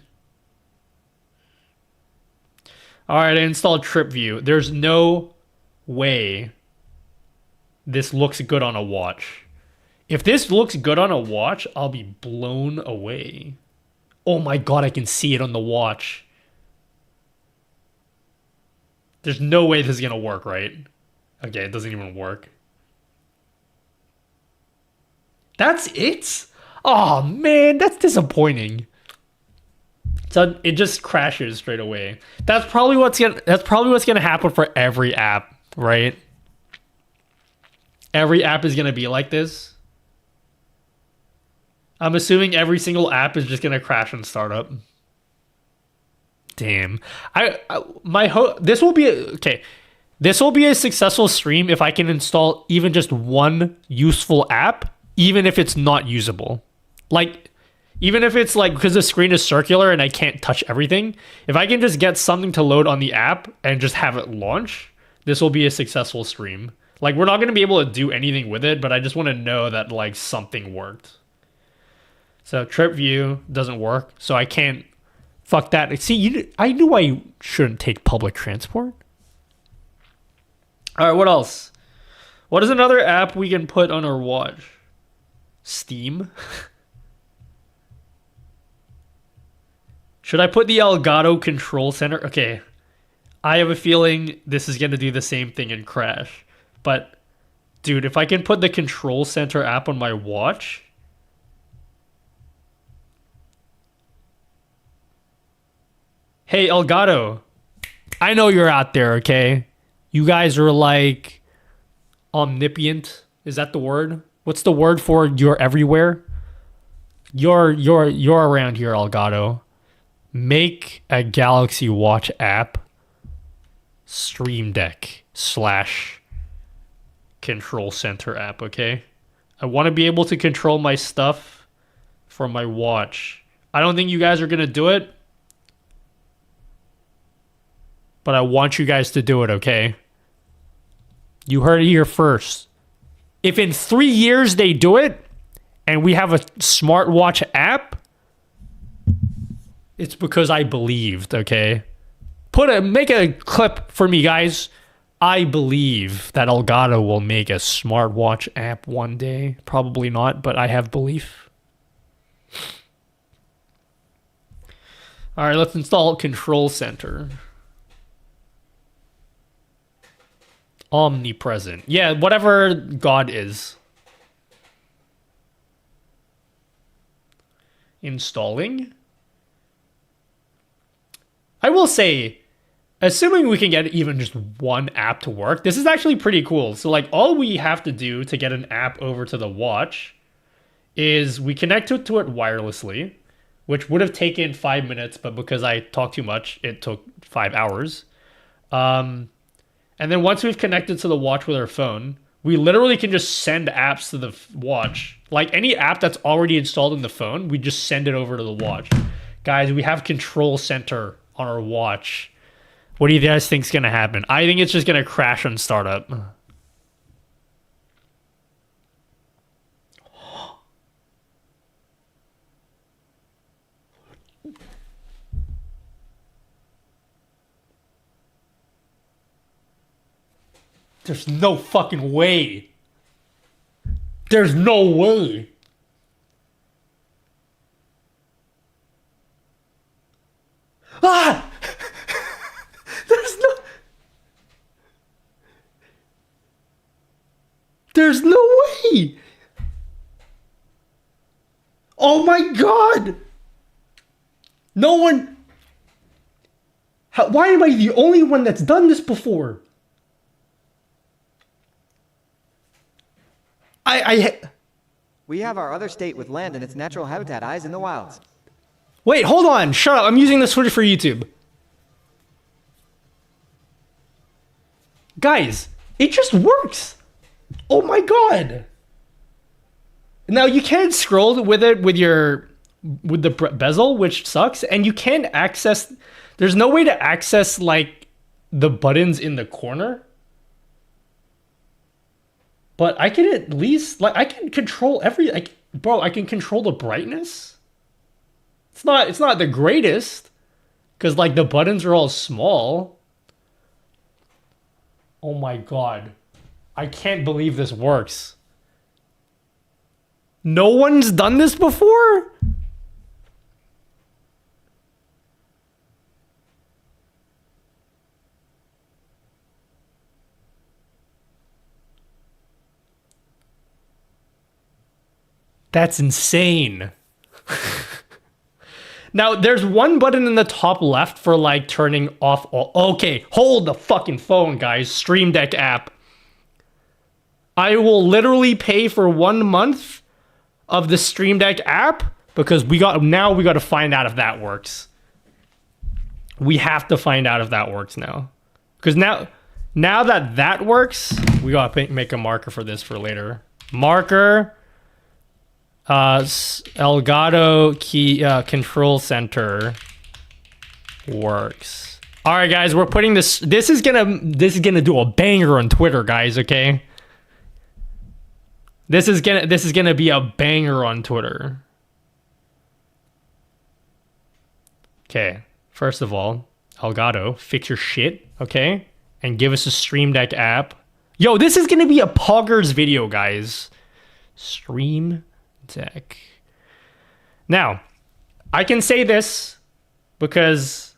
S1: Alright, I installed Trip View. There's no way this looks good on a watch. If this looks good on a watch, I'll be blown away. Oh my god, I can see it on the watch. There's no way this is gonna work, right? Okay, it doesn't even work. That's it? Oh man, that's disappointing. So it just crashes straight away. That's probably what's gonna happen for every app, right? Every app is gonna be like this. I'm assuming every single app is just gonna crash and start up. Damn. This will be okay. This will be a successful stream if I can install even just one useful app, even if it's not usable. Like, even if it's like because the screen is circular and I can't touch everything, if I can just get something to load on the app and just have it launch, this will be a successful stream. Like, we're not going to be able to do anything with it, but I just want to know that like something worked. So Trip View doesn't work, so I can't. Fuck that. See, I knew I shouldn't take public transport. All right, what else? What is another app we can put on our watch? Steam? Should I put the Elgato Control Center? Okay. I have a feeling this is going to do the same thing and crash. But, dude, if I can put the Control Center app on my watch... Hey, Elgato. I know you're out there, okay? You guys are like omnipotent. Is that the word? What's the word for you're everywhere? You're around here, Elgato. Make a Galaxy Watch app Stream Deck / Control Center app, okay? I want to be able to control my stuff from my watch. I don't think you guys are going to do it. But I want you guys to do it, okay? You heard it here first. If in 3 years they do it, and we have a smartwatch app, it's because I believed, okay? Make a clip for me, guys. I believe that Elgato will make a smartwatch app one day. Probably not, but I have belief. All right, let's install Control Center. Omnipresent. Yeah, whatever God is. Installing. I will say, assuming we can get even just one app to work, this is actually pretty cool. So like all we have to do to get an app over to the watch is we connect to it wirelessly, which would have taken 5 minutes, but because I talked too much, it took 5 hours. And then once we've connected to the watch with our phone, we literally can just send apps to the watch. Like any app that's already installed in the phone, we just send it over to the watch. Guys, we have Control Center on our watch. What do you guys think is going to happen? I think it's just going to crash and start up. There's no fucking way. There's no way. Ah! There's no way. Oh my god. No one. Why am I the only one that's done this before?
S2: We have our other state with land in its natural habitat, eyes in the wilds.
S1: Wait, hold on. Shut up. I'm using this footage for YouTube. Guys, it just works. Oh my god. Now you can't scroll with it with the bezel, which sucks, and you can't access. There's no way to access like the buttons in the corner. But I can at least like I can control bro, I can control the brightness. It's not the greatest cuz like the buttons are all small. Oh my god. I can't believe this works. No one's done this before? That's insane. Now, there's one button in the top left for like turning off all. Okay, hold the fucking phone, guys. Stream Deck app. I will literally pay for 1 month of the Stream Deck app because we got to find out if that works. We have to find out if that works now. Because now that works, we got to make a marker for this for later. Marker. Elgato key control center works. All right, guys, we're putting this. This is gonna do a banger on Twitter, guys. Okay. This is gonna be a banger on Twitter. Okay. First of all, Elgato, fix your shit, okay, and give us a Stream Deck app. Yo, this is gonna be a poggers video, guys. Stream Deck. Now, I can say this because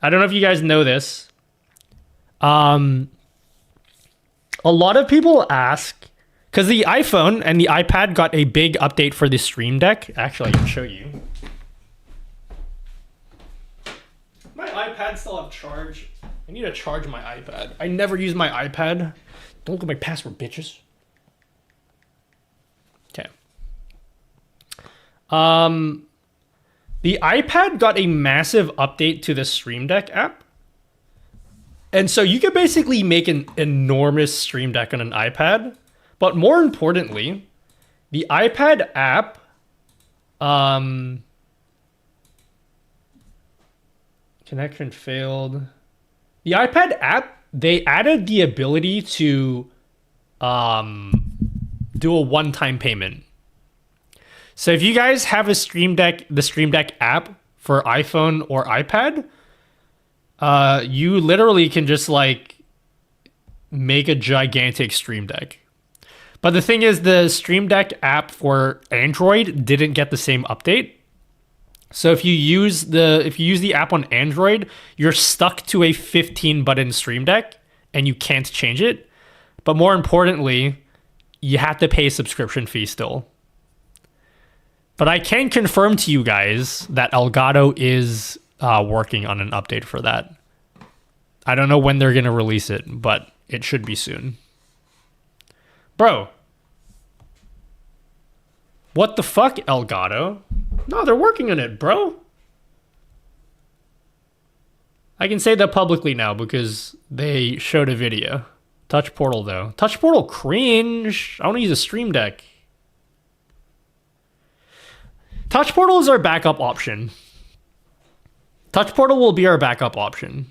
S1: I don't know if you guys know this. A lot of people ask because the iPhone and the iPad got a big update for the Stream Deck. Actually, I can show you. My iPad still have charge. I need to charge my iPad. I never use my iPad. Don't look at my password, bitches. Okay. The iPad got a massive update to the Stream Deck app. And so you can basically make an enormous Stream Deck on an iPad. But more importantly, the iPad app, connection failed. The iPad app, they added the ability to do a one-time payment. So if you guys have a Stream Deck, the Stream Deck app for iPhone or iPad, you literally can just like make a gigantic Stream Deck. But the thing is, the Stream Deck app for Android didn't get the same update. So if you use the app on Android, you're stuck to a 15-button Stream Deck and you can't change it. But more importantly, you have to pay a subscription fee still. But I can confirm to you guys that Elgato is working on an update for that. I don't know when they're going to release it, but it should be soon. Bro. What the fuck, Elgato? No, they're working on it, bro. I can say that publicly now because they showed a video. Touch Portal, though. Touch Portal cringe. I want to use a Stream Deck. Touch Portal is our backup option. Touch Portal will be our backup option.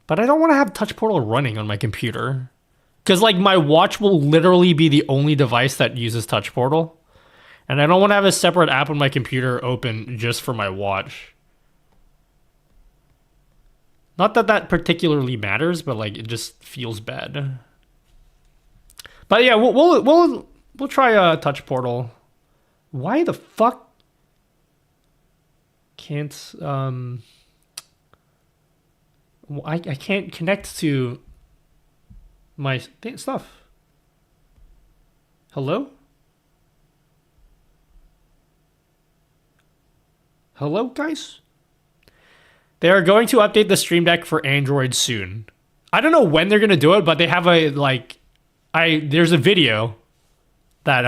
S1: But I don't want to have Touch Portal running on my computer. Because, like, my watch will literally be the only device that uses Touch Portal. And I don't want to have a separate app on my computer open just for my watch. Not that that particularly matters, but, like, it just feels bad. But yeah, we'll try a touch portal. Why the fuck can't I can't connect to my stuff. Hello? Hello, guys? They are going to update the Stream Deck for Android soon. I don't know when they're going to do it, but they have a, like, there's a video that,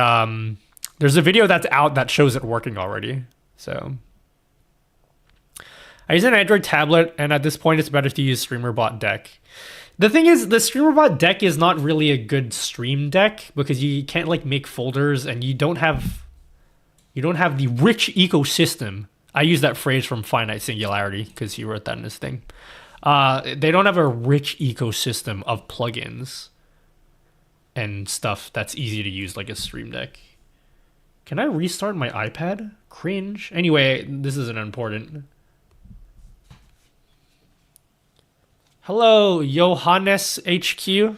S1: there's a video that's out that shows it working already. So, I use an Android tablet, and at this point, it's better to use StreamerBot Deck. The thing is, the StreamerBot Deck is not really a good stream deck because you can't, like, make folders, and you don't have the rich ecosystem. I use that phrase from Finite Singularity because he wrote that in his thing. They don't have a rich ecosystem of plugins and stuff that's easy to use like a Stream Deck. Can I restart my iPad? Cringe. Anyway, this isn't important. Hello, Johannes HQ.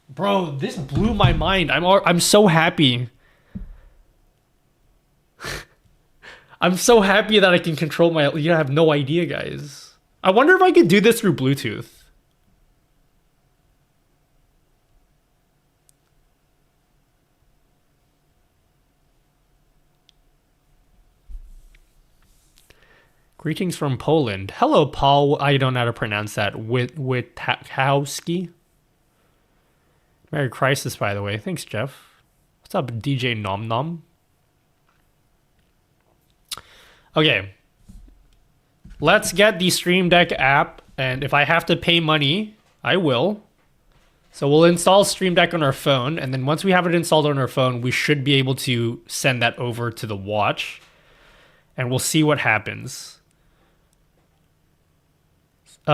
S1: Bro, this blew my mind. I'm so happy. I'm so happy that I can control my... You have no idea, guys. I wonder if I could do this through Bluetooth. Greetings from Poland. Hello, Paul. I don't know how to pronounce that. Witkowski. Merry Crisis, by the way. Thanks, Jeff. What's up, DJ Nom Nom? Okay. Let's get the Stream Deck app, and if I have to pay money, I will. So we'll install Stream Deck on our phone, and then once we have it installed on our phone, we should be able to send that over to the watch, and we'll see what happens.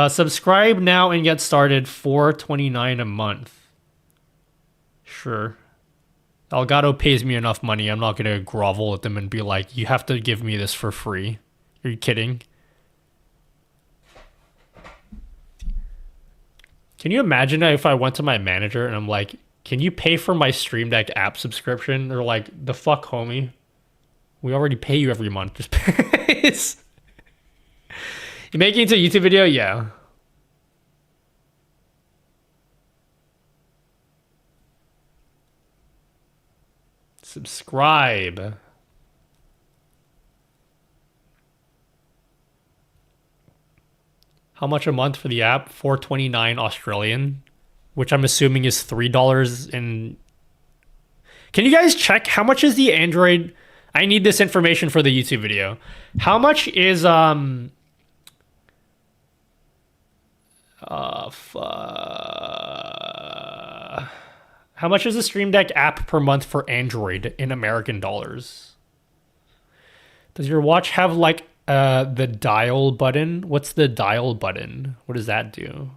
S1: Subscribe now and get started. $4.29 a month. Sure. Elgato pays me enough money. I'm not gonna grovel at them and be like, you have to give me this for free. Are you kidding? Can you imagine if I went to my manager and I'm like, can you pay for my Stream Deck app subscription? They're like, the fuck, homie? We already pay you every month. Just pay. You making it to a YouTube video? Yeah. Subscribe. How much a month for the app? $4.29 Australian, which I'm assuming is $3 in... Can you guys check how much is the Android? I need this information for the YouTube video. How much is how much is the Stream Deck app per month for Android in American dollars? Does your watch have like the dial button? What's the dial button? What does that do?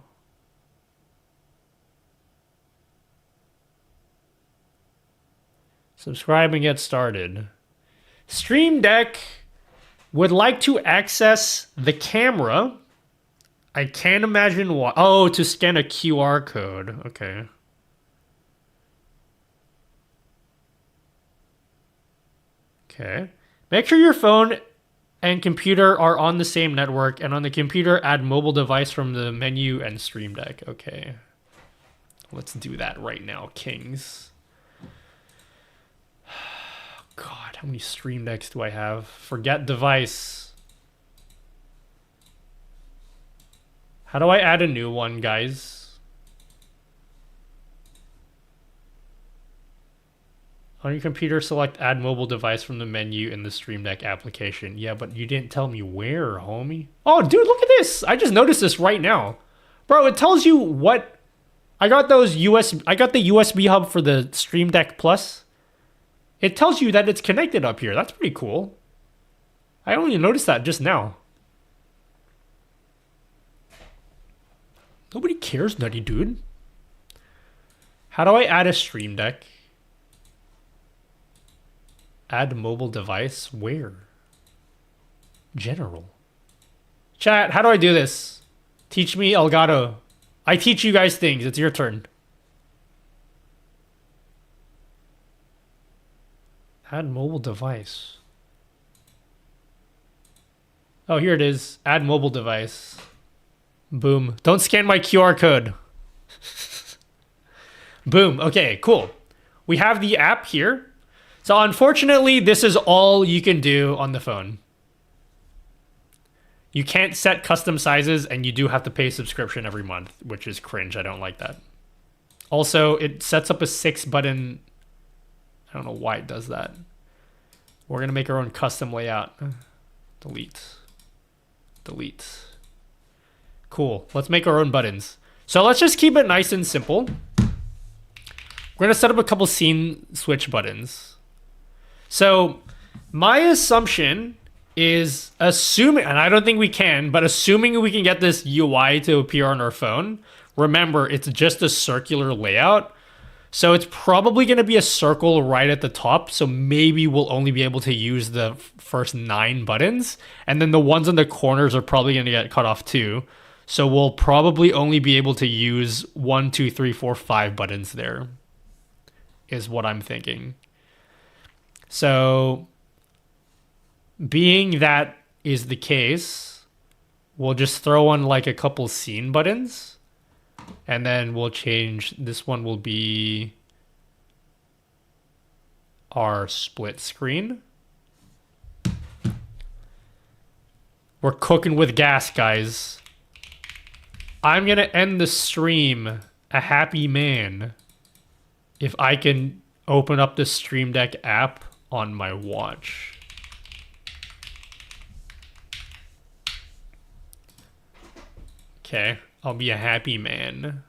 S1: Subscribe and get started. Stream Deck would like to access the camera. I can't imagine why. Oh, to scan a QR code. Okay. Okay. Make sure your phone and computer are on the same network, and on the computer, add mobile device from the menu and Stream Deck. Okay. Let's do that right now, kings. God, how many Stream Decks do I have? Forget device. How do I add a new one, guys? On your computer, select add mobile device from the menu in the Stream Deck application. Yeah, but you didn't tell me where, homie. Oh, dude, look at this. I just noticed this right now. Bro, it tells you what... I got the USB hub for the Stream Deck Plus. It tells you that it's connected up here. That's pretty cool. I only noticed that just now. Nobody cares, nutty dude. How do I add a Stream Deck? Add mobile device? Where? General. Chat, how do I do this? Teach me, Elgato. I teach you guys things. It's your turn. Add mobile device. Oh, here it is. Add mobile device. Boom. Don't scan my QR code. Boom. Okay, cool. We have the app here. So unfortunately, this is all you can do on the phone. You can't set custom sizes, and you do have to pay a subscription every month, which is cringe. I don't like that. Also, it sets up a 6-button. I don't know why it does that. We're going to make our own custom layout. Delete. Delete. Cool. Let's make our own buttons. So let's just keep it nice and simple. We're going to set up a couple scene switch buttons. So my assumption is assuming, and I don't think we can, but assuming we can get this UI to appear on our phone, remember, it's just a circular layout. So it's probably going to be a circle right at the top. So maybe we'll only be able to use the first 9 buttons. And then the ones in the corners are probably going to get cut off too. So we'll probably only be able to use 1, 2, 3, 4, 5 buttons there, is what I'm thinking. So being that is the case, we'll just throw on like a couple scene buttons. And then we'll change, this one will be our split screen. We're cooking with gas, guys. I'm going to end the stream a happy man if I can open up the Stream Deck app on my watch. Okay. I'll be a happy man.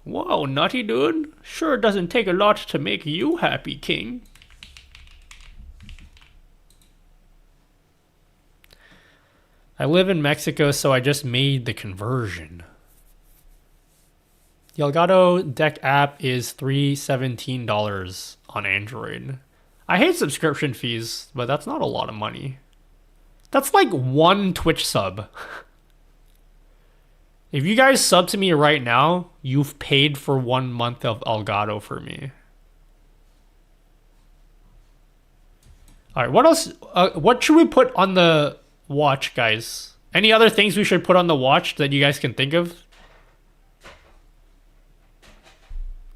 S1: Whoa, nutty dude. Sure doesn't take a lot to make you happy, king. I live in Mexico, so I just made the conversion. The Elgato Deck app is $317 on Android. I hate subscription fees, but that's not a lot of money. That's like 1 Twitch sub. If you guys sub to me right now, you've paid for 1 month of Elgato for me. All right, what else? What should we put on the watch, guys? Any other things we should put on the watch that you guys can think of?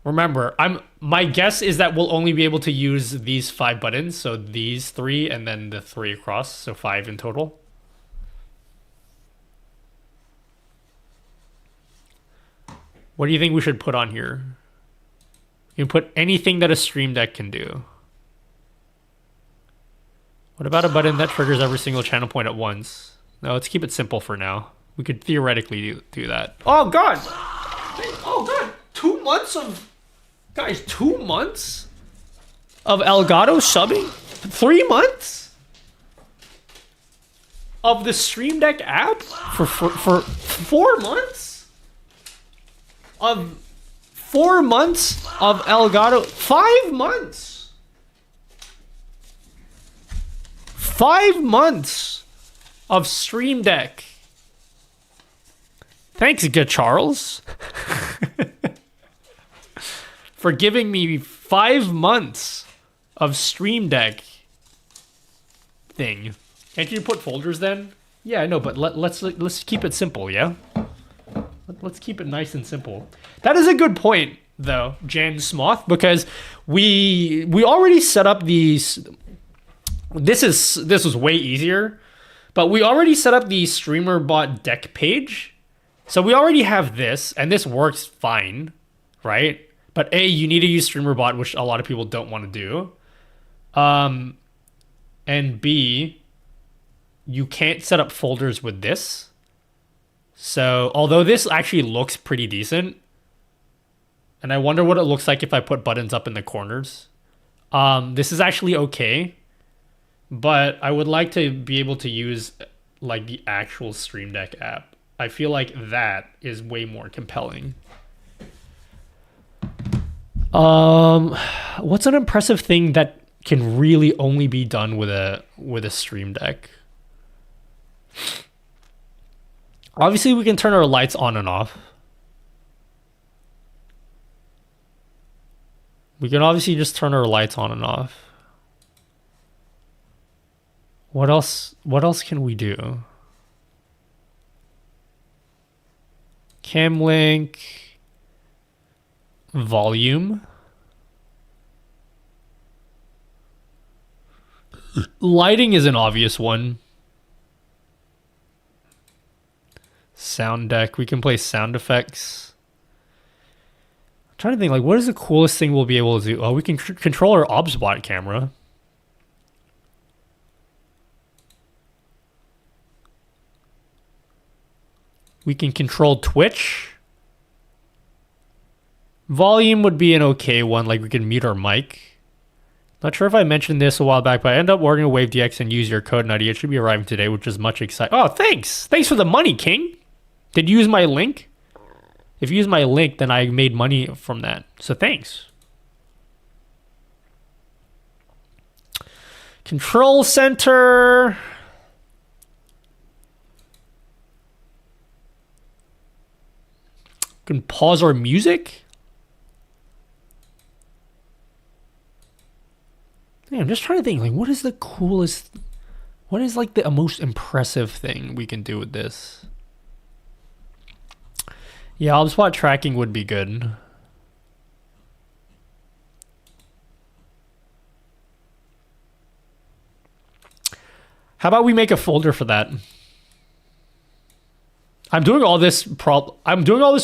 S1: Remember, my guess is that we'll only be able to use these 5 buttons. So these 3 and then the 3 across. So 5 in total. What do you think we should put on here? You can put anything that a Stream Deck can do. What about a button that triggers every single channel point at once? No, let's keep it simple for now. We could theoretically do that. Oh, God! Oh, God! 2 months of... Guys, 2 months of Elgato subbing? 3 months? Of the Stream Deck app? For 4 months? Of 4 months of Elgato, 5 months. 5 months of Stream Deck. Thanks, good Charles, for giving me 5 months of Stream Deck thing. Can't you put folders then? Yeah, I know, but let's keep it simple, yeah? Let's keep it nice and simple. That is a good point, though, Jan Smoth, because we already set up these. This was way easier, but we already set up the StreamerBot deck page, so we already have this, and this works fine, right? But A, you need to use StreamerBot, which a lot of people don't want to do, and B, you can't set up folders with this. So, although this actually looks pretty decent, and I wonder what it looks like if I put buttons up in the corners. This is actually okay, but I would like to be able to use like the actual Stream Deck app. I feel like that is way more compelling. What's an impressive thing that can really only be done with a Stream Deck? Obviously, we can turn our lights on and off. We can obviously just turn our lights on and off. What else? What else can we do? Cam link, volume, lighting is an obvious one. Sound deck, we can play sound effects. I'm trying to think, like, what is the coolest thing we'll be able to do? Oh, we can control our OBSBot camera. We can control Twitch. Volume would be an okay one, like we can mute our mic. Not sure if I mentioned this a while back, but I ended up ordering a Wave DX and use your code Nutty. It should be arriving today, which is much exciting. Oh, thanks! Thanks for the money, King! Did you use my link? If you use my link, then I made money from that. So thanks. Control center. Can pause our music. Yeah, I'm just trying to think, like, what is the coolest, what is like the most impressive thing we can do with this? Yeah, HubSpot tracking would be good. How about we make a folder for that? I'm doing all this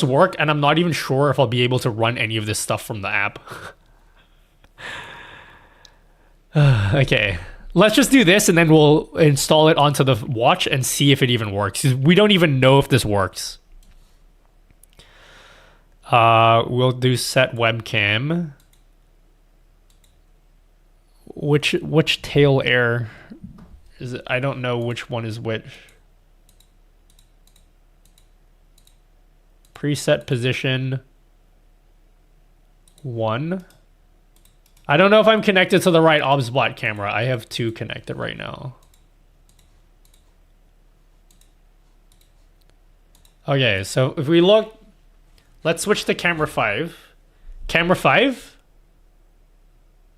S1: work, and I'm not even sure if I'll be able to run any of this stuff from the app. Okay, let's just do this, and then we'll install it onto the watch and see if it even works. We don't even know if this works. We'll do set webcam. Which tail air is it? I don't know which one is which. Preset position 1. I don't know if I'm connected to the right OBSBot camera. I have 2 connected right now. Okay, so if we look, let's switch to camera 5. Camera 5?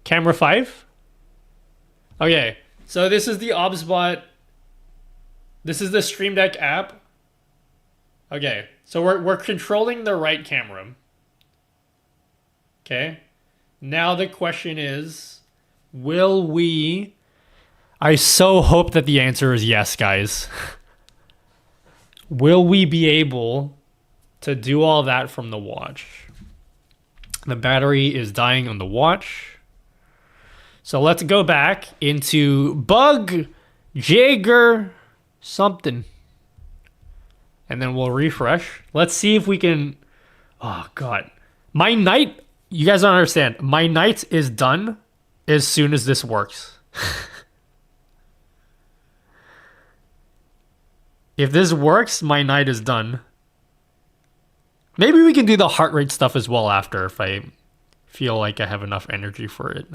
S1: Camera 5? Okay, so this is the OBSBot. This is the Stream Deck app. Okay, so we're controlling the right camera. Okay. Now the question is, will we... I so hope that the answer is yes, guys. Will we be able to do all that from the watch? The battery is dying on the watch. So let's go back into Bug Jagger something. And then we'll refresh. Let's see if we can... Oh, God. My night... You guys don't understand. My night is done as soon as this works. If this works, my night is done. Maybe we can do the heart rate stuff as well after if I feel like I have enough energy for it.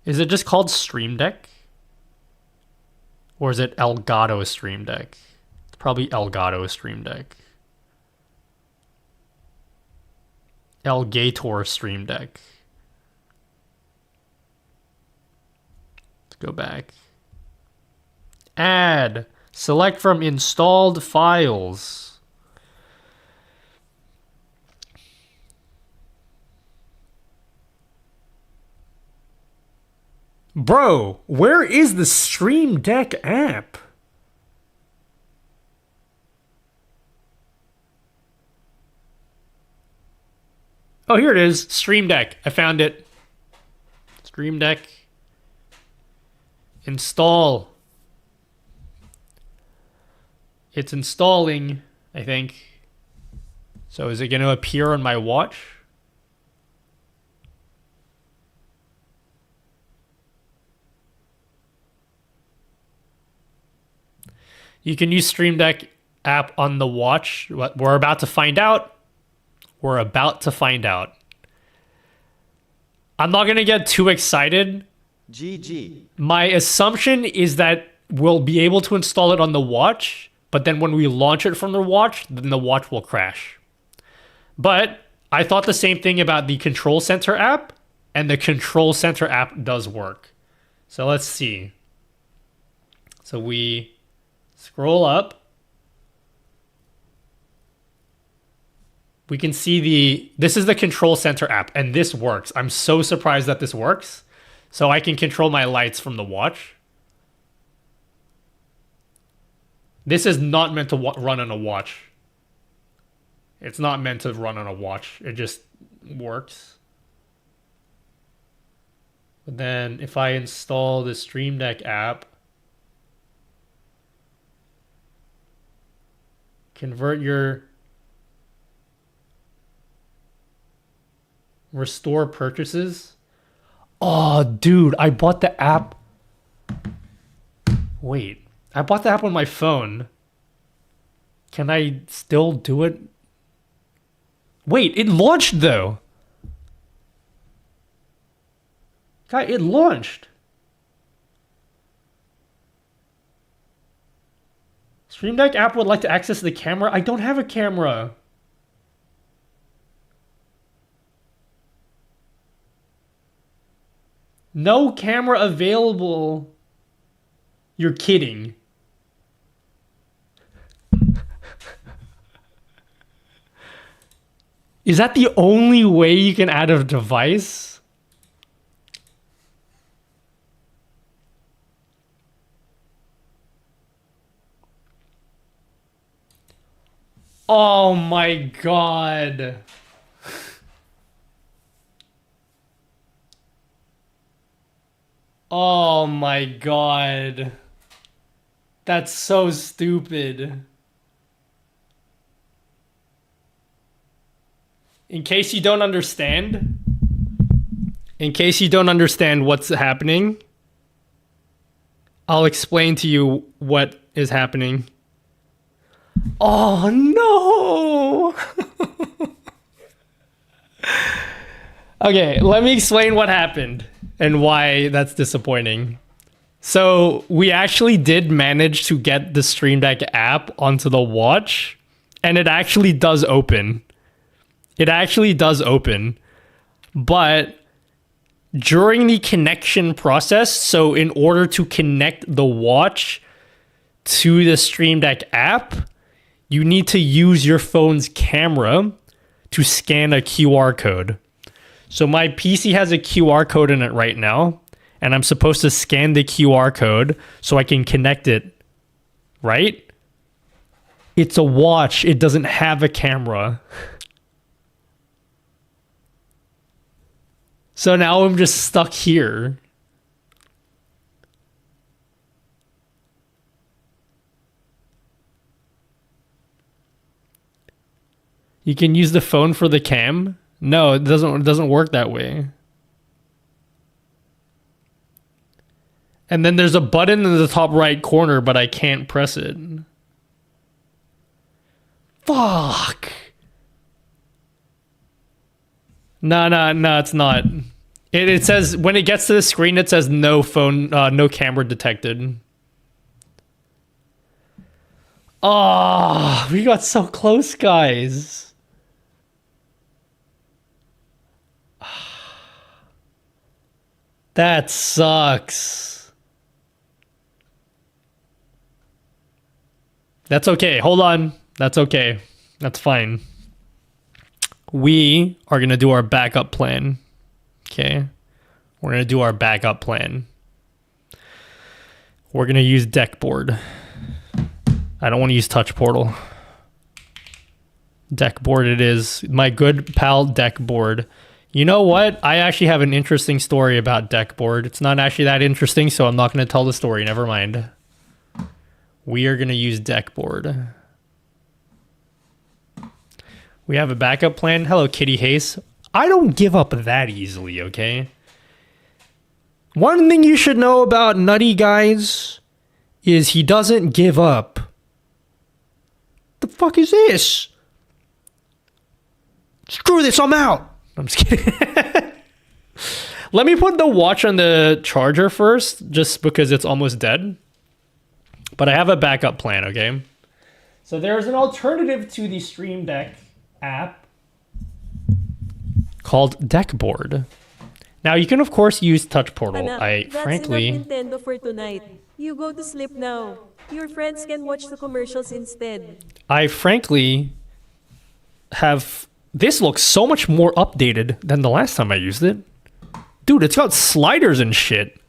S1: Is it just called Stream Deck? Or is it Elgato Stream Deck? It's probably Elgato Stream Deck. Elgato Stream Deck. Let's go back. Add. Select from installed files. Bro, where is the Stream Deck app? Oh, here it is. Stream Deck. I found it. Stream Deck. Install. It's installing, I think. So is it going to appear on my watch? You can use Stream Deck app on the watch. We're about to find out. We're about to find out. I'm not going to get too excited.
S2: GG.
S1: My assumption is that we'll be able to install it on the watch, but then when we launch it from the watch, then the watch will crash. But I thought the same thing about the Control Center app, and the Control Center app does work. So let's see. So we scroll up. We can see this is the control center app, and this works. I'm so surprised that this works. So I can control my lights from the watch. This is not meant to run on a watch. It's not meant to run on a watch. It just works. But then if I install the Stream Deck app, convert your restore purchases. Oh, dude, I bought the app. Wait, I bought the app on my phone. Can I still do it? Wait, it launched though. Guy, it launched. Stream Deck app would like to access the camera. I don't have a camera. No camera available. You're kidding. Is that the only way you can add a device? Oh my god. Oh my god. That's so stupid. In case you don't understand what's happening, I'll explain to you what is happening. Oh no! Okay, let me explain what happened and why that's disappointing. So we actually did manage to get the Stream Deck app onto the watch, and it actually does open. It actually does open, but during the connection process, so in order to connect the watch to the Stream Deck app, you need to use your phone's camera to scan a QR code. So my PC has a QR code in it right now, and I'm supposed to scan the QR code so I can connect it, right? It's a watch. It doesn't have a camera. So now I'm just stuck here. You can use the phone for the cam? No, it doesn't work that way. And then there's a button in the top right corner, but I can't press it. Fuck. No, it's not. It says, when it gets to the screen, it says no phone, no camera detected. Oh, we got so close, guys. That sucks. That's okay. Hold on. That's okay. That's fine. We are going to do our backup plan. Okay. We're going to do our backup plan. We're going to use Deckboard. I don't want to use Touch Portal. Deckboard it is. My good pal Deckboard. You know what? I actually have an interesting story about Deckboard. It's not actually that interesting, so I'm not going to tell the story. Never mind. We are going to use Deckboard. We have a backup plan. Hello, Kitty Hayes. I don't give up that easily, okay? One thing you should know about Nutty, guys, is he doesn't give up. The fuck is this? Screw this, I'm out. I'm just kidding. Let me put the watch on the charger first, just because it's almost dead. But I have a backup plan, okay? So there's an alternative to the Stream Deck app called Deckboard. Now you can of course use touch portal.
S6: Anak,
S1: I
S6: that's
S1: frankly
S6: enough Nintendo for tonight. You go to sleep now. Your friends can watch the commercials instead.
S1: I frankly have this looks so much more updated than the last time I used it. Dude, it's got sliders and shit.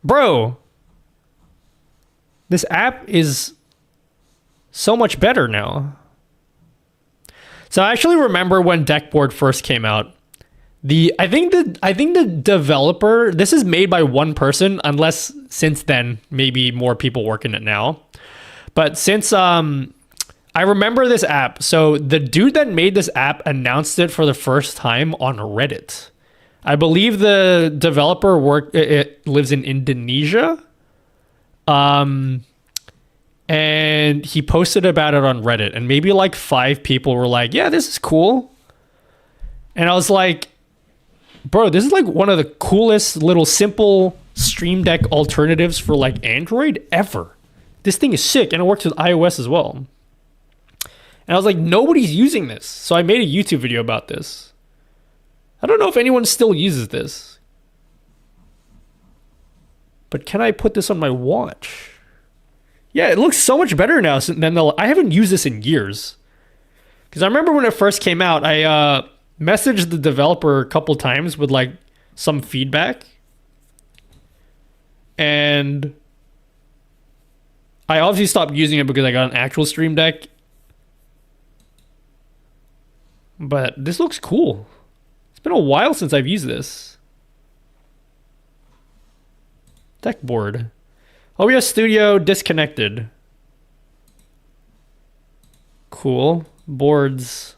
S1: Bro. This app is so much better now. So I actually remember when Deckboard first came out. I think the developer, this is made by one person, unless since then maybe more people work in it now. But since I remember this app. So the dude that made this app announced it for the first time on Reddit. I believe the developer lives in Indonesia. And he posted about it on Reddit, and maybe like 5 people were like, yeah, this is cool. And I was like, bro, this is like one of the coolest little simple Stream Deck alternatives for like Android ever. This thing is sick, and it works with iOS as well. And I was like, nobody's using this. So I made a YouTube video about this. I don't know if anyone still uses this. But can I put this on my watch? Yeah, it looks so much better now than I haven't used this in years. Because I remember when it first came out, I messaged the developer a couple times with like some feedback. And I obviously stopped using it because I got an actual Stream Deck. But this looks cool. It's been a while since I've used this. Deckboard. OBS Studio disconnected. Cool. Boards.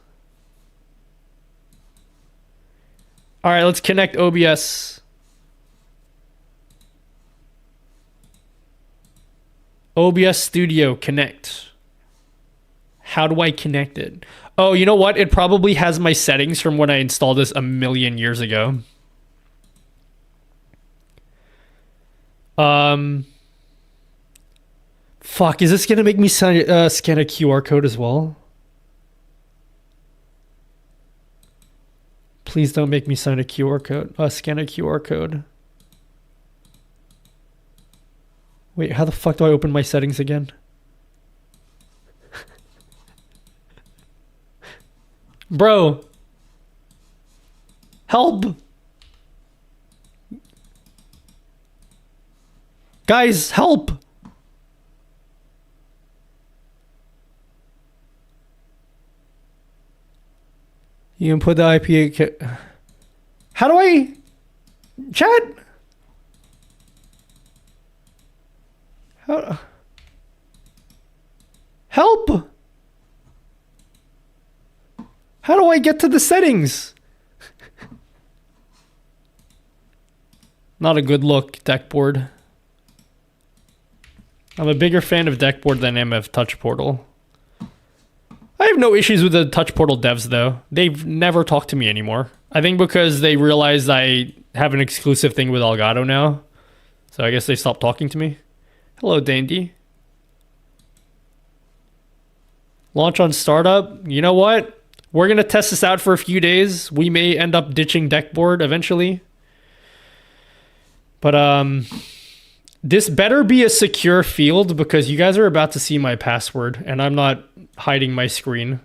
S1: All right, let's connect OBS. OBS Studio connect. How do I connect it? Oh, you know what? It probably has my settings from when I installed this a million years ago. Fuck, is this gonna make me scan a QR code as well? Please don't make me sign a QR code. Scan a QR code. Wait, how the fuck do I open my settings again? Bro. Help. Guys, help. You can put the IP. How do I chat? How? Help. How do I get to the settings? Not a good look, Deckboard. I'm a bigger fan of Deckboard than I am of Touch Portal. I have no issues with the Touch Portal devs, though. They've never talked to me anymore. I think because they realized I have an exclusive thing with Elgato now. So I guess they stopped talking to me. Hello, Dandy. Launch on startup. You know what? We're going to test this out for a few days. We may end up ditching Deckboard eventually. But this better be a secure field because you guys are about to see my password and I'm not hiding my screen.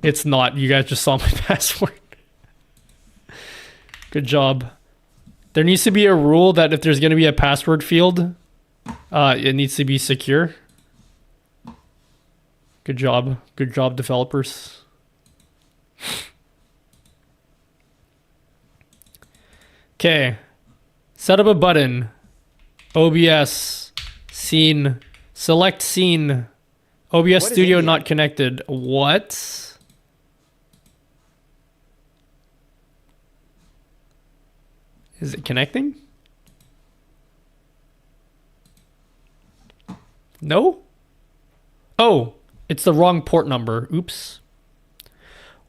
S1: It's not. You guys just saw my password. Good job. There needs to be a rule that if there's going to be a password field, it needs to be secure. Good job. Good job, developers. Okay. Set up a button. OBS. Scene. Select scene. OBS Studio not connected. What? Is it connecting? No? Oh, it's the wrong port number. Oops.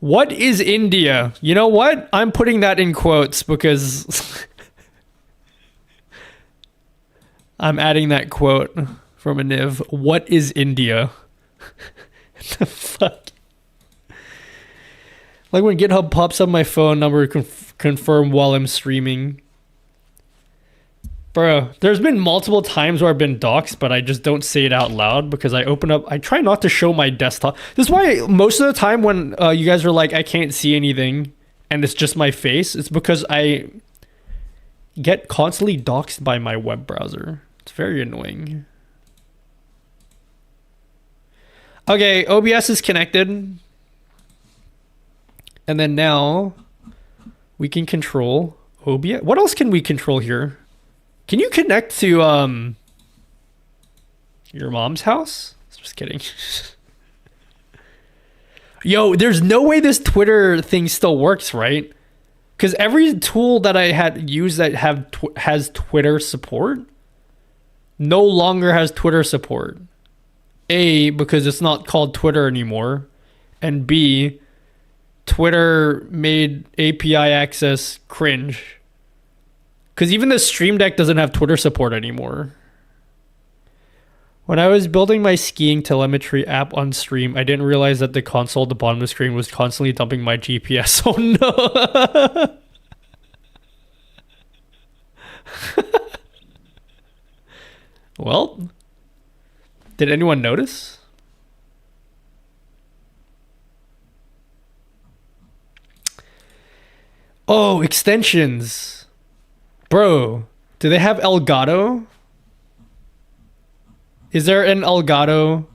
S1: What is India? You know what? I'm putting that in quotes because I'm adding that quote from a Niv. What is India? The fuck? Like when GitHub pops up my phone number confirm while I'm streaming. Bro, there's been multiple times where I've been doxxed, but I just don't say it out loud because I try not to show my desktop. This is why most of the time when you guys are like, I can't see anything and it's just my face, it's because I get constantly doxxed by my web browser. It's very annoying. Okay, OBS is connected. And then now we can control OBS. What else can we control here? Can you connect to your mom's house? Just kidding. Yo, there's no way this Twitter thing still works, right? Because every tool that I had used that has Twitter support no longer has Twitter support. A, because it's not called Twitter anymore. And B, Twitter made API access cringe. Because even the Stream Deck doesn't have Twitter support anymore. When I was building my skiing telemetry app on stream, I didn't realize that the console at the bottom of the screen was constantly dumping my GPS. Oh no! Well, did anyone notice? Oh, extensions. Bro, do they have Elgato? Is there an Elgato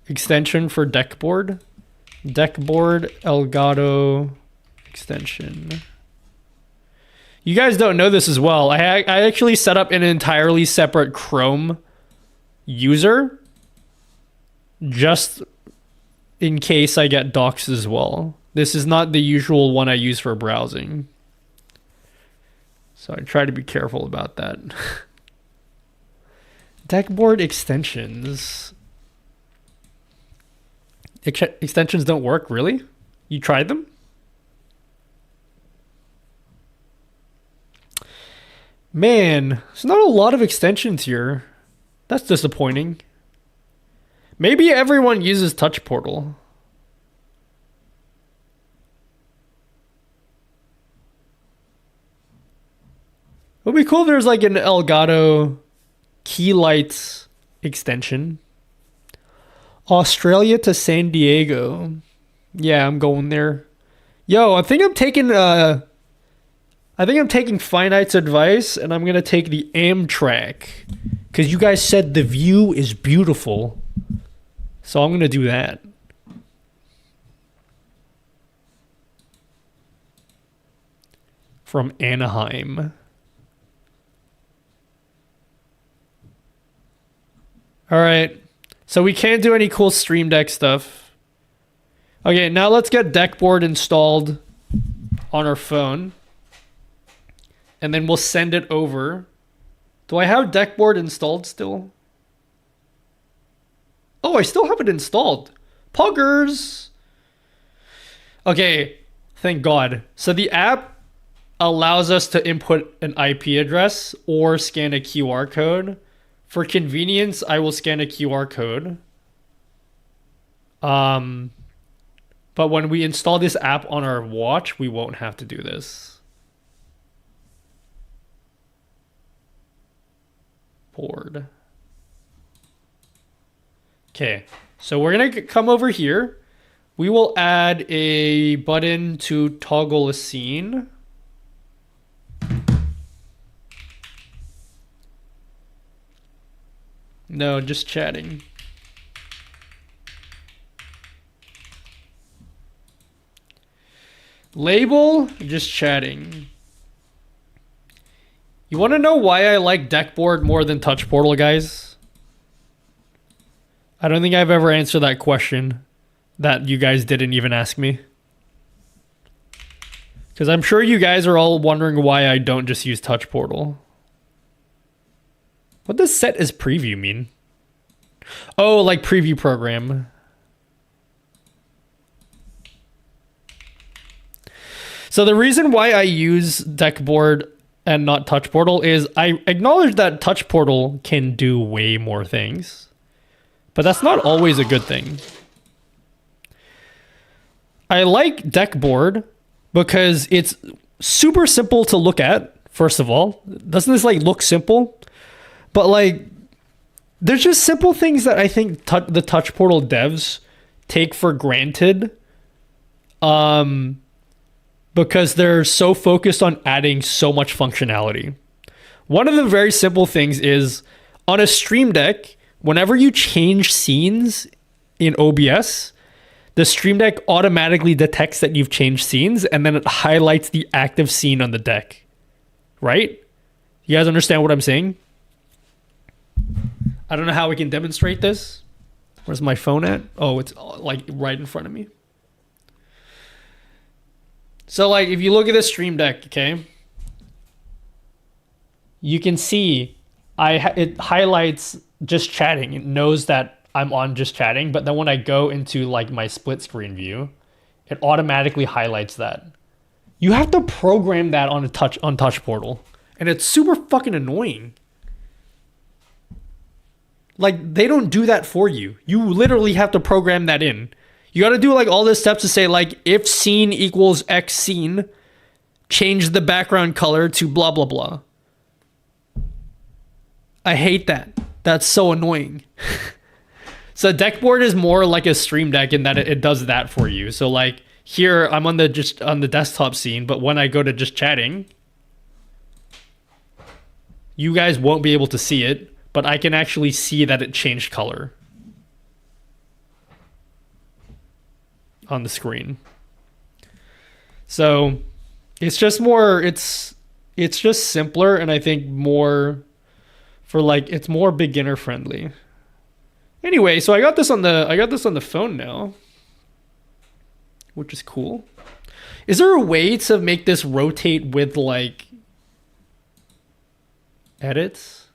S1: extension for Deckboard? Deckboard Elgato extension. You guys don't know this as well. I actually set up an entirely separate Chrome user just in case I get doxed as well. This is not the usual one I use for browsing. So I try to be careful about that. Deckboard extensions. Extensions don't work, really? You tried them? Man, there's not a lot of extensions here. That's disappointing. Maybe everyone uses Touch Portal. It would be cool if there's like an Elgato key lights extension. Australia to San Diego. Yeah, I'm going there. Yo, I think I'm taking Finite's advice and I'm gonna take the Amtrak. Cause you guys said the view is beautiful. So I'm gonna do that. From Anaheim. Alright, so we can't do any cool Stream Deck stuff. Okay, now let's get Deckboard installed on our phone. And then we'll send it over. Do I have Deckboard installed still? Oh, I still have it installed. Puggers! Okay, thank God. So the app allows us to input an IP address or scan a QR code. For convenience, I will scan a QR code. But when we install this app on our watch, we won't have to do this. Board. Okay, so we're gonna come over here. We will add a button to toggle a scene. No, just chatting. Label, just chatting. You want to know why I like Deckboard more than Touch Portal, guys? I don't think I've ever answered that question that you guys didn't even ask me. Because I'm sure you guys are all wondering why I don't just use Touch Portal. What does set as preview mean? Oh, like preview program. So the reason why I use Deckboard and not Touch Portal is I acknowledge that Touch Portal can do way more things. But that's not always a good thing. I like deck board because it's super simple to look at. First of all, doesn't this like look simple? But like, there's just simple things that I think the touch portal devs take for granted, because they're so focused on adding so much functionality. One of the very simple things is on a Stream Deck, whenever you change scenes in OBS, the Stream Deck automatically detects that you've changed scenes, and then it highlights the active scene on the deck. Right? You guys understand what I'm saying? I don't know how we can demonstrate this. Where's my phone at? Oh, it's like right in front of me. So like if you look at the Stream Deck, okay, you can see it highlights just chatting. It knows that I'm on just chatting, but then when I go into like my split screen view, it automatically highlights that. You have to program that on Touch Portal, and it's super fucking annoying. Like, they don't do that for you. You literally have to program that in. You got to do like all the steps to say like, if scene equals X scene, change the background color to blah, blah, blah. I hate that. That's so annoying. So deckboard is more like a Stream Deck in that it does that for you. So like here I'm on the desktop scene, but when I go to just chatting, you guys won't be able to see it, but I can actually see that it changed color on the screen. So it's just more, it's just simpler, and I think more for like, it's more beginner friendly. Anyway, so I got this on the phone now, which is cool. Is there a way to make this rotate with like edits?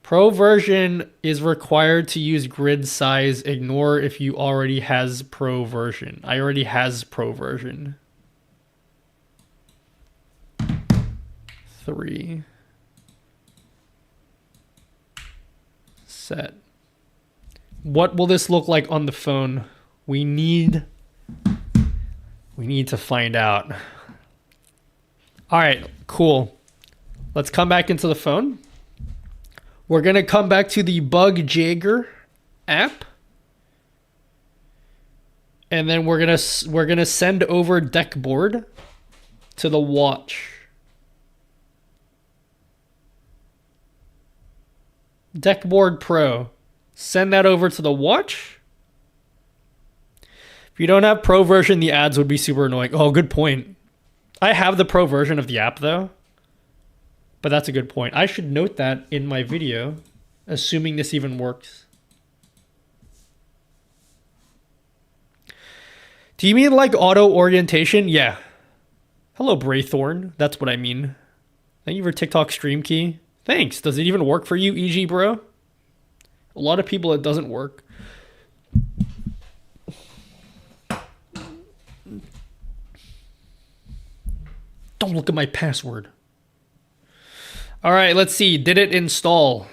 S1: Pro version is required to use grid size. Ignore if you already has pro version. I already has pro version. 3. Set. What will this look like on the phone? We need to find out. All right, cool. Let's come back into the phone. We're going to come back to the Bug Jagger app. And then we're going to send over Deckboard to the watch. Deckboard Pro. Send that over to the watch. If you don't have Pro version, the ads would be super annoying. Oh, good point. I have the Pro version of the app though. But that's a good point. I should note that in my video, assuming this even works. Do you mean like auto orientation? Yeah. Hello, Braythorn. That's what I mean. Thank you for TikTok stream key. Thanks. Does it even work for you, EG bro? A lot of people it doesn't work. Don't look at my password. All right, let's see. Did it install?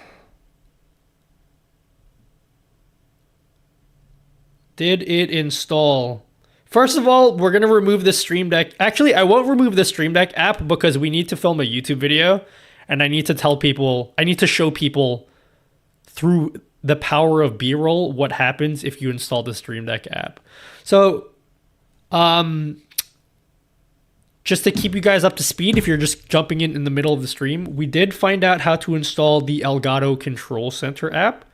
S1: Did it install? First of all, we're going to remove the Stream Deck. Actually, I won't remove the Stream Deck app because we need to film a YouTube video. And I need to tell people, I need to show people through the power of B-roll what happens if you install the Stream Deck app. So, just to keep you guys up to speed, if you're just jumping in the middle of the stream, we did find out how to install the Elgato Control Center app.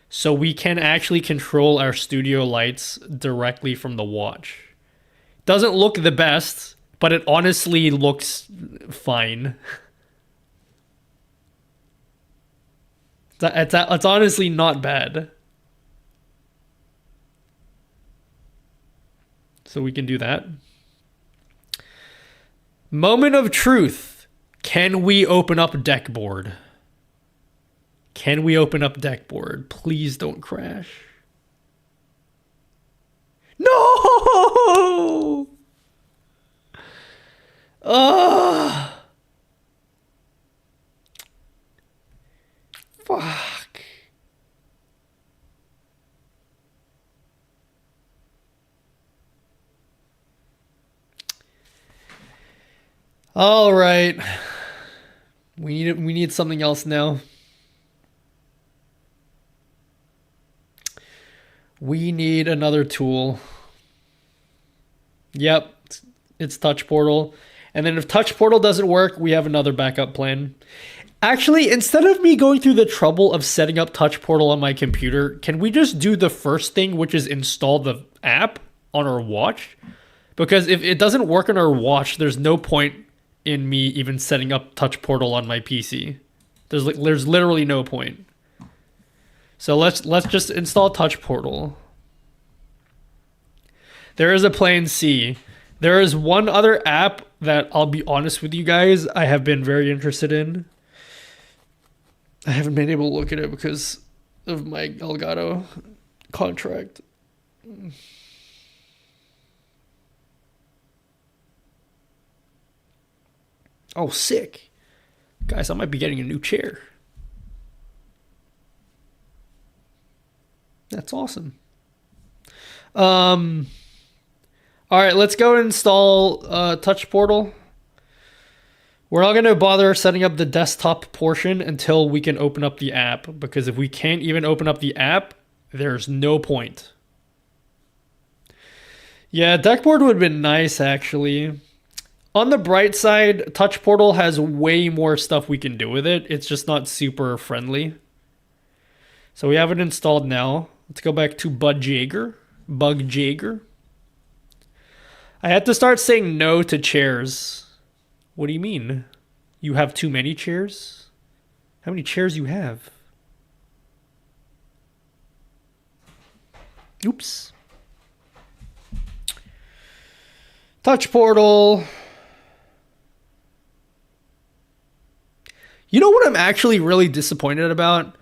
S1: So we can actually control our studio lights directly from the watch. Doesn't look the best, but it honestly looks fine. It's honestly not bad. So we can do that. Moment of truth. Can we open up Deckboard? Can we open up Deckboard? Please don't crash. No! Ugh. Fuck. All right. We need something else now. We need another tool. Yep, it's Touch Portal. And then if Touch Portal doesn't work, we have another backup plan. Actually, instead of me going through the trouble of setting up Touch Portal on my computer, can we just do the first thing, which is install the app on our watch? Because if it doesn't work on our watch, there's no point in me even setting up Touch Portal on my PC. There's literally no point. So let's just install Touch Portal. There is a plan C. There is one other app that I'll be honest with you guys, I have been very interested in. I haven't been able to look at it because of my Elgato contract. Oh, sick. Guys, I might be getting a new chair. That's awesome. All right, let's go and install Touch Portal. We're not going to bother setting up the desktop portion until we can open up the app, because if we can't even open up the app, there's no point. Yeah, Deckboard would have been nice, actually. On the bright side, Touch Portal has way more stuff we can do with it. It's just not super friendly. So we have it installed now. Let's go back to Bug Jaeger. I had to start saying no to chairs. What do you mean? You have too many chairs? How many chairs you have? Oops. Touch Portal. You know what I'm actually really disappointed about?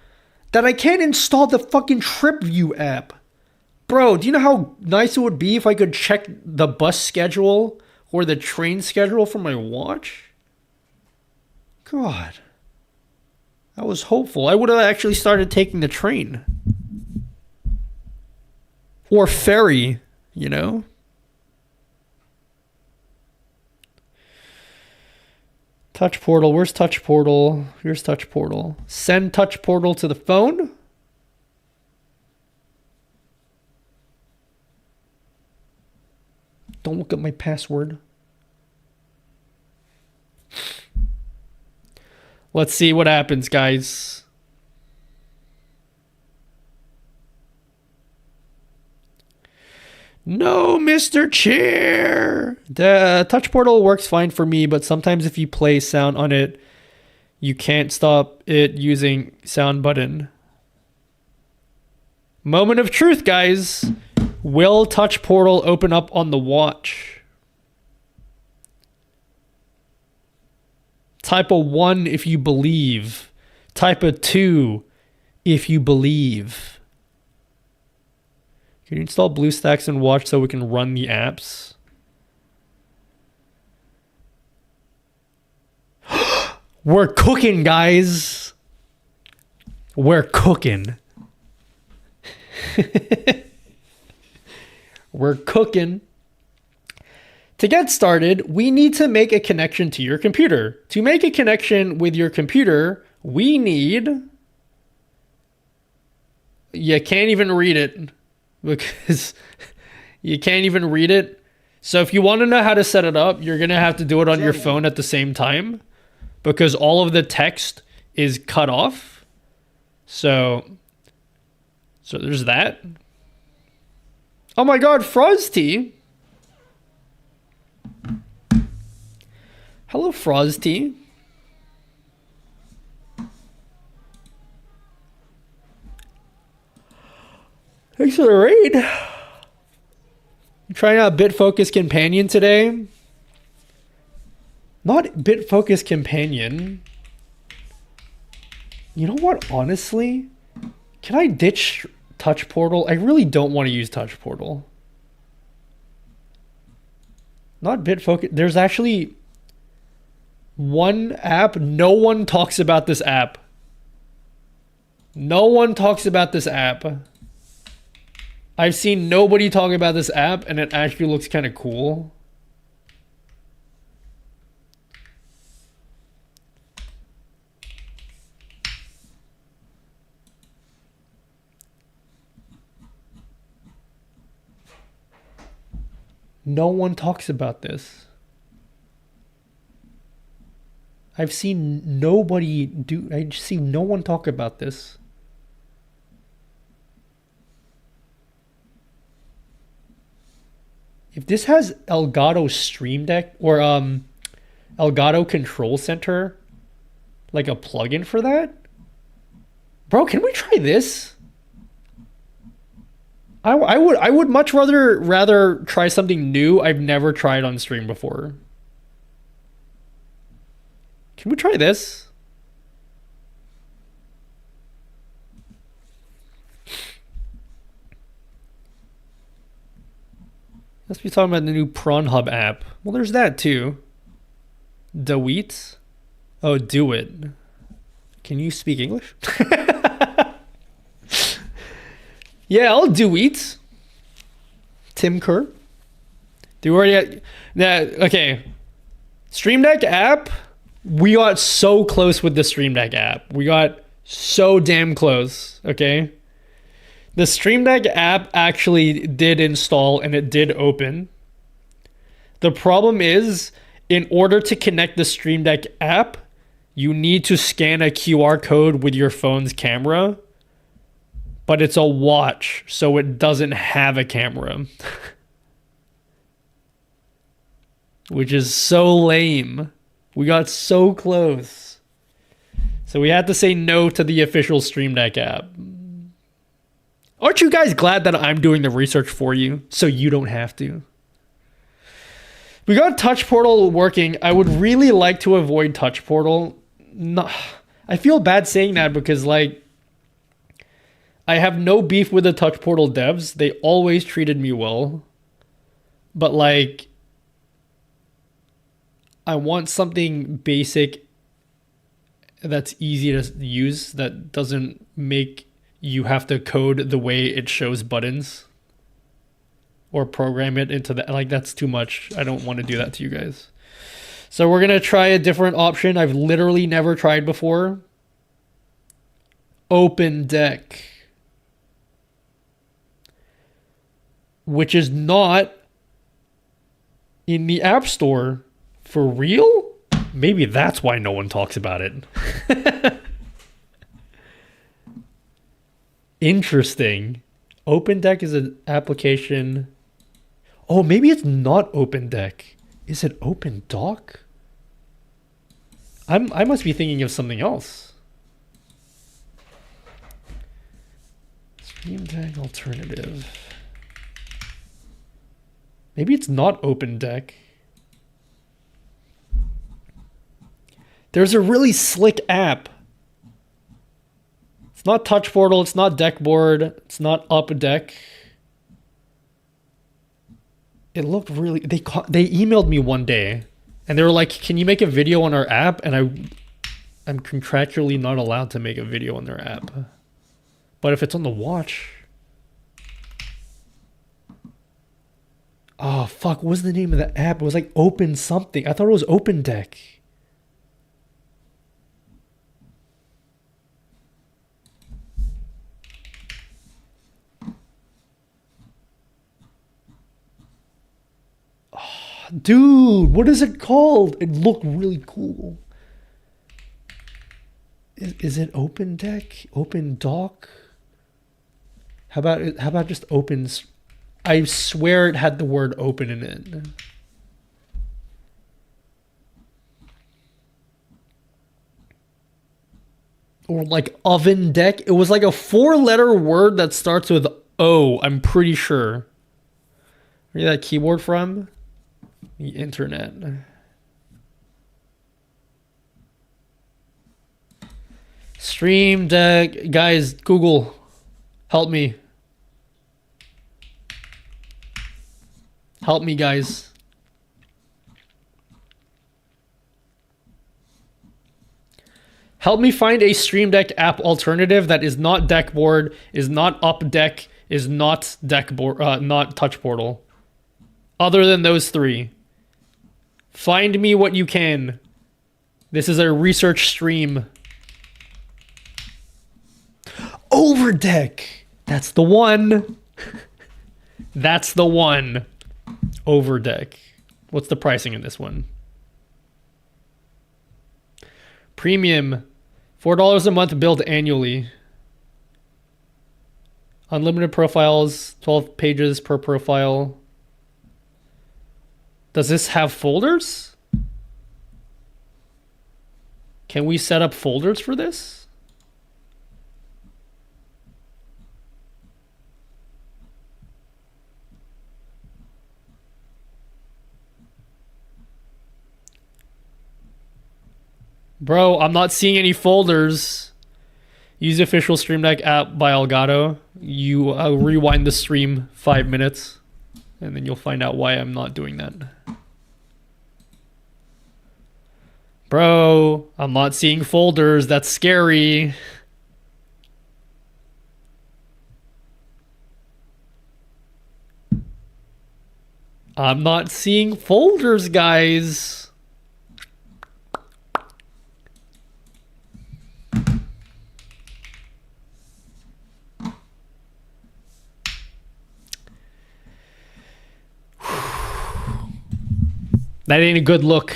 S1: That I can't install the fucking TripView app. Bro, do you know how nice it would be if I could check the bus schedule or the train schedule from my watch? God. I was hopeful. I would have actually started taking the train. Or ferry, you know? Touch Portal. Where's Touch Portal? Here's Touch Portal. Send Touch Portal to the phone. Don't look at my password. Let's see what happens, guys. No, Mr. Chair. The Touch Portal works fine for me, but sometimes if you play sound on it, you can't stop it using sound button. Moment of truth, guys. Will Touch Portal open up on the watch? Type a 1 if you believe. Type a 2 if you believe. Can you install BlueStacks and watch so we can run the apps? We're cooking, guys. We're cooking. We're cooking. To get started, we need to make a connection to your computer. To make a connection with your computer, we need... You can't even read it because you can't even read it. So if you want to know how to set it up, you're going to have to do it on your phone at the same time because all of the text is cut off. So there's that. Oh my God, Frosty. Hello, Frosty. Thanks for the raid. I'm trying out BitFocus Companion today. Not BitFocus Companion. You know what, honestly? Can I ditch Touch Portal? I really don't want to use Touch Portal. Not BitFocus. There's actually one app. No one talks about this app. No one talks about this app. I've seen nobody talk about this app, and it actually looks kind of cool. No one talks about this. I've seen nobody do. I just see no one talk about this. If this has Elgato Stream Deck or Elgato Control Center, like a plugin for that, bro, can we try this? I would much rather try something new I've never tried on stream before. Can we try this? Let's be talking about the new Prawn app. Well, there's that too. Dawit? Oh, do it. Can you speak English? Yeah, I'll do it. Tim Kerr. Do we already okay. Stream Deck app. We got so close with the Stream Deck app. We got so damn close, okay? The Stream Deck app actually did install and it did open. The problem is, in order to connect the Stream Deck app, you need to scan a QR code with your phone's camera. But it's a watch, so it doesn't have a camera. Which is so lame. We got so close. So we had to say no to the official Stream Deck app. Aren't you guys glad that I'm doing the research for you, so you don't have to? We got Touch Portal working. I would really like to avoid Touch Portal. No, I feel bad saying that because, like, I have no beef with the Touch Portal devs. They always treated me well. But, like, I want something basic that's easy to use, that doesn't make you have to code the way it shows buttons or program it into that. Like, that's too much. I don't want to do that to you guys. So we're going to try a different option I've literally never tried before. Open Deck. Which is not in the App Store. For real? Maybe that's why no one talks about it. Interesting. Open Deck is an application. Oh, maybe it's not Open Deck. Is it Open Dock? I must be thinking of something else. Stream Deck alternative. Maybe it's not Open Deck. There's a really slick app. It's not Touch Portal. It's not Deckboard. It's not Up Deck. It looked really... They emailed me one day. And they were like, can you make a video on our app? And I'm contractually not allowed to make a video on their app. But if it's on the watch... Oh, fuck. What was the name of the app? It was like Open something. I thought it was Open Deck. Dude, what is it called? It looked really cool. Is it Open Deck? Open Dock? How about just Open? I swear it had the word open in it. Or like Oven Deck. It was like a 4-letter word that starts with O, I'm pretty sure. Where did that keyboard from? The internet. Stream Deck. Guys, Google. Help me. Help me, guys. Help me find a Stream Deck app alternative that is not Deckboard, is not Up Deck, is not Deckboard, not Touch Portal. Other than those three. Find me what you can. This is a research stream. Overdeck. That's the one. That's the one. Overdeck. What's the pricing in this one? Premium, $4 a month billed annually. Unlimited profiles, 12 pages per profile. Does this have folders? Can we set up folders for this? Bro, I'm not seeing any folders. Use the official Stream Deck app by Elgato. You rewind the stream 5 minutes, and then you'll find out why I'm not doing that. Bro, I'm not seeing folders. That's scary. I'm not seeing folders, guys. That ain't a good look.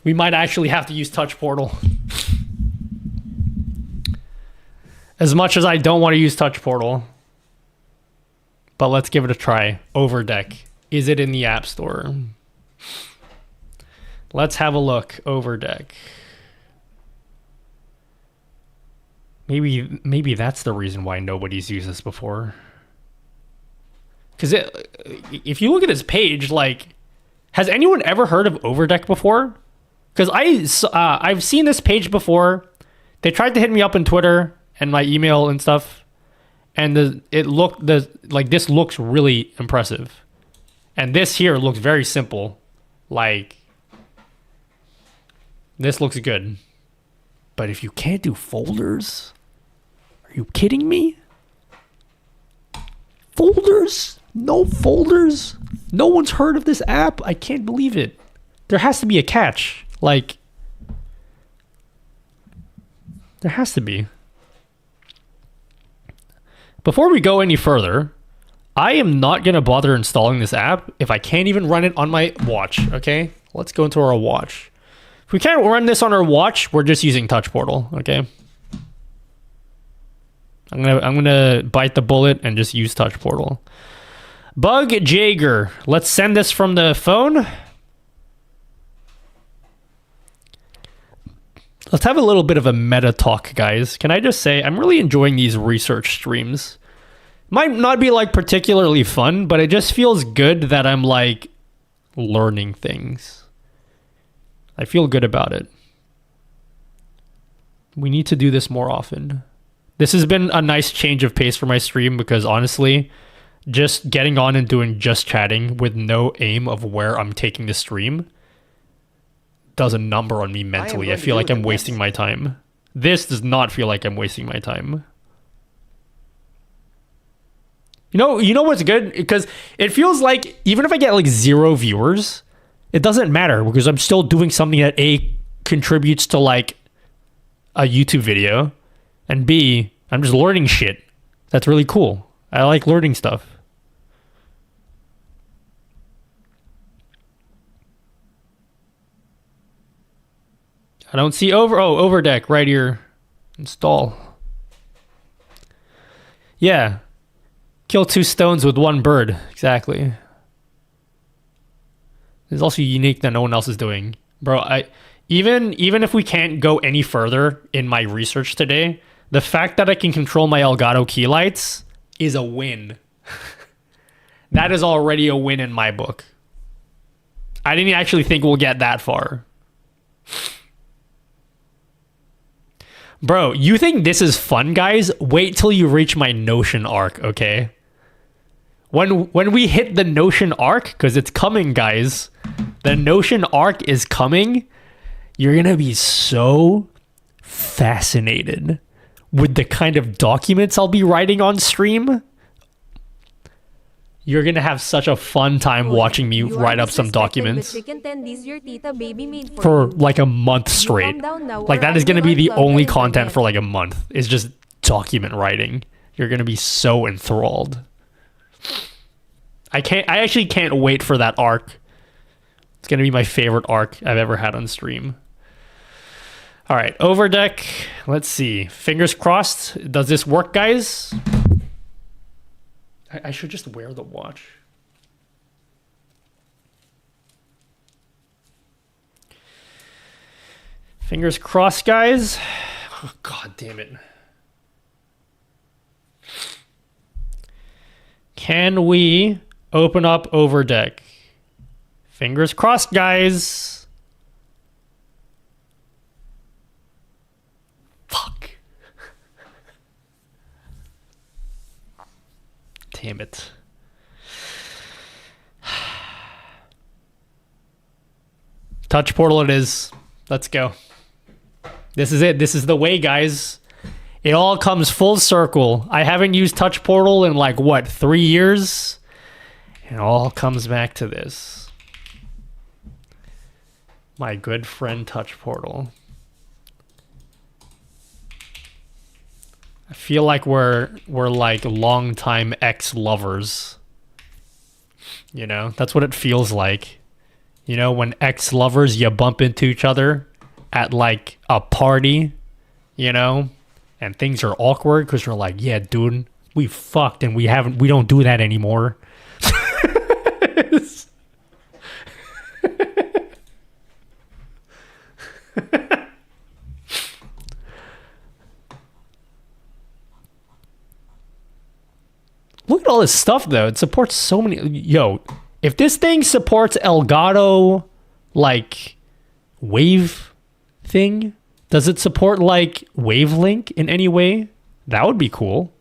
S1: We might actually have to use Touch Portal. As much as I don't want to use Touch Portal. But let's give it a try. Overdeck. Is it in the App Store? Let's have a look. Overdeck. Maybe that's the reason why nobody's used this before. Because if you look at this page, like, has anyone ever heard of Overdeck before? Because I've seen this page before. They tried to hit me up on Twitter and my email and stuff, and this looks really impressive, and this here looks very simple. Like, this looks good, but if you can't do folders, are you kidding me? Folders? No folders? No one's heard of this app? I can't believe it. There has to be a catch. Like, there has to be. Before we go any further, I am not going to bother installing this app if I can't even run it on my watch, okay? Let's go into our watch. If we can't run this on our watch, we're just using Touch Portal, okay? I'm gonna bite the bullet and just use Touch Portal. Bug Jager. Let's send this from the phone. Let's have a little bit of a meta talk, guys. Can I just say, I'm really enjoying these research streams. Might not be like particularly fun, but it just feels good that I'm like learning things. I feel good about it. We need to do this more often. This has been a nice change of pace for my stream because honestly, just getting on and doing just chatting with no aim of where I'm taking the stream does a number on me mentally. I feel like I'm wasting my time. This does not feel like I'm wasting my time. You know what's good? Because it feels like even if I get like 0 viewers, it doesn't matter because I'm still doing something that A, contributes to like a YouTube video, and B, I'm just learning shit. That's really cool. I like learning stuff. I don't see Overdeck right here. Install. Yeah. Kill 2 stones with 1 bird. Exactly. It's also unique that no one else is doing. Bro, even if we can't go any further in my research today, the fact that I can control my Elgato key lights is a win. That is already a win in my book. I didn't actually think we'll get that far. Bro, you think this is fun, guys? Wait till you reach my Notion arc, okay? When we hit the Notion arc, because it's coming, guys. The Notion arc is coming. You're going to be so fascinated with the kind of documents I'll be writing on stream. You're going to have such a fun time watching me write up some documents for like a month straight. Like that is going to be the only content for like a month. It's just document writing. You're going to be so enthralled. I actually can't wait for that arc. It's gonna be my favorite arc I've ever had on stream. All right, Overdeck. Let's see. Fingers crossed. Does this work, guys? I should just wear the watch. Fingers crossed, guys. Oh, God damn it. Can we open up Overdeck? Fingers crossed, guys. Fuck. Damn it. Touch portal it is. Let's go. This is it. This is the way, guys. It all comes full circle. I haven't used touch portal in like, what, 3 years? It all comes back to this. My good friend touch portal. I feel like we're like longtime ex-lovers. You know, that's what it feels like. You know, when ex-lovers, you bump into each other at like a party, you know, and things are awkward because you're like, yeah, dude, we fucked and we don't do that anymore. Look at all this stuff, though. It supports so many. Yo, if this thing supports Elgato, like, wave thing, does it support, like, Wavelink in any way? That would be cool.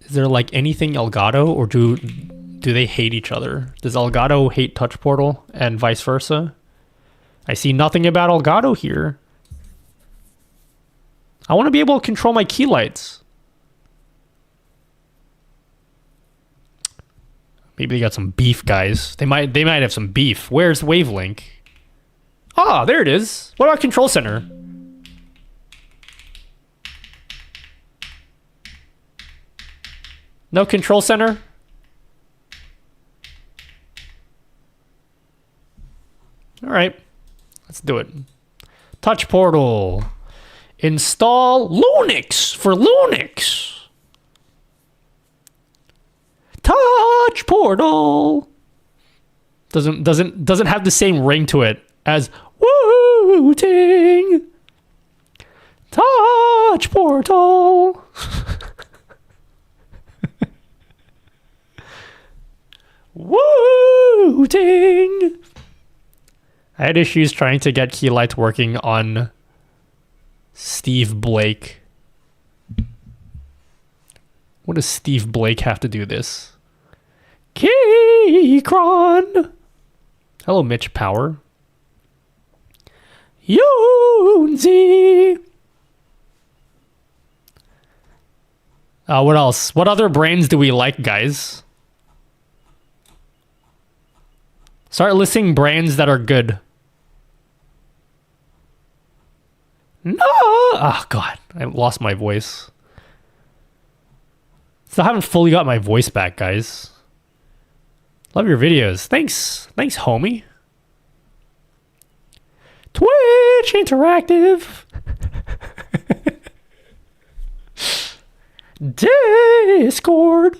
S1: Is there, like, anything Elgato, or do they hate each other? Does Elgato hate Touch Portal and vice versa? I see nothing about Elgato here. I want to be able to control my key lights. Maybe they got some beef, guys. They might have some beef. Where's Wavelink? Ah, there it is. What about Control Center? No Control Center? All right. Let's do it. Touch Portal. Install Lunix for Lunix. Touch Portal. Doesn't have the same ring to it as Wooting. Touch Portal. Wooting. I had issues trying to get key lights working on Steve Blake. What does Steve Blake have to do this? Keychron. Hello, Mitch Power. Yunzi. What else? What other brands do we like, guys? Start listing brands that are good. No! Oh, God. I lost my voice. Still haven't fully got my voice back, guys. Love your videos. Thanks. Thanks, homie. Twitch Interactive. Discord.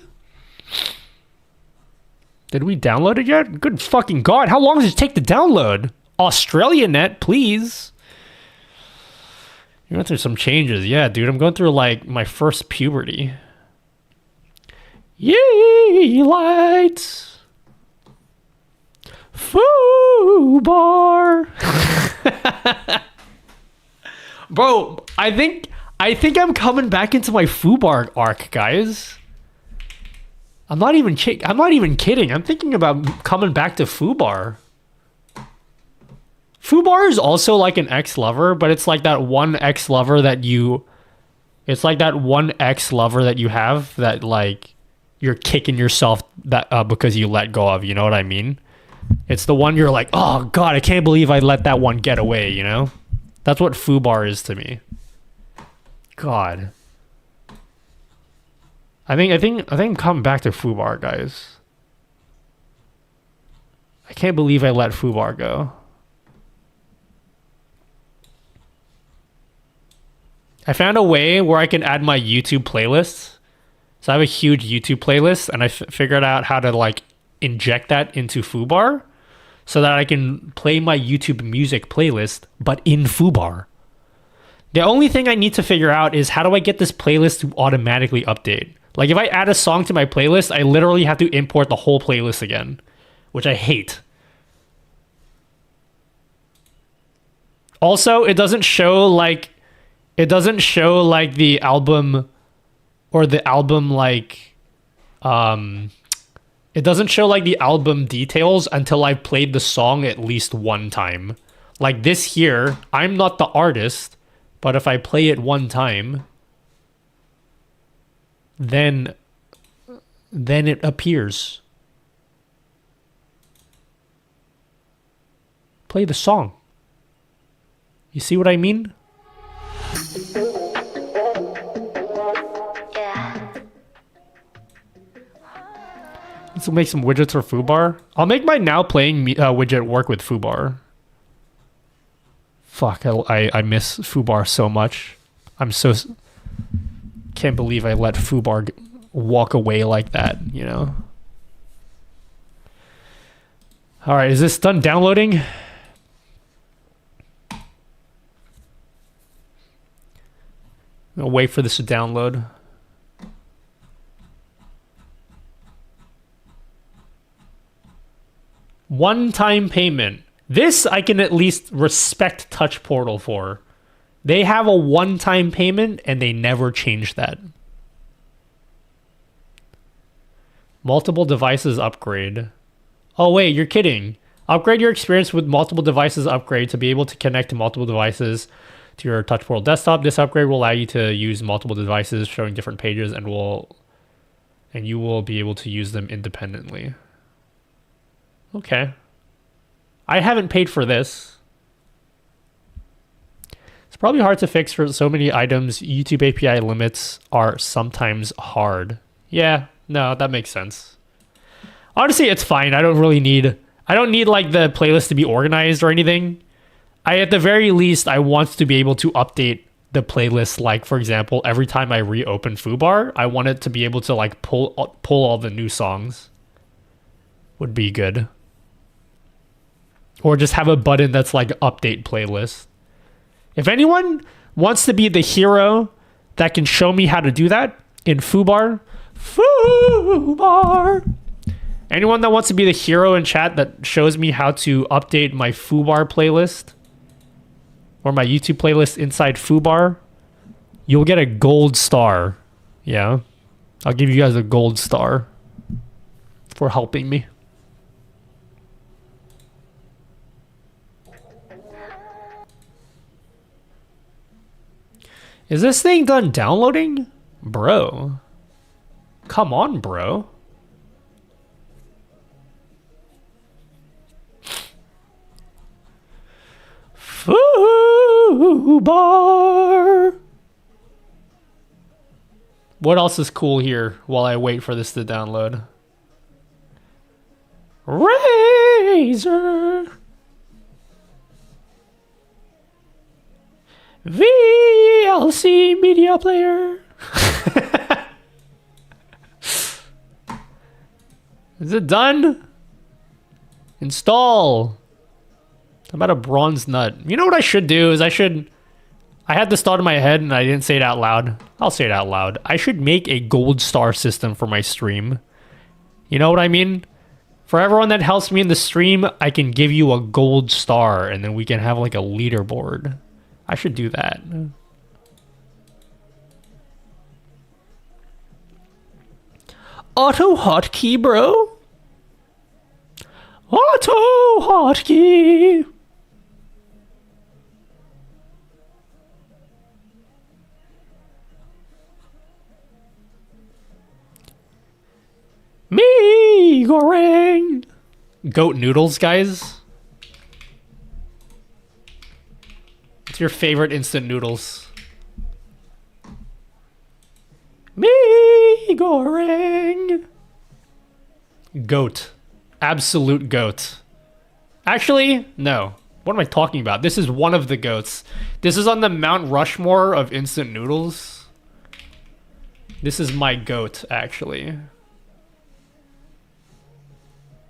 S1: Did we download it yet? Good fucking God. How long does it take to download? AustraliaNet, please. You went through some changes. Yeah, dude. I'm going through, like, my first puberty. Yay, lights. Foobar. Bro, I think I'm coming back into my Foobar arc, guys. I'm not even kidding. I'm thinking about coming back to Foobar. Foobar is also like an ex-lover, but it's like that one ex-lover that you... It's like that one ex-lover that you have that, like, you're kicking yourself that because you let go of, you know what I mean? It's the one you're like, oh, God, I can't believe I let that one get away, you know? That's what Foobar is to me. God. I think I'm coming back to Fubar, guys. I can't believe I let Fubar go. I found a way where I can add my YouTube playlists. So I have a huge YouTube playlist, and I figured out how to like inject that into Fubar so that I can play my YouTube music playlist, but in Fubar. The only thing I need to figure out is how do I get this playlist to automatically update? Like if I add a song to my playlist, I literally have to import the whole playlist again, which I hate. Also, it doesn't show like the album or the album like it doesn't show like the album details until I've played the song at least one time. Like this here, I'm not the artist, but if I play it one time, then it appears. Play the song. You see what I mean? Let's make some widgets for Fubar. I'll make my now playing widget work with Fubar. Fuck, I miss Fubar so much. Can't believe I let Fubar walk away like that, you know? Alright, is this done downloading? I'll wait for this to download. One-time payment. This I can at least respect Touch Portal for. They have a one-time payment and they never change that. Multiple devices upgrade. Oh wait, you're kidding. Upgrade your experience with multiple devices upgrade to be able to connect to multiple devices to your Touch Portal desktop. This upgrade will allow you to use multiple devices showing different pages and you will be able to use them independently. Okay. I haven't paid for this. It's probably hard to fix for so many items. YouTube API limits are sometimes hard. Yeah, no, that makes sense. Honestly, it's fine. I don't need like the playlist to be organized or anything. At the very least, I want to be able to update the playlist. Like, for example, every time I reopen Fubar, I want it to be able to like pull all the new songs. Would be good. Or just have a button that's like update playlist. If anyone wants to be the hero that can show me how to do that in Fubar, anyone that wants to be the hero in chat that shows me how to update my Fubar playlist or my YouTube playlist inside Fubar, you'll get a gold star. Yeah, I'll give you guys a gold star for helping me. Is this thing done downloading? Bro. Come on, bro. Fubar. What else is cool here while I wait for this to download? Razer. VLC media player. Is it done? Install. How about a bronze nut? You know what I should do is I had this thought in my head and I didn't say it out loud. I'll say it out loud. I should make a gold star system for my stream. You know what I mean? For everyone that helps me in the stream, I can give you a gold star and then we can have like a leaderboard. I should do that. Auto hotkey, bro. Auto hotkey. Me goreng. Goat noodles, guys. What's your favorite instant noodles? Me Maggie Goreng. Goat. Absolute goat. Actually, no. What am I talking about? This is one of the goats. This is on the Mount Rushmore of instant noodles. This is my goat, actually.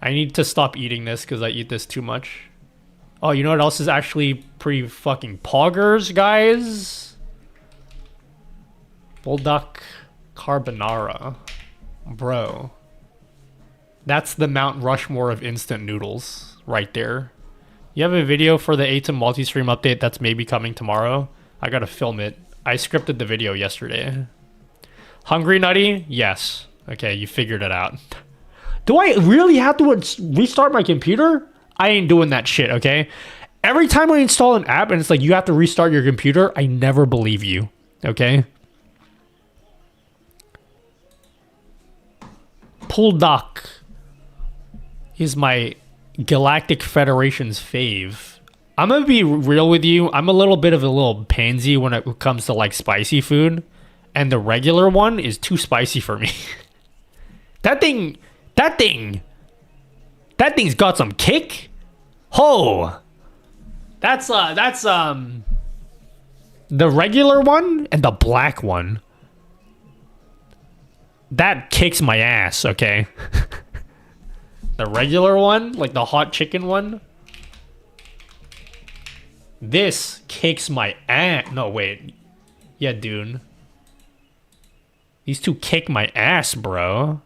S1: I need to stop eating this because I eat this too much. Oh, you know what else is actually pretty fucking poggers, guys? Bulldog carbonara. Bro. That's the Mount Rushmore of instant noodles right there. You have a video for the ATEM multi-stream update that's maybe coming tomorrow? I gotta film it. I scripted the video yesterday. Hungry Nutty? Yes. Okay, you figured it out. Do I really have to restart my computer? I ain't doing that shit, okay? Every time I install an app and it's like, you have to restart your computer, I never believe you, okay? Bulldog is my Galactic Federation's fave. I'm gonna be real with you. I'm a little bit of a little pansy when it comes to like spicy food, and the regular one is too spicy for me. That thing's got some kick. Ho! That's the regular one and the black one. That kicks my ass, okay? The regular one, like the hot chicken one. This kicks my ass. No, wait. Yeah, dude. These two kick my ass, bro.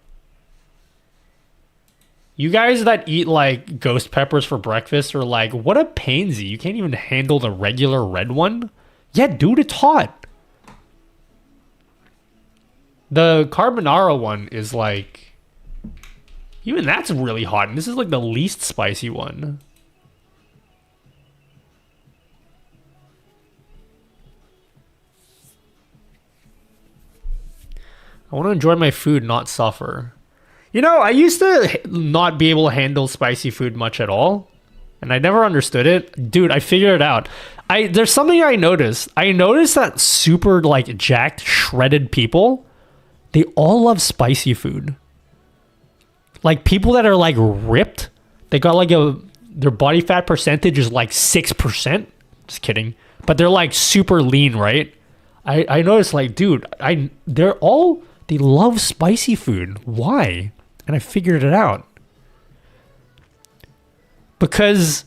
S1: You guys that eat like ghost peppers for breakfast are like, what a pansy. You can't even handle the regular red one? Yeah, dude, it's hot. The carbonara one is like, even that's really hot. And this is like the least spicy one. I want to enjoy my food, not suffer. You know, I used to not be able to handle spicy food much at all. And I never understood it. Dude, I figured it out. There's something I noticed. I noticed that super like jacked, shredded people, they all love spicy food. Like people that are like ripped, they got like their body fat percentage is like 6%. Just kidding. But they're like super lean, right? I noticed like, dude, they love spicy food. Why? And I figured it out. Because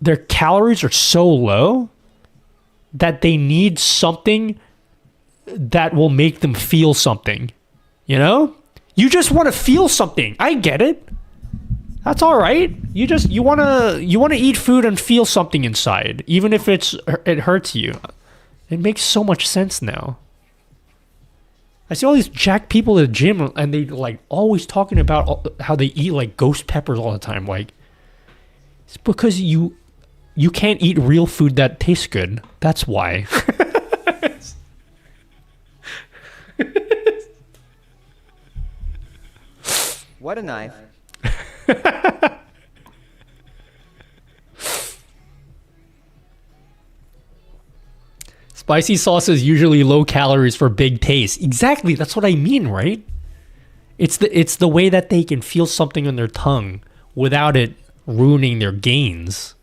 S1: their calories are so low that they need something that will make them feel something. You know? You just want to feel something. I get it. That's all right. You want to eat food and feel something inside, even if it hurts you. It makes so much sense now. I see all these jacked people at the gym and they like always talking about how they eat like ghost peppers all the time. Like, it's because you can't eat real food that tastes good. That's why.
S2: What a knife.
S1: Spicy sauce is usually low calories for big taste. Exactly, that's what I mean, right? It's the way that they can feel something on their tongue without it ruining their gains.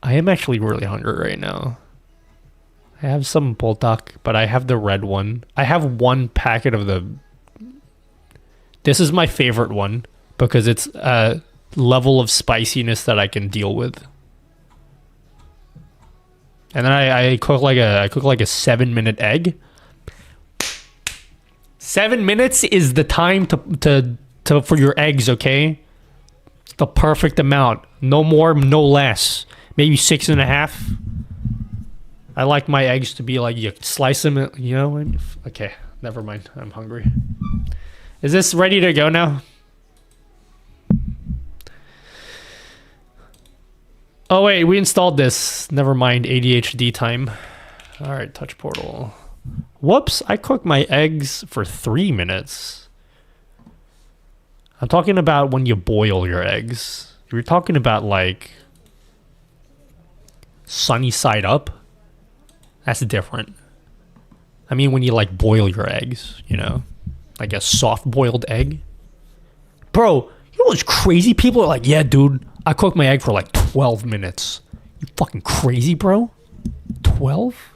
S1: I am actually really hungry right now. I have some bulldog, but I have the red one. I have one packet of the... This is my favorite one because it's a level of spiciness that I can deal with. And then I cook like a 7-minute egg. 7 minutes is the time to for your eggs, okay? It's the perfect amount. No more, no less. Maybe 6.5. I like my eggs to be like, you slice them, you know? Okay, never mind. I'm hungry. Is this ready to go now? Oh wait, we installed this. Never mind, ADHD time. All right, touch portal. Whoops, I cooked my eggs for 3 minutes. I'm talking about when you boil your eggs. If you're talking about like sunny side up, That's different. I mean, when you like boil your eggs, you know, like a soft boiled egg. Bro, you know those crazy people are like, yeah, dude, I cooked my egg for like 12 minutes. You fucking crazy, bro? 12?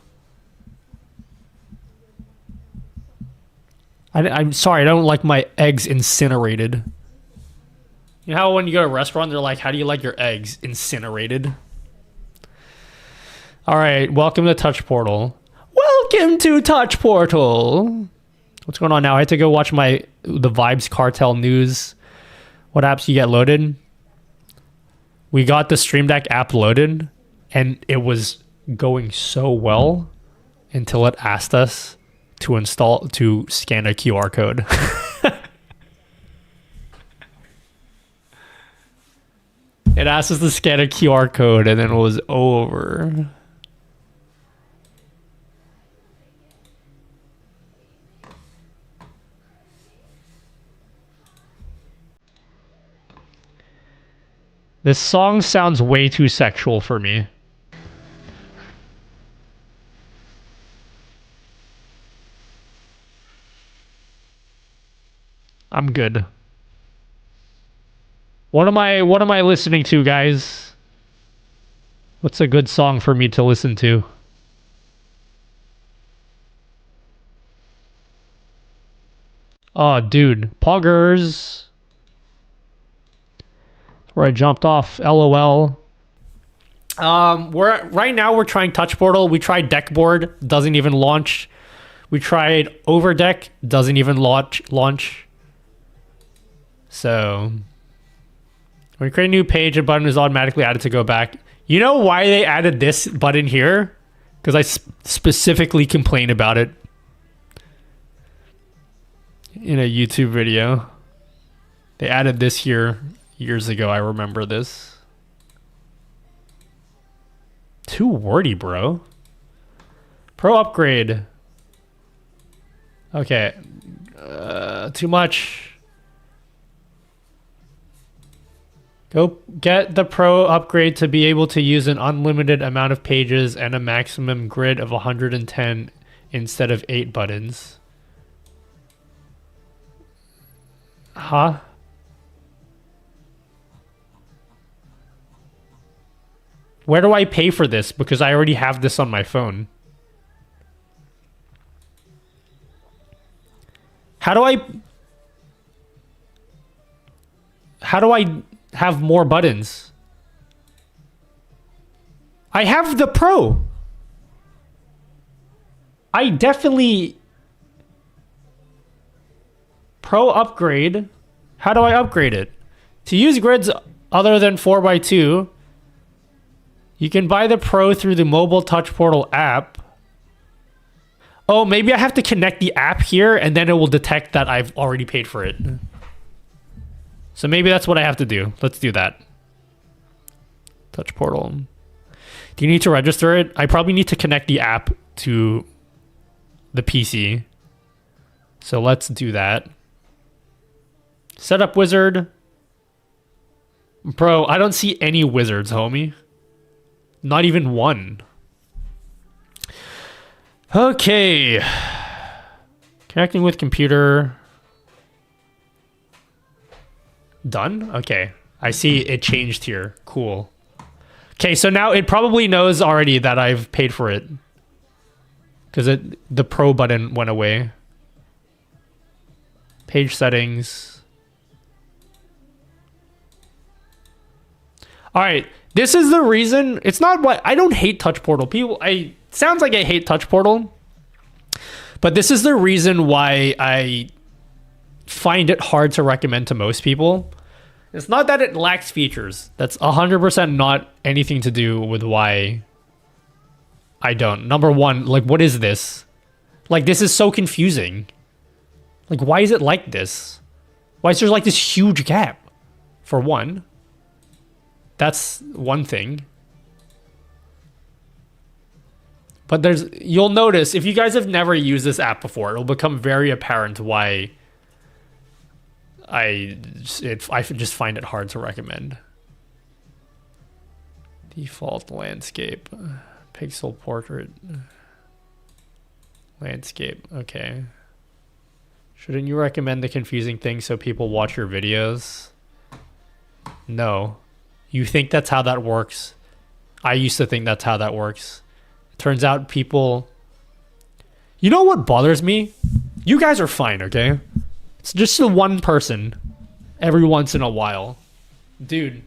S1: I'm sorry, I don't like my eggs incinerated. You know how when you go to a restaurant, they're like, how do you like your eggs incinerated? All right, welcome to Touch Portal. Welcome to Touch Portal. What's going on now? I had to go watch the Vibes Cartel news. What apps you get loaded? We got the Stream Deck app loaded, and it was going so well until it asked us to scan a QR code. It asked us to scan a QR code, and then it was over. This song sounds way too sexual for me. I'm good. What am I listening to, guys? What's a good song for me to listen to? Oh, dude. Poggers. Where I jumped off. LOL. Right now we're trying Touch Portal. We tried Deckboard, doesn't even launch. We tried Overdeck, doesn't even launch. So when you create a new page, a button is automatically added to go back. You know why they added this button here? Because I specifically complained about it in a YouTube video. They added this here years ago. I remember this. Too wordy, bro. Pro upgrade. Okay. Too much. Go get the Pro upgrade to be able to use an unlimited amount of pages and a maximum grid of 110 instead of 8 buttons. Huh? Where do I pay for this? Because I already have this on my phone. How do I have more buttons? I have the Pro. I definitely... Pro upgrade. How do I upgrade it? To use grids other than 4x2, you can buy the Pro through the mobile Touch Portal app. Oh, maybe I have to connect the app here and then it will detect that I've already paid for it. So maybe that's what I have to do. Let's do that. Touch Portal. Do you need to register it? I probably need to connect the app to the PC. So let's do that. Setup wizard. Bro, I don't see any wizards, homie. Not even one. Okay. Connecting with computer. Done? Okay. I see it changed here. Cool. Okay, so now it probably knows already that I've paid for it. Because the Pro button went away. Page settings. Alright. This is the reason. It's not what I don't hate Touch Portal. Sounds like I hate Touch Portal. But this is the reason why I find it hard to recommend to most people. It's not that it lacks features. That's 100% not anything to do with why I don't. Number one, like, what is this? Like, this is so confusing. Like, why is it like this? Why is there like this huge gap? For one. That's one thing. But you'll notice, if you guys have never used this app before, it'll become very apparent why I just find it hard to recommend. Default landscape. Pixel portrait. Landscape. Okay. Shouldn't you recommend the confusing thing so people watch your videos? No. You think that's how that works. I used to think that's how that works. Turns out people... You know what bothers me? You guys are fine, okay? It's just the one person every once in a while. Dude,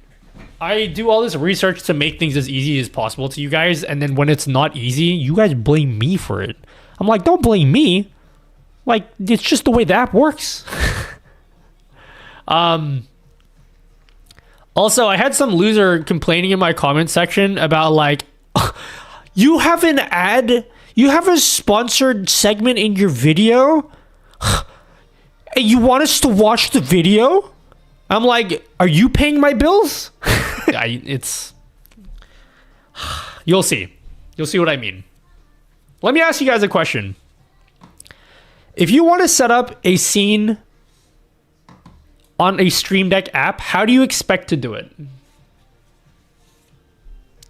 S1: I do all this research to make things as easy as possible to you guys, and then when it's not easy, you guys blame me for it. I'm like, don't blame me. Like, it's just the way the app works. Also, I had some loser complaining in my comment section about like, you have an ad, you have a sponsored segment in your video, and you want us to watch the video? I'm like, are you paying my bills? You'll see. You'll see what I mean. Let me ask you guys a question. If you want to set up a scene on a Stream Deck app, how do you expect to do it?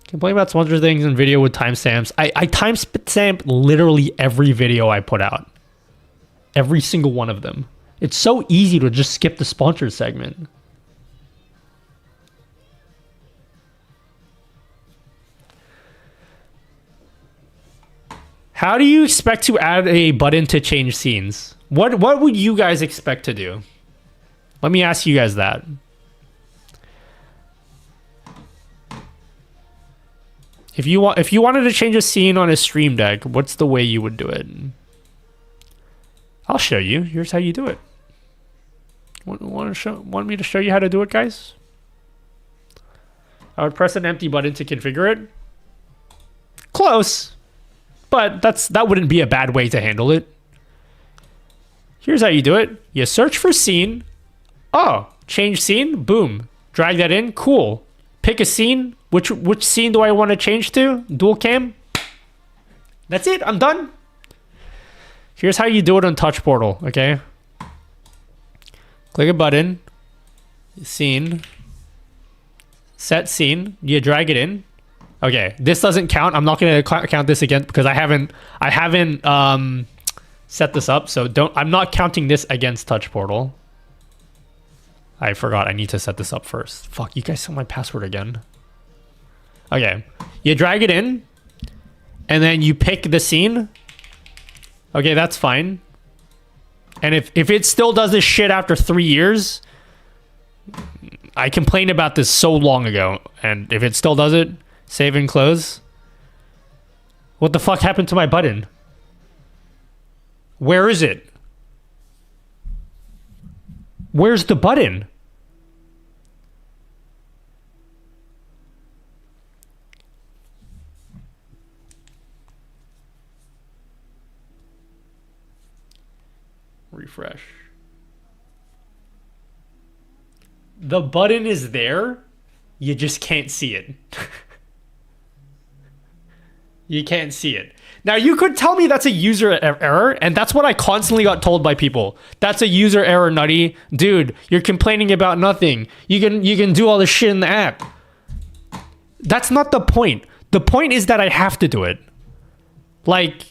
S1: Complain about sponsored things in video with timestamps. I timestamp literally every video I put out. Every single one of them. It's so easy to just skip the sponsored segment. How do you expect to add a button to change scenes? What would you guys expect to do? Let me ask you guys that. If you wanted to change a scene on a Stream Deck, what's the way you would do it? I'll show you. Here's how you do it. Want me to show you how to do it, guys? I would press an empty button to configure it. Close, but that wouldn't be a bad way to handle it. Here's how you do it. You search for scene. Oh, change scene. Boom. Drag that in. Cool. Pick a scene. Which scene do I want to change to? Dual cam. That's it. I'm done. Here's how you do it on Touch Portal. Okay. Click a button. Scene. Set scene. You drag it in. Okay. This doesn't count. I'm not going to count this again because I haven't set this up. So I'm not counting this against Touch Portal. I forgot. I need to set this up first. Fuck, you guys saw my password again. Okay. You drag it in. And then you pick the scene. Okay, that's fine. And if it still does this shit after 3 years, I complained about this so long ago. And if it still does it, save and close. What the fuck happened to my button? Where is it? Where's the button? Refresh. The button is there. You just can't see it. You can't see it. Now, you could tell me that's a user error, and that's what I constantly got told by people. That's a user error, Nutty. Dude, you're complaining about nothing. You can do all this shit in the app. That's not the point. The point is that I have to do it. Like,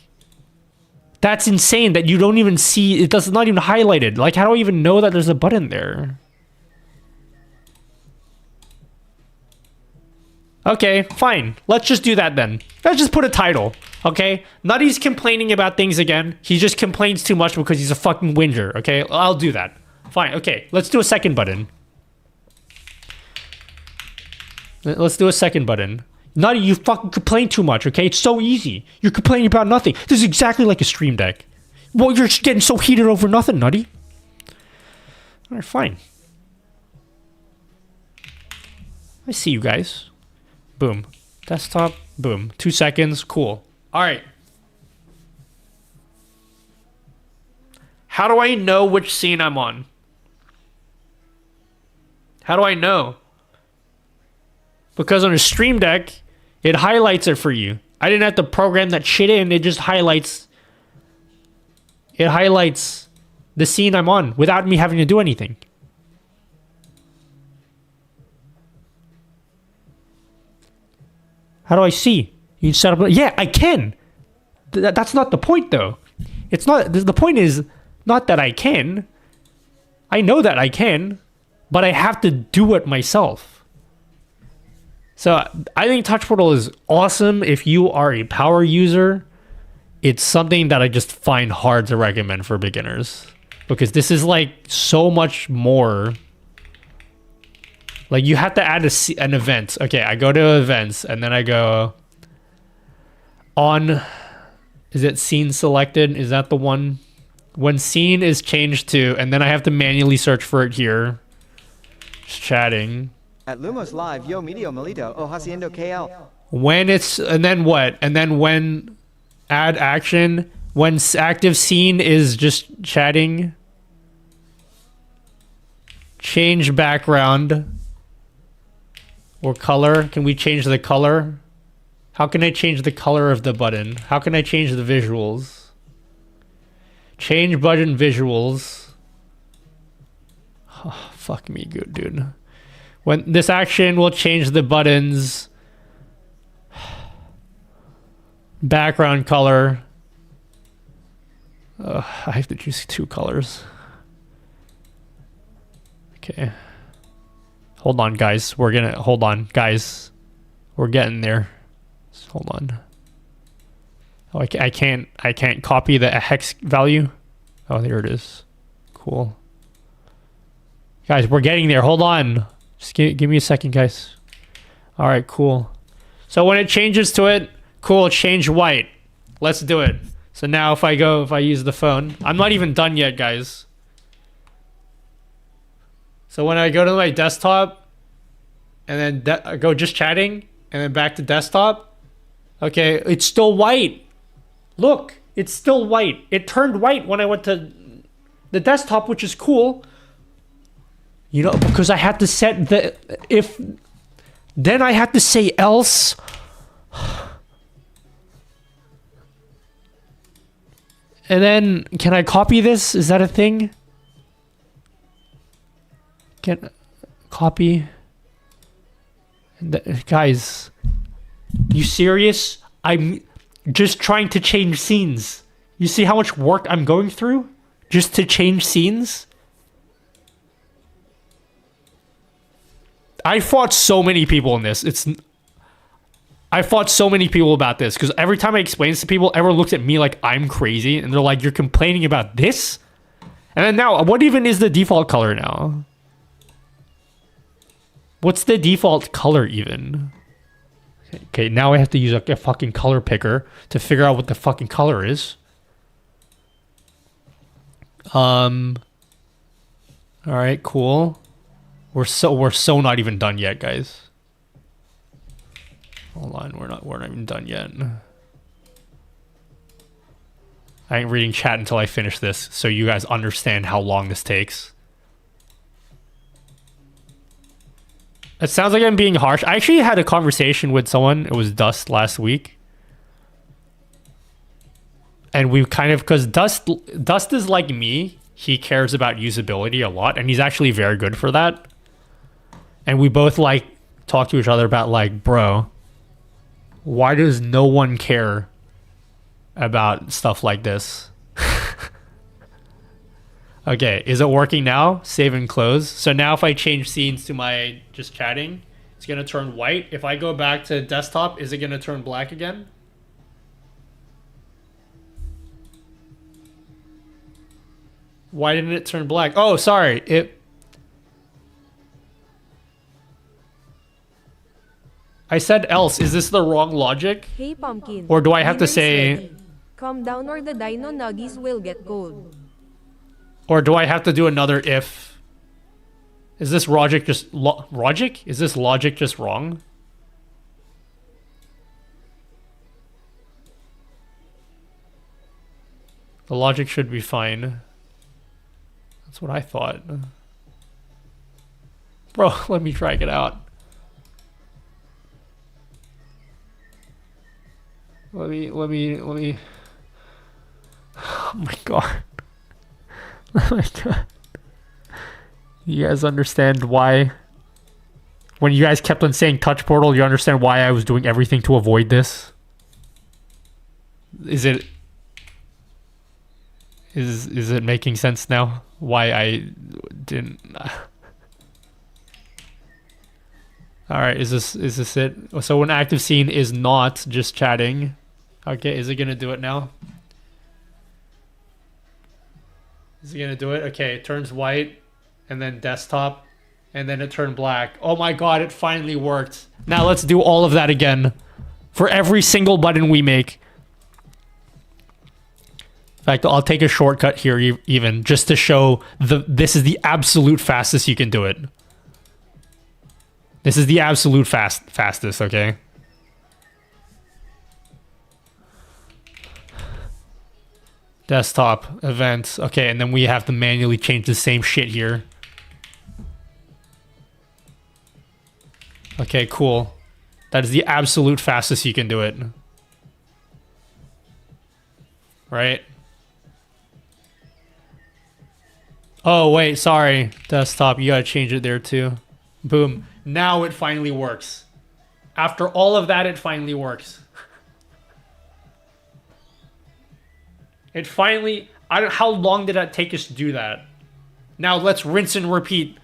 S1: that's insane that you don't even see, it does not even highlight it. Like, how do I even know that there's a button there? Okay, fine. Let's just do that then. Let's just put a title, okay? Nutty's complaining about things again. He just complains too much because he's a fucking whinger, okay? I'll do that. Fine, okay. Let's do a second button. Let's do a second button. Nutty, you fucking complain too much, okay? It's so easy. You're complaining about nothing. This is exactly like a Stream Deck. Well, you're just getting so heated over nothing, Nutty. Alright, fine. I see you guys. Boom. Desktop. Boom. 2 seconds. Cool. All right. How do I know which scene I'm on? How do I know? Because on a Stream Deck, it highlights it for you. I didn't have to program that shit in. It just highlights. It highlights the scene I'm on without me having to do anything. How do I see? You can set up... Yeah, I can. That's not the point, though. It's not, the point is not that I can. I know that I can, but I have to do it myself. So I think Touch Portal is awesome if you are a power user. It's something that I just find hard to recommend for beginners, because this is like so much more. Like you have to add an event. Okay, I go to events and then I go on, is it scene selected? Is that the one? When scene is changed to, and then I have to manually search for it here. Just chatting.
S2: At Lumos Live, yo medio malito, o haciendo KL.
S1: When it's, and then what? And then when add action, when active scene is just chatting. Change background or color. Can we change the color? How can I change the color of the button? How can I change the visuals? Change button visuals. Oh, fuck me, good dude. When this action will change the buttons. Background color. I have to choose 2 colors. Okay. Hold on, guys. Hold on, guys. We're getting there. Just hold on. Oh, I can't copy the hex value. Oh, there it is. Cool. Guys, we're getting there. Hold on. Just give me a second, guys. All right, cool. So when it changes to it, cool, change white. Let's do it. So now if I use the phone, I'm not even done yet, guys. So when I go to my desktop and then go just chatting and then back to desktop, okay, it's still white. Look, it's still white. It turned white when I went to the desktop, which is cool. You know, because I had to set the, then I had to say else. And then, can I copy this? Is that a thing? Can copy? Guys, you serious? I'm just trying to change scenes. You see how much work I'm going through just to change scenes? I fought so many people in this. I fought so many people about this because every time I explain this to people, everyone looks at me like I'm crazy and they're like, "You're complaining about this?" And then now, what even is the default color now? What's the default color even? Okay, now I have to use a fucking color picker to figure out what the fucking color is. All right, cool. We're so not even done yet, guys. Hold on, we're not even done yet. I ain't reading chat until I finish this, so you guys understand how long this takes. It sounds like I'm being harsh. I actually had a conversation with someone, it was Dust last week. And we kind of, because Dust is like me, he cares about usability a lot, and he's actually very good for that. And we both like talk to each other about like, bro, why does no one care about stuff like this? Okay, is it working now? Save and close. So now if I change scenes to my just chatting, it's gonna turn white. If I go back to desktop, is it gonna turn black again? Why didn't it turn black? Oh, sorry. I said else. Is this the wrong logic?
S6: Hey Pumpkin.
S1: Or do I have to
S6: Dinner's
S1: say...
S6: ready. Calm down or the dino nuggies will get cold.
S1: Or do I have to do another if? Is this logic just... logic? Is this logic just wrong? The logic should be fine. That's what I thought. Bro, let me drag it out. Let me... Oh my god. Oh my god. You guys understand why... When you guys kept on saying touch portal, you understand why I was doing everything to avoid this? Is it... Is it making sense now? Why I didn't? All right, is this it? So an active scene is not just chatting. Okay, is it gonna do it now? Is it gonna do it? Okay, it turns white, and then desktop, and then it turned black. Oh my god, it finally worked. Now let's do all of that again for every single button we make. In fact, I'll take a shortcut here even just to show this is the absolute fastest you can do it. This is the absolute fastest, okay? Desktop, events. Okay, and then we have to manually change the same shit here. Okay, cool. That is the absolute fastest you can do it. Right? Oh, wait, sorry. Desktop, you gotta change it there too. Boom. Now it finally works. After all of that, it finally works. It finally... how long did that take us to do that? Now let's rinse and repeat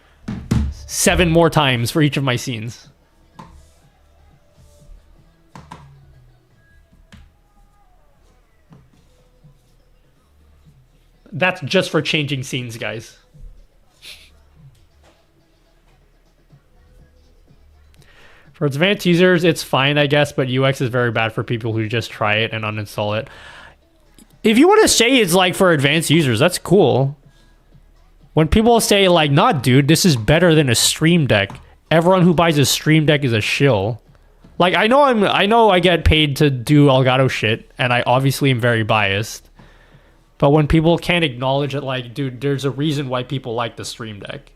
S1: 7 more times for each of my scenes. That's just for changing scenes, guys. For advanced users, it's fine, I guess, but UX is very bad for people who just try it and uninstall it. If you want to say it's like for advanced users, that's cool. When people say like, nah, dude, this is better than a Stream Deck. Everyone who buys a Stream Deck is a shill. Like, I know I get paid to do Elgato shit, and I obviously am very biased. But when people can't acknowledge it, like, dude, there's a reason why people like the Stream Deck.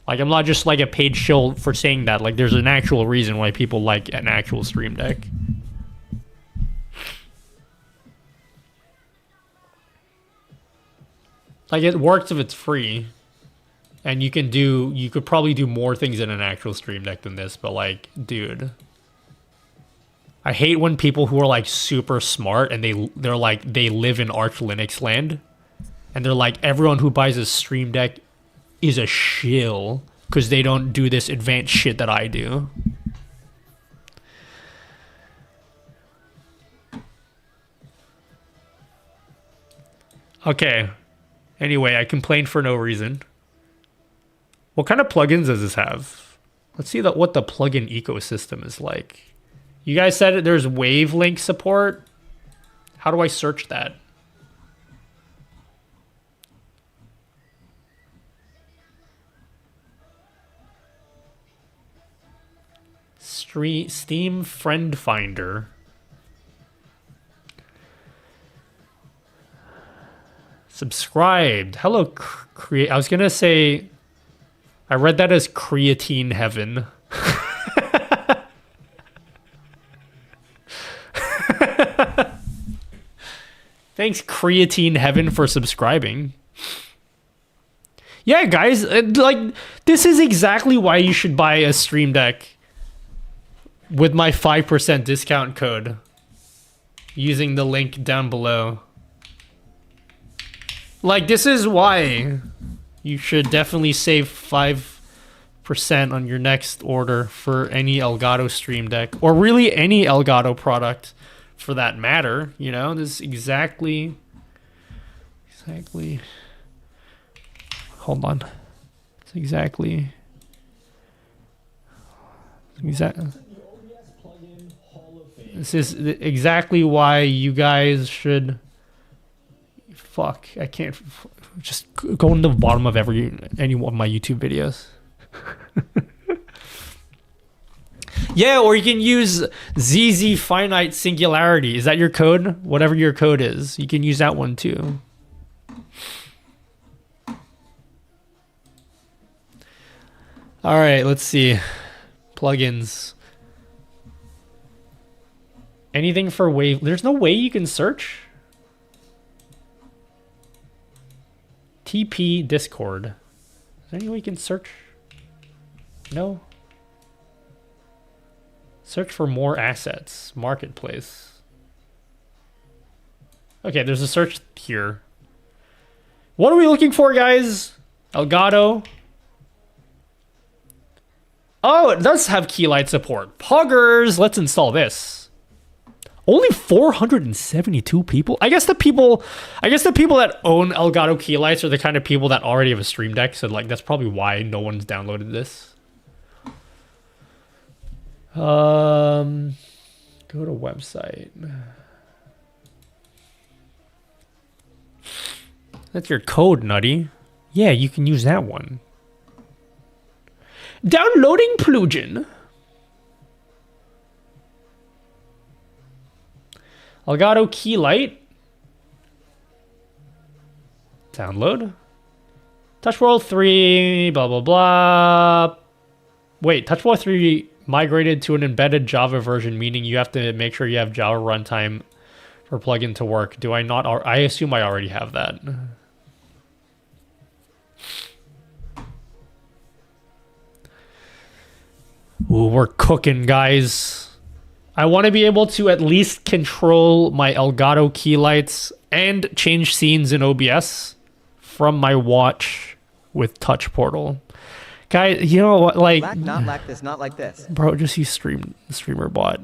S1: Like, I'm not just like a paid shill for saying that. Like, there's an actual reason why people like an actual Stream Deck. Like, it works if it's free. And you could probably do more things in an actual Stream Deck than this, but like, dude. I hate when people who are like super smart and they're like, they live in Arch Linux land. And they're like, everyone who buys a Stream Deck is a shill because they don't do this advanced shit that I do. Okay. Anyway, I complained for no reason. What kind of plugins does this have? Let's see what the plugin ecosystem is like. You guys said there's wavelength support. How do I search that? Steam Friend Finder. Subscribed. Hello, I was gonna say, I read that as Creatine Heaven. Thanks, Creatine Heaven, for subscribing. Yeah, guys, like, this is exactly why you should buy a Stream Deck with my 5% discount code using the link down below. Like, this is why you should definitely save 5% on your next order for any Elgato Stream Deck, or really any Elgato product for that matter. You know, this is exactly, hold on. It's exactly. This is exactly why you guys should. Fuck, I can't. Just go in the bottom of any one of my YouTube videos. Yeah, or you can use ZZ Finite Singularity. Is that your code? Whatever your code is, you can use that one too. All right, let's see. Plugins. Anything for Wave? There's no way you can search. TP Discord. Is there any way you can search? No. Search for more assets. Marketplace. Okay, there's a search here. What are we looking for, guys? Elgato. Oh, it does have key light support. Puggers, let's install this. Only 472 people? I guess the people that own Elgato key lights are the kind of people that already have a Stream Deck, so like that's probably why no one's downloaded this. Go to website. That's your code, Nutty. Yeah, you can use that one. Downloading plugin. Elgato key light. Download. Touch World 3, blah, blah, blah. Wait, Touch World 3 migrated to an embedded Java version, meaning you have to make sure you have Java runtime for plugin to work. Do I not? I assume I already have that. Ooh, we're cooking, guys. I want to be able to at least control my Elgato key lights and change scenes in OBS from my watch with Touch Portal. Guys, you know what? Like,
S2: not like this, not like this.
S1: Bro, just use Streamer Bot.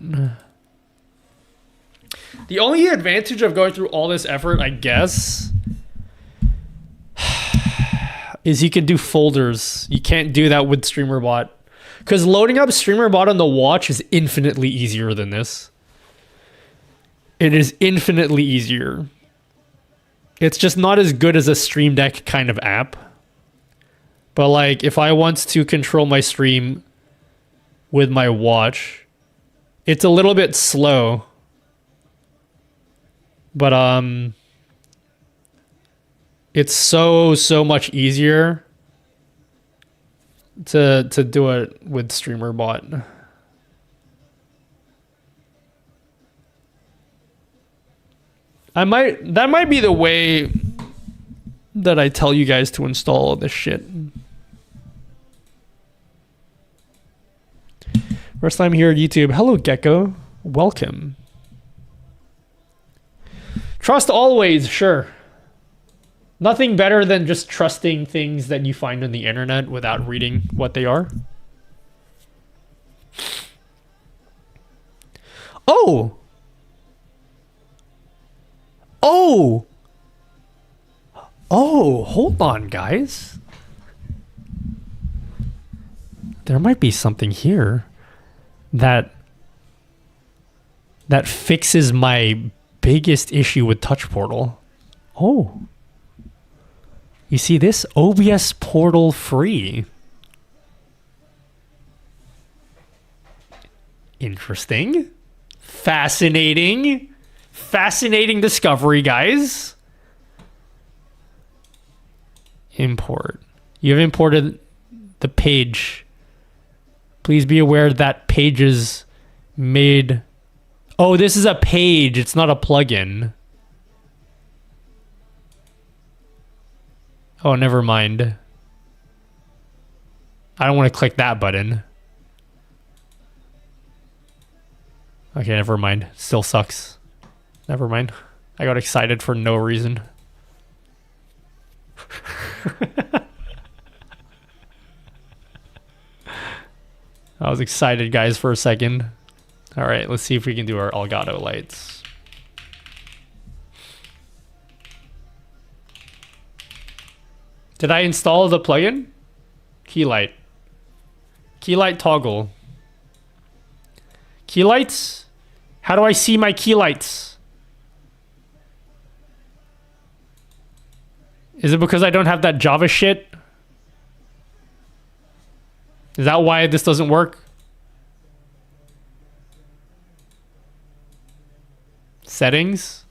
S1: The only advantage of going through all this effort, I guess, is you can do folders. You can't do that with Streamer Bot. Because loading up Streamer Bot on the watch is infinitely easier than this. It is infinitely easier. It's just not as good as a Stream Deck kind of app. But like, if I want to control my stream with my watch, it's a little bit slow. But it's so much easier to do it with Streamer Bot. That might be the way that I tell you guys to install all this shit. First time here at YouTube. Hello, Gecko. Welcome. Trust always, sure. Nothing better than just trusting things that you find on the internet without reading what they are. Oh! Oh! Oh, hold on, guys. There might be something here that fixes my biggest issue with Touch Portal. Oh. You see this? OBS Portal free. Interesting. Fascinating. Fascinating discovery, guys. Import. You have imported the page. Please be aware that pages made... Oh, this is a page. It's not a plugin. Oh, never mind. I don't want to click that button. Okay, never mind. Still sucks. Never mind. I got excited for no reason. I was excited, guys, for a second. All right, let's see if we can do our Elgato lights. Did I install the plugin? Key light. Key light toggle. Key lights? How do I see my key lights? Is it because I don't have that Java shit? Is that why this doesn't work? Settings?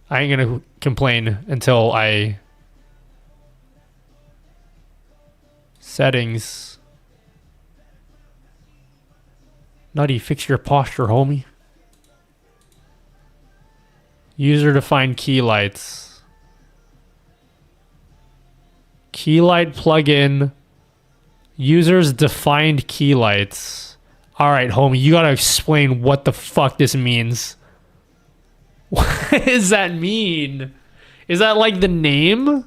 S1: I ain't gonna complain until I... Settings. Nutty, fix your posture, homie. User defined key lights. Key light plugin. Users defined key lights. Alright, homie, you gotta explain what the fuck this means. What does that mean? Is that like the name?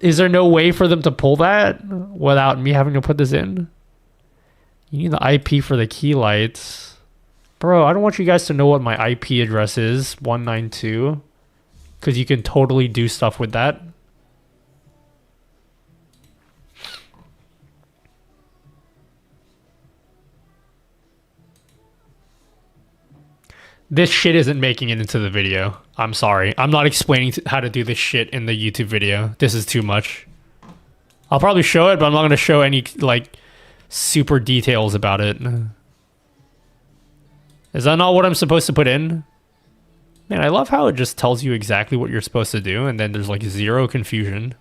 S1: Is there no way for them to pull that without me having to put this in? You need the IP for the key lights. Bro, I don't want you guys to know what my IP address is, 192. Because you can totally do stuff with that. This shit isn't making it into the video. I'm sorry. I'm not explaining how to do this shit in the YouTube video. This is too much. I'll probably show it, but I'm not going to show any, like, super details about it. Is that not what I'm supposed to put in? Man, I love how it just tells you exactly what you're supposed to do, and then there's, like, zero confusion.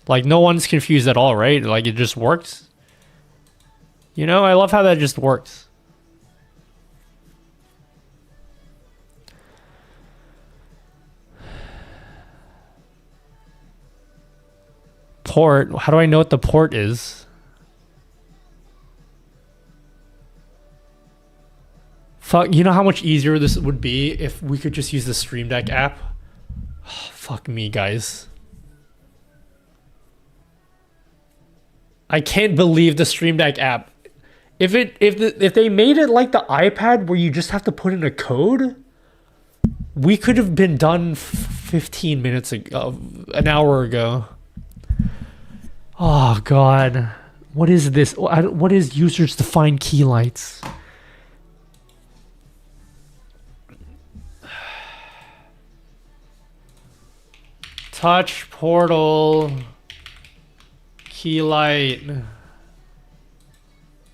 S1: Like, no one's confused at all, right? Like, it just works. You know, I love how that just works. Port. How do I know what the port is? Fuck, you know how much easier this would be if we could just use the Stream Deck app? Oh, fuck me, guys. I can't believe the Stream Deck app. If they made it like the iPad where you just have to put in a code, we could have been done 15 minutes ago, an hour ago. Oh, God. What is this? What is users defined key lights? Touch portal key light. Is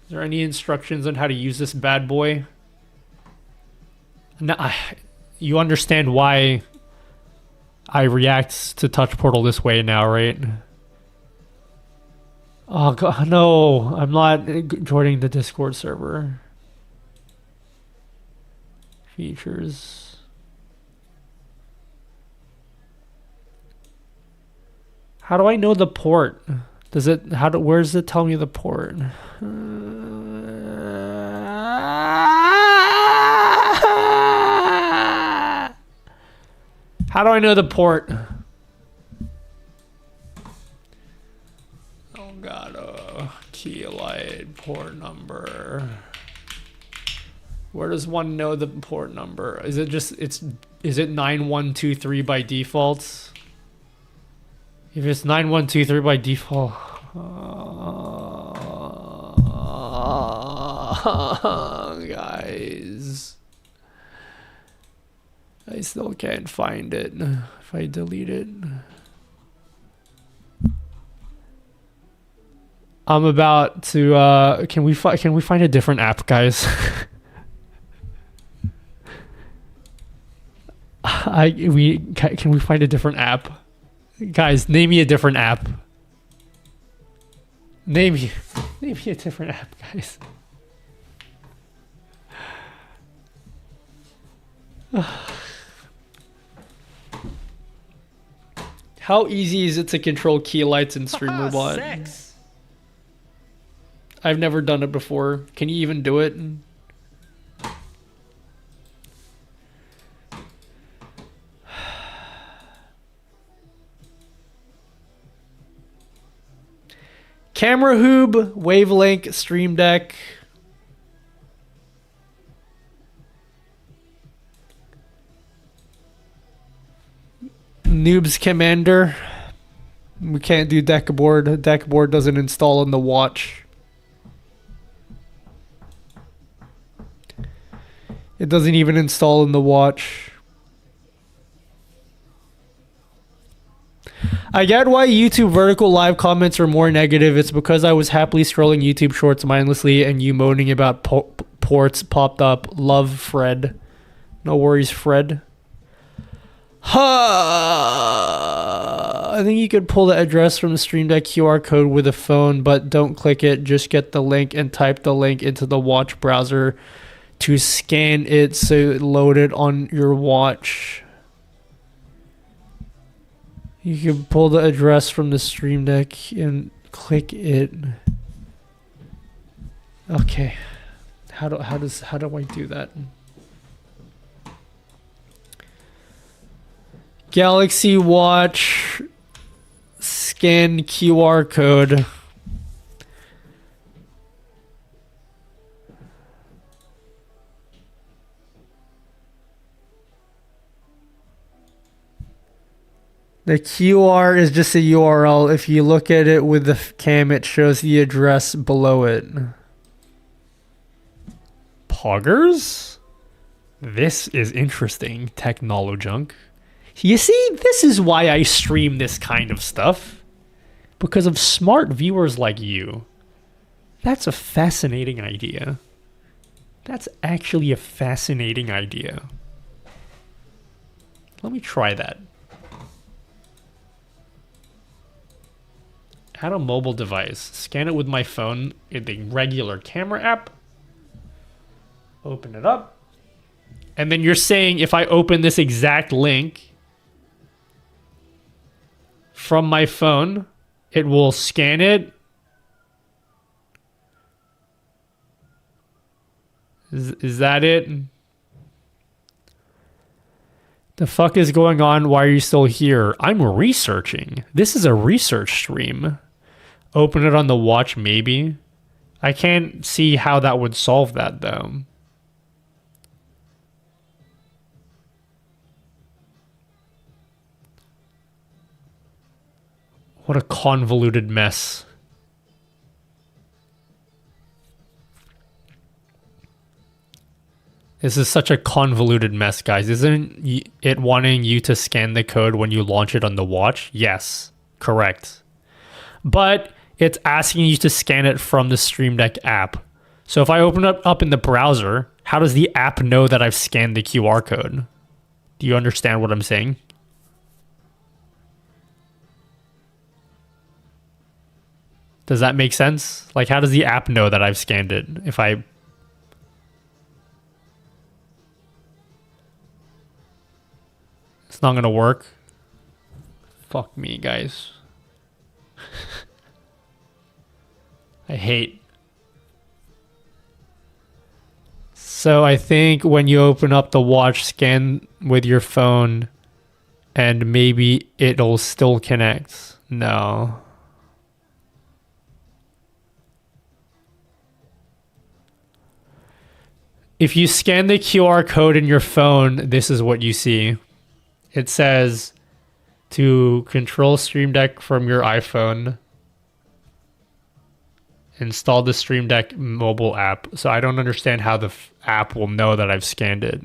S1: there any instructions on how to use this bad boy? No, you understand why I react to touch portal this way now, right? Oh God, no, I'm not joining the Discord server. Features. How do I know the port? Does it, where does it tell me the port? How do I know the port? Oh God, key light, port number. Where does one know the port number? Is it just, is it 9123 by default? If it's 9123 by default, guys, I still can't find it. If I delete it, I'm about to. Can we find a different app, guys? Can we find a different app? Guys, name me a different app. Name me a different app, guys. How easy is it to control key lights in StreamerBot?
S17: Sex.
S1: I've never done it before. Can you even do it? Camera Hoob, Wavelink, Stream Deck. Noobs Commander. We can't do Deckboard. Deckboard doesn't install in the watch. It doesn't even install in the watch. I get why YouTube vertical live comments are more negative. It's because I was happily scrolling YouTube shorts mindlessly and you moaning about ports popped up. Love, Fred. No worries, Fred. I think you could pull the address from the Stream Deck QR code with a phone, but don't click it. Just get the link and type the link into the watch browser to scan it so it load it on your watch. You can pull the address from the Stream Deck and click it. Okay. How do I do that? Galaxy Watch scan QR code. The QR is just a URL. If you look at it with the cam, it shows the address below it. Poggers? This is interesting, Technolojunk. You see, this is why I stream this kind of stuff. Because of smart viewers like you. That's a fascinating idea. That's actually a fascinating idea. Let me try that. Add a mobile device. Scan it with my phone in the regular camera app. Open it up. And then you're saying if I open this exact link from my phone, it will scan it. Is that it? The fuck is going on? Why are you still here? I'm researching. This is a research stream. Open it on the watch, maybe. I can't see how that would solve that, though. What a convoluted mess. This is such a convoluted mess, guys. Isn't it wanting you to scan the code when you launch it on the watch? Yes, correct. But it's asking you to scan it from the Stream Deck app. So if I open it up in the browser, how does the app know that I've scanned the QR code? Do you understand what I'm saying? Does that make sense? Like, how does the app know that I've scanned it? If I... It's not gonna work. Fuck me, guys. I hate. So I think when you open up the watch, scan with your phone, and maybe it'll still connect. No. If you scan the QR code in your phone, this is what you see. It says to control Stream Deck from your iPhone, install the Stream Deck mobile app. So I don't understand how the app will know that I've scanned it.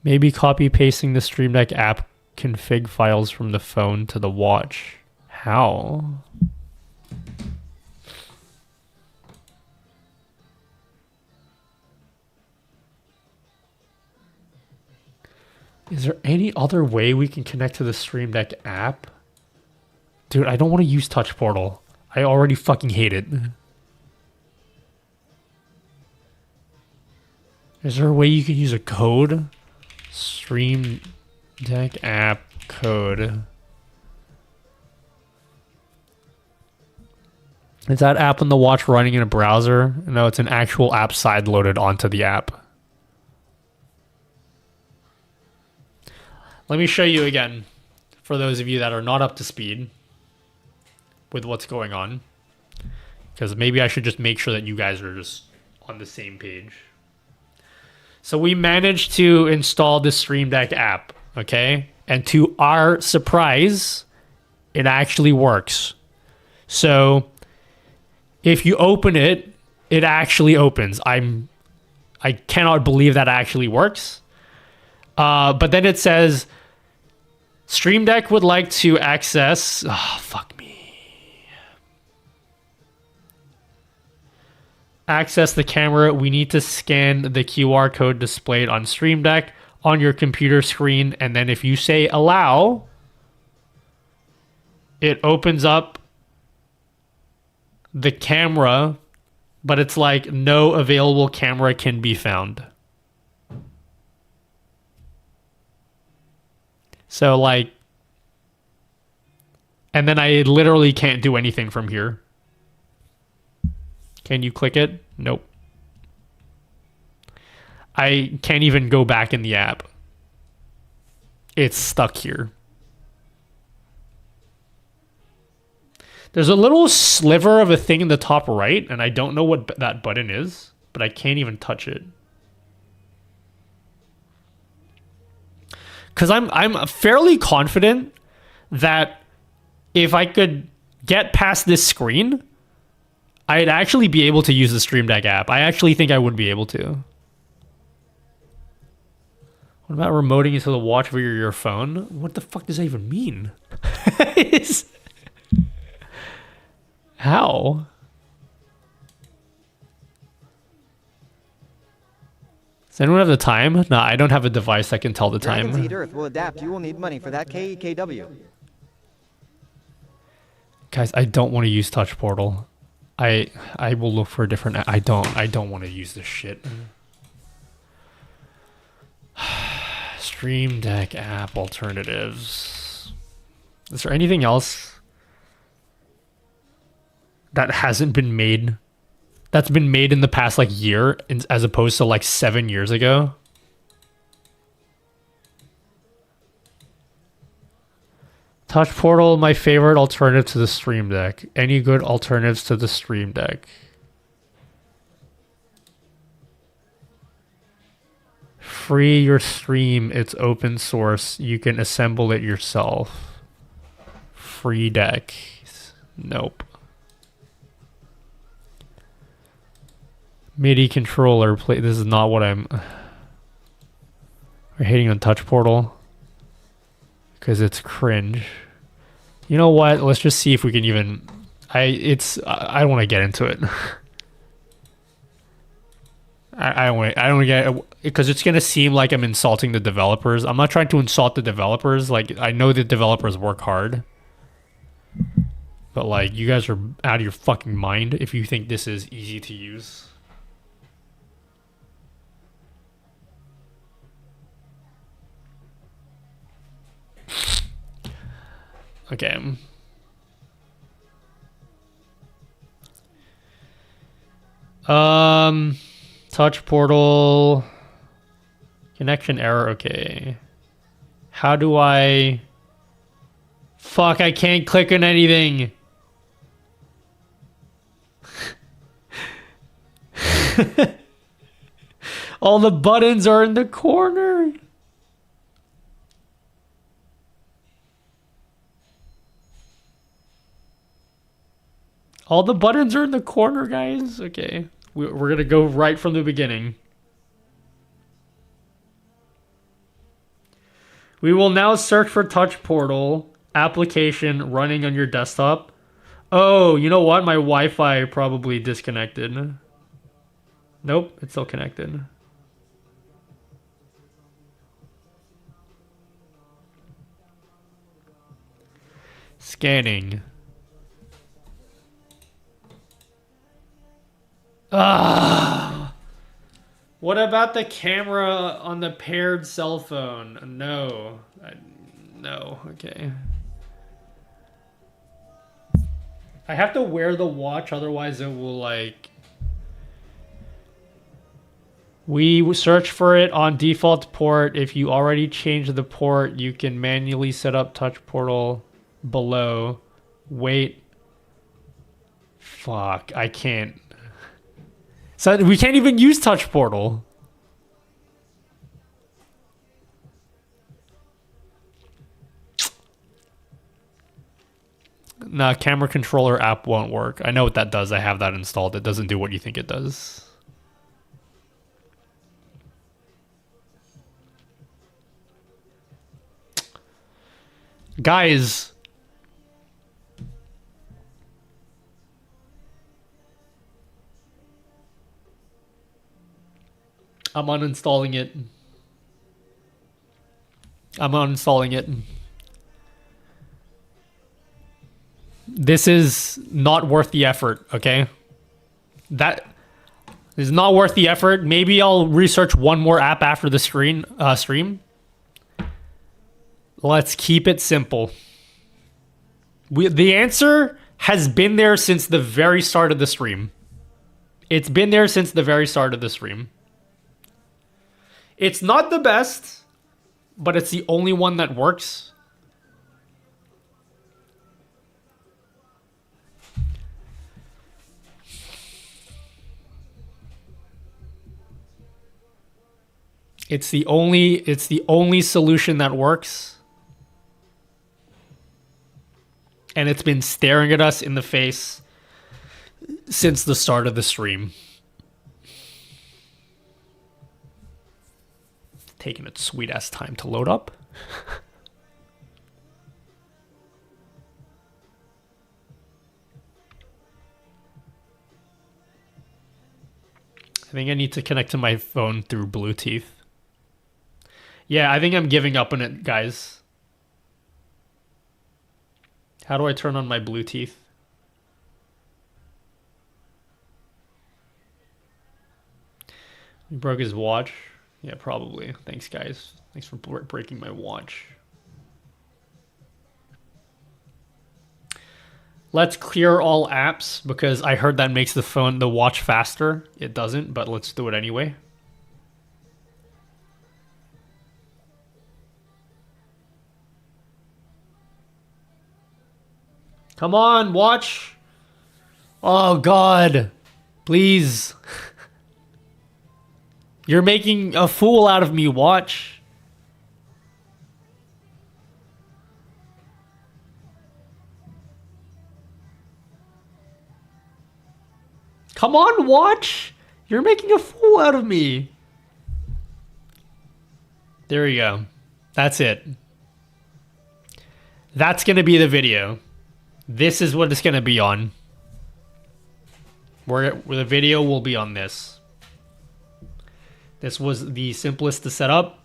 S1: Maybe copy pasting the Stream Deck app config files from the phone to the watch. How? Is there any other way we can connect to the Stream Deck app? Dude, I don't want to use Touch Portal. I already fucking hate it. Is there a way you can use a code? Stream Deck app code. Is that app on the watch running in a browser? No, it's an actual app side loaded onto the app. Let me show you again, for those of you that are not up to speed with what's going on. Because maybe I should just make sure that you guys are just on the same page. So we managed to install the Stream Deck app, okay? And to our surprise, it actually works. So if you open it, it actually opens. I cannot believe that actually works. But then it says, Stream Deck would like to access... Oh, fuck me. Access the camera. We need to scan the QR code displayed on Stream Deck on your computer screen. And then if you say allow, it opens up the camera, but it's like no available camera can be found. So like, and then I literally can't do anything from here. Can you click it? Nope. I can't even go back in the app. It's stuck here. There's a little sliver of a thing in the top right, and I don't know what that button is, but I can't even touch it. Because I'm fairly confident that if I could get past this screen, I'd actually be able to use the Stream Deck app. I actually think I would be able to. What about remoting into the watch via your phone? What the fuck does that even mean? How? Does anyone have the time? No, I don't have a device that can tell the time.
S2: Dragons Eat Earth will adapt. You will need money for that. KEKW.
S1: Guys, I don't want to use Touch Portal. I will look for a different. I don't want to use this shit. Stream Deck app alternatives. Is there anything else that hasn't been made? That's been made in the past like year, as opposed to like 7 years ago. Touch Portal, my favorite alternative to the Stream Deck. Any good alternatives to the Stream Deck? Free your stream. It's open source. You can assemble it yourself. Free deck. Nope. MIDI controller. Play. This is not what I'm. We're hating on Touch Portal because it's cringe. You know what? Let's just see if we can even. I don't want to get into it. I don't want to get, because it's gonna seem like I'm insulting the developers. I'm not trying to insult the developers. Like, I know the developers work hard, but like, you guys are out of your fucking mind if you think this is easy to use. Okay. Touch Portal. Connection error. Okay. How do I... Fuck, I can't click on anything. All the buttons are in the corner. All the buttons are in the corner, guys. Okay. We're going to go right from the beginning. We will now search for Touch Portal application running on your desktop. Oh, you know what? My Wi-Fi probably disconnected. Nope, it's still connected. Scanning. Ah. What about the camera on the paired cell phone? No. No, okay. I have to wear the watch, otherwise it will like... We search for it on default port. If you already changed the port, you can manually set up Touch Portal below. Wait. Fuck, I can't. So we can't even use Touch Portal. Nah, camera controller app won't work. I know what that does. I have that installed. It doesn't do what you think it does. Guys. I'm uninstalling it. I'm uninstalling it. This is not worth the effort, okay? That is not worth the effort. Maybe I'll research one more app after the stream. Let's keep it simple. The answer has been there since the very start of the stream. It's been there since the very start of the stream. It's not the best, but it's the only one that works. It's the only solution that works. And it's been staring at us in the face since the start of the stream. Taking its sweet ass time to load up. I think I need to connect to my phone through Bluetooth. Yeah, I think I'm giving up on it, guys. How do I turn on my Bluetooth? He broke his watch. Yeah, probably. Thanks, guys. Thanks for breaking my watch. Let's clear all apps because I heard that makes the watch faster. It doesn't, but let's do it anyway. Come on, watch. Oh, God. Please. You're making a fool out of me, watch. Come on, watch. You're making a fool out of me. There we go. That's it. That's going to be the video. This is what it's going to be on. Where the video will be on this. This was the simplest to set up.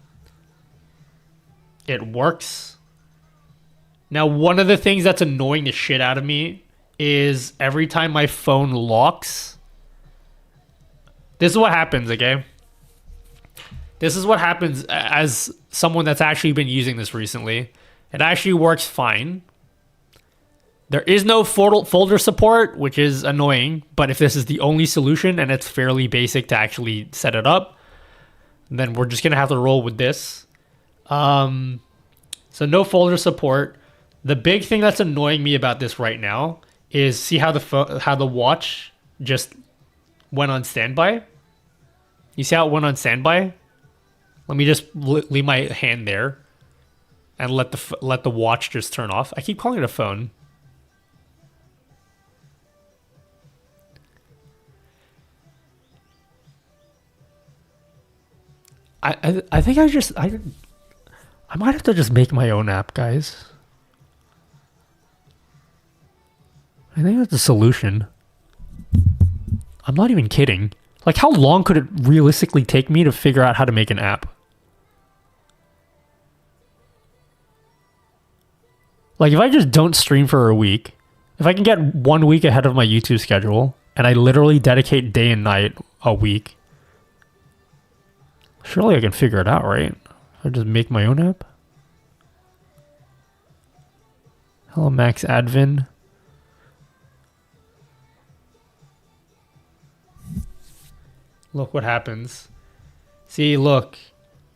S1: It works. Now, one of the things that's annoying the shit out of me is every time my phone locks. This is what happens, okay? This is what happens as someone that's actually been using this recently. It actually works fine. There is no folder support, which is annoying, but if this is the only solution and it's fairly basic to actually set it up, then we're just going to have to roll with this. So no folder support. The big thing that's annoying me about this right now is see how the watch just went on standby? You see how it went on standby? Let me just leave my hand there and let the watch just turn off. I keep calling it a phone. I think I might have to just make my own app, guys. I think that's the solution. I'm not even kidding. Like, how long could it realistically take me to figure out how to make an app? Like, if I just don't stream for a week, if I can get 1 week ahead of my YouTube schedule, and I literally dedicate day and night a week, surely I can figure it out, right? I just make my own app. Hello, Max Advin. Look what happens. See, look.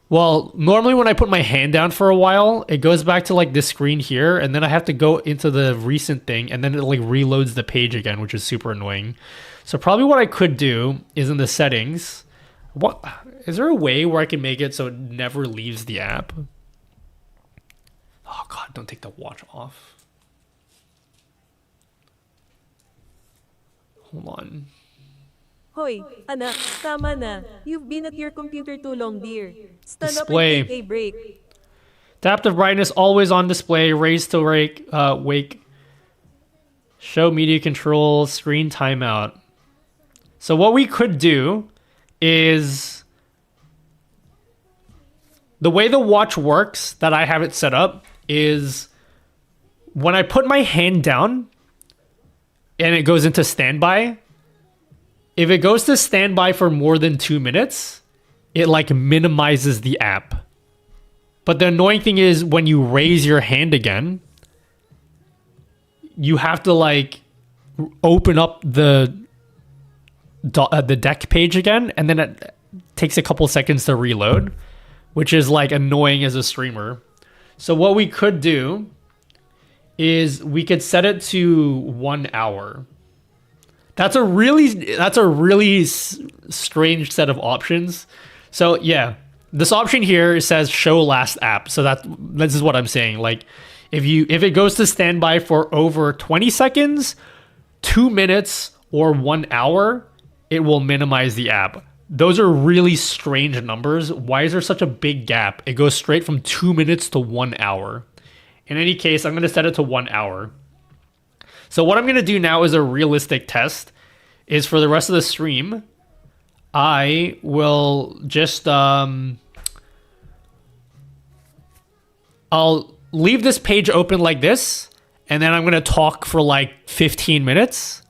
S1: Well, normally when I put my hand down for a while, it goes back to like this screen here, and then I have to go into the recent thing, and then it like reloads the page again, which is super annoying. So probably what I could do is in the settings. What is there a way where I can make it so it never leaves the app? Oh God, don't take the watch off. Hold on.
S6: Hoy, anak, tama na. You've been at your computer too long, dear. Stand
S1: Display.
S6: up and take a break.
S1: Adaptive brightness always on display. Raise to wake. Show media controls. Screen timeout. So what we could do is the way the watch works that I have it set up is when I put my hand down and it goes into standby, if it goes to standby for more than 2 minutes, it like minimizes the app. But the annoying thing is when you raise your hand again, you have to like open up the deck page again, and then it takes a couple seconds to reload. which is like annoying as a streamer. So what we could do is we could set it to 1 hour. That's a really strange set of options. So yeah, this option here says show last app. So this is what I'm saying. Like if it goes to standby for over 20 seconds, 2 minutes, or 1 hour, it will minimize the app. Those are really strange numbers. Why is there such a big gap? It goes straight from 2 minutes to 1 hour. In any case, I'm going to set it to 1 hour. So what I'm going to do now is a realistic test. Is for the rest of the stream, I will just I'll leave this page open like this, and then I'm going to talk for like 15 minutes.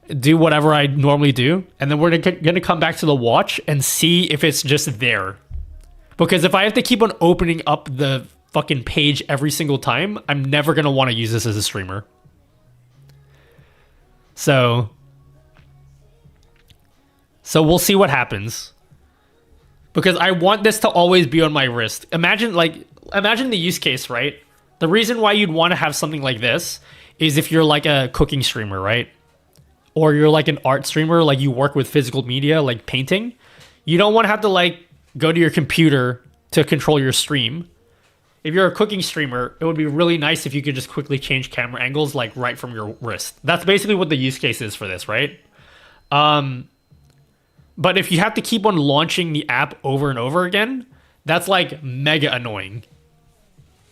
S1: Do whatever I normally do, and then we're going to come back to the watch and see if it's just there. Because if I have to keep on opening up the fucking page every single time, I'm never going to want to use this as a streamer. So we'll see what happens. Because I want this to always be on my wrist. Imagine the use case, right? The reason why you'd want to have something like this is if you're like a cooking streamer, right? Or you're like an art streamer, like you work with physical media, like painting. You don't want to have to like go to your computer to control your stream. If you're a cooking streamer, it would be really nice if you could just quickly change camera angles like right from your wrist. That's basically what the use case is for this, right? But if you have to keep on launching the app over and over again, that's like mega annoying.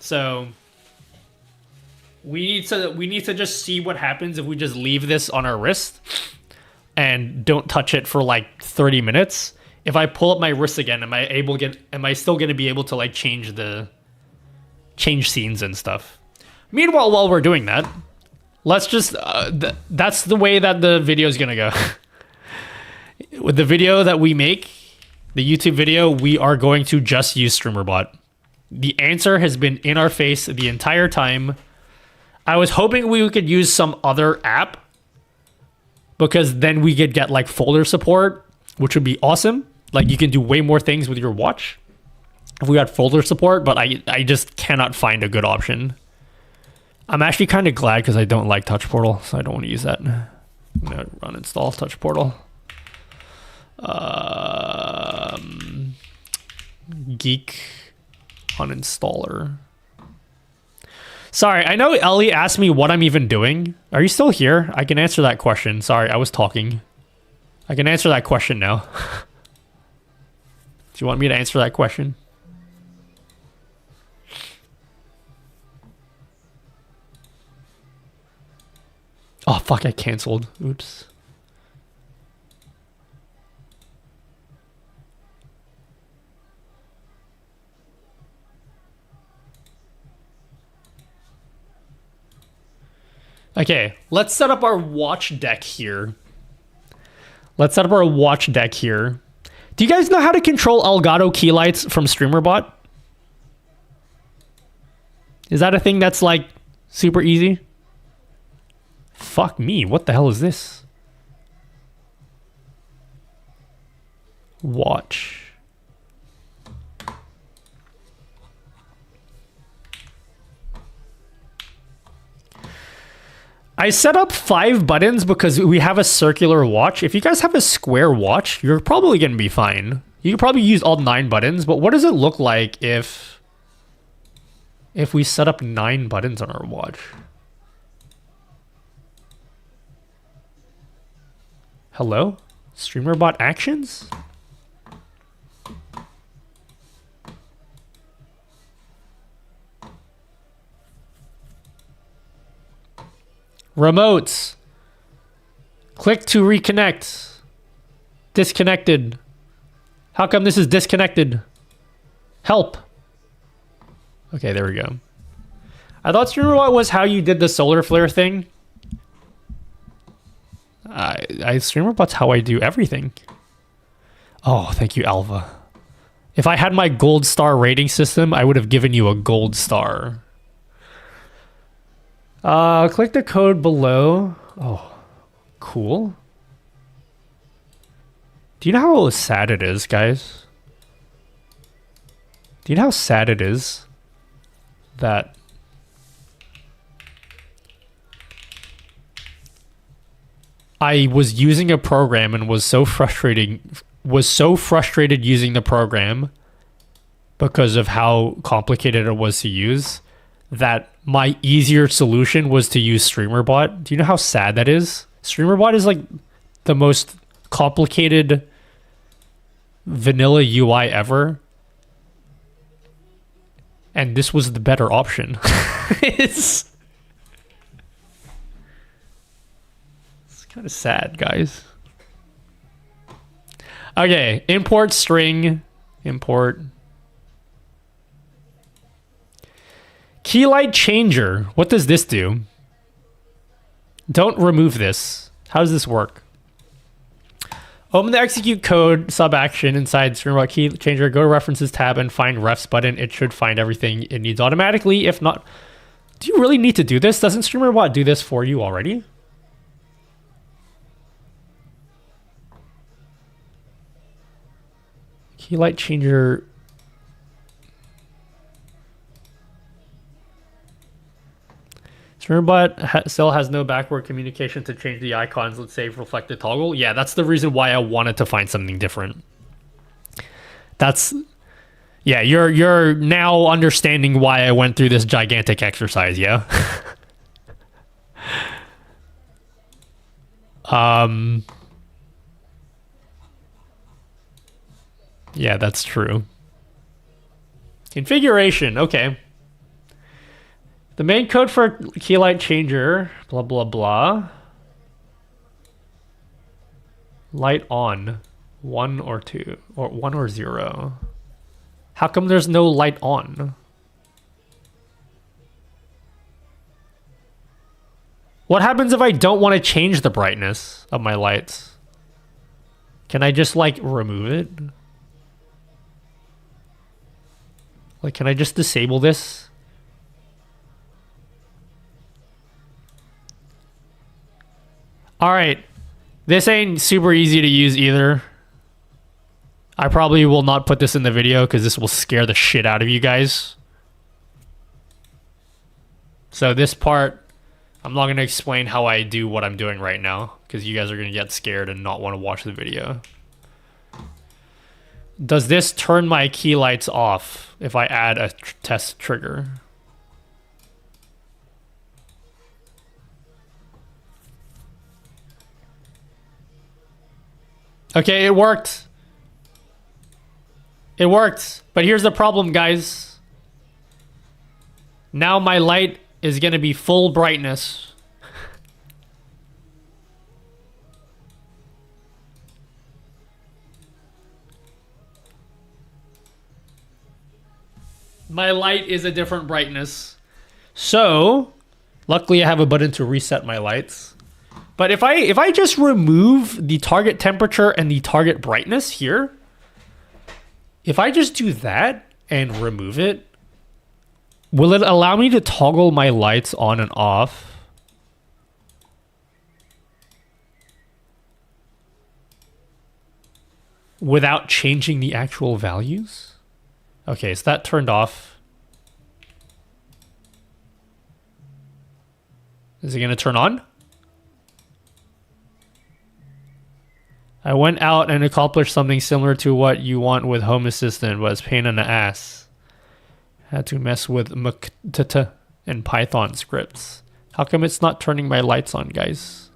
S1: So we need to just see what happens if we just leave this on our wrist and don't touch it for like 30 minutes. If I pull up my wrist again, am I still going to be able to like change scenes and stuff? Meanwhile, while we're doing that, let's just that's the way that the video is going to go. With the video that we make, the YouTube video, we are going to just use StreamerBot. The answer has been in our face the entire time. I was hoping we could use some other app because then we could get like folder support, which would be awesome. Like you can do way more things with your watch if we got folder support, but I just cannot find a good option. I'm actually kind of glad because I don't like Touch Portal, so I don't want to use that. I'm gonna run install Touch Portal. Geek uninstaller. Sorry, I know Ellie asked me what I'm even doing. Are you still here? I can answer that question. Sorry, I was talking. I can answer that question now. Do you want me to answer that question? Oh, fuck, I canceled. Oops. Okay, let's set up our watch deck here. Do you guys know how to control Elgato key lights from StreamerBot? Is that a thing that's like super easy? Fuck me, what the hell is this? Watch. I set up 5 buttons because we have a circular watch. If you guys have a square watch, you're probably going to be fine. You can probably use all 9 buttons, but what does it look like if we set up 9 buttons on our watch? Hello? StreamerBot actions? Remotes. Click to reconnect. Disconnected. How come this is disconnected? Help. Okay, there we go. I thought StreamerBot was how you did the solar flare thing. StreamerBot's how I do everything. Oh, thank you, Alva. If I had my gold star rating system, I would have given you a gold star. Click the code below. Oh, cool. Do you know how sad it is, guys? Do you know how sad it is that I was using a program and was so frustrated using the program because of how complicated it was to use, that my easier solution was to use StreamerBot. Do you know how sad that is? StreamerBot is like the most complicated vanilla UI ever. And this was the better option. It's kind of sad, guys. Okay, import string, import. Keylight changer. What does this do? Don't remove this. How does this work? Open the execute code sub action inside StreamerBot key changer. Go to references tab and find refs button. It should find everything it needs automatically. If not, do you really need to do this? Doesn't StreamerBot do this for you already? Keylight changer. StreamerBot still has no backward communication to change the icons. Let's say reflected toggle. Yeah, that's the reason why I wanted to find something different. That's, yeah, you're now understanding why I went through this gigantic exercise. Yeah. Yeah, that's true. Configuration. Okay. The main code for keylight changer, blah, blah, blah. Light on, 1 or 2, or 1 or 0. How come there's no light on? What happens if I don't want to change the brightness of my lights? Can I just like remove it? Like, can I just disable this? All right, this ain't super easy to use either. I probably will not put this in the video because this will scare the shit out of you guys. So this part, I'm not going to explain how I do what I'm doing right now because you guys are going to get scared and not want to watch the video. Does this turn my key lights off if I add a test trigger? Okay, it worked. It worked. But here's the problem, guys. Now my light is going to be full brightness. My light is a different brightness. So, luckily I have a button to reset my lights. But if I just remove the target temperature and the target brightness here, if I just do that and remove it, will it allow me to toggle my lights on and off? Without changing the actual values? Okay, so that turned off. Is it going to turn on? I went out and accomplished something similar to what you want with Home Assistant, but it's pain in the ass. Had to mess with mkt and Python scripts. How come it's not turning my lights on, guys?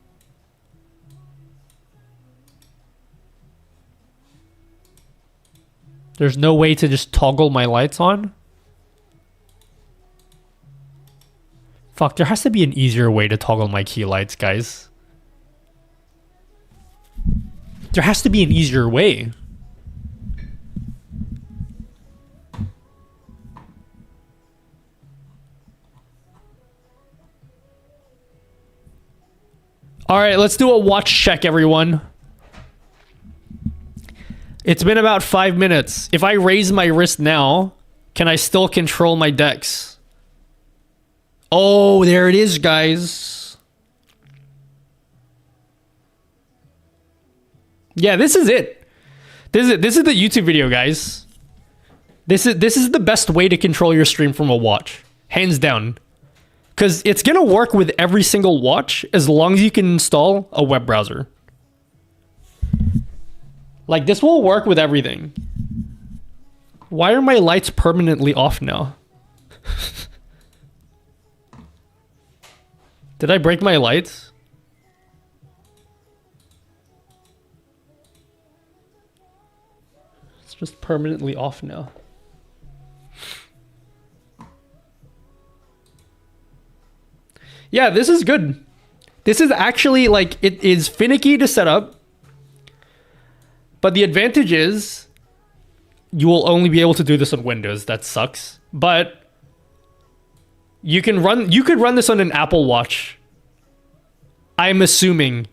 S1: There's no way to just toggle my lights on? Fuck, there has to be an easier way to toggle my key lights, guys. There has to be an easier way. All right, let's do a watch check, everyone. It's been about 5 minutes. If I raise my wrist now, can I still control my DeX? Oh, there it is, guys. Yeah, this is it. This is the YouTube video, guys. This is the best way to control your stream from a watch, hands down. Because it's going to work with every single watch as long as you can install a web browser. Like, this will work with everything. Why are my lights permanently off now? Did I break my lights? It's just permanently off now. Yeah, this is good. This is actually, like, it is finicky to set up. But the advantage is you will only be able to do this on Windows. That sucks. But you could run this on an Apple Watch. I'm assuming.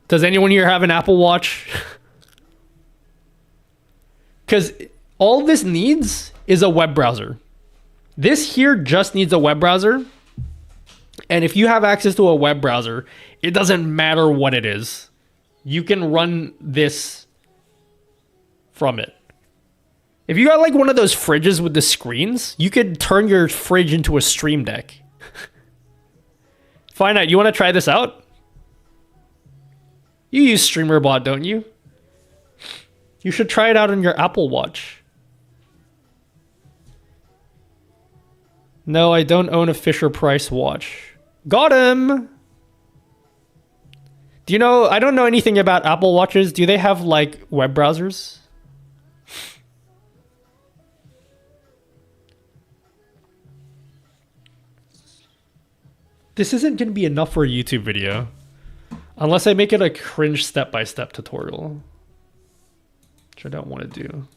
S1: Does anyone here have an Apple Watch? Because all this needs is a web browser. This here just needs a web browser. And if you have access to a web browser, it doesn't matter what it is. You can run this from it. If you got like one of those fridges with the screens, you could turn your fridge into a stream deck. Find out, you want to try this out? You use StreamerBot, don't you? You should try it out on your Apple Watch. No, I don't own a Fisher-Price watch. Got him! Do you know, I don't know anything about Apple Watches. Do they have like web browsers? This isn't going to be enough for a YouTube video. Unless I make it a cringe step-by-step tutorial. Which I don't want to do.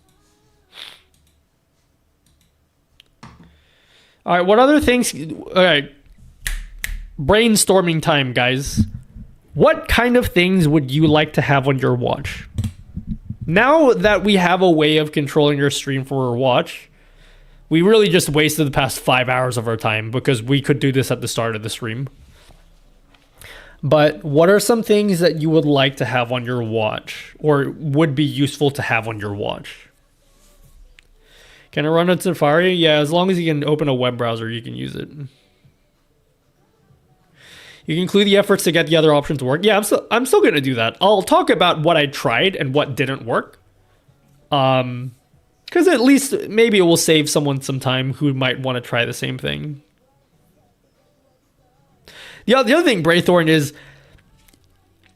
S1: Alright, what other things... Alright. Brainstorming time, guys. What kind of things would you like to have on your watch? Now that we have a way of controlling your stream for our watch, we really just wasted the past 5 hours of our time because we could do this at the start of the stream. But what are some things that you would like to have on your watch or would be useful to have on your watch? Can I run on Safari? Yeah, as long as you can open a web browser, you can use it. You can include the efforts to get the other options to work. Yeah, I'm still going to do that. I'll talk about what I tried and what didn't work. Because at least maybe it will save someone some time who might want to try the same thing. The other thing, Braythorn, is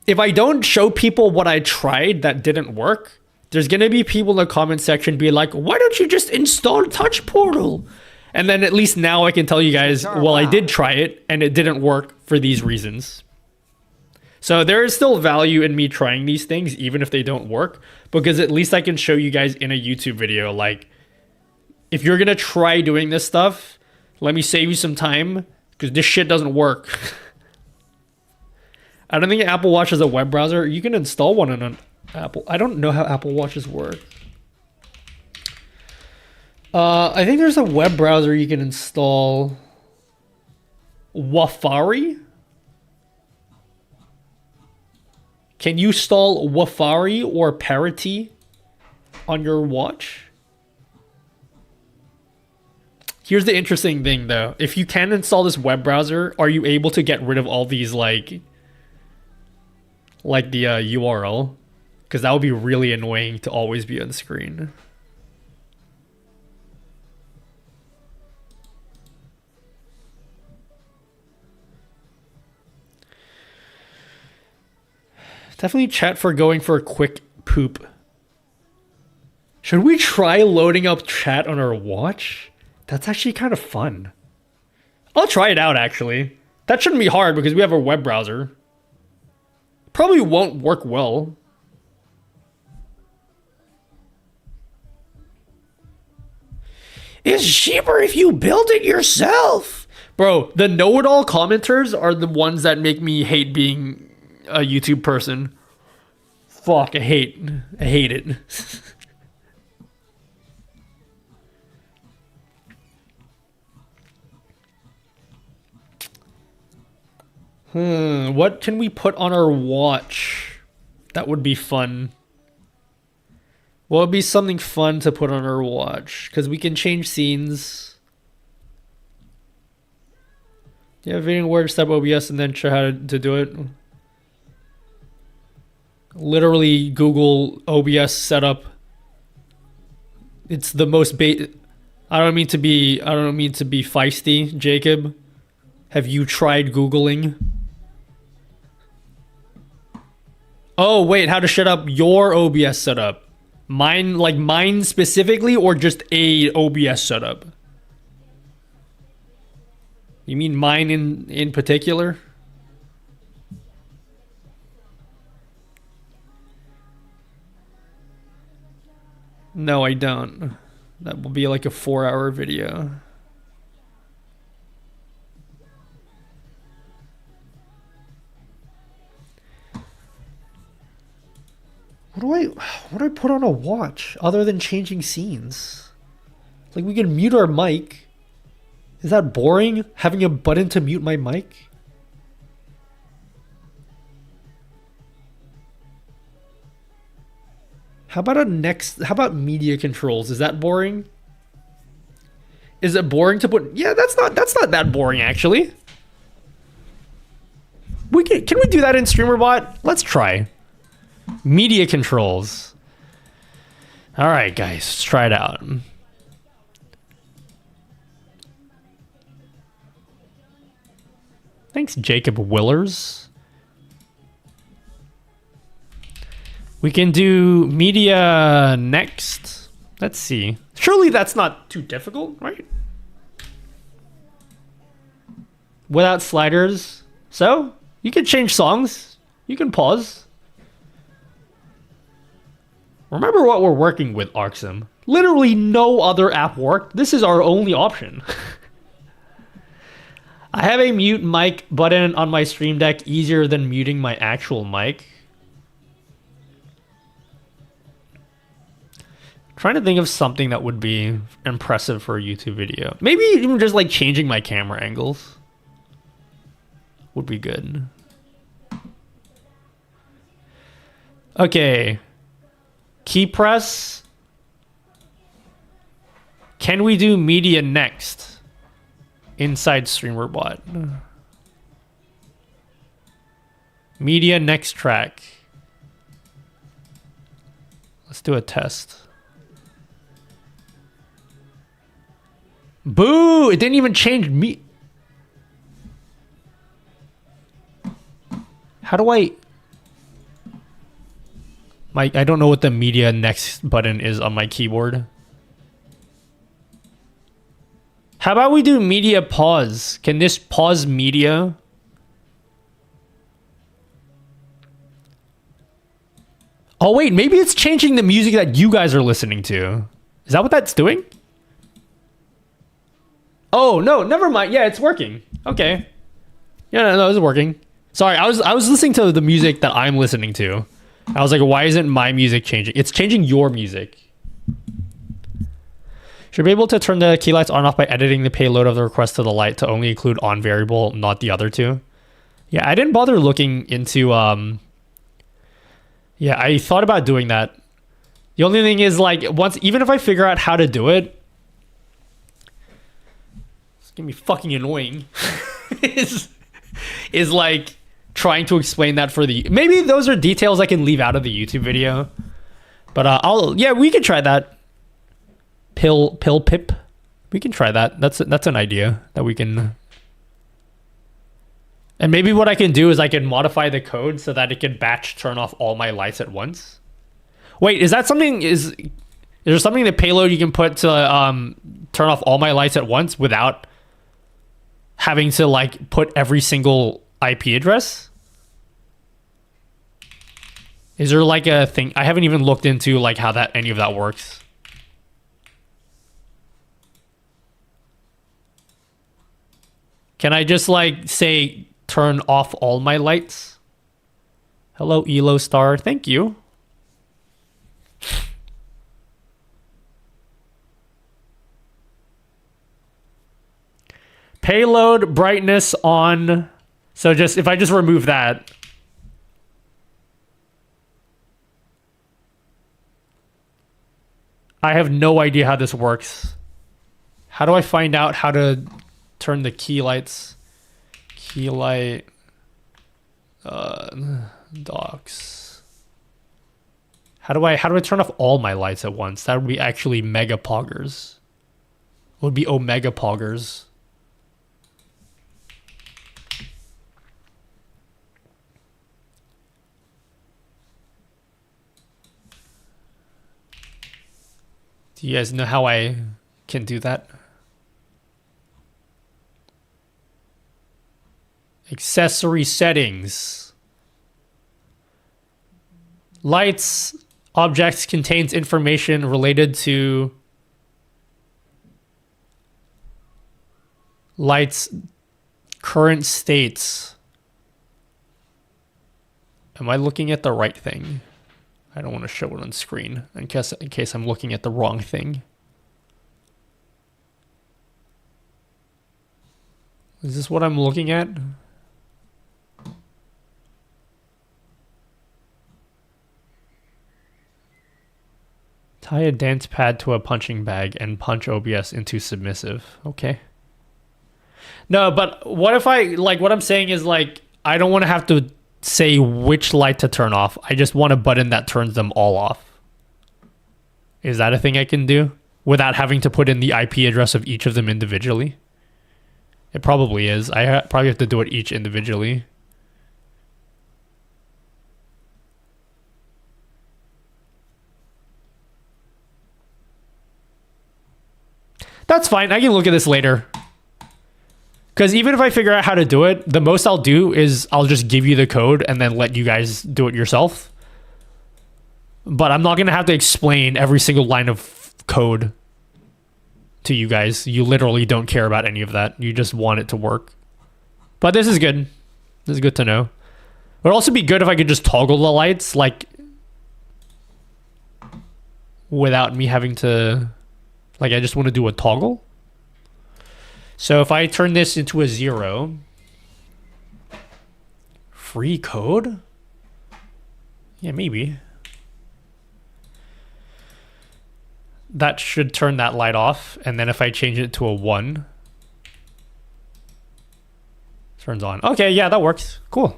S1: if I don't show people what I tried that didn't work, there's going to be people in the comment section be like, why don't you just install Touch Portal? And then at least now I can tell you guys, well, I did try it and it didn't work for these reasons. So there is still value in me trying these things, even if they don't work, because at least I can show you guys in a YouTube video, like, if you're going to try doing this stuff, let me save you some time, because this shit doesn't work. I don't think Apple Watch has a web browser. You can install one on an Apple. I don't know how Apple Watches work. I think there's a web browser you can install. Wafari? Can you install Wafari or Parity on your watch? Here's the interesting thing, though. If you can install this web browser, are you able to get rid of all these, like the URL? Because that would be really annoying to always be on screen. Definitely chat for going for a quick poop. Should we try loading up chat on our watch? That's actually kind of fun. I'll try it out, actually. That shouldn't be hard because we have a web browser. Probably won't work well. It's cheaper if you build it yourself. Bro, the know-it-all commenters are the ones that make me hate being a YouTube person. Fuck, I hate it. What can we put on our watch? That would be fun. What would be something fun to put on our watch? Because we can change scenes. Yeah, video where to step OBS and then show how to do it. Literally Google OBS setup. It's the most I don't mean to be feisty, Jacob. Have you tried Googling? Oh, wait, how to set up your OBS setup. Mine, like mine specifically, or just a OBS setup? You mean mine in particular? No, I don't. That will be like a 4-hour video. What do I put on a watch other than changing scenes? Like, we can mute our mic. Is that boring? Having a button to mute my mic? How about media controls? Is that boring? Is it boring to put? Yeah, that's not that boring actually. Can we do that in StreamerBot? Let's try. Media controls. All right, guys, let's try it out. Thanks, Jacob Willers. We can do media next. Let's see. Surely that's not too difficult, right? Without sliders. So, you can change songs. You can pause. Remember what we're working with, Arxim. Literally no other app worked. This is our only option. I have a mute mic button on my Stream Deck, easier than muting my actual mic. Trying to think of something that would be impressive for a YouTube video. Maybe even just like changing my camera angles would be good. Okay. Key press. Can we do media next? Inside StreamerBot. Media next track. Let's do a test. Boo! It didn't even change me. How do I don't know what the media next button is on my keyboard. How about we do media pause? Can this pause media? Oh wait, maybe it's changing the music that you guys are listening to. Is that what that's doing? Oh no, never mind. Yeah, it's working. Okay. Yeah, no, it's working. Sorry, I was listening to the music that I'm listening to. I was like, why isn't my music changing? It's changing your music. Should be able to turn the key lights on and off by editing the payload of the request to the light to only include on variable, not the other two. Yeah, I didn't bother looking into yeah, I thought about doing that. The only thing is, like, even if I figure out how to do it, it's gonna be fucking annoying. is like trying to explain that for the, maybe those are details I can leave out of the YouTube video. But yeah, we could try that. Pill pip. We can try that. That's an idea that we can. And maybe what I can do is I can modify the code so that it can batch turn off all my lights at once. Wait, is that something? Is there something in the payload you can put to turn off all my lights at once without having to like put every single IP address? Is there like a thing? I haven't even looked into like how any of that works. Can I just like say turn off all my lights? Hello, Elo Star. Thank you. Payload brightness on. So just if I just remove that. I have no idea how this works. How do I find out how to turn the key lights? Key light docks. How do I turn off all my lights at once? That would be actually mega poggers. It would be omega poggers. Do you guys know how I can do that? Accessory settings. Lights, objects contains information related to lights' current states. Am I looking at the right thing? I don't want to show it on screen in case I'm looking at the wrong thing. Is this what I'm looking at? Tie a dance pad to a punching bag and punch OBS into submissive. Okay. No, but what if what I'm saying is I don't want to have to say which light to turn off. I just want a button that turns them all off. Is that a thing I can do without having to put in the IP address of each of them individually? It probably is. I probably have to do it each individually. That's fine. I can look at this later. Because even if I figure out how to do it, the most I'll do is I'll just give you the code and then let you guys do it yourself. But I'm not going to have to explain every single line of code to you guys. You literally don't care about any of that. You just want it to work. But this is good. This is good to know. It would also be good if I could just toggle the lights, without me having to... I just want to do a toggle. So if I turn this into a 0, free code? Yeah, maybe. That should turn that light off. And then if I change it to a 1, turns on. Okay, yeah, that works. Cool.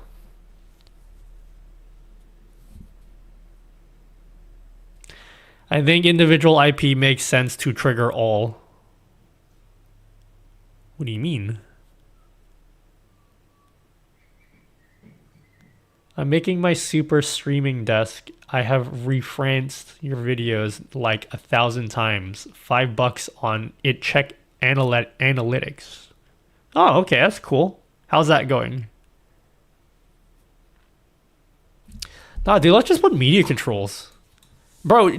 S1: I think individual IP makes sense to trigger all. What do you mean? I'm making my super streaming desk. I have referenced your videos 1,000 times. $5 on it. Check analytics. Oh, okay, that's cool. How's that going? Nah, dude, let's just put media controls. Bro,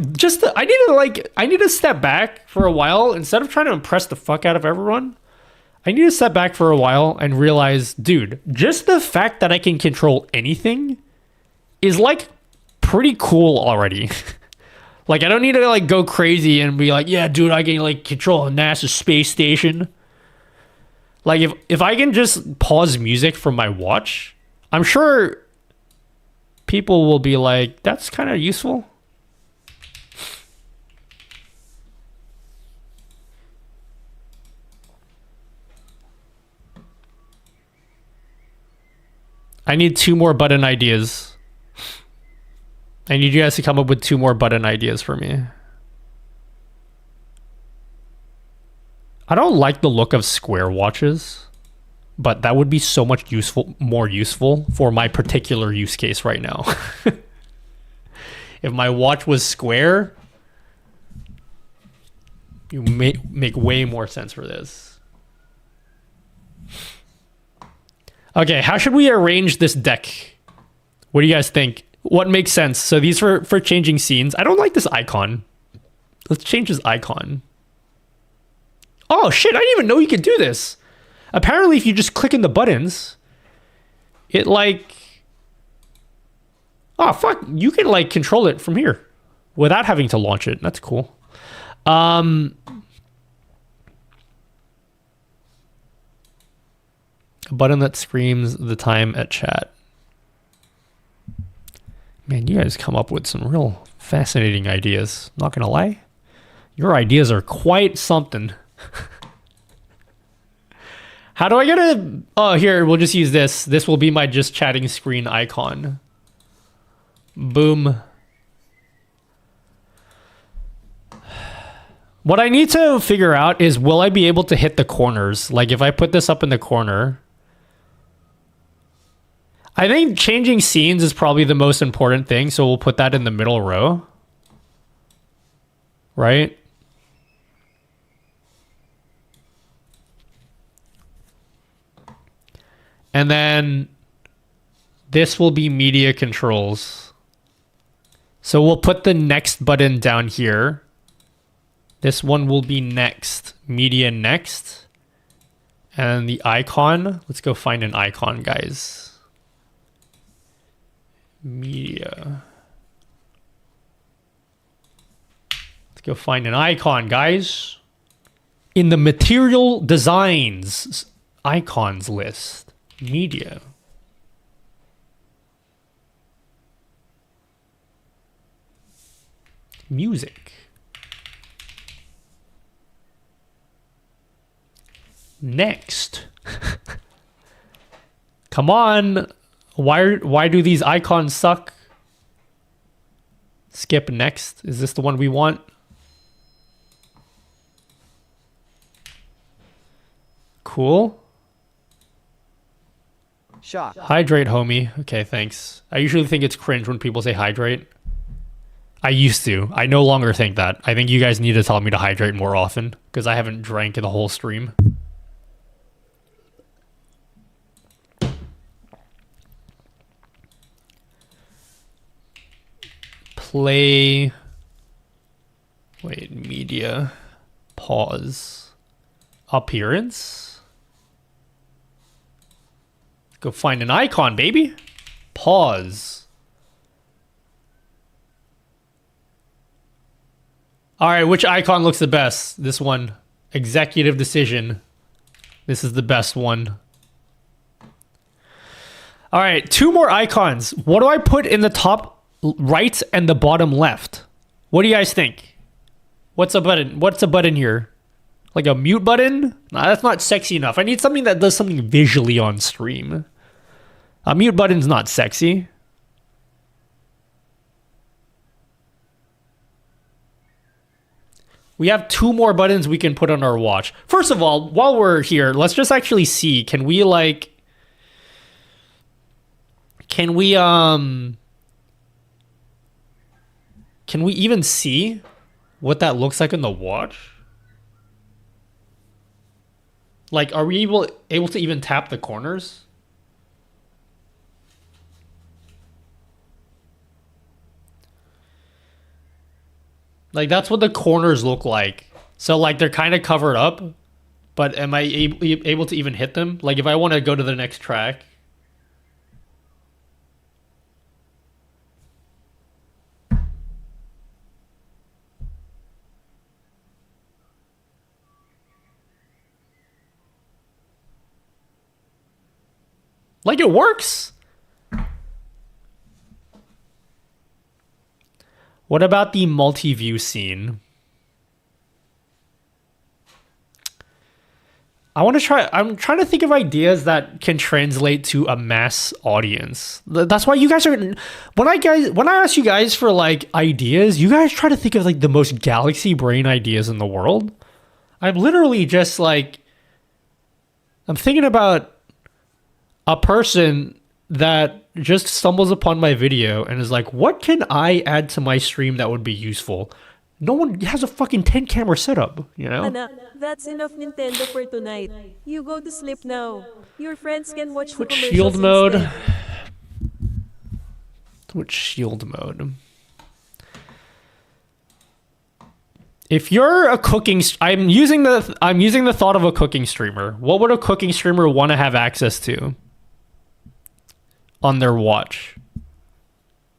S1: I need to step back for a while. Instead of trying to impress the fuck out of everyone, I need to step back for a while and realize, dude, just the fact that I can control anything is pretty cool already. I don't need to go crazy and be yeah, dude, I can control a NASA space station. If I can just pause music from my watch, I'm sure people will be that's kind of useful. I need 2 more button ideas. I need you guys to come up with 2 more button ideas for me. I don't like the look of square watches, but that would be so much more useful for my particular use case right now. If my watch was square, you make way more sense for this. Okay, how should we arrange this deck? What do you guys think? What makes sense? So these are for changing scenes. I don't like this icon. Let's change this icon. Oh shit, I didn't even know you could do this. Apparently if you just click in the buttons, it oh fuck, you can control it from here without having to launch it. That's cool. A button that screams the time at chat. Man, you guys come up with some real fascinating ideas. Not gonna lie. Your ideas are quite something. How do I get a... Oh, here, we'll just use this. This will be my just chatting screen icon. Boom. What I need to figure out is, will I be able to hit the corners? Like, if I put this up in the corner... I think changing scenes is probably the most important thing, so we'll put that in the middle row. Right? And then this will be media controls. So we'll put the next button down here. This one will be next. Media next. And the icon. Let's go find an icon, guys. Media. Let's go find an icon, guys. In the material designs icons list. Media. Music. Next. Come on. Why do these icons suck? Skip next. Is this the one we want? Cool.
S2: Shock.
S1: Hydrate, homie. Okay, thanks. I usually think it's cringe when people say hydrate. I used to. I no longer think that. I think you guys need to tell me to hydrate more often because I haven't drank the whole stream. Play. Wait, media. Pause. Appearance. Go find an icon, baby. Pause. All right, which icon looks the best? This one. Executive decision. This is the best one. All right, 2 more icons. What do I put in the top right and the bottom left? What do you guys think? What's a button? What's a button here? Like a mute button? Nah, that's not sexy enough. I need something that does something visually on stream. A mute button's not sexy. We have 2 more buttons we can put on our watch. First of all, while we're here, let's just actually see. Can we like... Can we even see what that looks like on the watch? Like, are we able to even tap the corners? Like, that's what the corners look like. So, like, they're kind of covered up. But am I able to even hit them? Like, if I want to go to the next track... Like, it works. What about the multi-view scene? I'm trying to think of ideas that can translate to a mass audience. That's why you guys are... When I ask you guys for, like, ideas, you guys try to think of, like, the most galaxy brain ideas in the world. I'm literally just, like... I'm thinking about a person that just stumbles upon my video and is like, what can I add to my stream that would be useful? No one has a fucking 10 camera setup, you know?
S6: Anak, that's enough Nintendo for tonight. You go to sleep now. Your friends can watch the commercials
S1: shield mode.
S6: instead.
S1: Switch shield mode. If you're a cooking, I'm using the thought of a cooking streamer. What would a cooking streamer want to have access to on their watch?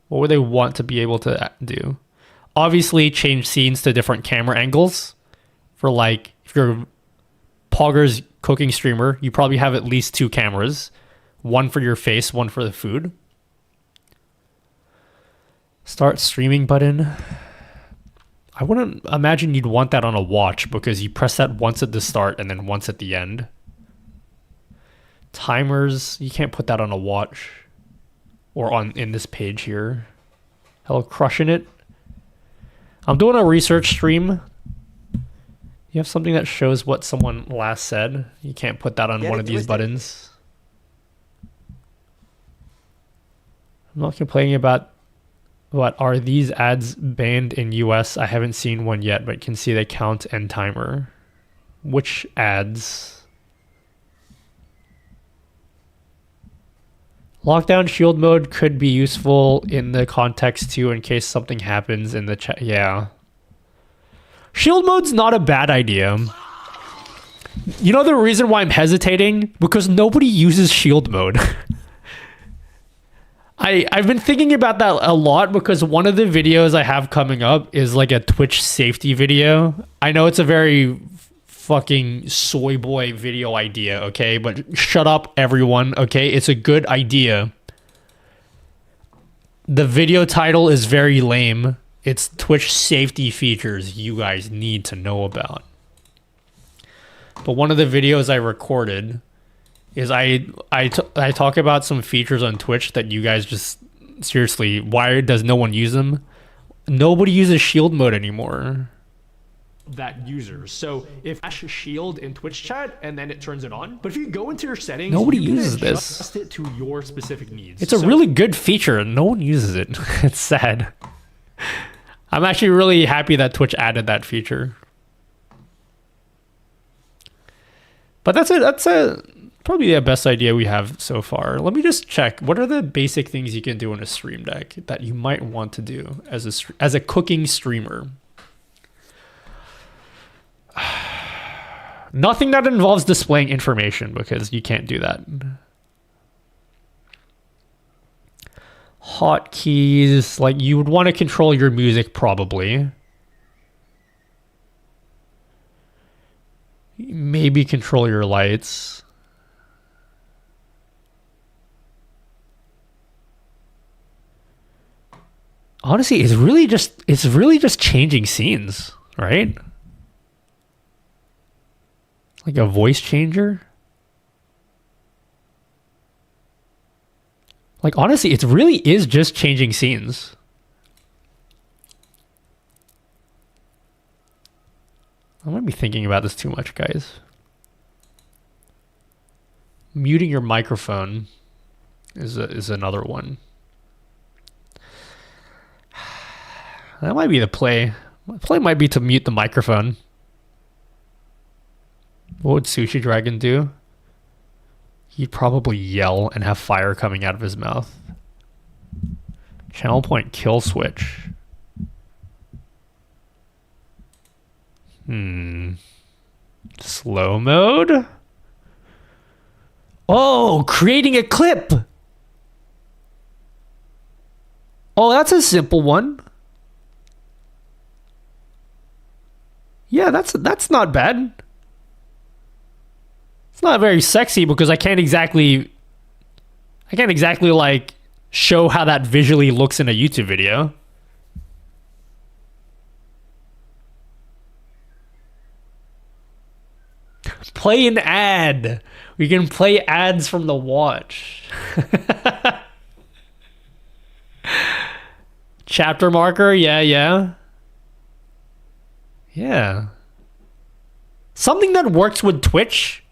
S1: What would they want to be able to do? Obviously, change scenes to different camera angles. For like, if you're Pogger's cooking streamer, you probably have at least 2 cameras. One for your face, one for the food. Start streaming button. I wouldn't imagine you'd want that on a watch because you press that once at the start and then once at the end. Timers, you can't put that on a watch or on in this page here. Hello, crushing it. I'm doing a research stream. You have something that shows what someone last said. You can't put that on one of these buttons. I'm not complaining about what are these ads banned in US. I haven't seen one yet, but can see the count and timer. Which ads? Lockdown shield mode could be useful in the context too in case something happens in the chat. Yeah. Shield mode's not a bad idea. You know the reason why I'm hesitating? Because nobody uses shield mode. I've been thinking about that a lot because one of the videos I have coming up is like a Twitch safety video. I know it's a very fucking soy boy video idea, okay? But shut up, everyone, okay? It's a good idea. The video title is very lame. It's Twitch safety features you guys need to know about. But one of the videos I recorded is I talk about some features on Twitch that you guys just seriously, why does no one use them? Nobody uses shield mode anymore. That user. So if I shield in Twitch chat and then it turns it on, but if you go into your settings, nobody you uses can this. adjust it to your specific needs. It's a really good feature and no one uses it. It's sad. I'm actually really happy that Twitch added that feature. But that's it. That's probably the best idea we have so far. Let me just check. What are the basic things you can do in a stream deck that you might want to do as a cooking streamer? Nothing that involves displaying information because you can't do that. Hotkeys, like you would want to control your music probably. Maybe control your lights. Honestly, it's really just changing scenes, right? Like a voice changer. Like honestly, it really is just changing scenes. I might be thinking about this too much, guys. Muting your microphone is another one. That might be the play. The play might be to mute the microphone. What would Sushi Dragon do? He'd probably yell and have fire coming out of his mouth. Channel point kill switch. Slow mode? Oh, creating a clip! Oh, that's a simple one. Yeah, that's not bad. It's not very sexy because I can't exactly like show how that visually looks in a YouTube video. Play an ad. We can play ads from the watch. Chapter marker, yeah. Something that works with Twitch.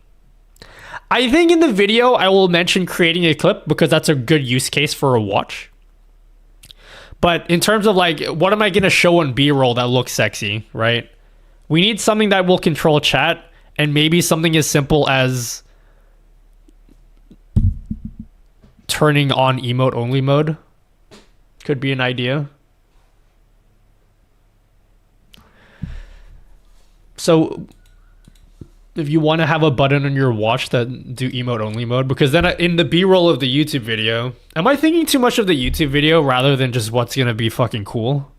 S1: I think in the video I will mention creating a clip because that's a good use case for a watch. But in terms of like, what am I going to show on B-roll that looks sexy, right? We need something that will control chat and maybe something as simple as turning on emote only mode could be an idea. So if you want to have a button on your watch that do emote only mode, because then in the B-roll of the YouTube video, am I thinking too much of the YouTube video rather than just what's going to be fucking cool?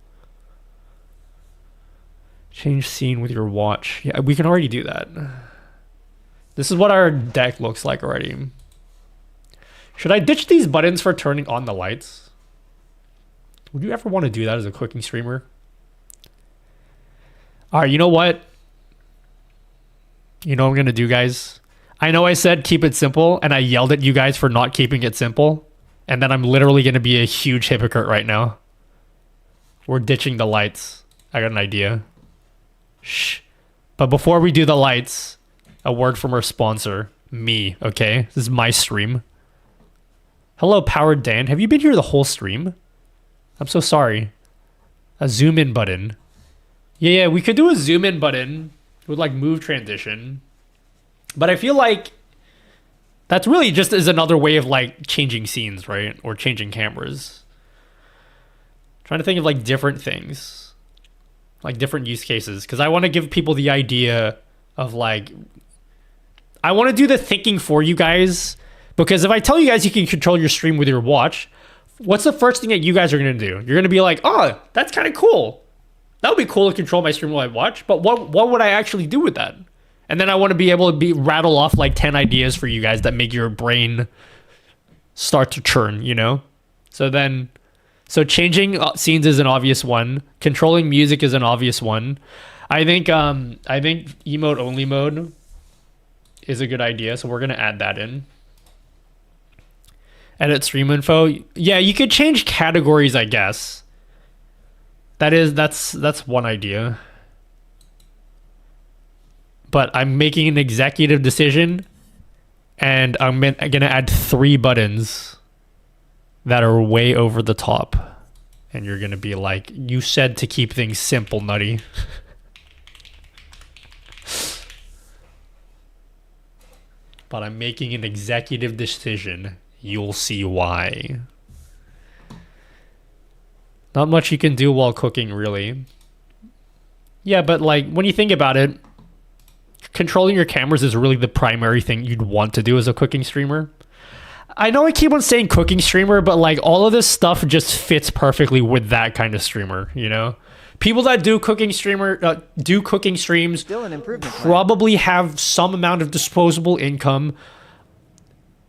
S1: Change scene with your watch. Yeah, we can already do that. This is what our deck looks like already. Should I ditch these buttons for turning on the lights? Would you ever want to do that as a cooking streamer? All right, you know what? You know what I'm going to do, guys? I know I said keep it simple, and I yelled at you guys for not keeping it simple. And then I'm literally going to be a huge hypocrite right now. We're ditching the lights. I got an idea. Shh. But before we do the lights, a word from our sponsor, me, okay? This is my stream. Hello, Powered Dan. Have you been here the whole stream? I'm so sorry. A zoom in button. Yeah, we could do a zoom in button with like move transition. But I feel like that's really just is another way of like changing scenes, right? Or changing cameras. Trying to think of like different things. Like different use cases. Because I want to give people the idea of like... I want to do the thinking for you guys. Because if I tell you guys you can control your stream with your watch, what's the first thing that you guys are going to do? You're going to be like, oh, that's kind of cool. That would be cool to control my stream while I watch. But what would I actually do with that? And then I want to be able to rattle off like 10 ideas for you guys that make your brain start to churn, you know? So changing scenes is an obvious one. Controlling music is an obvious one. I think emote only mode is a good idea. So we're going to add that in. Edit stream info. Yeah, you could change categories, I guess. That's one idea. But I'm making an executive decision, and I'm going to add 3 buttons that are way over the top. And you're going to be like, you said to keep things simple, Nutty. But I'm making an executive decision. You'll see why. Not much you can do while cooking, really. Yeah, but like, when you think about it, controlling your cameras is really the primary thing you'd want to do as a cooking streamer. I know I keep on saying cooking streamer, but like all of this stuff just fits perfectly with that kind of streamer, you know? People that do cooking streams
S2: Still an improvement
S1: probably have some amount of disposable income,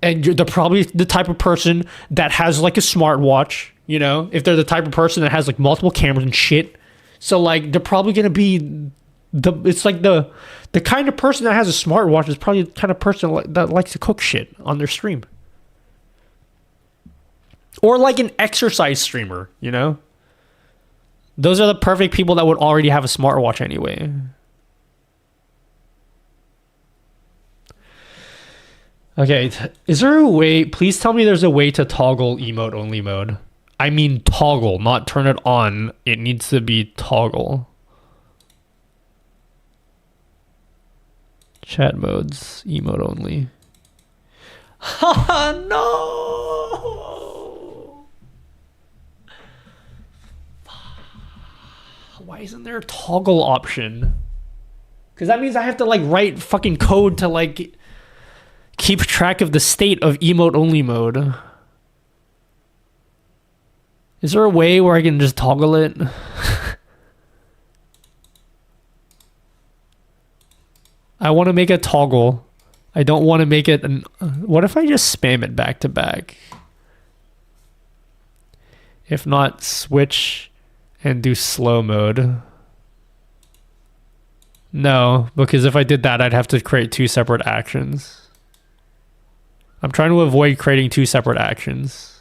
S1: and they're probably the type of person that has like a smartwatch, you know? If they're the type of person that has like multiple cameras and shit. So like they're probably gonna be the kind of person that has a smartwatch is probably the kind of person that likes to cook shit on their stream. Or like an exercise streamer, you know? Those are the perfect people that would already have a smartwatch anyway. Okay, is there a way... Please tell me there's a way to toggle emote only mode. I mean toggle, not turn it on. It needs to be toggle. Chat modes, emote only. Haha, no! Why isn't there a toggle option? Because that means I have to like write fucking code to like keep track of the state of emote only mode. Is there a way where I can just toggle it? I want to make a toggle. I don't want to make it an... What if I just spam it back to back? If not, switch and do slow mode. No, because if I did that, I'd have to create 2 separate actions. I'm trying to avoid creating 2 separate actions.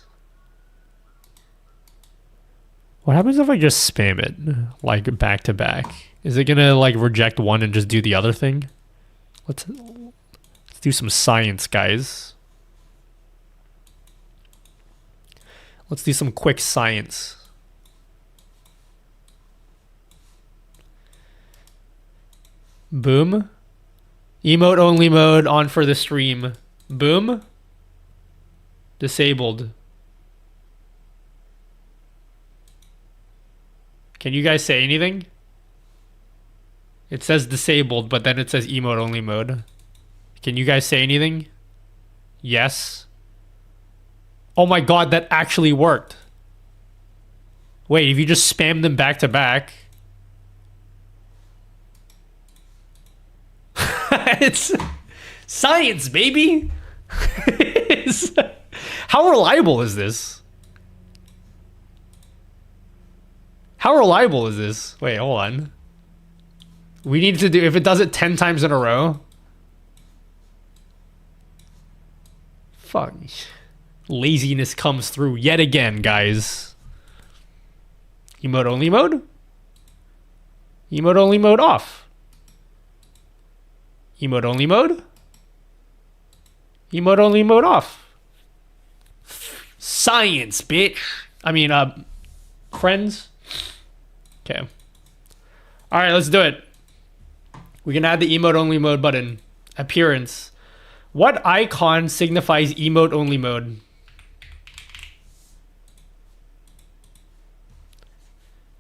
S1: What happens if I just spam it, like, back to back? Is it gonna, like, reject one and just do the other thing? Let's do some science, guys. Let's do some quick science. Boom. Emote only mode on for the stream. Boom. Disabled. Can you guys say anything? It says disabled, but then it says emote only mode. Can you guys say anything? Yes. Oh my god, that actually worked. Wait, if you just spam them back to back. It's science, baby. How reliable is this? How reliable is this? Wait, hold on. We need to do, if it does it 10 times in a row. Fuck. Laziness comes through yet again, guys. Emote only mode? Emote only mode off. Emote only mode? Emote only mode off. Science, bitch. I mean, friends. Okay. All right, let's do it. We can add the emote only mode button. Appearance. What icon signifies emote only mode?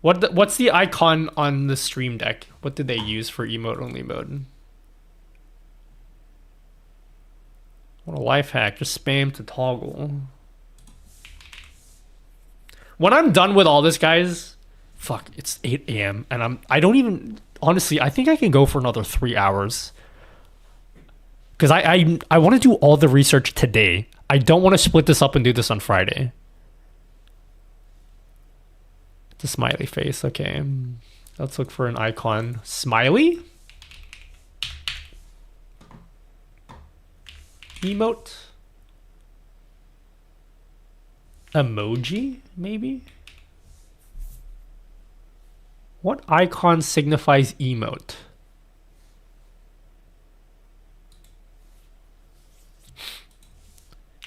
S1: What's the icon on the Stream Deck? What did they use for emote only mode? What a life hack. Just spam to toggle. When I'm done with all this, guys, fuck, it's 8 a.m. and I don't even, honestly, I think I can go for another 3 hours. Because I want to do all the research today. I don't want to split this up and do this on Friday. It's a smiley face, okay. Let's look for an icon. Smiley? Emote? Emoji, maybe? What icon signifies emote?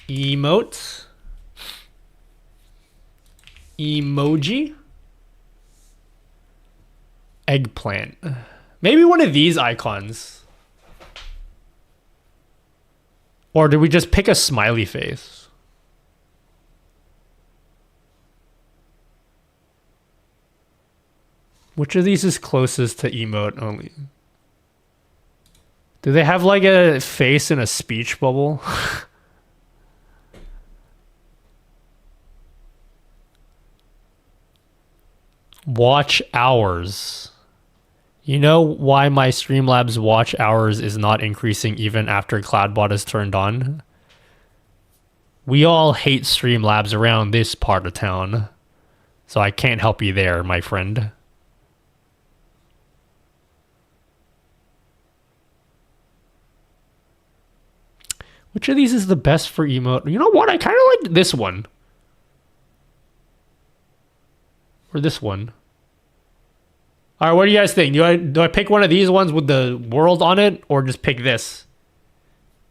S1: Emote? Emoji? Eggplant. Maybe one of these icons. Or did we just pick a smiley face? Which of these is closest to emote only? Do they have like a face in a speech bubble? Watch hours. You know why my Streamlabs watch hours is not increasing even after CloudBot is turned on? We all hate Streamlabs around this part of town. So I can't help you there, my friend. Which of these is the best for emote? You know what? I kind of like this one. Or this one. All right, what do you guys think? Do I pick one of these ones with the world on it, or just pick this?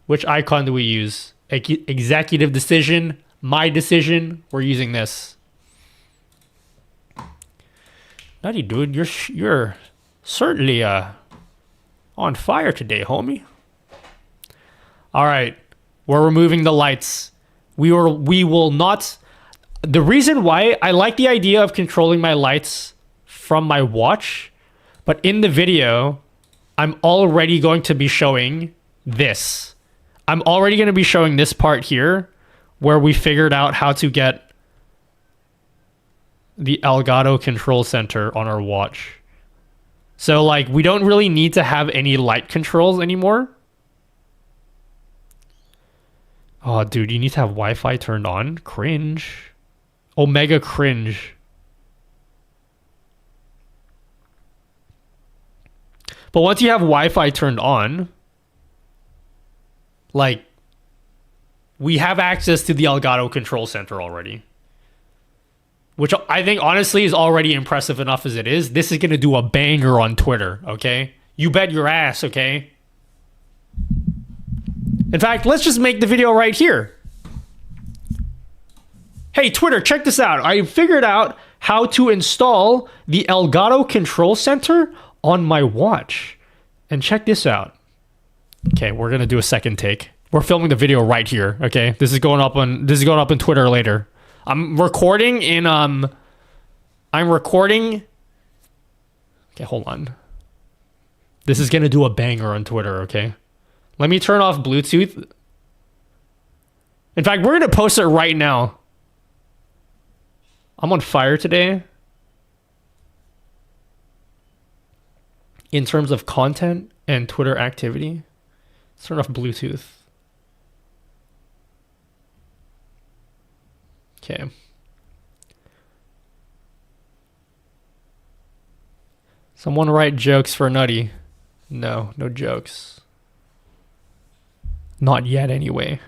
S1: Which icon do we use? Executive decision, my decision. We're using this. Nutty dude, you're certainly on fire today, homie. All right, we're removing the lights. We will not. The reason why I like the idea of controlling my lights from my watch, but in the video, I'm already going to be showing this. I'm already going to be showing this part here where we figured out how to get the Elgato control center on our watch. So like, we don't really need to have any light controls anymore. Oh, dude, you need to have Wi-Fi turned on. Cringe. Omega cringe. But once you have Wi-Fi turned on, like, we have access to the Elgato control center already. Which I think, honestly, is already impressive enough as it is. This is going to do a banger on Twitter, okay? You bet your ass, okay? In fact, let's just make the video right here. Hey, Twitter, check this out. I figured out how to install the Elgato control center on my watch. And check this out. Okay, we're going to do a second take. We're filming the video right here, okay? This is going up on Twitter later. I'm recording in Okay, hold on. This is going to do a banger on Twitter, okay? Let me turn off Bluetooth. In fact, we're going to post it right now. I'm on fire today. In terms of content and Twitter activity. Let's turn off Bluetooth. Okay. Someone write jokes for Nutty. No, no jokes. Not yet, anyway.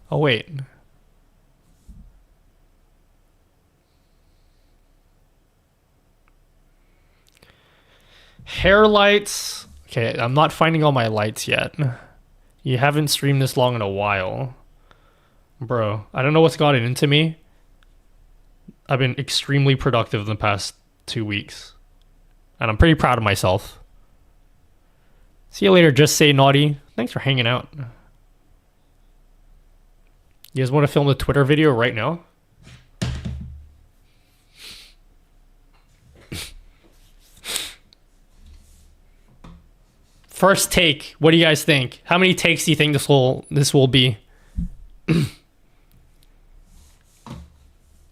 S1: Oh, wait. Hair lights. Okay, I'm not finding all my lights yet. You haven't streamed this long in a while. Bro, I don't know what's gotten into me. I've been extremely productive in the past 2 weeks. And I'm pretty proud of myself. See you later, Just Say Naughty. Thanks for hanging out. You guys want to film the Twitter video right now? First take. What do you guys think? How many takes do you think this will be?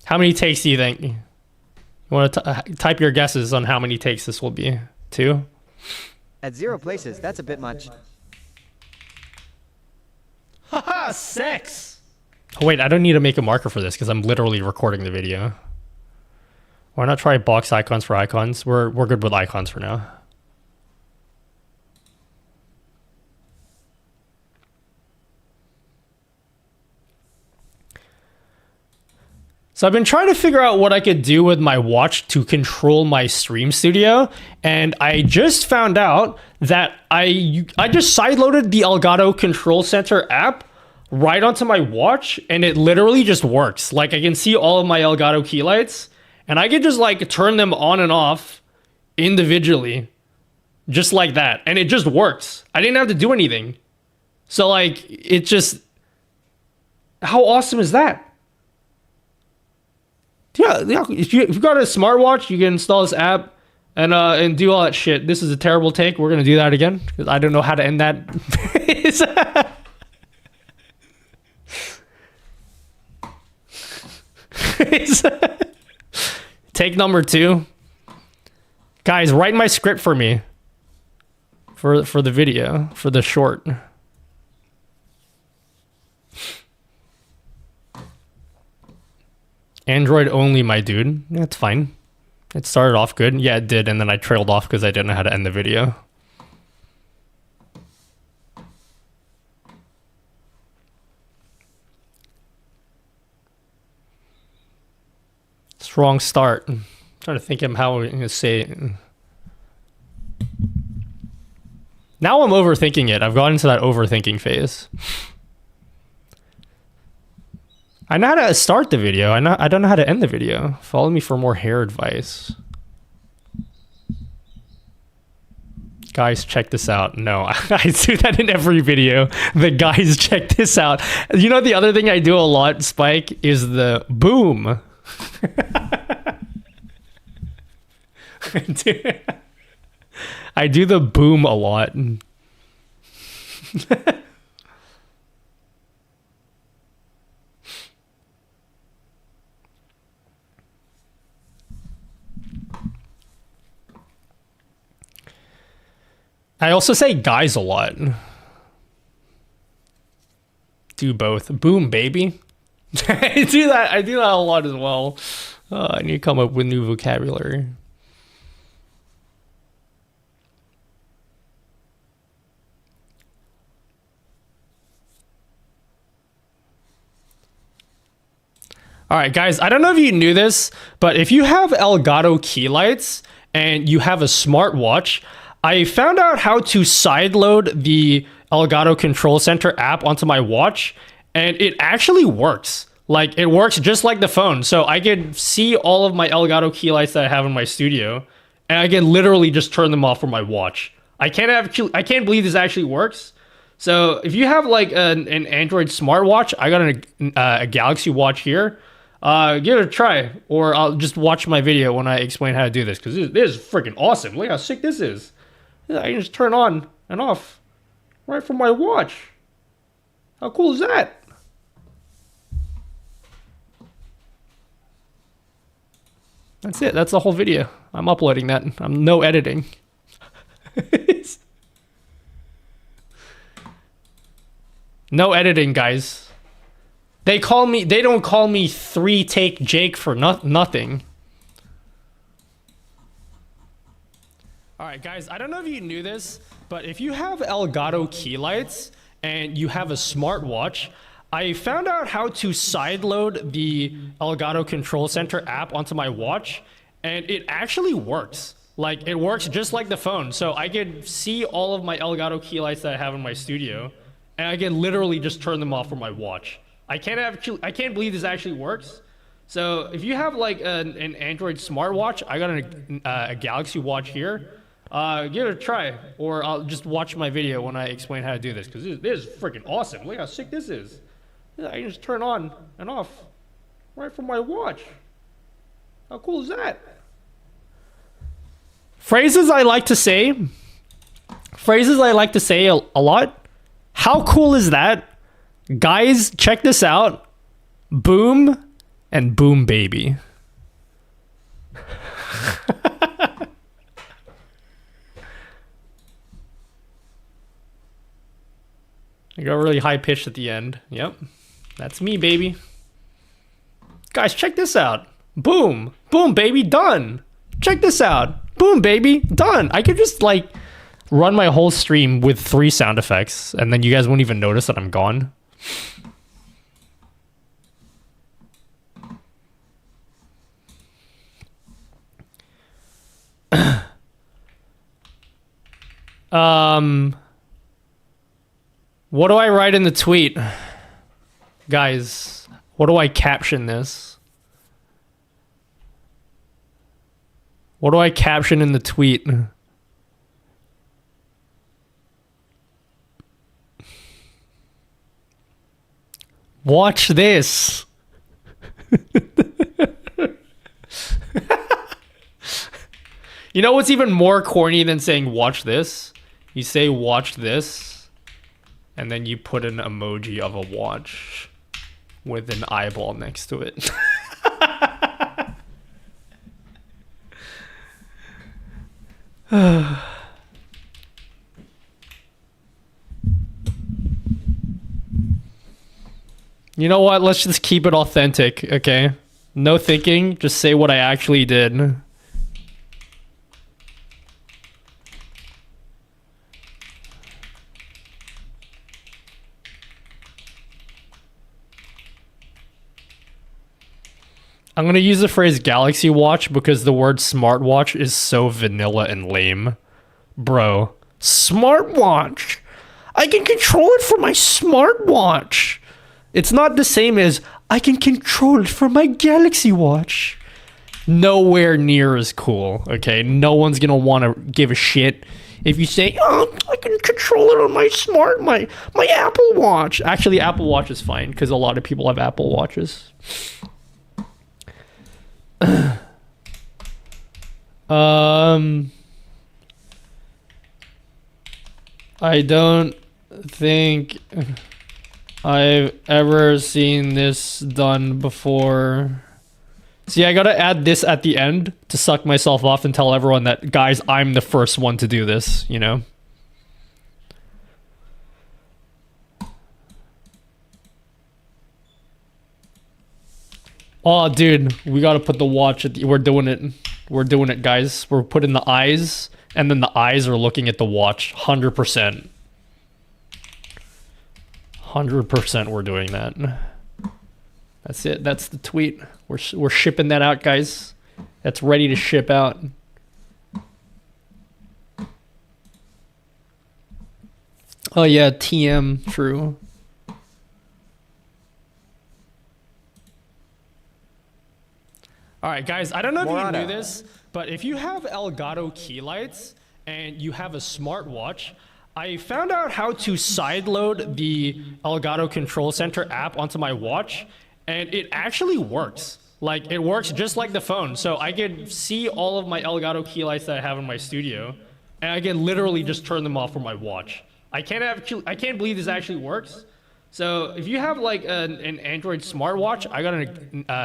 S1: How many takes do you think? You want to type your guesses on how many takes this will be? 2?
S2: At 0 places, that's a bit much.
S17: Haha, sex!
S1: Oh wait, I don't need to make a marker for this because I'm literally recording the video. Why not try box icons for icons? We're good with icons for now. So I've been trying to figure out what I could do with my watch to control my stream studio, and I just found out that I just sideloaded the Elgato Control Center app right onto my watch, and it literally just works. Like, I can see all of my Elgato key lights, and I can just like turn them on and off individually, just like that, and it just works. I didn't have to do anything. So like, it just, how awesome is that? Yeah, if you've got a smartwatch, you can install this app and do all that shit. This is a terrible take. We're gonna do that again because I don't know how to end that. Take number 2. Guys, write my script for me. For the video, for the short. Android only, my dude. That's fine. It started off good. Yeah, it did, and then I trailed off because I didn't know how to end the video. Strong start. I'm trying to think of how I'm going to say it. Now I'm overthinking it. I've gotten into that overthinking phase. I know how to start the video. I don't know how to end the video. Follow me for more hair advice. Guys, check this out. No, I do that in every video. The guys, check this out. You know, the other thing I do a lot, Spike, is the boom. I do the boom a lot. I also say guys a lot. Do both. Boom, baby. I do that a lot as well. I need to come up with new vocabulary. All right, guys, I don't know if you knew this, but if you have Elgato key lights and you have a smartwatch, I found out how to sideload the Elgato Control Center app onto my watch, and it actually works. Like, it works just like the phone. So I can see all of my Elgato key lights that I have in my studio, and I can literally just turn them off from my watch. I can't believe this actually works. So if you have like an Android smartwatch, I got a Galaxy Watch here. Give it a try, or I'll just watch my video when I explain how to do this, because this is freaking awesome. Look how sick this is. I can just turn on and off right from my watch. How cool is that? That's it. That's the whole video. I'm uploading that. I'm no editing. No editing, guys. They don't call me 3-take Jake for nothing. All right, guys, I don't know if you knew this, but if you have Elgato key lights and you have a smartwatch, I found out how to sideload the Elgato Control Center app onto my watch, and it actually works. Like, it works just like the phone. So I can see all of my Elgato key lights that I have in my studio, and I can literally just turn them off from my watch. I can't believe this actually works. So if you have like an Android smartwatch, I got a Galaxy Watch here. Give it a try, or I'll just watch my video when I explain how to do this, because this is freaking awesome. Look how sick this is. I can just turn on and off right from my watch. How cool is that? Phrases I like to say a lot. How cool is that? Guys, check this out. Boom and boom baby. I got really high pitched at the end. Yep. That's me, baby. Guys, check this out. Boom. Boom, baby. Done. Check this out. Boom, baby. Done. I could just, like, run my whole stream with 3 sound effects, and then you guys won't even notice that I'm gone. What do I write in the tweet? Guys, what do I caption this? What do I caption in the tweet? Watch this. You know what's even more corny than saying watch this? You say watch this, and then you put an emoji of a watch with an eyeball next to it. You know what? Let's just keep it authentic, okay? No thinking, just say what I actually did. I'm gonna use the phrase Galaxy Watch because the word smartwatch is so vanilla and lame. Bro, smartwatch! I can control it from my smartwatch! It's not the same as, I can control it from my Galaxy Watch. Nowhere near as cool, okay? No one's gonna wanna give a shit if you say, oh, I can control it on my my Apple Watch. Actually, Apple Watch is fine, because a lot of people have Apple Watches. I don't think I've ever seen this done before. See, I gotta add this at the end to suck myself off and tell everyone that, guys, I'm the first one to do this, you know? Oh, dude, we gotta put the watch at the, we're doing it. We're doing it, guys. We're putting the eyes, and then the eyes are looking at the watch. 100%. 100% we're doing that. That's it. That's the tweet. We're shipping that out, guys. That's ready to ship out. Oh yeah, TM, true. All right, guys, I don't know if you knew this, but if you have Elgato key lights and you have a smartwatch, I found out how to sideload the Elgato Control Center app onto my watch, and it actually works. Like, it works just like the phone. So I can see all of my Elgato key lights that I have in my studio, and I can literally just turn them off from my watch. I can't believe this actually works. So if you have like an Android smartwatch, I got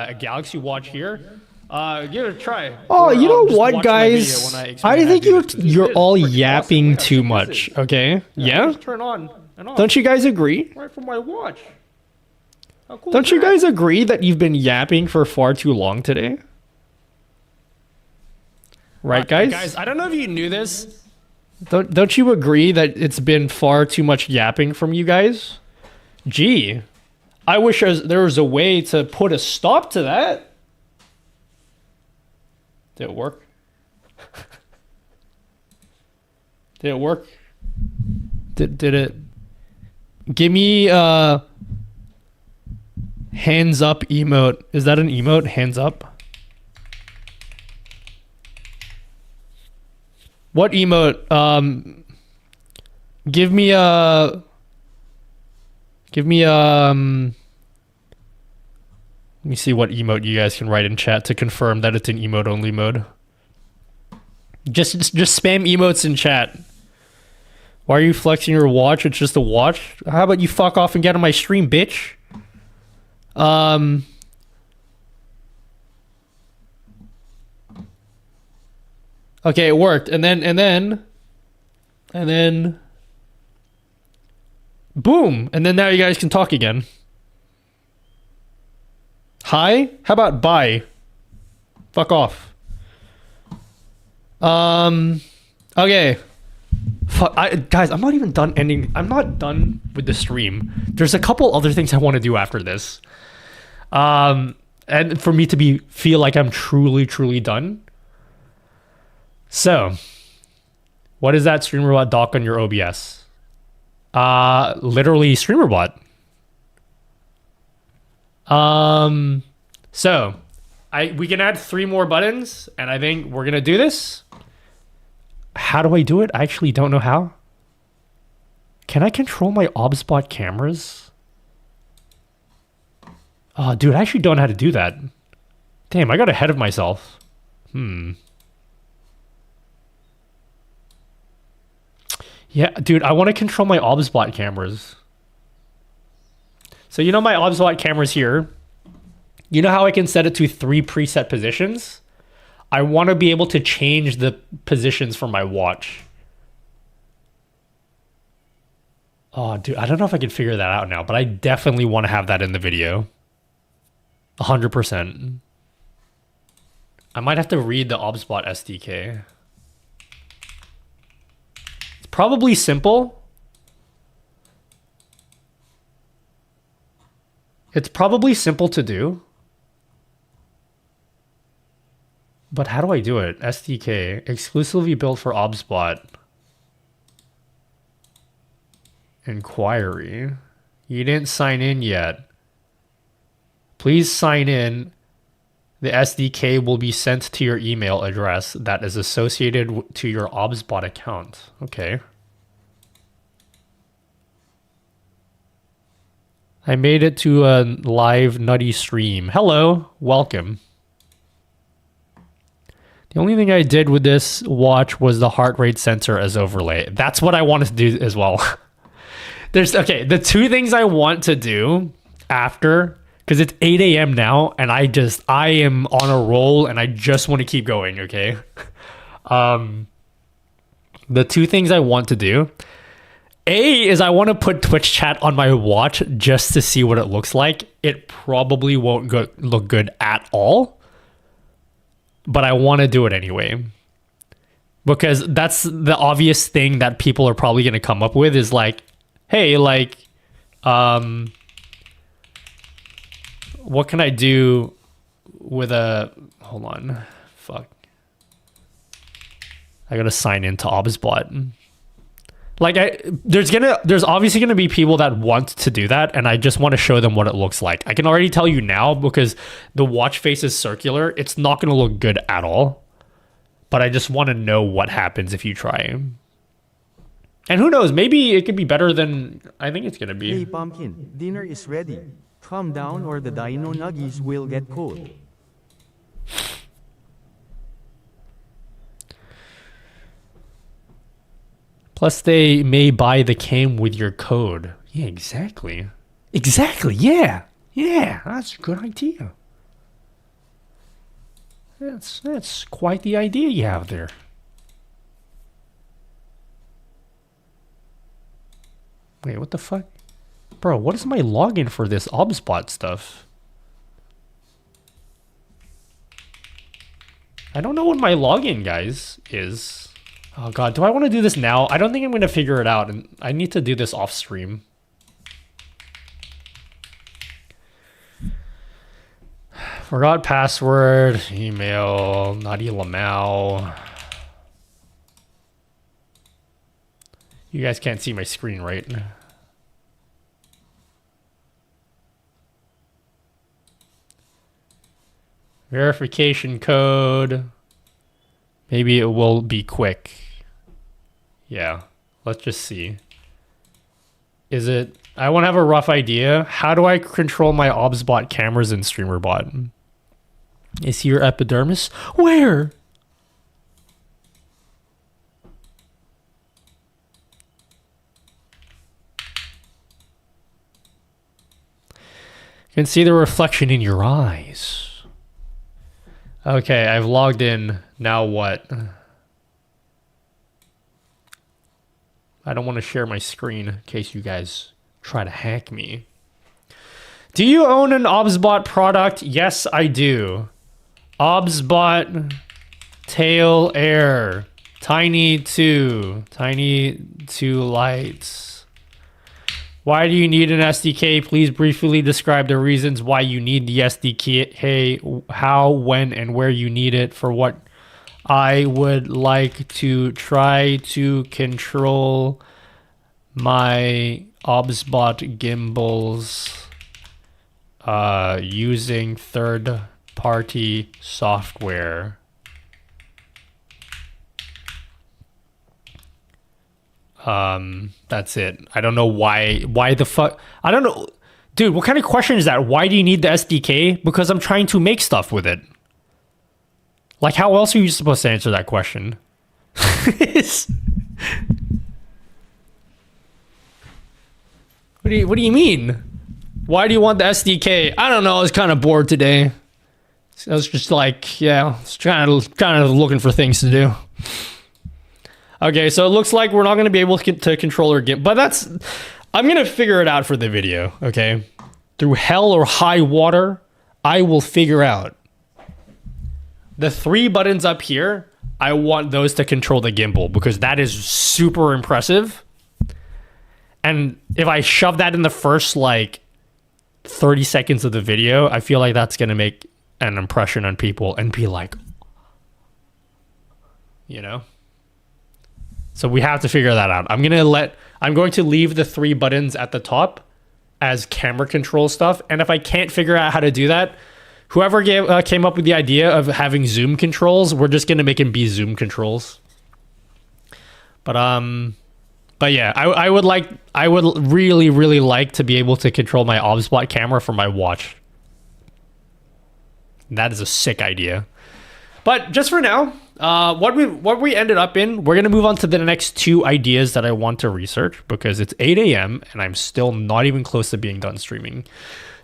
S1: a Galaxy Watch here. Give it a try. Oh, you know what, guys? I think you're all yapping too much. Okay? Yeah. Turn on and off. Don't you guys agree? Right from my watch. Cool. Don't you guys agree that you've been yapping for far too long today? Right, guys?
S14: Guys, I don't know if you knew this.
S1: Don't you agree that it's been far too much yapping from you guys? Gee, I wish there was a way to put a stop to that. Did it work? Did it work? Did it? Give me hands up emote. Is that an emote? Hands up. What emote? Give me let me see what emote you guys can write in chat to confirm that it's an emote only mode. Just spam emotes in chat. Why are you flexing your watch? It's just a watch. How about you fuck off and get on my stream, bitch? Okay, it worked. And then boom. And then now you guys can talk again. Hi? How about bye? Fuck off. Okay. Guys, I'm not even done ending. I'm not done with the stream. There's a couple other things I want to do after this. And for me to feel like I'm truly done. So, what is that StreamerBot dock on your OBS? Literally StreamerBot. So we can add 3 more buttons, and I think we're gonna do this. How do I do it? I actually don't know how. Can I control my OBSBot cameras? Oh, dude, I actually don't know how to do that. Damn, I got ahead of myself. Yeah, dude, I want to control my OBSBot cameras. So you know my OBSBot cameras here? You know how I can set it to 3 preset positions? I want to be able to change the positions for my watch. Oh, dude, I don't know if I can figure that out now, but I definitely want to have that in the video. 100%. I might have to read the OBSBot SDK. It's probably simple. It's probably simple to do. But how do I do it? SDK, exclusively built for OBSBot. Inquiry. You didn't sign in yet. Please sign in. The SDK will be sent to your email address that is associated to your OBSBot account. Okay. I made it to a live nutty stream. Hello, welcome. The only thing I did with this watch was the heart rate sensor as overlay. That's what I wanted to do as well. Okay, the 2 things I want to do after, because it's 8 a.m. now, and I am on a roll, and I just want to keep going, okay? The 2 things I want to do, A, is I want to put Twitch chat on my watch just to see what it looks like. It probably won't look good at all. But I want to do it anyway. Because that's the obvious thing that people are probably going to come up with is like, hey, like, what can I do with a, hold on, fuck. I got to sign into OBSBot. Like, there's obviously going to be people that want to do that, and I just want to show them what it looks like. I can already tell you now, because the watch face is circular, it's not going to look good at all. But I just want to know what happens if you try. And who knows, maybe it could be better than I think it's going to be.
S4: Hey Pumpkin, dinner is ready. Calm down or the dino nuggies will get cold.
S1: Plus, they may buy the cam with your code. Yeah, exactly. Exactly, yeah. Yeah, that's a good idea. That's quite the idea you have there. Wait, what the fuck? Bro, what is my login for this OBSBot stuff? I don't know what my login, guys, is. Oh god, do I want to do this now? I don't think I'm going to figure it out, and I need to do this off stream. Forgot password, email, nuttylmao. You guys can't see my screen, right? Verification code. Maybe it will be quick. Yeah, let's just see. Is it... I want to have a rough idea. How do I control my OBSBot cameras in StreamerBot? Is here epidermis? Where? You can see the reflection in your eyes. Okay, I've logged in. Now what? I don't want to share my screen in case you guys try to hack me. Do you own an OBSBot product? Yes, I do. OBSBot Tail Air. Tiny 2 lights. Why do you need an SDK? Please briefly describe the reasons why you need the SDK. Hey, how, when, and where you need it. For what I would like to try to control my OBSBot gimbals using third-party software. That's it. I don't know why the fuck. I don't know. Dude, what kind of question is that? Why do you need the SDK? Because I'm trying to make stuff with it. Like, how else are you supposed to answer that question? What do you mean? Why do you want the SDK? I don't know. I was kind of bored today. I was just like, yeah, I was kind of looking for things to do. Okay, so it looks like we're not going to be able to control our game, but that's... I'm going to figure it out for the video, okay? Through hell or high water, I will figure out. The 3 buttons up here, I want those to control the gimbal because that is super impressive. And if I shove that in the first, like, 30 seconds of the video, I feel like that's going to make an impression on people and be like... You know? So we have to figure that out. I'm going to leave the 3 buttons at the top as camera control stuff. And if I can't figure out how to do that, whoever came up with the idea of having zoom controls, we're just going to make them be zoom controls. But yeah, I would really, really like to be able to control my OBSBot camera from my watch. That is a sick idea. But just for now, what we ended up in, we're going to move on to the next 2 ideas that I want to research because it's 8 a.m. and I'm still not even close to being done streaming.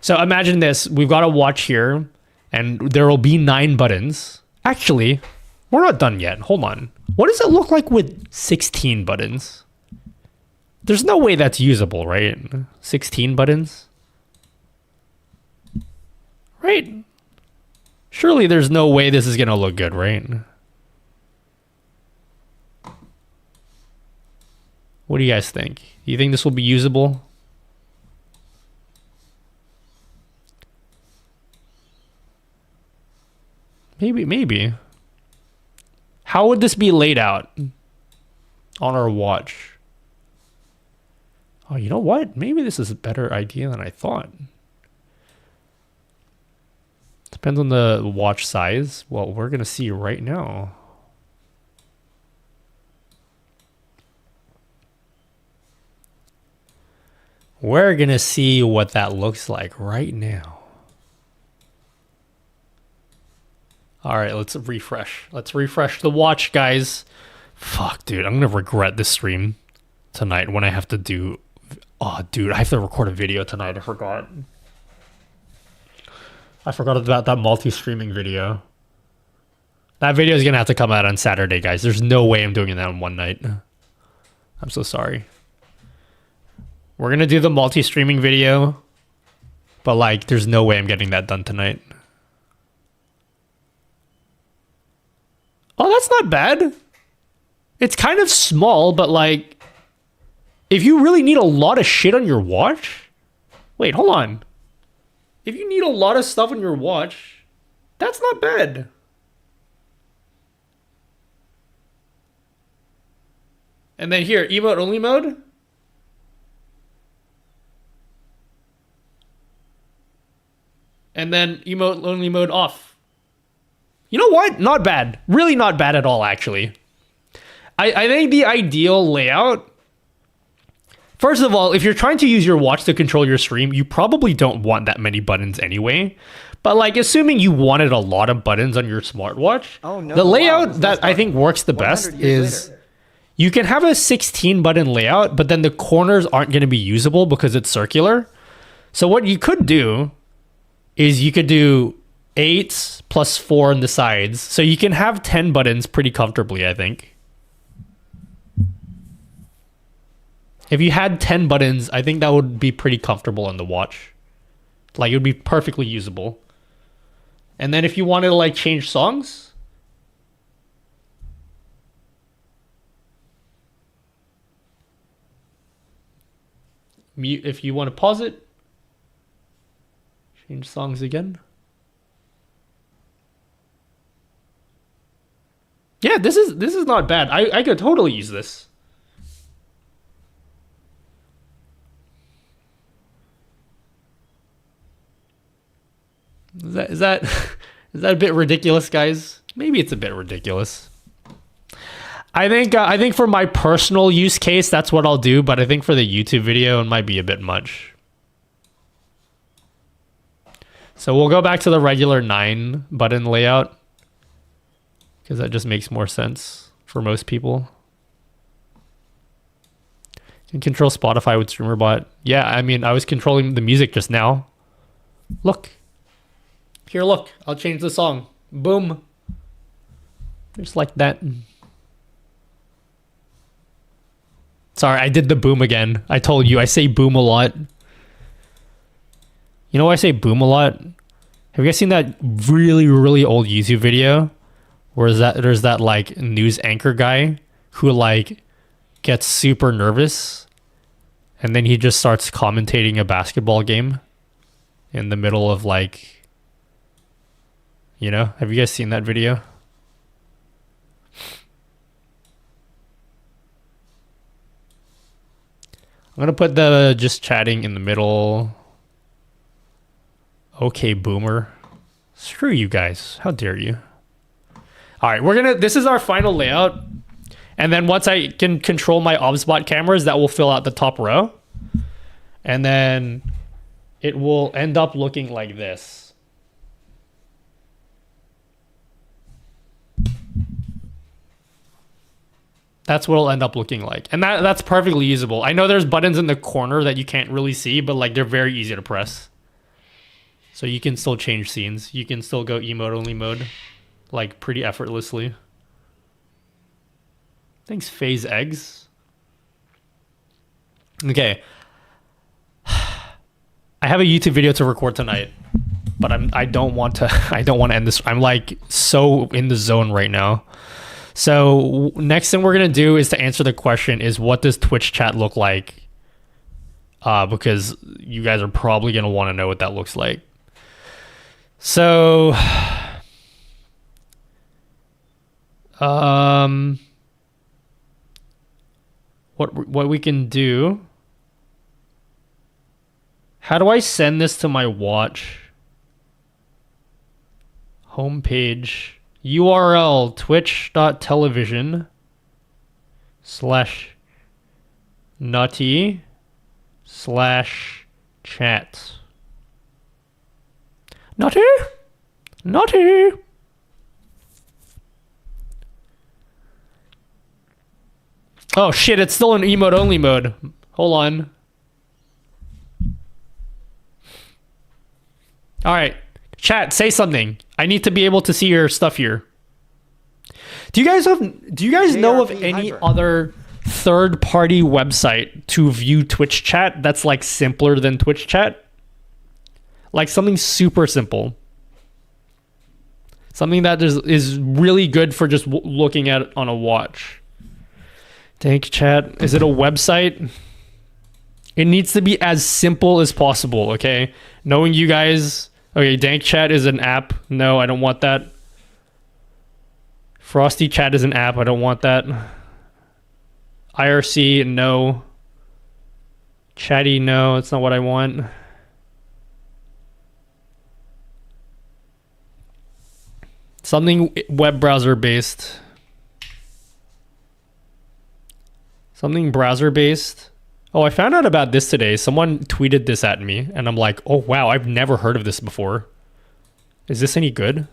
S1: So imagine this. We've got a watch here and there will be 9 buttons. Actually, we're not done yet. Hold on. What does it look like with 16 buttons? There's no way that's usable, right? 16 buttons? Right? Surely there's no way this is going to look good, right? What do you guys think? Do you think this will be usable? Maybe. How would this be laid out on our watch? Oh, you know what? Maybe this is a better idea than I thought. Depends on the watch size. Well, we're going to see right now. We're going to see what that looks like right now. All right, let's refresh. Let's refresh the watch, guys. Fuck, dude. I'm going to regret this stream tonight when I have to do... Oh, dude, I have to record a video tonight. I forgot about that multi-streaming video. That video is going to have to come out on Saturday, guys. There's no way I'm doing that in one night. I'm so sorry. We're going to do the multi-streaming video, but like, there's no way I'm getting that done tonight. Oh, that's not bad. It's kind of small, but like, if you really need a lot of shit on your watch, wait, hold on. If you need a lot of stuff on your watch, that's not bad. And then here, emote only mode. And then emote only mode off. You know what? Not bad. Really not bad at all, actually. I think the ideal layout... First of all, if you're trying to use your watch to control your stream, you probably don't want that many buttons anyway. But like, assuming you wanted a lot of buttons on your smartwatch, the layout that I think works the best is... You can have a 16 button layout, but then the corners aren't going to be usable because it's circular. So what you could do is you could do 8 plus 4 on the sides. So you can have 10 buttons pretty comfortably, I think. If you had 10 buttons, I think that would be pretty comfortable on the watch. Like, it would be perfectly usable. And then if you wanted to like change songs, mute if you want to pause it, change songs again. Yeah, this is not bad. I could totally use this. Is that is that a bit ridiculous, guys? Maybe it's a bit ridiculous. I think for my personal use case, that's what I'll do, but I think for the YouTube video, it might be a bit much. So we'll go back to the regular 9 button layout, because that just makes more sense for most people. You can control Spotify with StreamerBot. Yeah, I mean, I was controlling the music just now. Look. Here, look. I'll change the song. Boom. Just like that. Sorry, I did the boom again. I told you, I say boom a lot. You know why I say boom a lot? Have you guys seen that really, really old YouTube video where there's that like news anchor guy who like gets super nervous and then he just starts commentating a basketball game in the middle of like, you know, have you guys seen that video? I'm going to put the just chatting in the middle. Okay, boomer. Screw you guys. How dare you? All right, this is our final layout. And then once I can control my OBSBot cameras, that will fill out the top row. And then it will end up looking like this. That's what it'll end up looking like. And that's perfectly usable. I know there's buttons in the corner that you can't really see, but like they're very easy to press. So you can still change scenes. You can still go emote only mode like pretty effortlessly. Thanks, Phase Eggs. Okay. I have a YouTube video to record tonight, but I don't want to end this. I'm like so in the zone right now. So next thing we're going to do is to answer the question is what does Twitch chat look like? Because you guys are probably going to want to know what that looks like. So, what we can do, how do I send this to my watch? Homepage. URL twitch.tv/nutty/chat. Nutty? Nutty? Oh shit, it's still in emote only mode. Hold on. Alright. Chat, say something. I need to be able to see your stuff here. Do you guys know of any other third-party website to view Twitch chat that's like simpler than Twitch chat? Like something super simple. Something that is really good for just looking at it on a watch. Dank chat. Is it a website? It needs to be as simple as possible, okay? Knowing you guys... Okay, Dank chat is an app. No, I don't want that. Frosty chat is an app. I don't want that. IRC, no. Chatty, no. It's not what I want. Something web browser based. Something browser based. Oh, I found out about this today. Someone tweeted this at me and I'm like, oh wow, I've never heard of this before. Is this any good?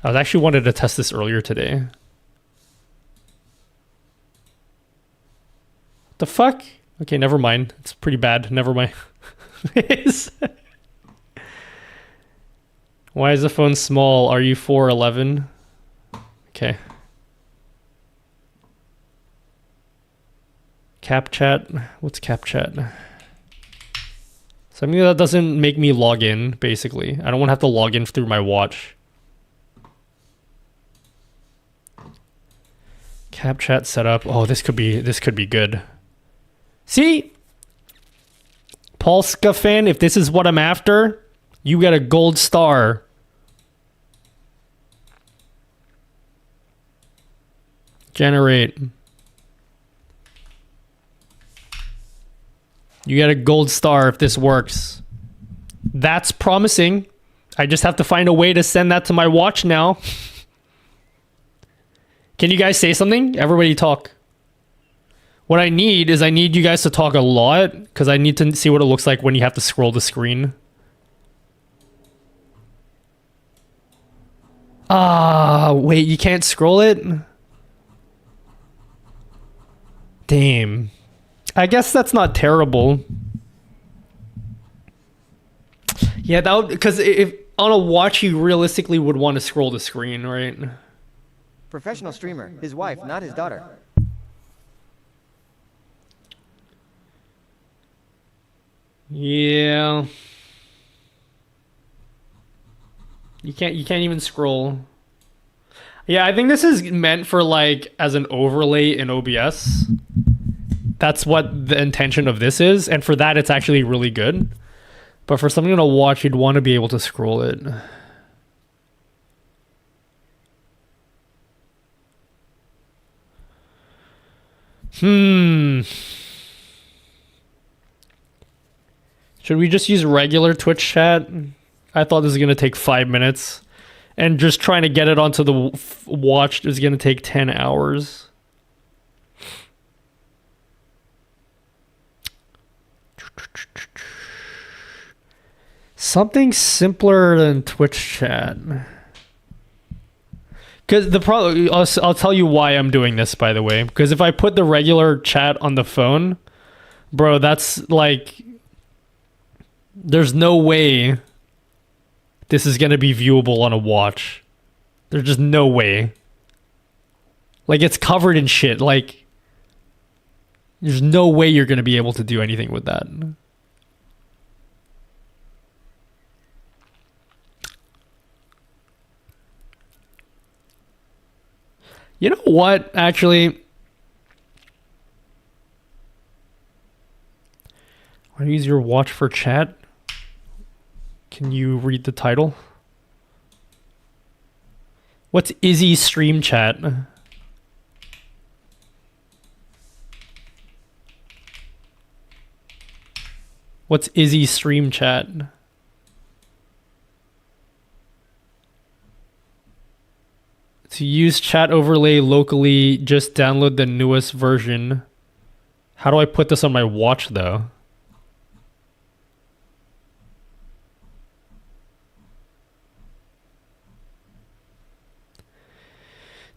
S1: I was actually wanted to test this earlier today. The fuck? Okay, never mind. It's pretty bad. Never mind. Why is the phone small? Are you 4'11"? Okay. CapChat. What's CapChat? Something that doesn't make me log in, basically. I don't want to have to log in through my watch. CapChat setup. Oh, this could be good. See? Polska fan, if this is what I'm after, you get a gold star. Generate. You get a gold star if this works. That's promising. I just have to find a way to send that to my watch now. Can you guys say something? Everybody talk. What I need is I need you guys to talk a lot because I need to see what it looks like when you have to scroll the screen. Ah, wait, you can't scroll it? Damn. I guess that's not terrible. Yeah, that would, because if on a watch you realistically would want to scroll the screen, right?
S2: Professional streamer, his wife, not his daughter.
S1: Yeah. You can't even scroll. Yeah, I think this is meant for like as an overlay in OBS. That's what the intention of this is, and for that it's actually really good. But for something to watch, you'd want to be able to scroll it. Should we just use regular Twitch chat? I thought this was going to take 5 minutes. And just trying to get it onto the watch is going to take 10 hours. Something simpler than Twitch chat. Because the problem, I'll tell you why I'm doing this, by the way. Because if I put the regular chat on the phone, bro, that's like... There's no way this is going to be viewable on a watch. There's just no way. Like, it's covered in shit. Like, there's no way you're going to be able to do anything with that. You know what, actually? Want to use your watch for chat? Can you read the title? What's Izzy stream chat? What's Izzy stream chat? To use chat overlay locally, just download the newest version. How do I put this on my watch though?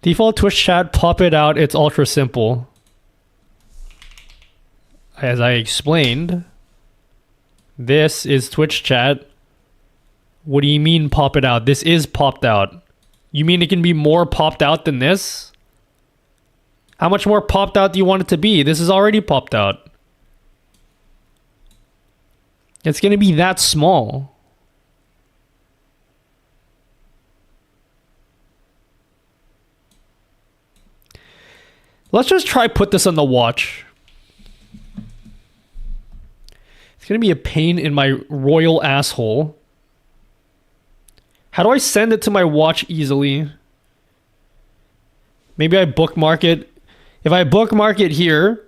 S1: Default Twitch chat, pop it out, it's ultra simple. As I explained, this is Twitch chat. What do you mean pop it out? This is popped out. You mean it can be more popped out than this? How much more popped out do you want it to be? This is already popped out. It's going to be that small. Let's just try put this on the watch. It's gonna be a pain in my royal asshole. How do I send it to my watch easily? Maybe I bookmark it. If I bookmark it here,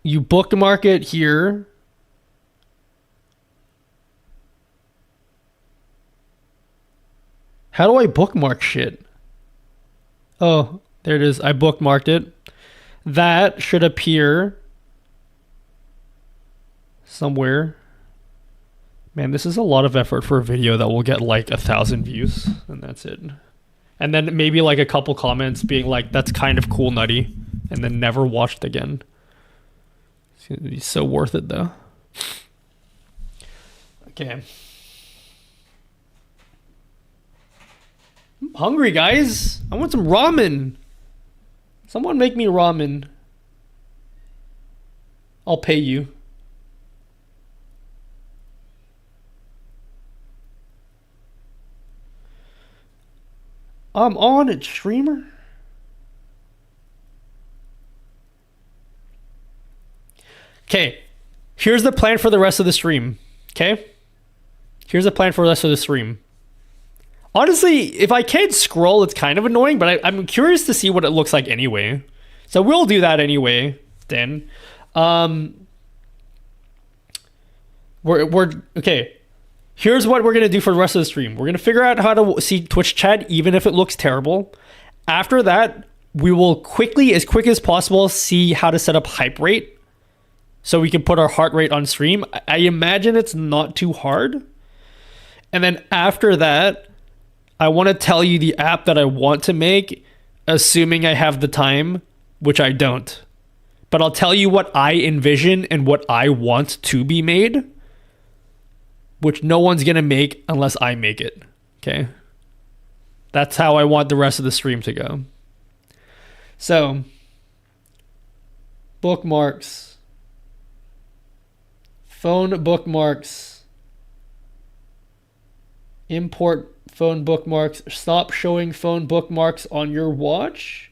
S1: you bookmark it here. How do I bookmark shit? Oh, there it is. I bookmarked it. That should appear somewhere. Man, this is a lot of effort for a video that will get like 1,000 views, and that's it. And then maybe like a couple comments being like, that's kind of cool, Nutty, and then never watched again. It's gonna be so worth it though. Okay. I'm hungry, guys. I want some ramen. Someone make me ramen. I'll pay you. I'm on it, streamer. Okay. Here's the plan for the rest of the stream. Okay? Here's the plan for the rest of the stream. Honestly, if I can't scroll, it's kind of annoying, but I'm curious to see what it looks like anyway. So we'll do that anyway, then. We're okay. Here's what we're going to do for the rest of the stream. We're going to figure out how to see Twitch chat, even if it looks terrible. After that, we will quickly, as quick as possible, see how to set up hype rate so we can put our heart rate on stream. I imagine it's not too hard. And then after that, I want to tell you the app that I want to make, assuming I have the time, which I don't. But I'll tell you what I envision and what I want to be made, which no one's going to make unless I make it. Okay? That's how I want the rest of the stream to go. So, bookmarks. Phone bookmarks. Import phone bookmarks. Stop showing phone bookmarks on your watch.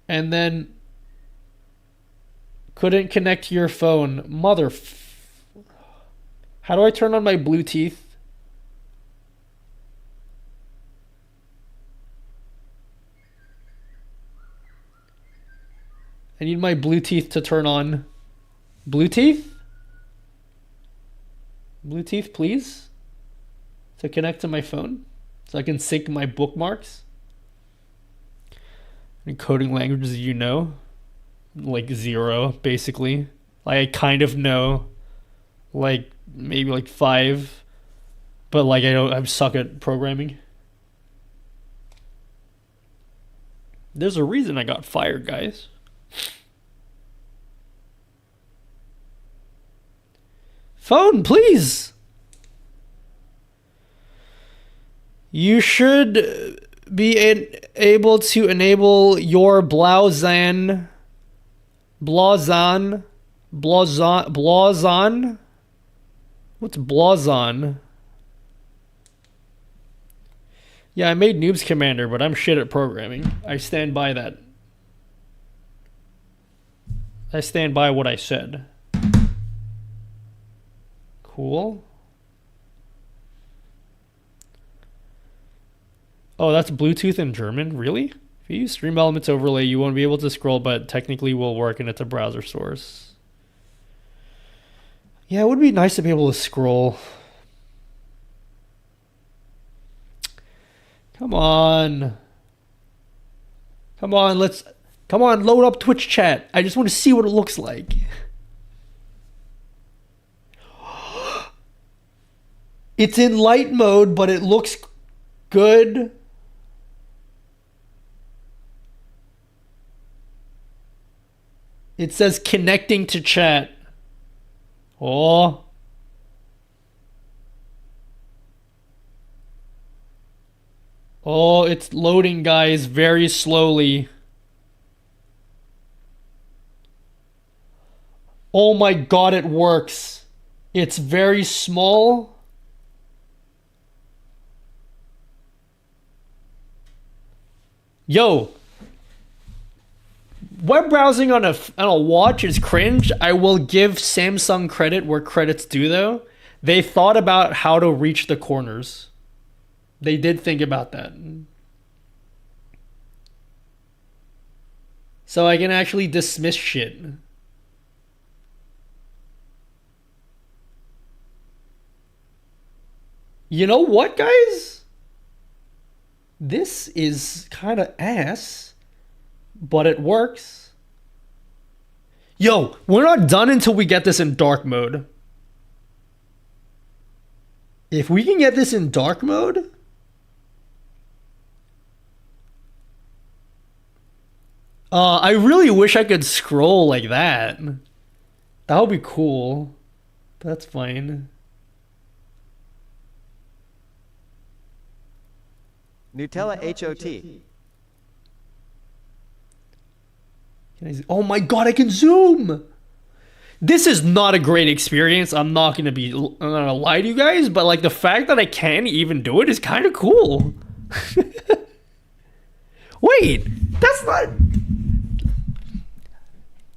S1: And then couldn't connect to your phone. How do I turn on my Bluetooth? I need my Bluetooth to turn on. Bluetooth? Bluetooth, please? To connect to my phone? So I can sync my bookmarks? And coding languages you know? Like 0, basically. Like I kind of know. Like maybe like 5. But like I suck at programming. There's a reason I got fired, guys. Phone, please. You should be able to enable your Blazon. What's Blazon? Yeah, I made Noobs Commander, but I'm shit at programming. I stand by that. I stand by what I said. Cool. Oh, that's Bluetooth in German? Really? If you use Stream Elements overlay, you won't be able to scroll, but technically will work and it's a browser source. Yeah, it would be nice to be able to scroll. Come on. Come on, load up Twitch chat. I just want to see what it looks like. It's in light mode, but it looks good. It says connecting to chat. Oh. Oh, it's loading, guys, very slowly. Oh my god, it works. It's very small. Yo, web browsing on a watch is cringe. I will give Samsung credit where credit's due though. They thought about how to reach the corners. They did think about that. So I can actually dismiss shit. You know what, guys? This is kind of ass, but it works. Yo, we're not done until we get this in dark mode. If we can get this in dark mode, I really wish I could scroll like that. That would be cool. That's fine.
S2: Nutella HOT.
S1: Oh my god, I can zoom! This is not a great experience. I'm not gonna lie to you guys, but like the fact that I can even do it is kind of cool. Wait, that's not...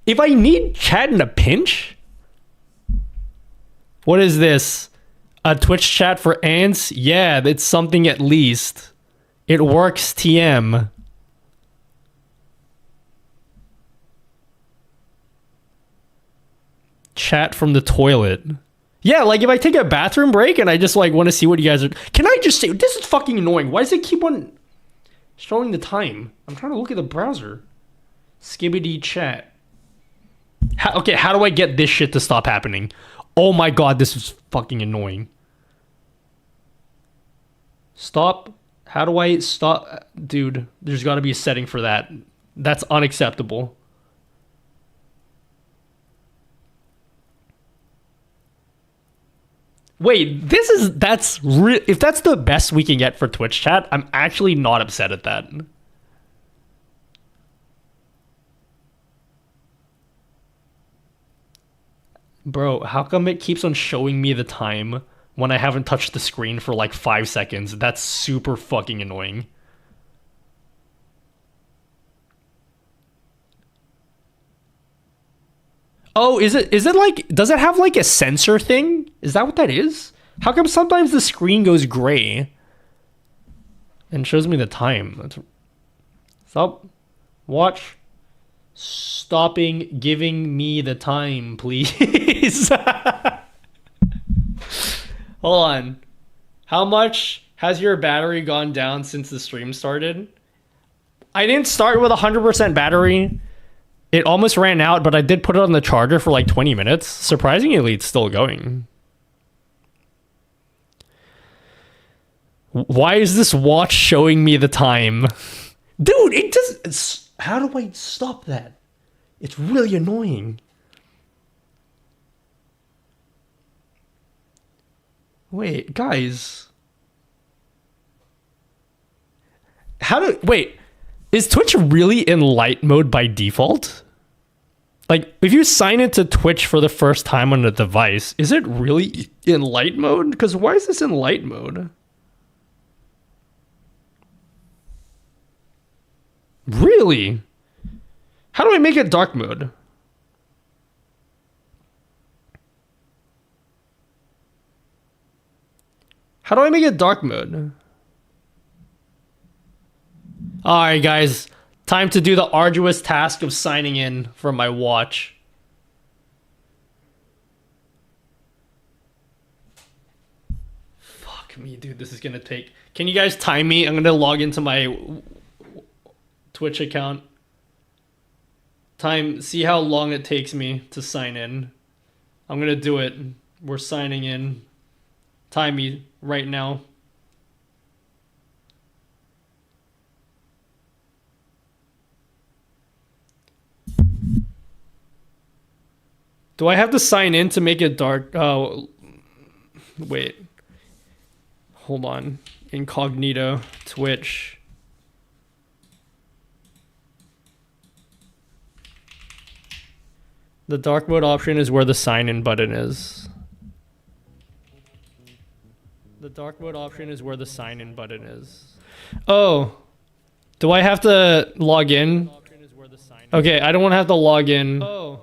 S1: If I need chat in a pinch? What is this? A Twitch chat for ants? Yeah, it's something at least. It works, TM. Chat from the toilet. Yeah, like if I take a bathroom break and I just like want to see what you guys are... Can I just say, this is fucking annoying. Why does it keep on showing the time? I'm trying to look at the browser. Skibbity chat. Okay, how do I get this shit to stop happening? Oh my god, this is fucking annoying. Stop. How do I stop? Dude, there's got to be a setting for that. That's unacceptable. Wait, if that's the best we can get for Twitch chat, I'm actually not upset at that. Bro, how come it keeps on showing me the time when I haven't touched the screen for like 5 seconds? That's super fucking annoying. Oh, is it like, does it have like a sensor thing? Is that what that is? How come sometimes the screen goes gray and shows me the time? Stop. Watch. Stopping giving me the time, please. Hold on. How much has your battery gone down since the stream started? I didn't start with 100% battery. It almost ran out, but I did put it on the charger for like 20 minutes. Surprisingly, it's still going. Why is this watch showing me the time? Dude, it does... How do I stop that? It's really annoying. Wait, guys. Wait, is Twitch really in light mode by default? Like, if you sign into Twitch for the first time on a device, is it really in light mode? Because why is this in light mode? Really? How do I make it dark mode? How do I make it dark mode? Alright, guys. Time to do the arduous task of signing in for my watch. Fuck me, dude. This is gonna take... Can you guys time me? I'm gonna log into my Twitch account. See how long it takes me to sign in. I'm gonna do it. We're signing in. Time me right now. Do I have to sign in to make it dark? Oh, wait. Hold on. Incognito, Twitch. The dark mode option is where the sign in button is. The dark mode option is where the sign in button is. Oh. Do I have to log in? Okay, I don't want to have to log in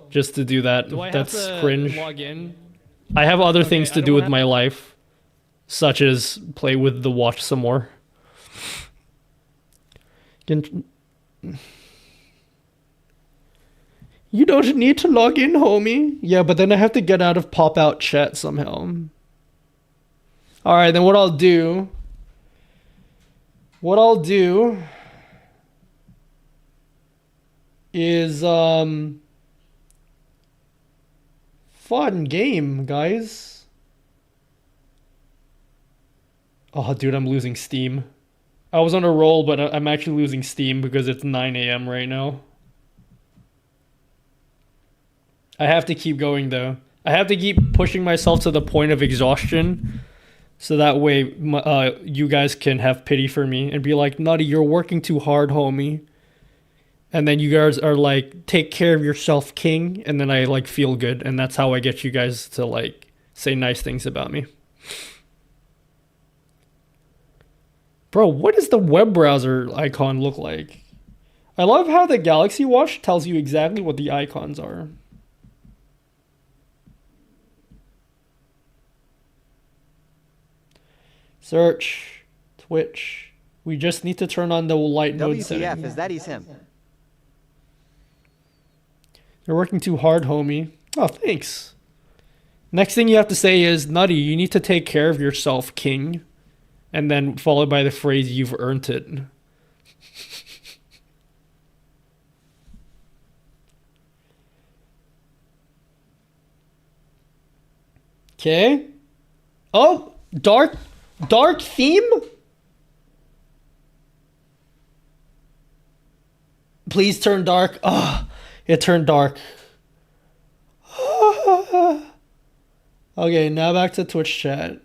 S1: just to do that. That's cringe. Log in? I have other things to do with my life, such as play with the watch some more. You don't need to log in, homie. Yeah, but then I have to get out of pop-out chat somehow. Alright, then what I'll do is fun game, guys. Oh, dude, I'm losing steam. I was on a roll, but I'm actually losing steam because it's 9 a.m. right now. I have to keep going, though. I have to keep pushing myself to the point of exhaustion, so that way you guys can have pity for me and be like, Nutty, you're working too hard, homie. And then you guys are like, take care of yourself, king. And then I like feel good, and that's how I get you guys to like say nice things about me. Bro, what does the web browser icon look like? I love how the Galaxy Watch tells you exactly what the icons are. Search, Twitch. We just need to turn on the light mode setting.
S2: WTF, is that he's him?
S1: You're working too hard, homie. Oh, thanks. Next thing you have to say is, Nutty, you need to take care of yourself, king. And then followed by the phrase, you've earned it. Okay. Oh, dark theme? Please turn dark. Oh, it turned dark. Okay, now back to Twitch chat.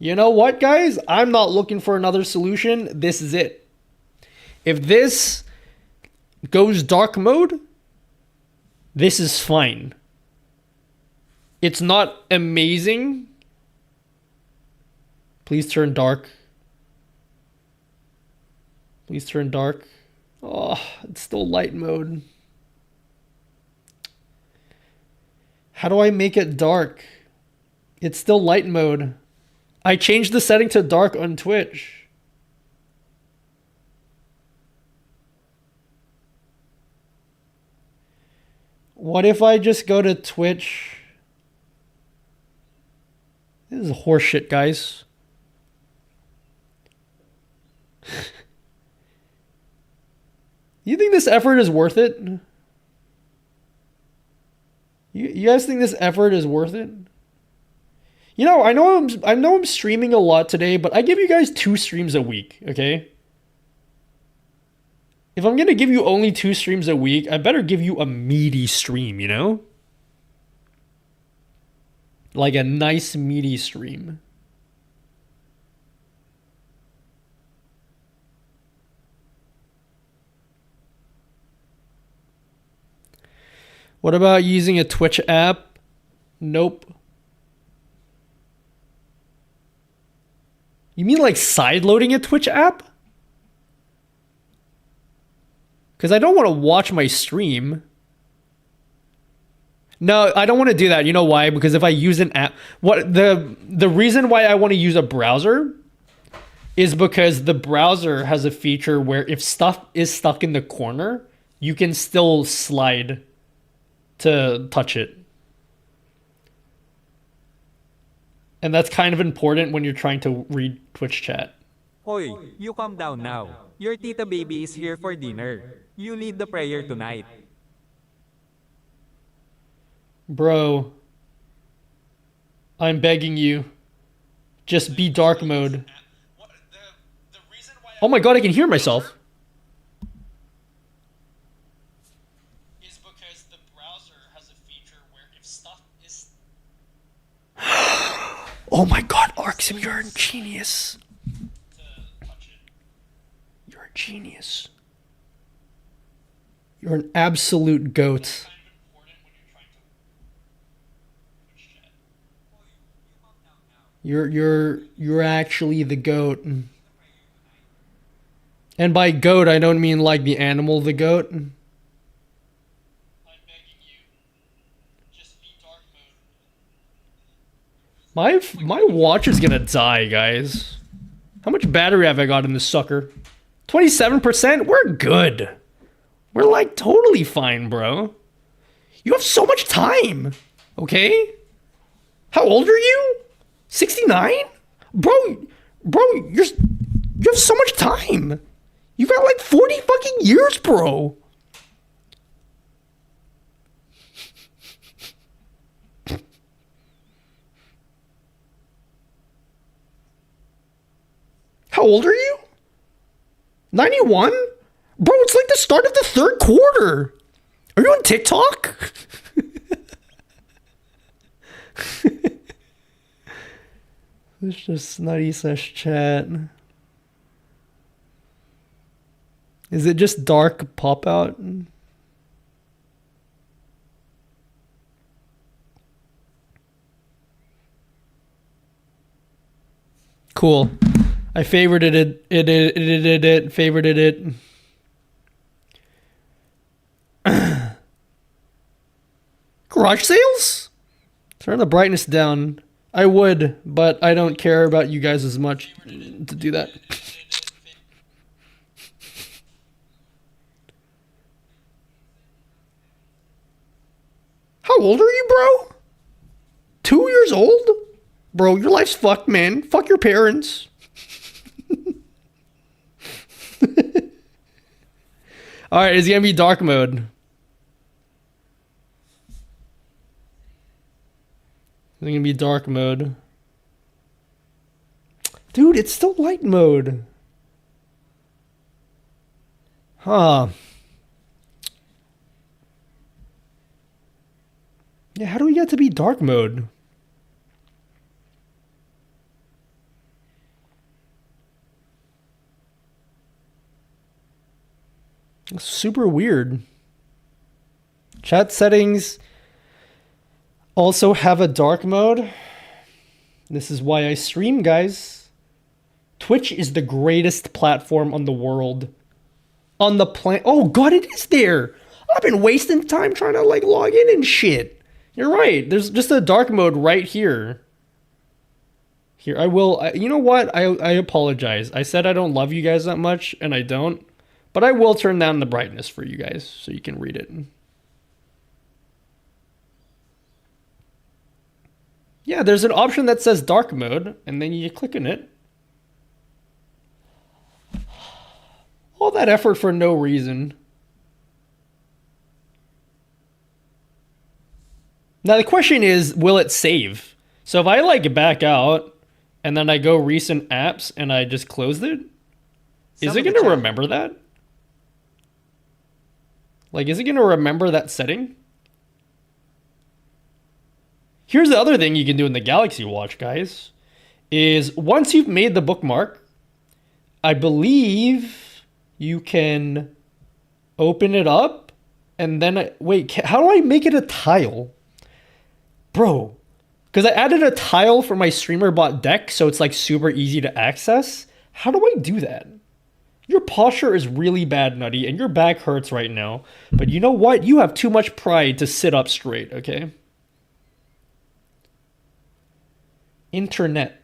S1: You know what, guys? I'm not looking for another solution. This is it. If this goes dark mode, this is fine. It's not amazing. Please turn dark. Please turn dark. Oh, it's still light mode. How do I make it dark? It's still light mode. I changed the setting to dark on Twitch. What if I just go to Twitch? This is horseshit, guys. You think this effort is worth it? You guys think this effort is worth it? You know, I know I'm streaming a lot today, but I give you guys 2 streams a week, okay? If I'm gonna give you only 2 streams a week, I better give you a meaty stream, you know? Like a nice meaty stream. What about using a Twitch app? Nope. You mean like sideloading a Twitch app? Because I don't want to watch my stream. No, I don't want to do that. You know why? Because if I use an app... The reason why I want to use a browser is because the browser has a feature where if stuff is stuck in the corner, you can still slide to touch it. And that's kind of important when you're trying to read Twitch chat.
S11: Hoy, you calm down now. Your tita baby is here for dinner. You lead the prayer tonight.
S1: Bro, I'm begging you. Just be dark mode. Oh my god, I can hear myself. Is because the browser has a feature where if stuff is... Oh my god, Arxim, you're a genius. You're a genius. You're an absolute goat. You're actually the goat. And by goat, I don't mean like the animal, the goat. My watch is gonna die, guys. How much battery have I got in this sucker? 27%? We're good. We're like totally fine, bro. You have so much time. Okay? How old are you? 69? Bro, you have so much time. You got like 40 fucking years, bro. How old are you? 91? Bro, it's like the start of the third quarter. Are you on TikTok? It's just snutty/chat. Is it just dark pop out? Cool. I favorited it. Favorited it. Garage sales? Turn the brightness down. I would, but I don't care about you guys as much to do that. How old are you, bro? 2 years old? Bro, your life's fucked, man. Fuck your parents. Alright, it's gonna be dark mode. It's gonna be dark mode. Dude, it's still light mode. Huh. Yeah, how do we get to be dark mode? It's super weird. Chat settings also have a dark mode. This is why I stream, guys. Twitch is the greatest platform on the world. On the planet. Oh god, it is there. I've been wasting time trying to like log in and shit. You're right. There's just a dark mode right here. Here, you know what? I apologize. I said I don't love you guys that much, and I don't. But I will turn down the brightness for you guys so you can read it. Yeah, there's an option that says dark mode, and then you click on it. All that effort for no reason. Now the question is, will it save? So if I like back out, and then I go recent apps, and I just closed it, is it going to remember that? Like, is it going to remember that setting? Here's the other thing you can do in the Galaxy Watch, guys, is once you've made the bookmark, I believe you can open it up, and then, wait, how do I make it a tile? Bro, because I added a tile for my StreamerBot deck, so it's like super easy to access. How do I do that? Your posture is really bad, Nutty, and your back hurts right now. But you know what? You have too much pride to sit up straight, okay? Internet.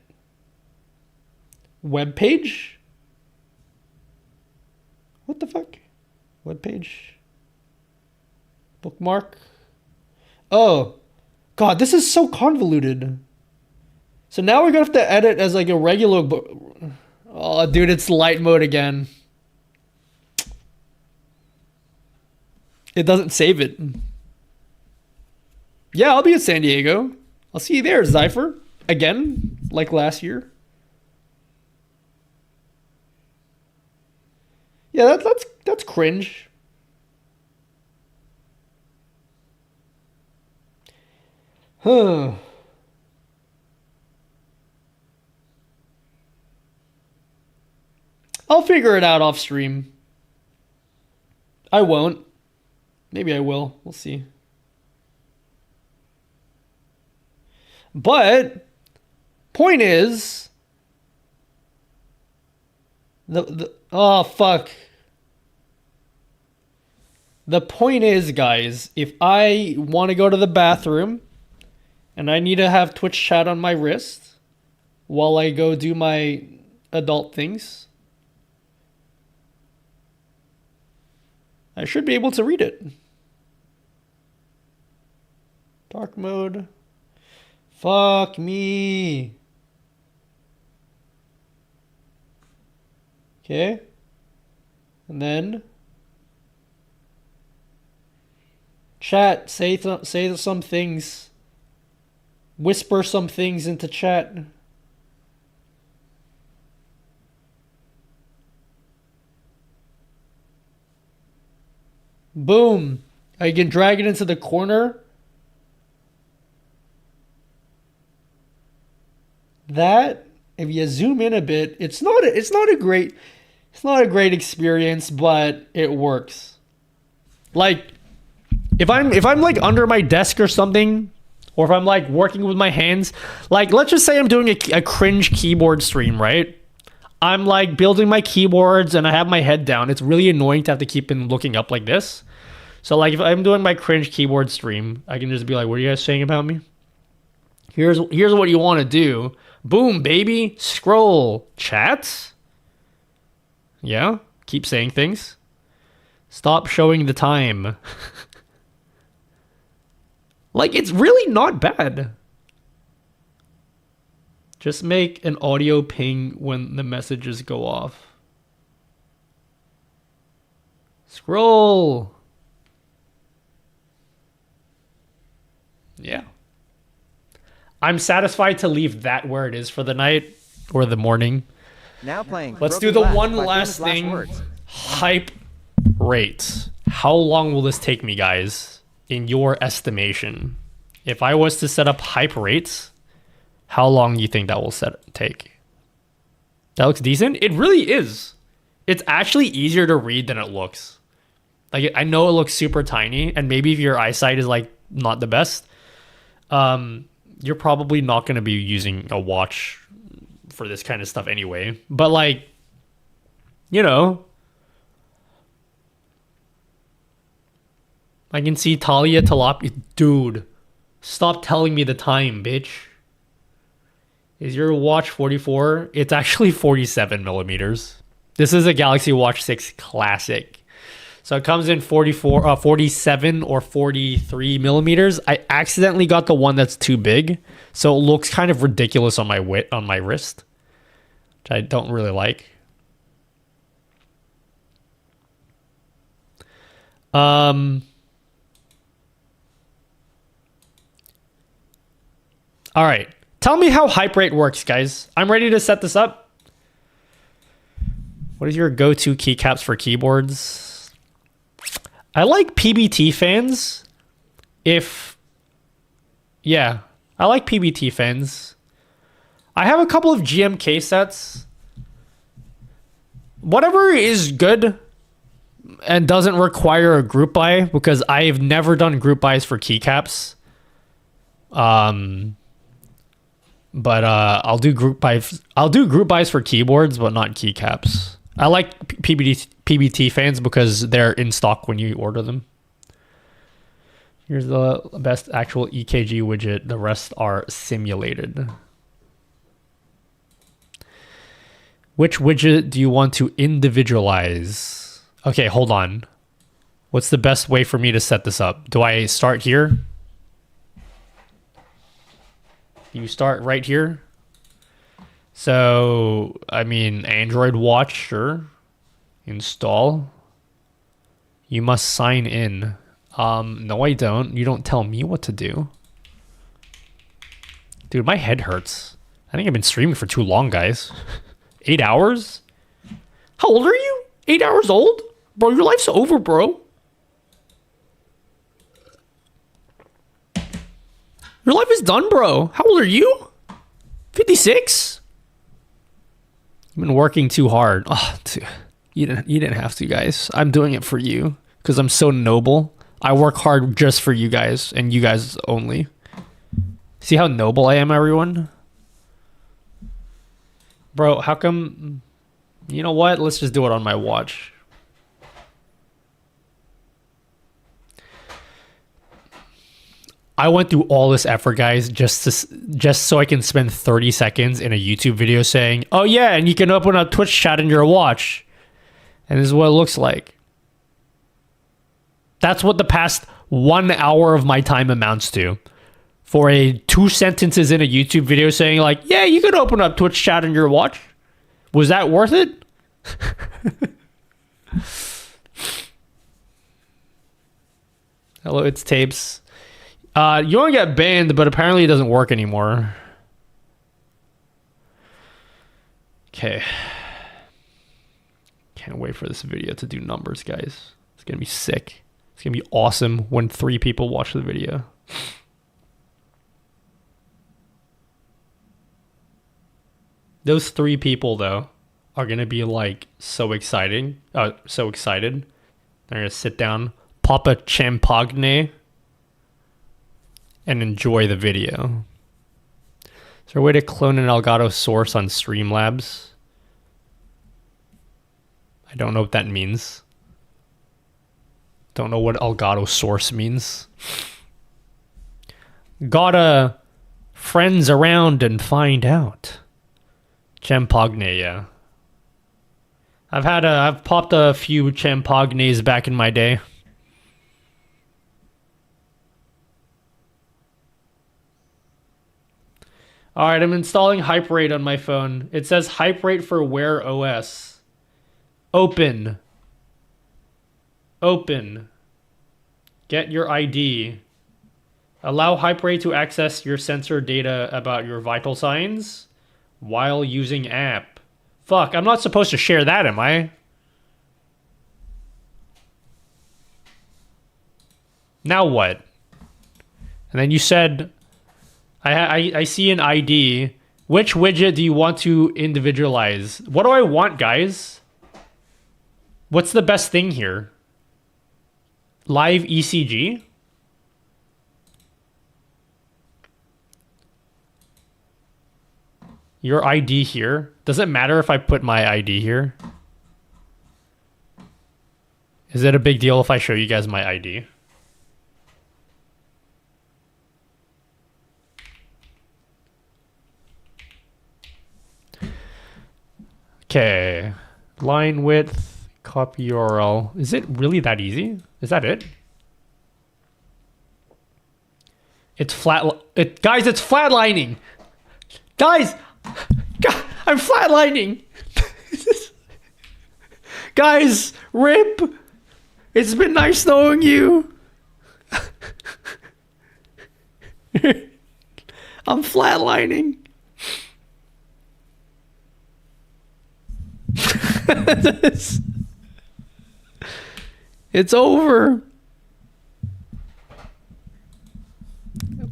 S1: Web page? What the fuck? Web page? Bookmark? Oh. God, this is so convoluted. So now we're gonna have to edit as like a regular book. Oh, dude, it's light mode again. It doesn't save it. Yeah, I'll be at San Diego. I'll see you there, Zypher. Again, like last year. Yeah, that's cringe. Huh. I'll figure it out off stream. I won't. Maybe I will. We'll see. Point is, oh fuck. The point is, guys, if I want to go to the bathroom and I need to have Twitch chat on my wrist while I go do my adult things, I should be able to read it. Dark mode. Fuck me. Okay. And then chat, say some things. Whisper some things into chat. Boom. I can drag it into the corner. That, if you zoom in a bit, it's not a great experience, but it works. Like if I'm like under my desk or something, or if I'm like working with my hands, like let's just say I'm doing a cringe keyboard stream, right? I'm like building my keyboards and I have my head down. It's really annoying to have to keep looking up like this. So like if I'm doing my cringe keyboard stream, I can just be like, what are you guys saying about me? Here's what you want to do. Boom, baby. Scroll. Chat. Yeah. Keep saying things. Stop showing the time. Like, it's really not bad. Just make an audio ping when the messages go off. Scroll. Yeah. I'm satisfied to leave that where it is for the night or the morning.
S2: Now playing.
S1: Let's do the one last thing. Hype rate. How long will this take me, guys, in your estimation? If I was to set up hype rates, how long do you think that will take? That looks decent. It really is. It's actually easier to read than it looks. Like, I know it looks super tiny, and maybe if your eyesight is like not the best, you're probably not going to be using a watch for this kind of stuff anyway. But like, you know, I can see Talia Talapi. Dude, stop telling me the time, bitch. Is your watch 44? It's actually 47 millimeters. This is a Galaxy Watch 6 Classic. So it comes in 47 or 43 millimeters. I accidentally got the one that's too big, so it looks kind of ridiculous on my wrist, which I don't really like. All right, tell me how hype rate works, guys. I'm ready to set this up. What is your go-to keycaps for keyboards? I like PBT fans. Yeah, I like PBT fans. I have a couple of GMK sets. Whatever is good and doesn't require a group buy, because I've never done group buys for keycaps. But I'll do group buys. I'll do group buys for keyboards, but not keycaps. I like PBT fans because they're in stock when you order them. Here's the best actual EKG widget. The rest are simulated. Which widget do you want to individualize? Okay, hold on. What's the best way for me to set this up? Do I start here? You start right here? So, I mean, Android Watch, sure. Install. You must sign in. No, I don't. You don't tell me what to do. Dude, my head hurts. I think I've been streaming for too long, guys. 8 hours? How old are you? 8 hours old? Bro, your life's over, bro. Your life is done, bro. How old are you? 56? I've been working too hard. Oh, dude. You didn't have to, guys. I'm doing it for you because I'm so noble. I work hard just for you guys and you guys only. See how noble I am, everyone? Bro, how come... You know what? Let's just do it on my watch. I went through all this effort, guys, just so I can spend 30 seconds in a YouTube video saying, oh yeah, and you can open up Twitch chat in your watch. And this is what it looks like. That's what the past 1 hour of my time amounts to. For a 2 sentences in a YouTube video saying like, yeah, you can open up Twitch chat in your watch. Was that worth it? Hello, it's Tapes. You want to get banned, but apparently it doesn't work anymore. Okay. Can't wait for this video to do numbers, guys. It's going to be sick. It's going to be awesome when 3 people watch the video. Those 3 people, though, are going to be like so excited. They're going to sit down, pop a champagne, and enjoy the video. Is there a way to clone an Elgato source on Streamlabs? I don't know what that means. Don't know what Elgato source means. Gotta friends around and find out. Champagne, yeah. I've popped a few champagnes back in my day. All right, I'm installing Hyperate on my phone. It says Hyperate for Wear OS. Open. Open. Get your ID. Allow Hyperate to access your sensor data about your vital signs while using app. Fuck, I'm not supposed to share that, am I? Now what? And then you said... I see an ID. Which widget do you want to individualize? What do I want, guys? What's the best thing here? Live ECG? Your ID here? Does it matter if I put my ID here? Is it a big deal if I show you guys my ID? Okay, line width, copy URL. Is it really that easy? Is that it? It's flat. Guys, it's flatlining. Guys, I'm flatlining. Guys, rip. It's been nice knowing you. I'm flatlining. It's over.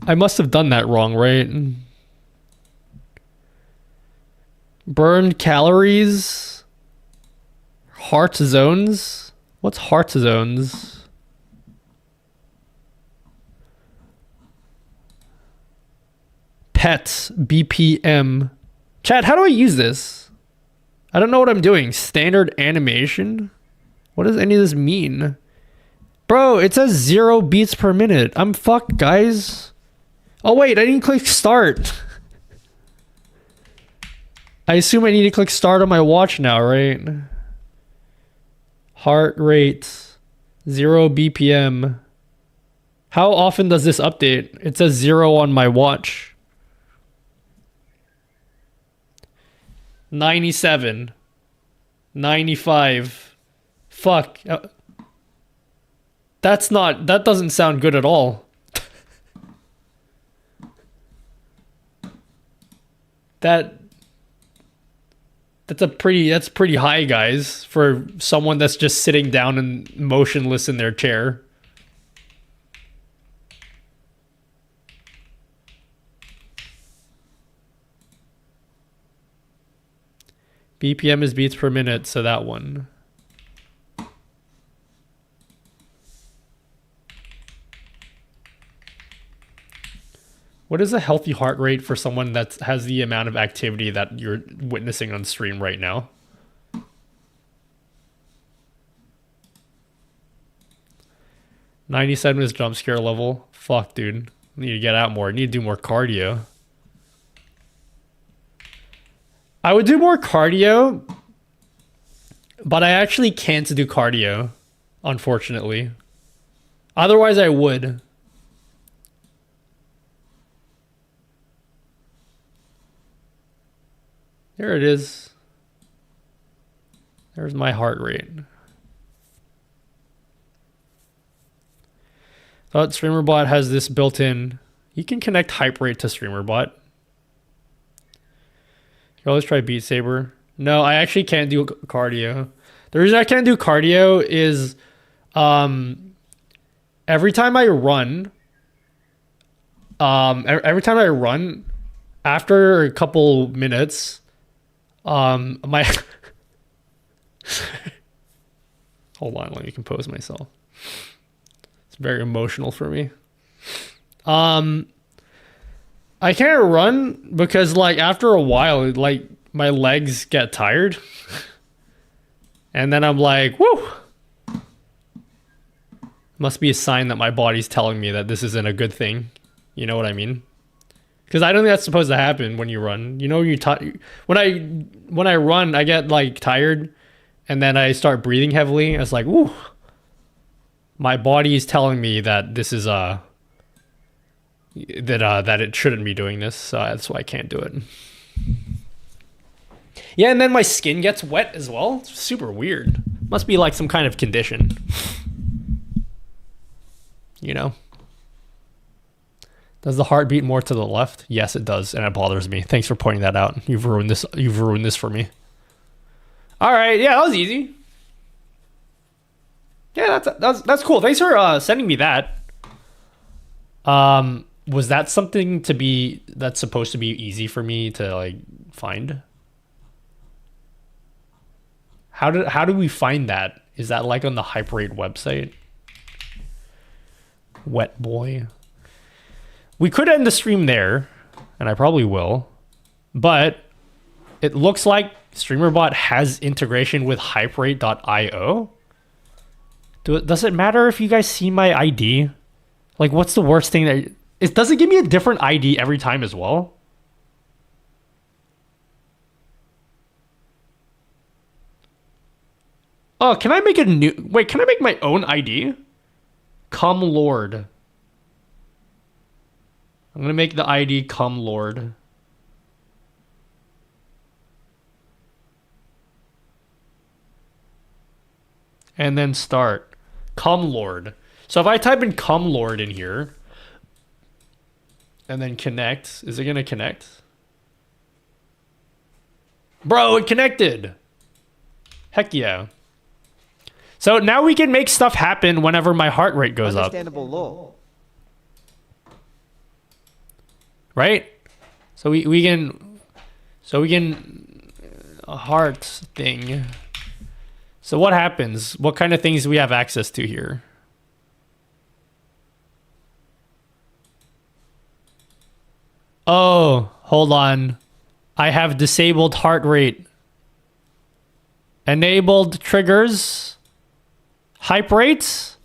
S1: I must have done that wrong, right? Burned calories. Heart zones. What's heart zones? Pets. BPM. Chat, how do I use this? I don't know what I'm doing. Standard animation? What does any of this mean? Bro, it says 0 beats per minute. I'm fucked, guys. Oh wait, I didn't click start. I assume I need to click start on my watch now, right? Heart rate. 0 BPM. How often does this update? It says 0 on my watch. 97. 95. Fuck. That doesn't sound good at all. That's pretty high, guys, for someone that's just sitting down and motionless in their chair. BPM is beats per minute, so that one. What is a healthy heart rate for someone that has the amount of activity that you're witnessing on stream right now? $97 is jump scare level. Fuck, dude. I need to get out more. I need to do more cardio. I would do more cardio, but I actually can't do cardio, unfortunately. Otherwise, I would. There it is. There's my heart rate. Thought StreamerBot has this built in. You can connect hype rate to StreamerBot. You always try Beat Saber. No, I actually can't do cardio. The reason I can't do cardio is every time I run, after a couple minutes, my hold on, let me compose myself. It's very emotional for me. I can't run because like after a while, like my legs get tired. And then I'm like, whoo. Must be a sign that my body's telling me that this isn't a good thing. You know what I mean? Because I don't think that's supposed to happen when you run. You know, when I run, I get like tired, and then I start breathing heavily. It's like, whoo. My body is telling me that this is that it shouldn't be doing this, so that's why I can't do it. Yeah, and then my skin gets wet as well. It's super weird. Must be like some kind of condition. You know? Does the heart beat more to the left? Yes, it does, and it bothers me. Thanks for pointing that out. You've ruined this. You've ruined this for me. All right, yeah, that was easy. Yeah, that's cool. Thanks for sending me that. Was that something that's supposed to be easy for me to like find? How do we find that? Is that like on the Hyperate website? Wet boy. We could end the stream there, and I probably will, but it looks like StreamerBot has integration with Hyperate.io. Does it matter if you guys see my ID? Like, what's the worst thing that... Does it give me a different ID every time as well? Oh, can I make a new... Wait, can I make my own ID? Come Lord. I'm going to make the ID Come Lord. And then start. Come Lord. So if I type in Come Lord in here and then connect, is it going to connect? Bro, it connected. Heck yeah. So now we can make stuff happen whenever my heart rate goes up.
S2: Understandable lol.
S1: Right? So we can a heart thing. So what happens? What kind of things do we have access to here? Oh, hold on. I have disabled heart rate. Enabled triggers. Hype rates.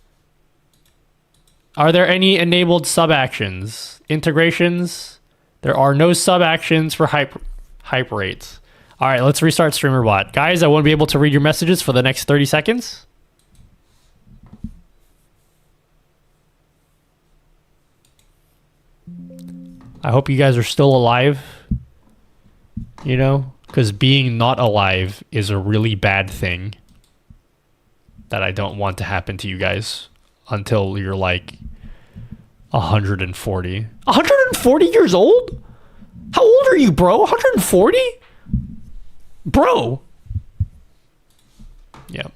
S1: Are there any enabled sub-actions? Integrations. There are no sub-actions for hype rates. All right, let's restart StreamerBot. Guys, I won't be able to read your messages for the next 30 seconds. I hope you guys are still alive. You know, because being not alive is a really bad thing that I don't want to happen to you guys until you're like 140. 140 years old? How old are you, bro? 140? Bro. Yeah.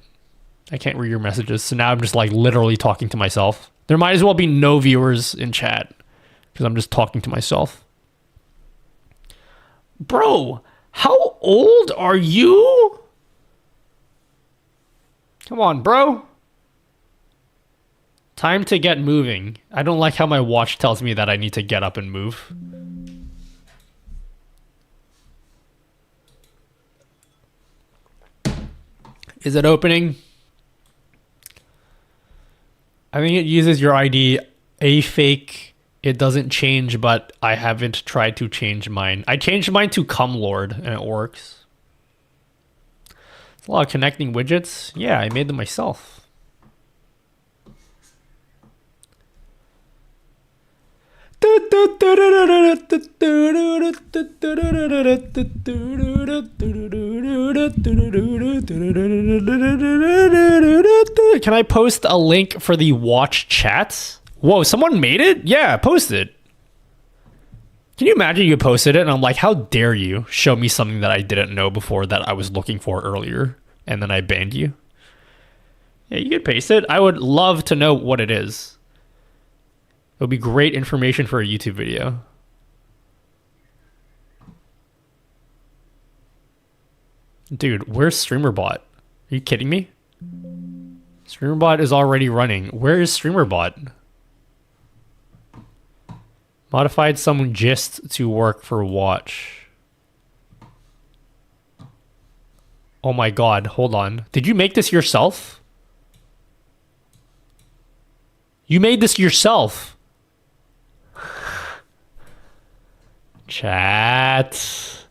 S1: I can't read your messages, so now I'm just like literally talking to myself. There might as well be no viewers in chat because I'm just talking to myself. Bro, how old are you? Come on, bro. Time to get moving. I don't like how my watch tells me that I need to get up and move. Is it opening? I think it uses your ID. A fake. It doesn't change, but I haven't tried to change mine. I changed mine to Cumlord and it works. It's a lot of connecting widgets. Yeah, I made them myself. Can I post a link for the watch chats? Whoa, someone made it? Yeah, post it. Can you imagine you posted it and I'm like, how dare you show me something that I didn't know before that I was looking for earlier, and then I banned you? Yeah, you could paste it. I would love to know what it is. It would be great information for a YouTube video. Dude, where's StreamerBot? Are you kidding me? StreamerBot is already running. Where is StreamerBot? Modified some gist to work for watch. Oh my god, hold on. Did you make this yourself? You made this yourself. Chat.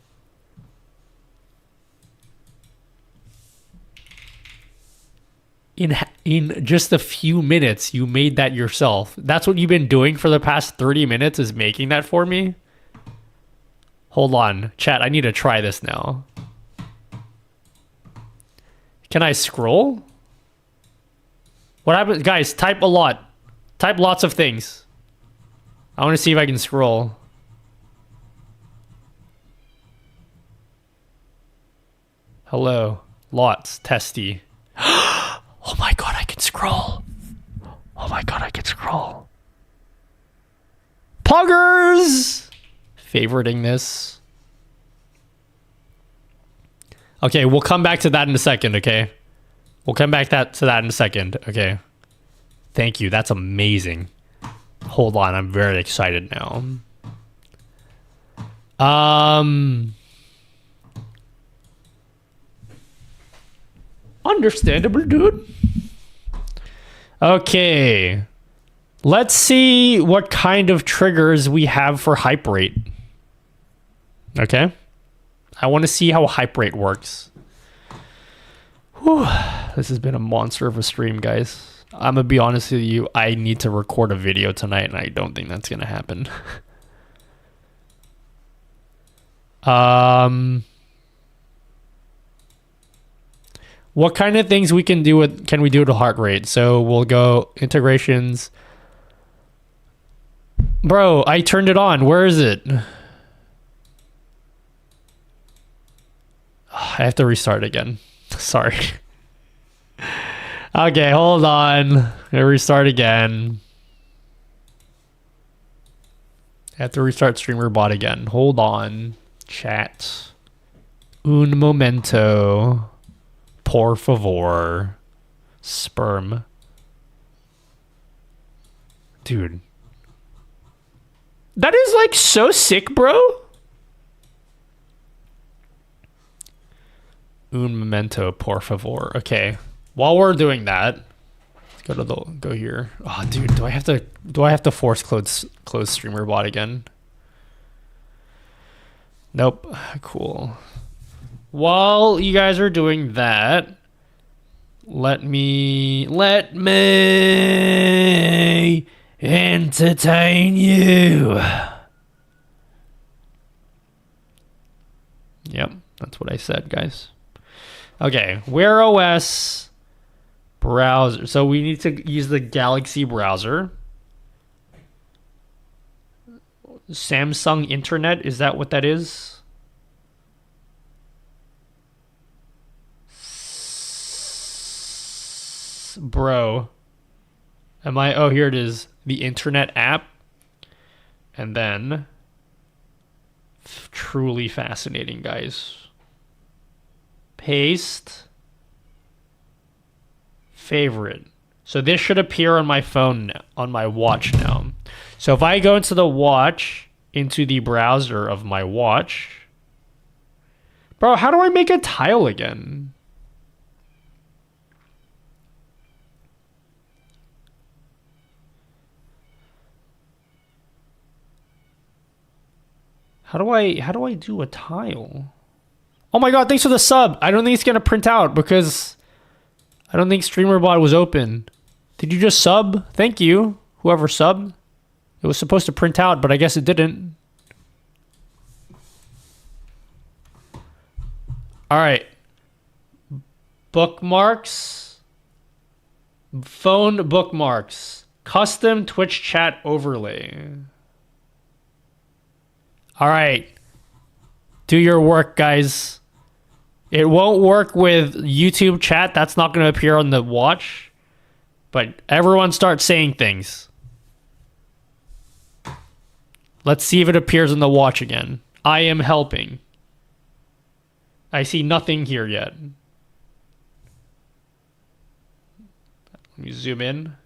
S1: In just a few minutes, you made that yourself. That's what you've been doing for the past 30 minutes, is making that for me? Hold on. Chat, I need to try this now. Can I scroll? What happens? Guys, type a lot. Type lots of things. I want to see if I can scroll. Hello. Lots. Testy. Oh my god, I can scroll. Oh my god, I can scroll. Poggers! Favoriting this. Okay, we'll come back to that in a second, okay? We'll come back to that in a second, okay? Thank you, that's amazing. Hold on, I'm very excited now. Understandable, dude. Okay. Let's see what kind of triggers we have for hype rate. Okay. I want to see how hype rate works. Whew. This has been a monster of a stream, guys. I'm going to be honest with you. I need to record a video tonight, and I don't think that's going to happen. What kind of things can we do to heart rate? So we'll go integrations. Bro, I turned it on. Where is it? I have to restart again. Sorry. Okay, hold on. I'm gonna restart again. I have to restart StreamerBot again. Hold on. Chat. Un momento. Por favor. Sperm. Dude. That is like so sick, bro. Un momento, por favor. Okay. While we're doing that, let's go here. Oh, dude, do I have to force close StreamerBot again? Nope. Cool. While you guys are doing that, let me entertain you. Yep, that's what I said, guys. Okay, Wear OS browser. So we need to use the Galaxy browser. Samsung Internet, is that what that is? Bro. Oh, here it is. The Internet app. And then truly fascinating, guys. Paste. Favorite. So this should appear on my phone, on my watch now. So if I go into the watch, into the browser of my watch. Bro, how do I make a tile again? How do I do a tile? Oh my god, thanks for the sub. I don't think it's gonna print out because I don't think StreamerBot was open. Did you just sub? Thank you, whoever subbed. It was supposed to print out, but I guess it didn't. All right. Bookmarks. Phone bookmarks. Custom Twitch chat overlay. All right. Do your work, guys. It won't work with YouTube chat. That's not going to appear on the watch. But everyone start saying things. Let's see if it appears on the watch again. I am helping. I see nothing here yet. Let me zoom in.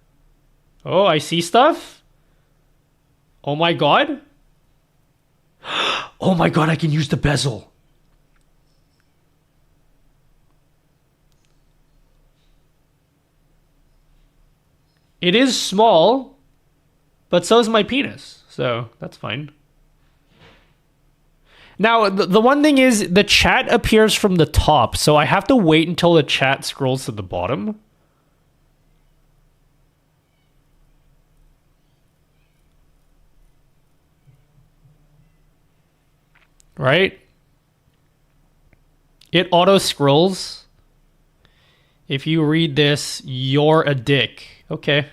S1: Oh, I see stuff. Oh my god. Oh my god, I can use the bezel. It is small, but so is my penis. So that's fine. Now, the one thing is the chat appears from the top, so I have to wait until the chat scrolls to the bottom. Right? It auto scrolls. If you read this, you're a dick. Okay.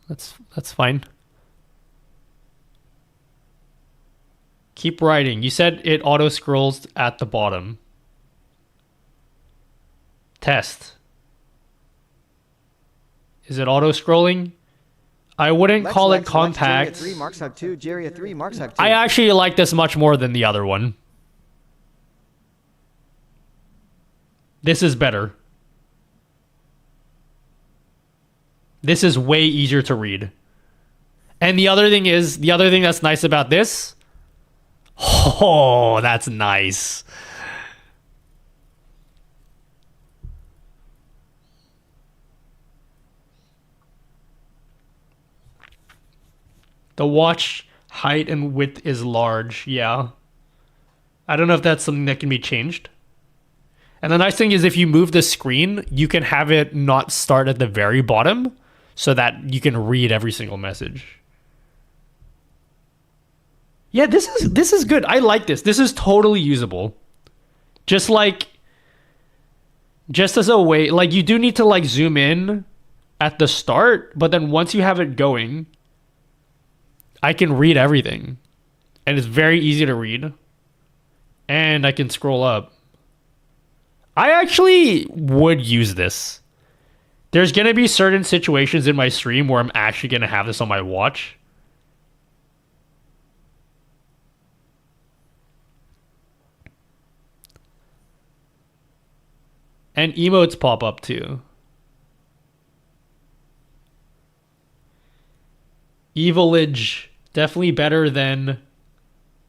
S1: That's fine. Keep writing. You said it auto scrolls at the bottom. Test. Is it auto scrolling? I wouldn't call it compact.
S2: Jerry 3 Marks Hug 2, Jerry 3 Marks Hug 2.
S1: I actually like this much more than the other one. This is better. This is way easier to read. And the other thing that's nice about this. Oh, that's nice. The watch height and width is large. Yeah. I don't know if that's something that can be changed. And the nice thing is if you move the screen, you can have it not start at the very bottom so that you can read every single message. Yeah, this is good. I like this. This is totally usable. Just as a way, like you do need to like zoom in at the start, but then once you have it going, I can read everything. And it's very easy to read. And I can scroll up. I actually would use this. There's going to be certain situations in my stream where I'm actually going to have this on my watch. And emotes pop up too. Evilage. Definitely better than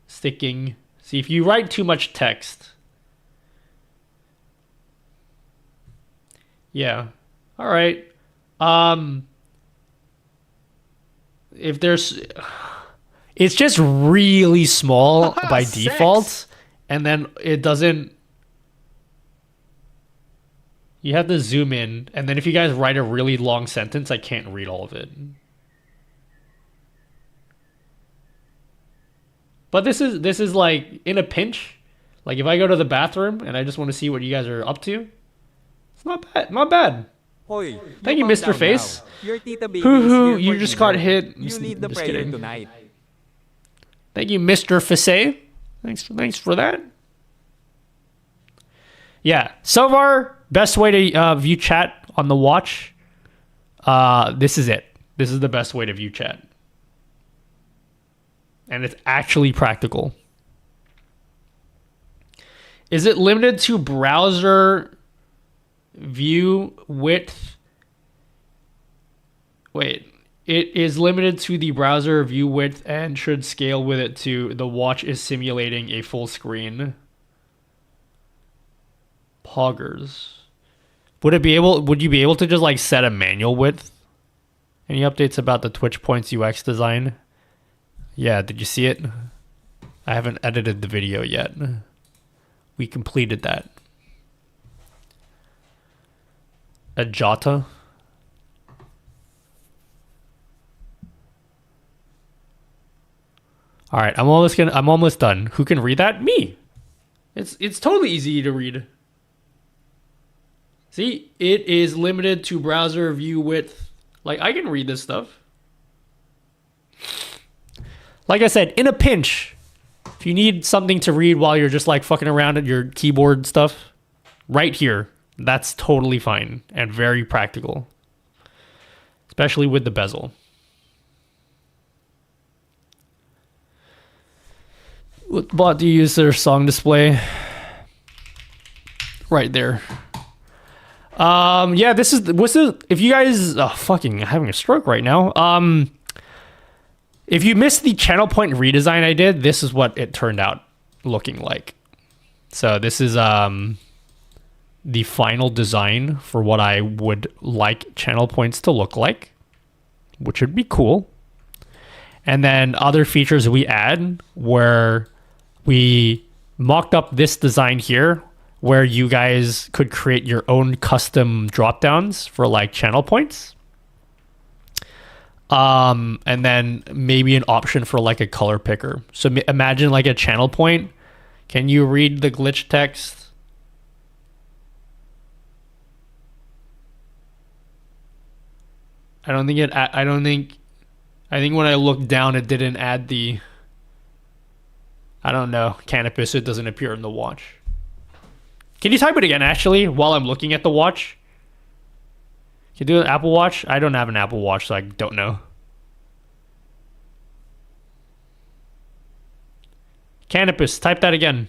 S1: sticking. See, if you write too much text. Yeah. All right. If there's... It's just really small by default. And then it doesn't... You have to zoom in. And then if you guys write a really long sentence, I can't read all of it. But this is like in a pinch. Like if I go to the bathroom and I just want to see what you guys are up to. It's not bad. Not bad.
S11: Hoy,
S1: thank you, Mr. Face.
S11: Your tita baby
S1: Hoo-hoo,
S11: is
S1: you
S11: here
S1: just
S11: for
S1: got
S11: dinner.
S1: hit.
S11: You lead the
S1: Just
S11: prayer
S1: kidding.
S11: tonight.
S1: Thank you, Mr. Face. Thanks for that. Yeah, so far, best way to view chat on the watch. This is it. This is the best way to view chat. And it's actually practical. Is it limited to browser view width Wait. It is limited to the browser view width and should scale with it too. The watch is simulating a full screen. Poggers. Would you be able to just like set a manual width? Any updates about the Twitch Points UX design? Yeah, did you see it? I haven't edited the video yet. We completed that. Ajata. All right, I'm almost done. Who can read that? Me. It's totally easy to read. See, it is limited to browser view width. Like, I can read this stuff. Like I said, in a pinch, if you need something to read while you're just like fucking around at your keyboard stuff, right here, that's totally fine and very practical. Especially with the bezel. What bot do you use their song display? Right there. Yeah, this is if you guys fucking having a stroke right now. If you missed the channel point redesign I did, this is what it turned out looking like. So this is the final design for what I would like channel points to look like, which would be cool. And then other features we add where we mocked up this design here where you guys could create your own custom drop downs for like channel points. And then maybe an option for like a color picker. So imagine like a channel point. Can you read the glitch text? I think when I looked down, it didn't add the, I don't know, Canopus, it doesn't appear in the watch. Can you type it again, actually, while I'm looking at the watch? Can you do an Apple Watch? I don't have an Apple Watch, so I don't know. Canopus, type that again.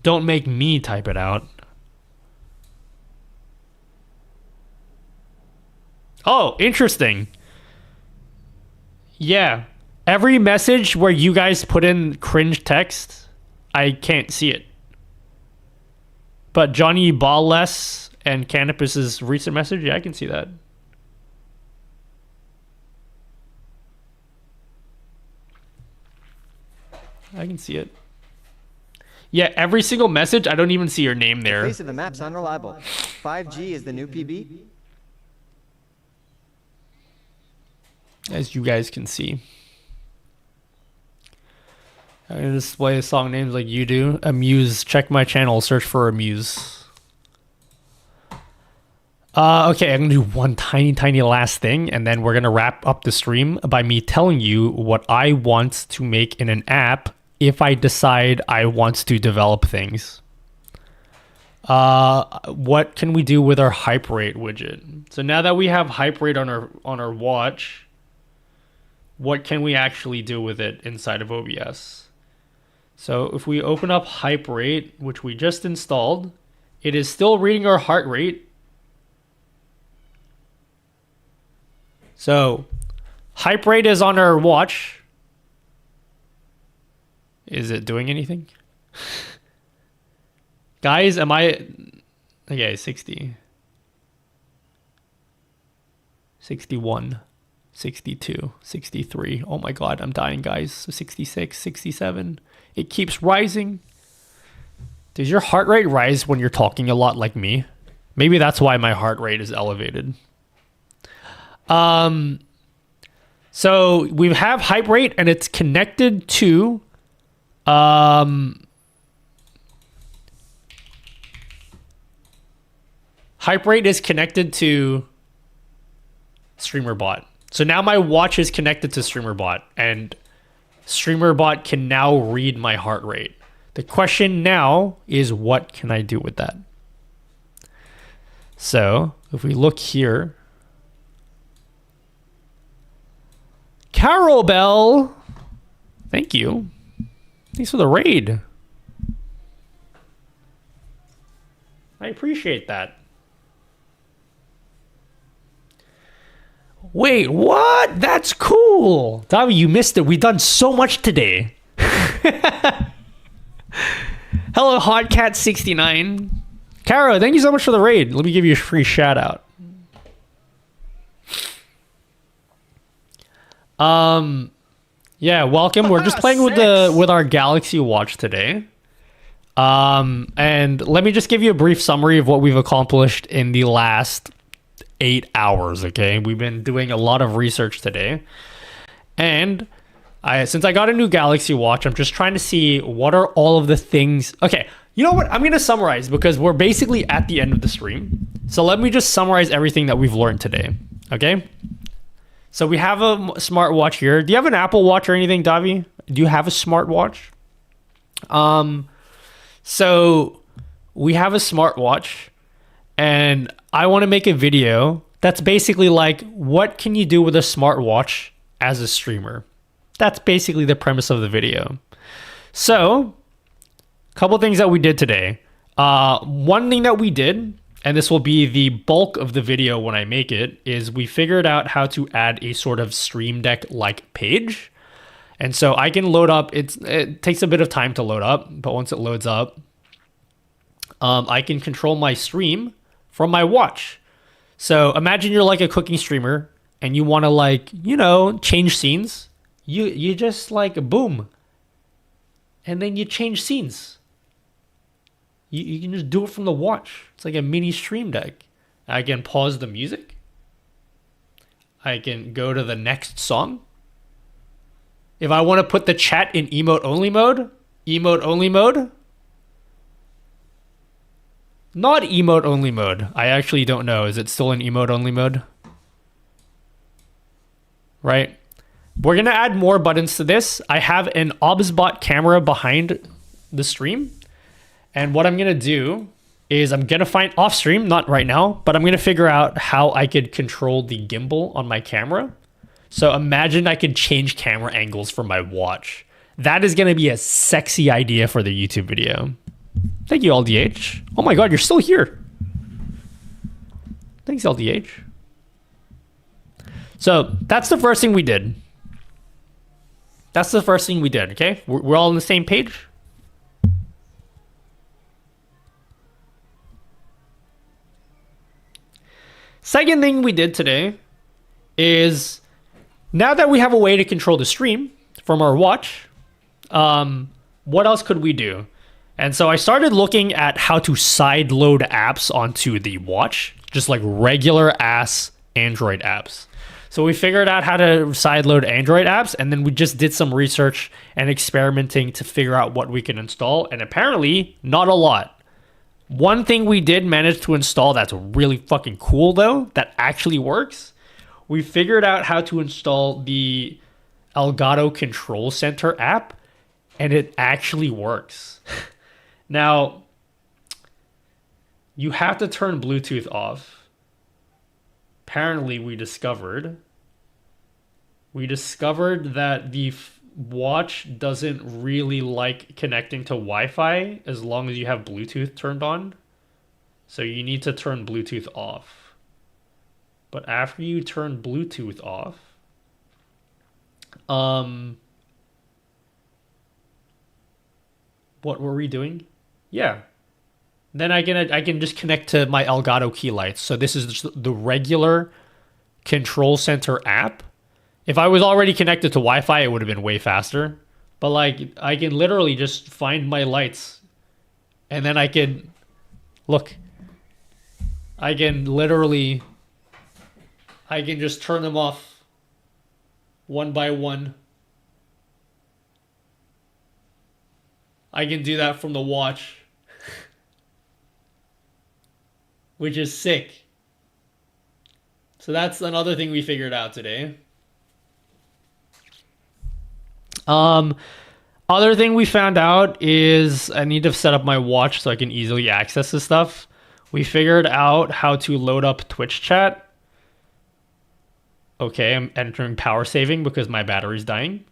S1: Don't make me type it out. Oh, interesting. Yeah. Every message where you guys put in cringe text, I can't see it. But Johnny Ballless and Canopus's recent message, yeah, I can see that. I can see it. Yeah, every single message, I don't even see your name there.
S2: The face of the map's unreliable. 5G is the new PB.
S1: As you guys can see. I'm going to display song names like you do. Amuse. Check my channel. Search for Amuse. Okay, I'm going to do one tiny last thing, and then we're going to wrap up the stream by me telling you what I want to make in an app if I decide I want to develop things. What can we do with our hype rate widget? So now that we have hype rate on our watch, what can we actually do with it inside of OBS? So if we open up hype rate, which we just installed, it is still reading our heart rate. So hype rate is on our watch. Is it doing anything? Guys, am I... Okay, 60. 61. 62. 63. Oh my god, I'm dying, guys. 66, 67. It keeps rising. Does your heart rate rise when you're talking a lot like me? Maybe that's why my heart rate is elevated. So we have hype rate and it's connected to hype rate is connected to StreamerBot. So now my watch is connected to StreamerBot and StreamerBot can now read my heart rate. The question now is, what can I do with that? So if we look here, Carol Bell, thank you. Thanks for the raid. I appreciate that. Wait, what? That's cool. Davi, you missed it. We've done so much today. Hello, Hotcat69. Kara, thank you so much for the raid. Let me give you a free shout out. Yeah, welcome. We're just playing with our Galaxy Watch today. And let me just give you a brief summary of what we've accomplished in the last 8 hours, okay? We've been doing a lot of research today. And since I got a new Galaxy Watch, I'm just trying to see what are all of the things. Okay, you know what? I'm going to summarize because we're basically at the end of the stream. So let me just summarize everything that we've learned today, okay? So we have a smartwatch here. Do you have an Apple Watch or anything, Davi? Do you have a smartwatch? So we have a smartwatch, and I want to make a video that's basically like, what can you do with a smartwatch as a streamer? That's basically the premise of the video. So, a couple things that we did today. One thing that we did, and this will be the bulk of the video when I make it, is we figured out how to add a sort of Stream Deck-like page. And so I can load up, it takes a bit of time to load up, but once it loads up, I can control my stream from my watch. So imagine you're like a cooking streamer and you want to, like, you know, change scenes. You just like boom. And then you change scenes. You can just do it from the watch. It's like a mini Stream Deck. I can pause the music. I can go to the next song. If I want to put the chat in emote only mode, not emote only mode. I actually don't know. Is it still in emote only mode? Right. We're going to add more buttons to this. I have an OBSBot camera behind the stream. And what I'm going to do is I'm going to find off stream, not right now, but I'm going to figure out how I could control the gimbal on my camera. So imagine I could change camera angles for my watch. That is going to be a sexy idea for the YouTube video. Thank you, LDH. Oh my God, you're still here. Thanks, LDH. So that's the first thing we did. Okay? We're all on the same page. Second thing we did today is, now that we have a way to control the stream from our watch, what else could we do? And so I started looking at how to sideload apps onto the watch, just like regular ass Android apps. So we figured out how to sideload Android apps, and then we just did some research and experimenting to figure out what we can install, and apparently not a lot. One thing we did manage to install that's really fucking cool though, that actually works. We figured out how to install the Elgato Control Center app, and it actually works. Now, you have to turn Bluetooth off. Apparently, we discovered that the watch doesn't really like connecting to Wi-Fi as long as you have Bluetooth turned on. So you need to turn Bluetooth off. But after you turn Bluetooth off, what were we doing? Yeah. Then I can just connect to my Elgato key lights. So this is just the regular Control Center app. If I was already connected to Wi-Fi, it would have been way faster. But like, I can literally just find my lights, and then I can look. I can just turn them off one by one. I can do that from the watch, which is sick. So that's another thing we figured out today. Other thing we found out is I need to set up my watch so I can easily access this stuff. We figured out how to load up Twitch chat. Okay, I'm entering power saving because my battery's dying.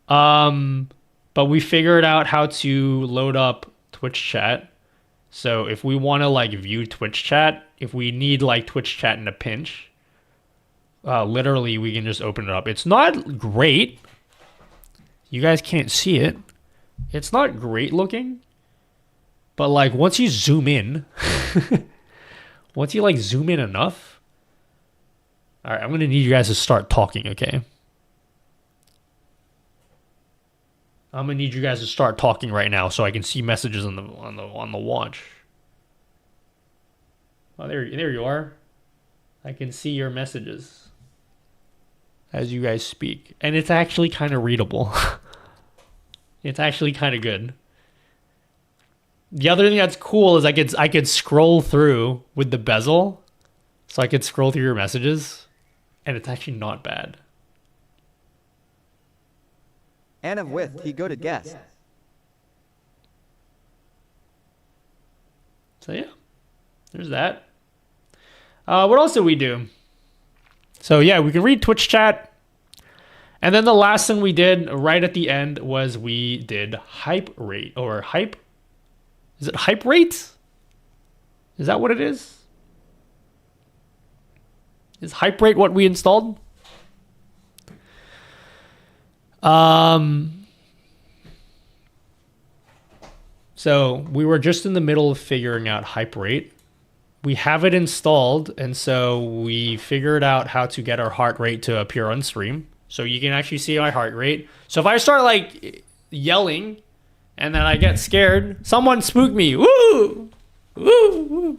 S1: But we figured out how to load up Twitch chat. So if we want to like view Twitch chat, if we need like Twitch chat in a pinch, literally we can just open it up. It's not great. You guys can't see it. It's not great looking. But like once you zoom in, once you like zoom in enough. All right, I'm going to need you guys to start talking, okay? I'm going to need you guys to start talking right now so I can see messages on the watch. Oh, there you are. I can see your messages as you guys speak. And it's actually kind of readable. It's actually kind of good. The other thing that's cool is I could scroll through with the bezel. So I could scroll through your messages. And it's actually not bad.
S2: And of with, he go to guess.
S1: So yeah, there's that. What else did we do? So yeah, we can read Twitch chat. And then the last thing we did right at the end was we did hype rate or hype. Is it hype rate? Is that what it is? Is hype rate what we installed? So we were just in the middle of figuring out hype rate. We have it installed, and so we figured out how to get our heart rate to appear on stream. So you can actually see my heart rate. So if I start like yelling and then I get scared, someone spook me. Woo! Woo! Woo!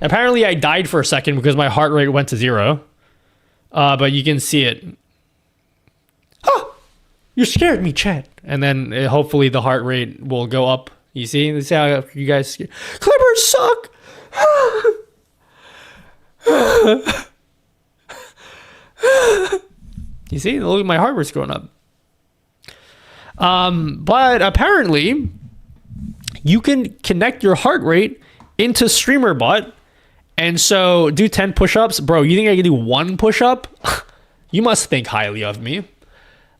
S1: Apparently I died for a second because my heart rate went to 0. But you can see it. Oh! You scared me, chat. And then hopefully the heart rate will go up. You see? This is how you guys... Clippers suck! You see? Look at my heart rate's going up. But apparently, you can connect your heart rate into StreamerBot. And so do 10 push-ups. Bro, you think I can do 1 push-up? You must think highly of me.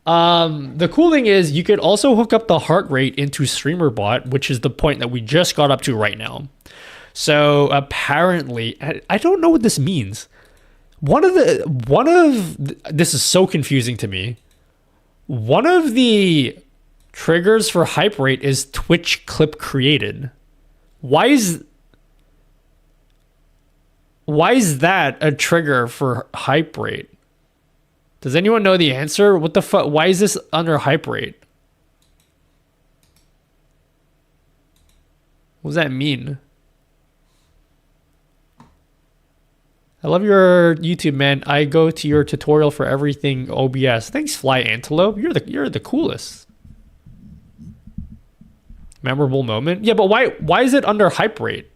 S1: The cool thing is you could also hook up the heart rate into StreamerBot, which is the point that we just got up to right now. So apparently, I don't know what this means. This is so confusing to me. One of the triggers for hype rate is Twitch clip created. Why is that a trigger for hype rate? Does anyone know the answer? What the fuck? Why is this under hype rate? What does that mean? I love your YouTube, man. I go to your tutorial for everything OBS. Thanks, Fly Antelope. You're the coolest. Memorable moment. Yeah, but why is it under hype rate?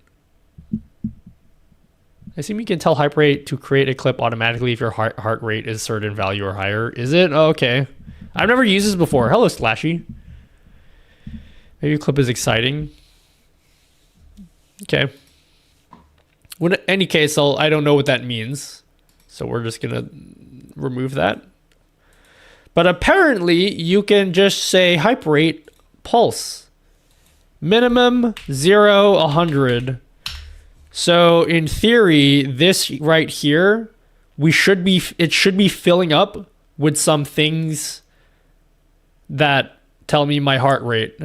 S1: I assume you can tell hype rate to create a clip automatically if your heart rate is certain value or higher. Is it? Oh, okay. I've never used this before. Hello, Slashy. Maybe your clip is exciting. Okay. In any case, I don't know what that means. So we're just going to remove that. But apparently, you can just say hype rate pulse. Minimum 0, 100. So in theory, this right here, it should be filling up with some things that tell me my heart rate.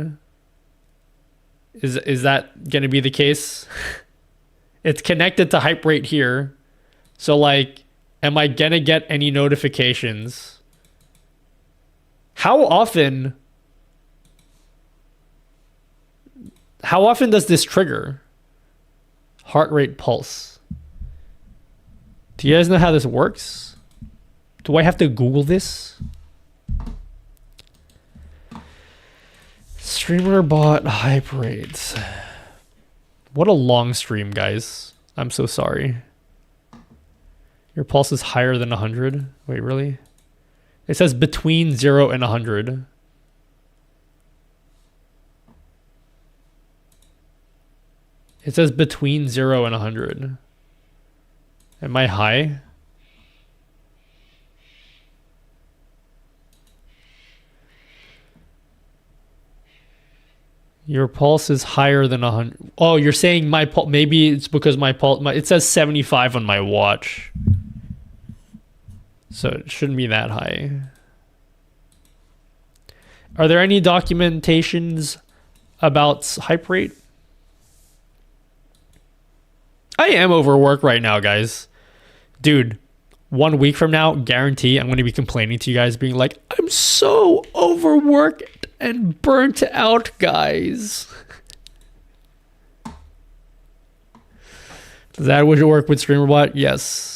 S1: Is that going to be the case? It's connected to hype rate here. So like, am I going to get any notifications? How often does this trigger? Heart rate pulse. Do you guys know how this works? Do I have to Google this? StreamerBot hype rates. What a long stream, guys. I'm so sorry. Your pulse is higher than 100. Wait, really? It says between 0 and 100. It says between 0 and 100. Am I high? Your pulse is higher than 100. Oh, you're saying my pulse. Maybe it's because my pulse. It says 75 on my watch. So it shouldn't be that high. Are there any documentations about hype rate? I am overworked right now, guys. Dude, 1 week from now, guarantee I'm going to be complaining to you guys being like, I'm so overworked and burnt out, guys. Does that work with StreamerBot? Yes.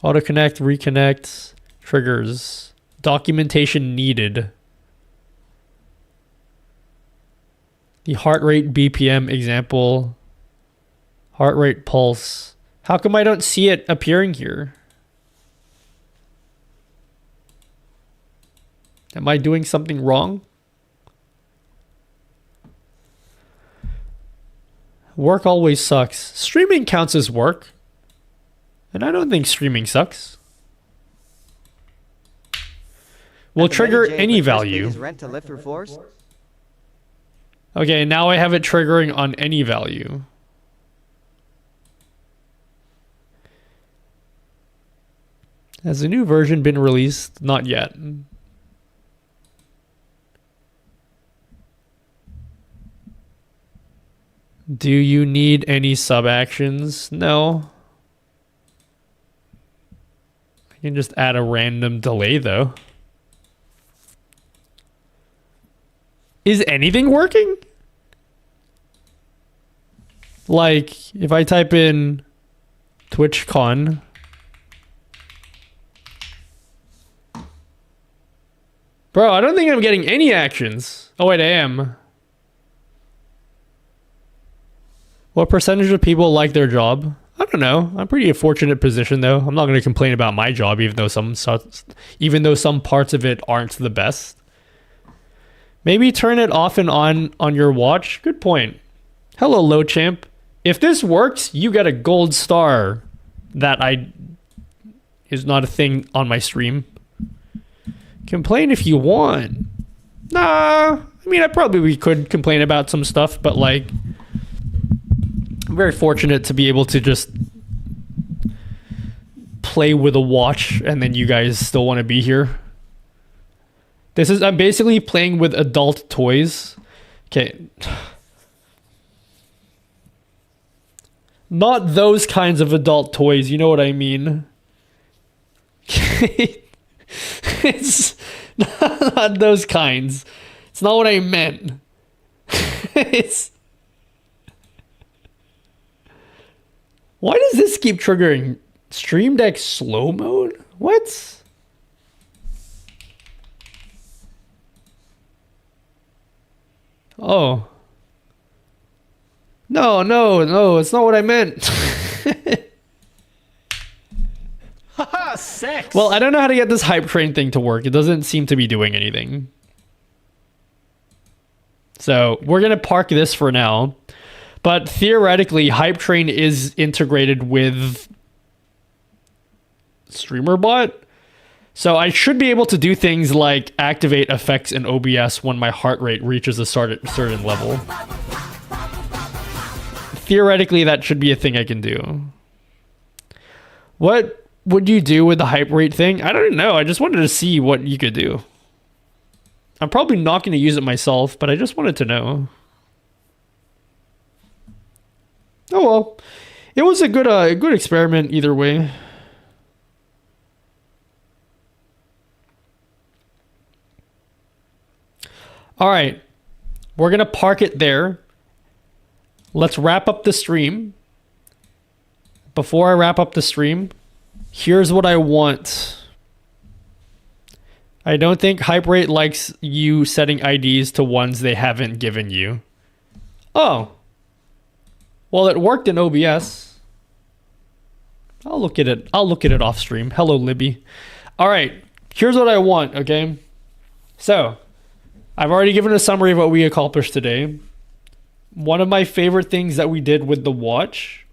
S1: Auto connect, reconnect, triggers. Documentation needed. The heart rate BPM example. Heart rate pulse. How come I don't see it appearing here? Am I doing something wrong? Work always sucks. Streaming counts as work. And I don't think streaming sucks. Will trigger any value.
S2: Rent to live through floors?
S1: Okay, now I have it triggering on any value. Has a new version been released? Not yet. Do you need any sub actions? No. I can just add a random delay though. Is anything working? Like, if I type in TwitchCon. Bro, I don't think I'm getting any actions. Oh wait, I am. What percentage of people like their job? I don't know. I'm pretty fortunate position though. I'm not going to complain about my job, even though some parts of it aren't the best. Maybe turn it off and on your watch. Good point. Hello, Low Champ. If this works, you get a gold star. That is not a thing on my stream. Complain if you want. Nah, I mean, we could complain about some stuff, but like, I'm very fortunate to be able to just play with a watch and then you guys still want to be here. I'm basically playing with adult toys. Okay. Not those kinds of adult toys, you know what I mean? It's not those kinds. It's not what I meant. It's... Why does this keep triggering? Stream Deck slow mode? What? Oh. No, it's not what I meant.
S17: Haha, sex!
S1: Well, I don't know how to get this hype train thing to work. It doesn't seem to be doing anything. So, we're going to park this for now. But theoretically, hype train is integrated with StreamerBot. So I should be able to do things like activate effects in OBS when my heart rate reaches a certain level. Theoretically, that should be a thing I can do. What would you do with the hype rate thing? I don't know. I just wanted to see what you could do. I'm probably not going to use it myself, but I just wanted to know. Oh well. It was a good experiment either way. All right, we're going to park it there. Let's wrap up the stream. Before I wrap up the stream, here's what I want. I don't think hype rate likes you setting IDs to ones they haven't given you. Oh. Well, it worked in OBS. I'll look at it off stream. Hello, Libby. All right, here's what I want, okay? So, I've already given a summary of what we accomplished today. One of my favorite things that we did with the watch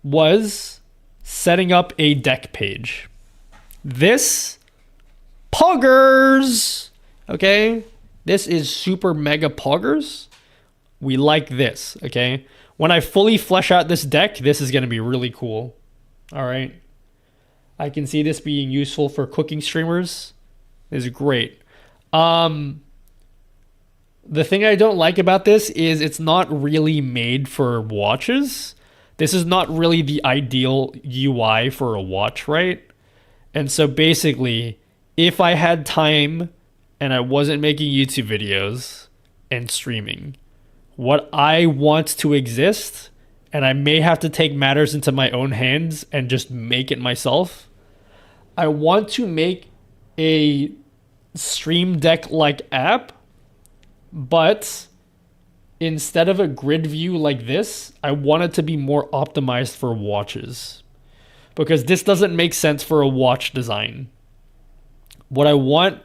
S1: was setting up a deck page. This poggers, okay? This is super mega poggers. We like this, okay? When I fully flesh out this deck, this is going to be really cool. All right. I can see this being useful for cooking streamers. This is great. The thing I don't like about this is it's not really made for watches. This is not really the ideal UI for a watch, right? And so basically, if I had time and I wasn't making YouTube videos and streaming, what I want to exist, and I may have to take matters into my own hands and just make it myself, I want to make a Stream Deck-like app, but instead of a grid view like this, I want it to be more optimized for watches. Because this doesn't make sense for a watch design. What I want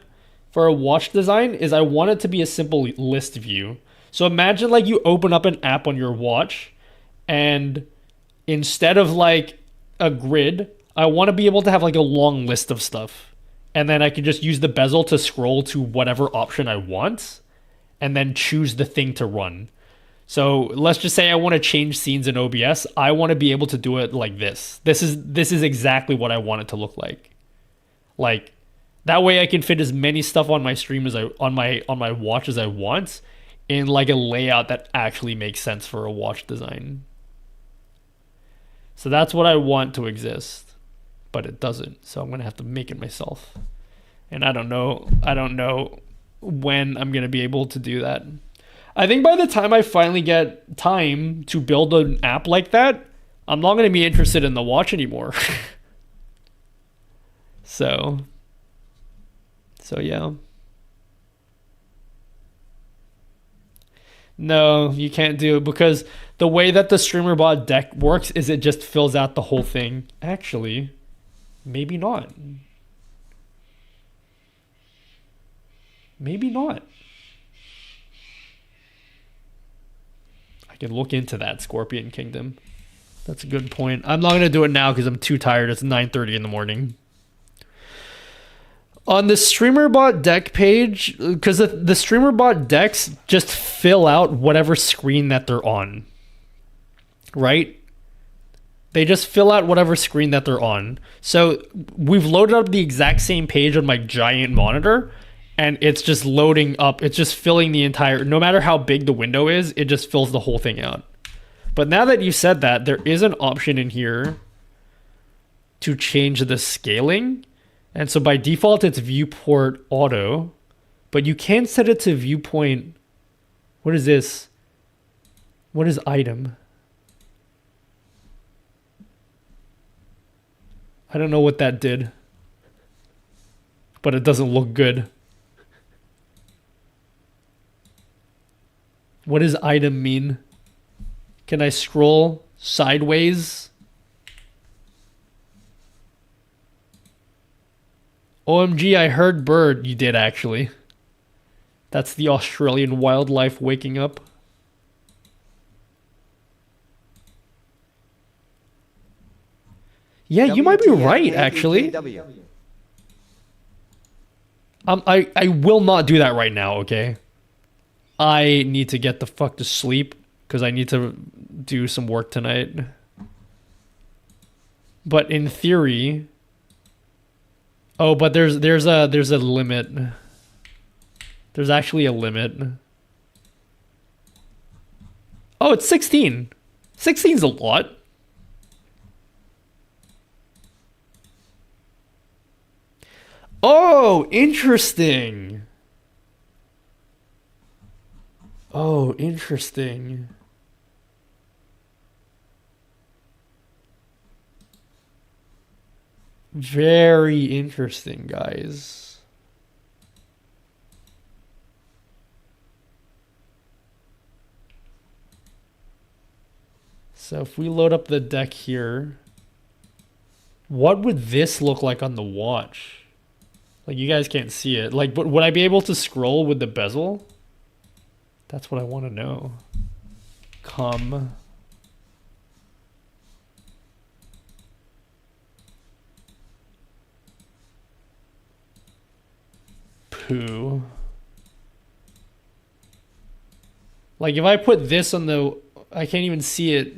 S1: for a watch design is I want it to be a simple list view. So imagine like you open up an app on your watch, and instead of like a grid, I want to be able to have like a long list of stuff. And then I can just use the bezel to scroll to whatever option I want and then choose the thing to run. So let's just say I want to change scenes in OBS. I want to be able to do it like this. This is exactly what I want it to look like. Like that way I can fit as many stuff on my stream as on my watch as I want in like a layout that actually makes sense for a watch design. So that's what I want to exist. But it doesn't, so I'm gonna have to make it myself, and I don't know when I'm gonna be able to do that. I think by the time I finally get time to build an app like that, I'm not gonna be interested in the watch anymore. so yeah. No, you can't do it because the way that the StreamerBot deck works is it just fills out the whole thing. Actually, maybe not. Maybe not. I can look into that, Scorpion Kingdom. That's a good point. I'm not going to do it now because I'm too tired. It's 9:30 in the morning. On the StreamerBot deck page, because the StreamerBot decks just fill out whatever screen that they're on. Right? They just fill out whatever screen that they're on. So we've loaded up the exact same page on my giant monitor, and it's just loading up. It's just filling the entire, no matter how big the window is, it just fills the whole thing out. But now that you said that, there is an option in here to change the scaling. And so by default, it's viewport auto, but you can set it to viewpoint. What is this? What is item? I don't know what that did, but it doesn't look good. What does item mean? Can I scroll sideways? OMG, I heard bird. You did actually. That's the Australian wildlife waking up. Yeah, you might be right, actually. I will not do that right now, okay? I need to get the fuck to sleep because I need to do some work tonight. But in theory... Oh, but there's a limit. There's actually a limit. Oh, it's 16. 16's a lot. Oh, interesting. Oh, interesting. Very interesting, guys. So if we load up the deck here, what would this look like on the watch? Like, you guys can't see it. Like, but would I be able to scroll with the bezel? That's what I want to know. Come. Poo. Like, if I put this on the... I can't even see it.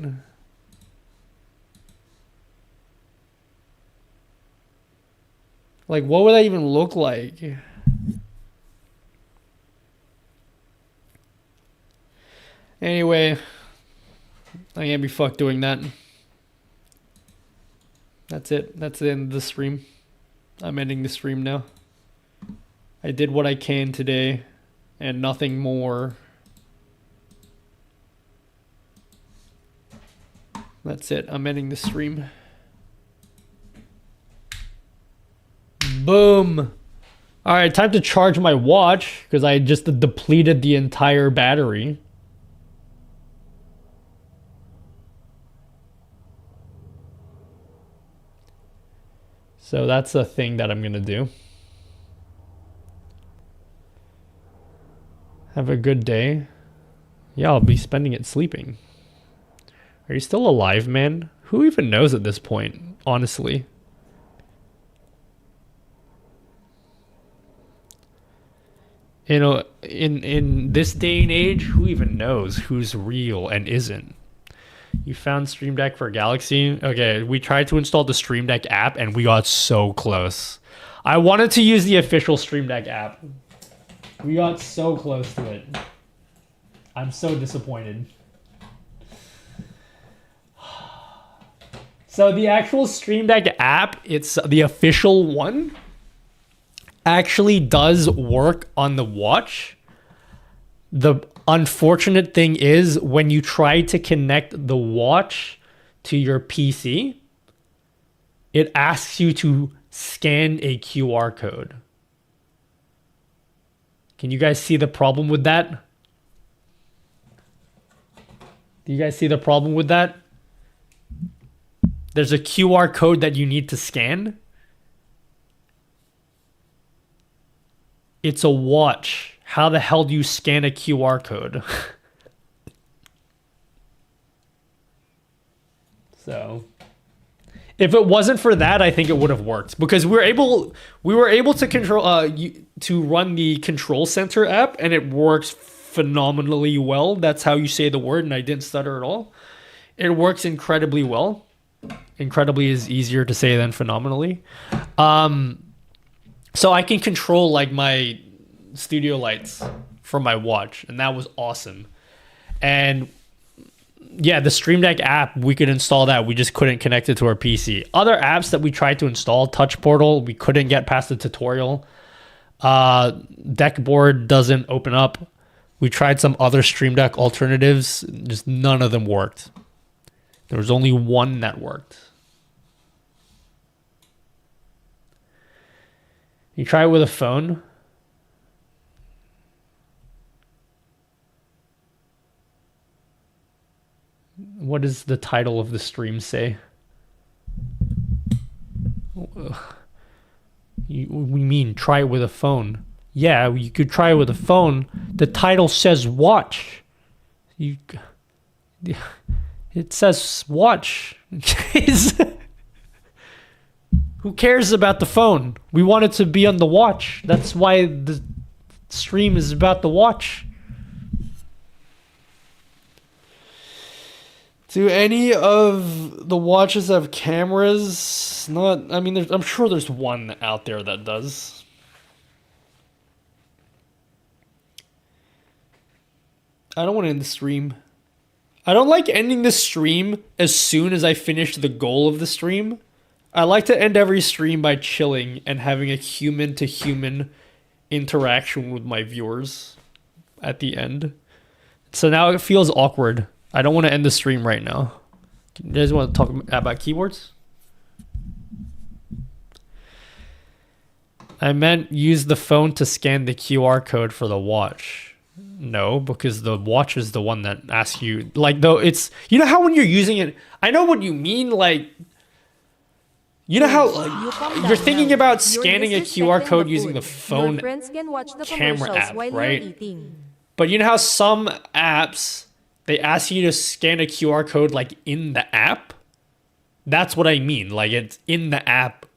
S1: Like, what would that even look like? Anyway, I can't be fucked doing that. That's it. That's the end of the stream. I'm ending the stream now. I did what I can today and nothing more. That's it. I'm ending the stream. Boom. All right, time to charge my watch because I just depleted the entire battery. So that's a thing that I'm going to do. Have a good day. Yeah, I'll be spending it sleeping. Are you still alive, man? Who even knows at this point, honestly? You know, in this day and age, who even knows who's real and isn't? You found Stream Deck for Galaxy? Okay, we tried to install the Stream Deck app and we got so close. I wanted to use the official Stream Deck app. We got so close to it. I'm so disappointed. So the actual Stream Deck app, it's the official one, actually does work on the watch. The unfortunate thing is when you try to connect the watch to your PC, it asks you to scan a QR code. Can you guys see the problem with that? Do you guys see the problem with that? There's a QR code that you need to scan. It's a watch. How the hell do you scan a QR code? So, if it wasn't for that, I think it would have worked because we were able to control to run the Control Center app and it works phenomenally well. That's how you say the word, and I didn't stutter at all. It works incredibly well. Incredibly is easier to say than phenomenally. So I can control like my studio lights from my watch, and that was awesome. And yeah, the Stream Deck app, we could install that. We just couldn't connect it to our PC. Other apps that we tried to install, Touch Portal, we couldn't get past the tutorial. Deckboard doesn't open up. We tried some other Stream Deck alternatives. Just none of them worked. There was only one that worked. You try it with a phone. What does the title of the stream say? We mean try it with a phone. Yeah, you could try it with a phone. The title says watch. It says watch. Who cares about the phone? We want it to be on the watch. That's why the stream is about the watch. Do any of the watches have cameras? Not. I mean, I'm sure there's one out there that does. I don't want to end the stream. I don't like ending the stream as soon as I finish the goal of the stream. I like to end every stream by chilling and having a human-to-human interaction with my viewers at the end. So now it feels awkward. I don't want to end the stream right now. You guys want to talk about keyboards? I meant use the phone to scan the QR code for the watch. No, because the watch is the one that asks you, like, though it's, you know how when you're using it, I know what you mean, like, you know how you're thinking about scanning a QR code using the phone camera app, right? But you know how some apps, they ask you to scan a QR code like in the app? That's what I mean. Like it's in the app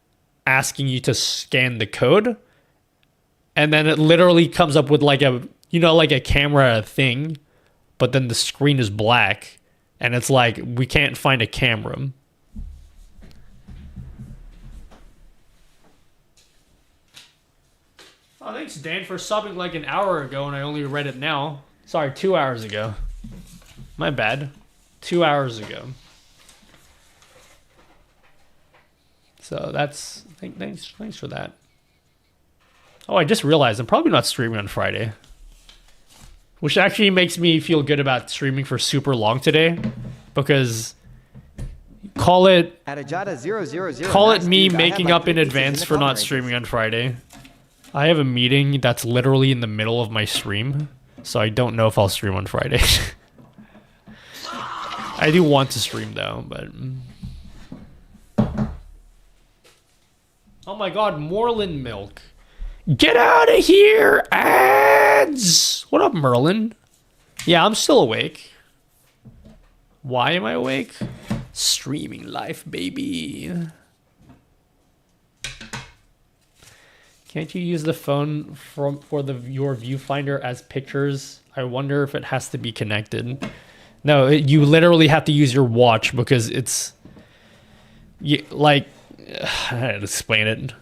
S1: asking you to scan the code. And then it literally comes up with like a, you know, like a camera thing. But then the screen is black. And it's like, we can't find a camera. Oh, thanks, Dan, for subbing like an hour ago, and I only read it now. Sorry, 2 hours ago. My bad. 2 hours ago. So that's thanks for that. Oh, I just realized I'm probably not streaming on Friday, which actually makes me feel good about streaming for super long today, because call it me making up in advance for not streaming on Friday. I have a meeting that's literally in the middle of my stream, so I don't know if I'll stream on Friday. I do want to stream though, but oh my god, Moreland Milk. Get out of here, ads! What up, Merlin? Yeah, I'm still awake. Why am I awake? Streaming life, baby. Can't you use the phone for your viewfinder as pictures? I wonder if it has to be connected. No, you literally have to use your watch, because it's like I had to explain it.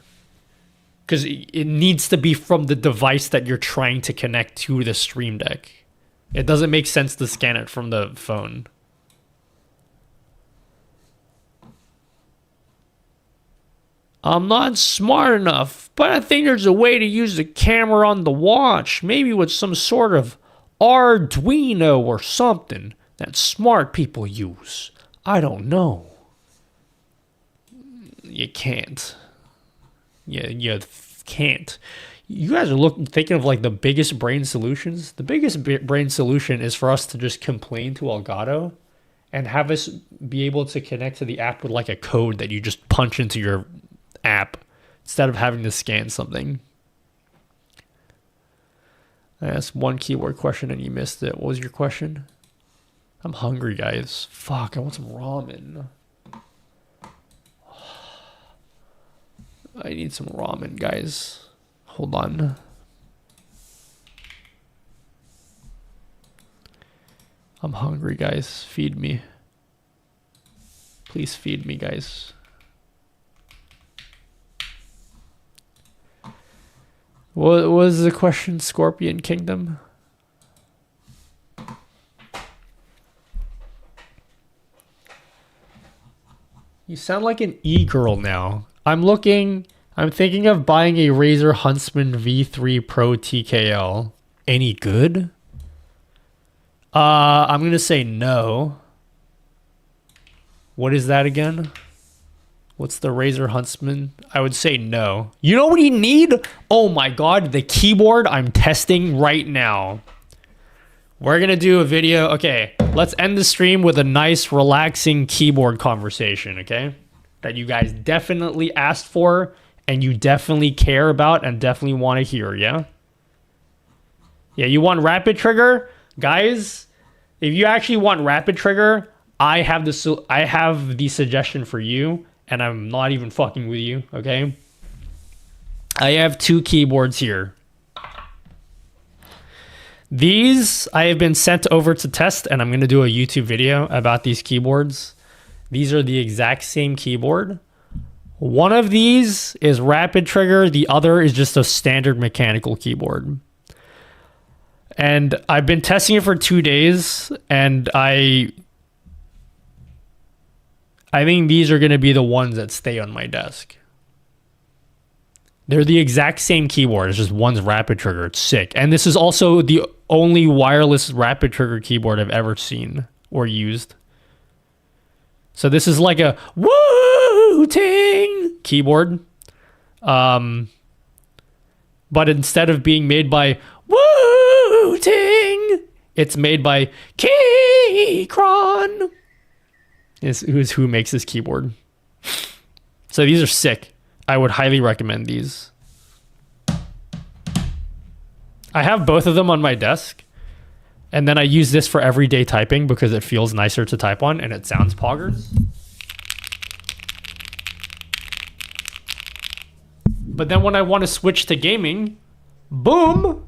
S1: Because it needs to be from the device that you're trying to connect to the Stream Deck. It doesn't make sense to scan it from the phone. I'm not smart enough, but I think there's a way to use the camera on the watch. Maybe with some sort of Arduino or something that smart people use. I don't know. You can't. You can't. You guys are thinking of like the biggest brain solutions. The biggest brain solution is for us to just complain to Elgato and have us be able to connect to the app with like a code that you just punch into your app instead of having to scan something. I asked one keyword question and you missed it. What was your question? I'm hungry, guys. Fuck, I want some ramen. I need some ramen, guys. Hold on. I'm hungry, guys. Feed me. Please feed me, guys. What was the question, Scorpion Kingdom? You sound like an e-girl now. I'm thinking of buying a Razer Huntsman V3 Pro TKL. Any good? I'm gonna say no. What is that again? What's the Razer Huntsman? I would say no. You know what you need? Oh my god, the keyboard I'm testing right now. We're gonna do a video. Okay, let's end the stream with a nice, relaxing keyboard conversation, okay? That you guys definitely asked for and you definitely care about and definitely want to hear, yeah? Yeah, you want rapid trigger? Guys, if you actually want rapid trigger, I have the suggestion for you, and I'm not even fucking with you, okay? I have two keyboards here. These I have been sent over to test, and I'm going to do a YouTube video about these keyboards. These are the exact same keyboard. One of these is rapid trigger. The other is just a standard mechanical keyboard. And I've been testing it for 2 days, and I think these are going to be the ones that stay on my desk. They're the exact same keyboard. It's just one's rapid trigger. It's sick. And this is also the only wireless rapid trigger keyboard I've ever seen or used. So this is like a Wu-Ting keyboard. But instead of being made by Wu-Ting, it's made by Keychron. Is who makes this keyboard. So these are sick. I would highly recommend these. I have both of them on my desk. And then I use this for everyday typing because it feels nicer to type on and it sounds poggers. But then when I want to switch to gaming, boom!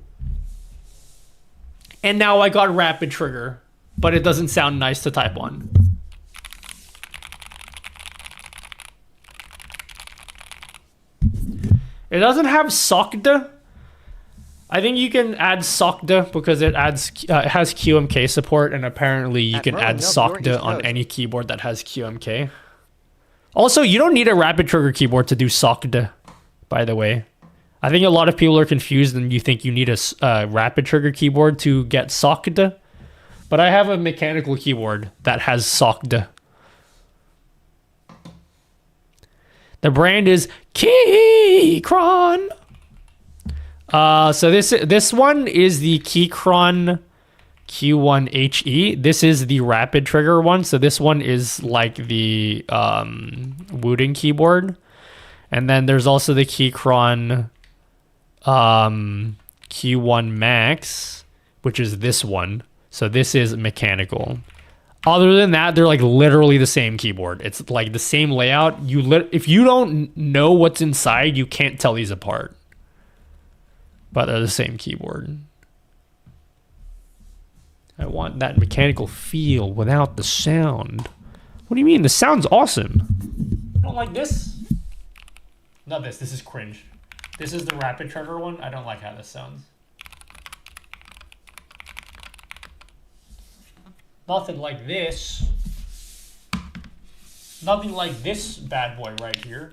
S1: And now I got rapid trigger, but it doesn't sound nice to type on. It doesn't have sucked, I think you can add SOCDA because it has QMK support, and apparently you can add SOCDA on any keyboard that has QMK. Also, you don't need a rapid trigger keyboard to do SOCDA, by the way. I think a lot of people are confused and you think you need a rapid trigger keyboard to get SOCDA. But I have a mechanical keyboard that has SOCDA. The brand is Keychron. So this one is the Keychron Q1HE. This is the rapid trigger one. So this one is like the Wooting keyboard. And then there's also the Keychron Q1 Max, which is this one. So this is mechanical. Other than that, they're like literally the same keyboard. It's like the same layout. If you don't know what's inside, you can't tell these apart. But they're the same keyboard. I want that mechanical feel without the sound. What do you mean? The sound's awesome. You don't like this? Not this. This is cringe. This is the rapid trigger one. I don't like how this sounds. Nothing like this. Nothing like this bad boy right here.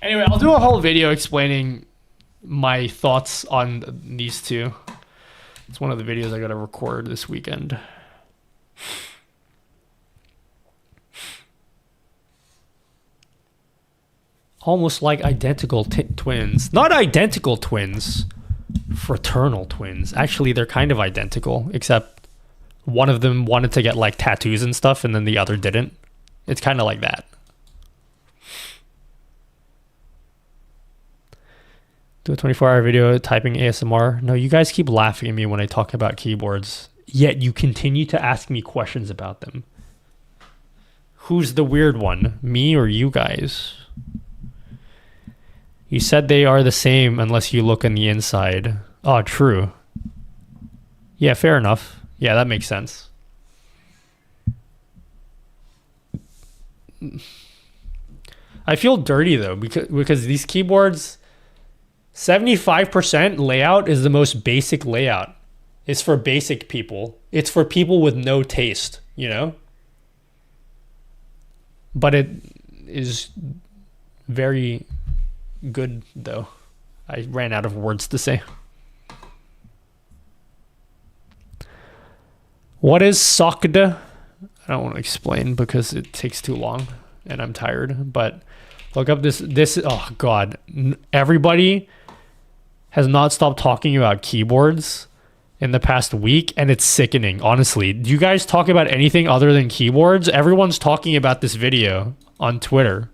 S1: Anyway, I'll do a whole video explaining my thoughts on these two. It's one of the videos I gotta record this weekend. Almost like identical twins. Not identical twins. Fraternal twins. Actually, they're kind of identical, except one of them wanted to get like tattoos and stuff, and then the other didn't. It's kind of like that. Do a 24-hour video typing ASMR. No, you guys keep laughing at me when I talk about keyboards, yet you continue to ask me questions about them. Who's the weird one? Me or you guys? You said they are the same unless you look on the inside. Oh, true. Yeah, fair enough. Yeah, that makes sense. I feel dirty though because these keyboards, 75% layout is the most basic layout. It's for basic people. It's for people with no taste, you know? But it is very good though. I ran out of words to say. What is SOCDA? I don't want to explain because it takes too long and I'm tired, but look up this, oh God, everybody has not stopped talking about keyboards in the past week, and it's sickening, honestly. Do you guys talk about anything other than keyboards? Everyone's talking about this video on Twitter.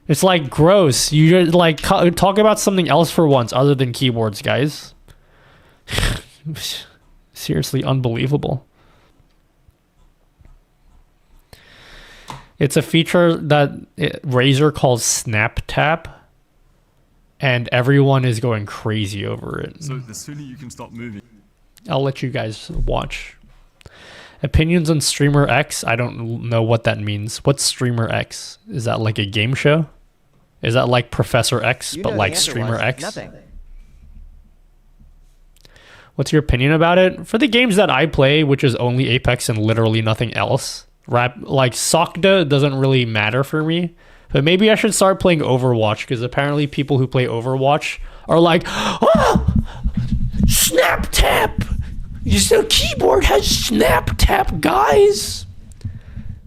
S1: It's like gross. You just like talk about something else for once other than keyboards, guys. Seriously unbelievable. It's a feature that Razer calls Snap Tap, and everyone is going crazy over it.
S15: So the sooner you can stop moving.
S1: I'll let you guys watch. Opinions on Streamer X? I don't know what that means. What's Streamer X? Is that like a game show? Is that like Professor X, but like Streamer X?
S2: Nothing.
S1: What's your opinion about it? For the games that I play, which is only Apex and literally nothing else, like SOCDA doesn't really matter for me. But maybe I should start playing Overwatch, because apparently people who play Overwatch are like, oh, Snap Tap! The keyboard has Snap Tap, guys!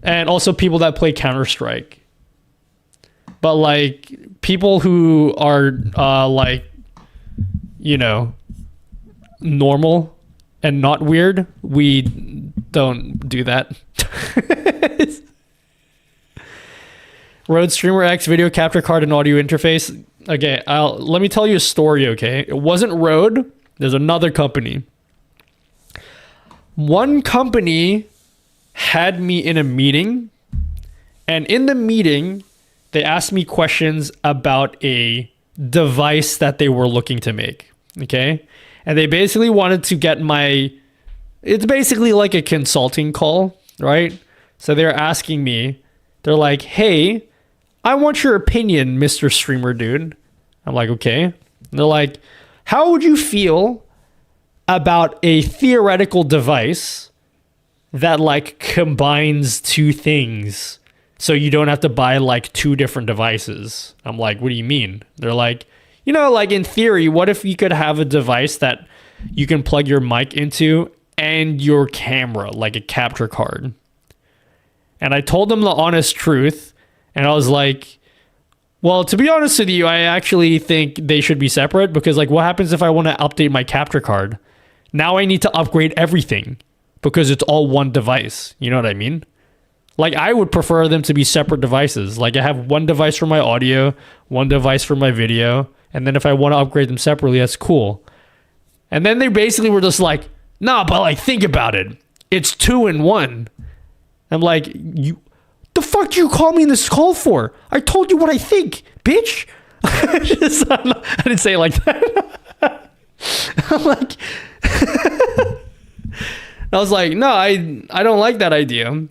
S1: And also people that play Counter-Strike. But like, people who are like, you know, normal and not weird, we don't do that. Rode Streamer X video capture card and audio interface. Okay, let me tell you a story, okay? It wasn't Rode. There's another company. One company had me in a meeting, and in the meeting, they asked me questions about a device that they were looking to make. Okay. And they basically wanted to get it's basically like a consulting call, right? So they're asking me, they're like, hey, I want your opinion, Mr. Streamer Dude. I'm like, okay. And they're like, how would you feel about a theoretical device that like combines two things so you don't have to buy like two different devices? I'm like, what do you mean? They're like, you know, like in theory, what if you could have a device that you can plug your mic into and your camera, like a capture card? And I told them the honest truth, and I was like, well, to be honest with you, I actually think they should be separate, because like what happens if I want to update my capture card? Now I need to upgrade everything because it's all one device. You know what I mean? Like I would prefer them to be separate devices. Like I have one device for my audio, one device for my video, and then if I want to upgrade them separately, that's cool. And then they basically were just like, nah, but like think about it. It's 2-in-1. I'm like, the fuck do you call me in this call for? I told you what I think, bitch. I didn't say it like that. I'm like, I was like, no, I don't like that idea.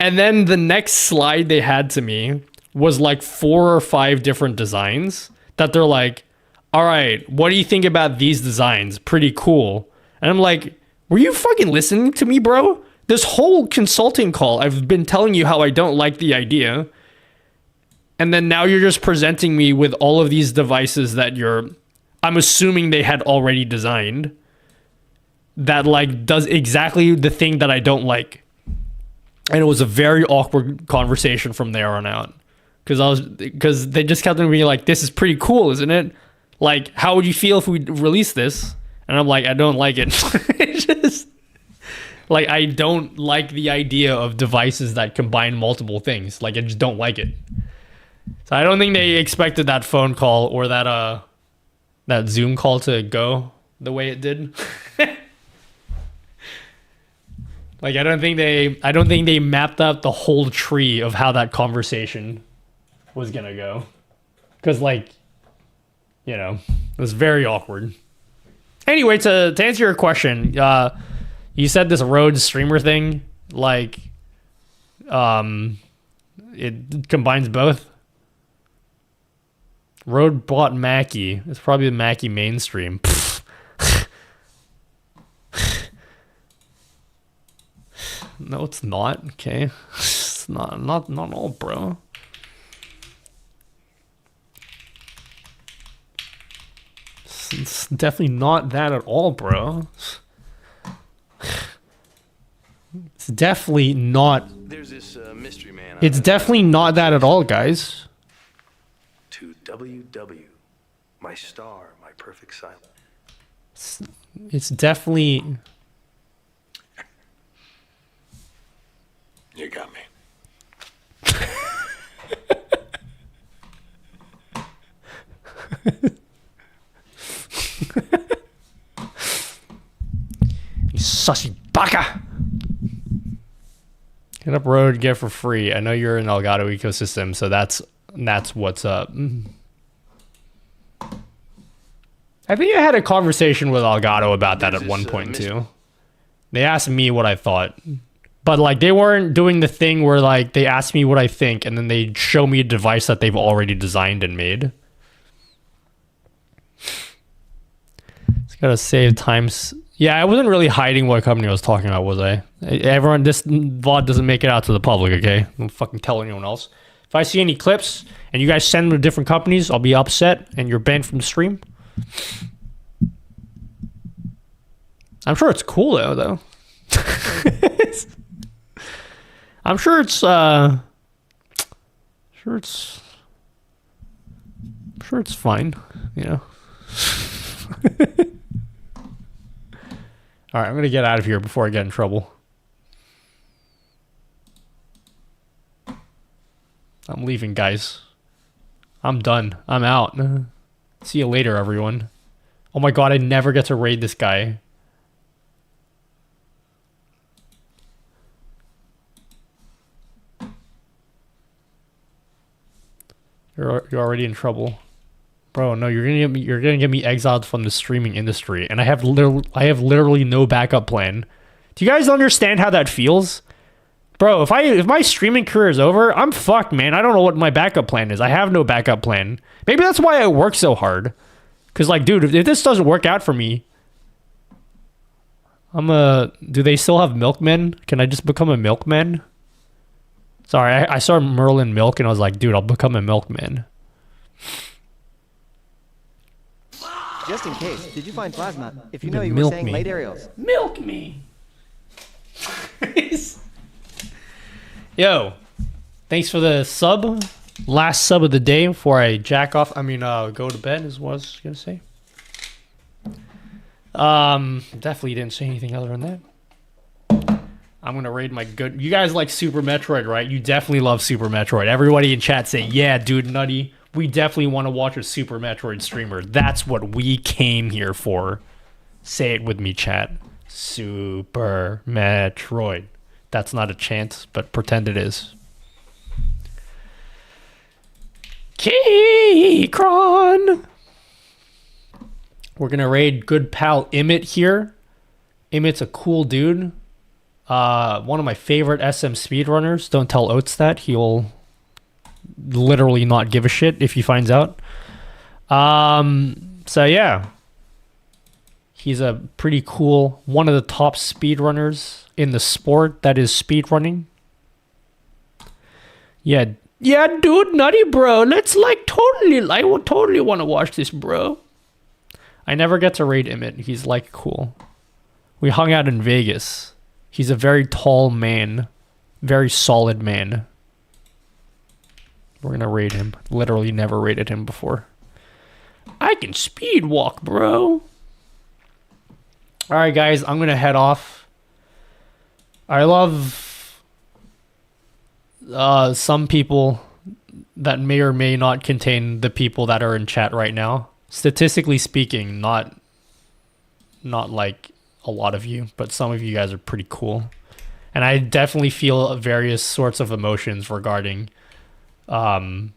S1: And then the next slide they had to me was like 4 or 5 different designs that they're like, all right, what do you think about these designs? Pretty cool. And I'm like, were you fucking listening to me, bro? This whole consulting call, I've been telling you how I don't like the idea. And then now you're just presenting me with all of these devices that I'm assuming they had already designed, that like does exactly the thing that I don't like. And it was a very awkward conversation from there on out. Because they just kept being like, this is pretty cool, isn't it? Like, how would you feel if we release this? And I'm like, I don't like it. It's just like, I don't like the idea of devices that combine multiple things. Like, I just don't like it. So I don't think they expected that phone call or that Zoom call to go the way it did. Like, I don't think they mapped out the whole tree of how that conversation was gonna go. Because, like, you know, it was very awkward. Anyway, to answer your question, you said this Rode streamer thing, like, it combines both. Rode bought Mackie. It's probably the Mackie mainstream. No, it's not. Okay, it's not all, bro. It's definitely not that at all, bro. It's definitely not.
S15: There's this mystery man.
S1: It's definitely not that at all, guys.
S15: To WW, my star, my perfect silence.
S1: It's definitely.
S15: You got me.
S1: You sussy baka! Hit up Rode, get for free. I know you're in Elgato ecosystem, so that's what's up. I think I had a conversation with Elgato about that at one point too. They asked me what I thought. But like they weren't doing the thing where like they asked me what I think and then they show me a device that they've already designed and made. It's gotta save times. Yeah, I wasn't really hiding what company I was talking about, was I? Everyone, this VOD doesn't make it out to the public, okay? Don't fucking tell anyone else. If I see any clips and you guys send them to different companies, I'll be upset and you're banned from the stream. I'm sure it's cool though. I'm sure it's fine, you know. All right, I'm gonna get out of here before I get in trouble. I'm leaving, guys. I'm done. I'm out. See you later, everyone. Oh my god, I never get to raid this guy. You're already in trouble. Bro, no, you're gonna get me exiled from the streaming industry, and I have literally no backup plan. Do you guys understand how that feels? Bro, if my streaming career is over, I'm fucked, man. I don't know what my backup plan is. I have no backup plan. Maybe that's why I work so hard. Cause like, dude, if this doesn't work out for me, do they still have milkmen? Can I just become a milkman? Sorry, I saw Merlin Milk and I was like, dude, I'll become a milkman.
S2: Just in case, did you find plasma? If you know you were
S1: Milk
S2: saying
S1: me.
S2: late aerials.
S1: Milk me. Yo, thanks for the sub. Last sub of the day before I jack off. I mean, go to bed is what I was gonna say. Definitely didn't say anything other than that. I'm gonna raid my good. You guys like Super Metroid, right? You definitely love Super Metroid. Everybody in chat say, yeah, dude, Nutty. We definitely want to watch a Super Metroid streamer. That's what we came here for. Say it with me, chat. Super Metroid. That's not a chant, but pretend it is. Keychron. We're gonna raid good pal Emmett here. Emmett's a cool dude. One of my favorite SM speedrunners. Don't tell Oates that. He'll literally not give a shit if he finds out. So yeah. He's a pretty cool, one of the top speedrunners in the sport that is speedrunning. Yeah, dude, Nutty bro. Let's I would totally want to watch this, bro. I never get to raid Emmett. He's like cool. We hung out in Vegas. He's a very tall man. Very solid man. We're gonna raid him. Literally never raided him before. I can speed walk, bro. Alright guys, I'm gonna head off. I love some people that may or may not contain the people that are in chat right now. Statistically speaking, not like a lot of you, but some of you guys are pretty cool. And I definitely feel various sorts of emotions regarding some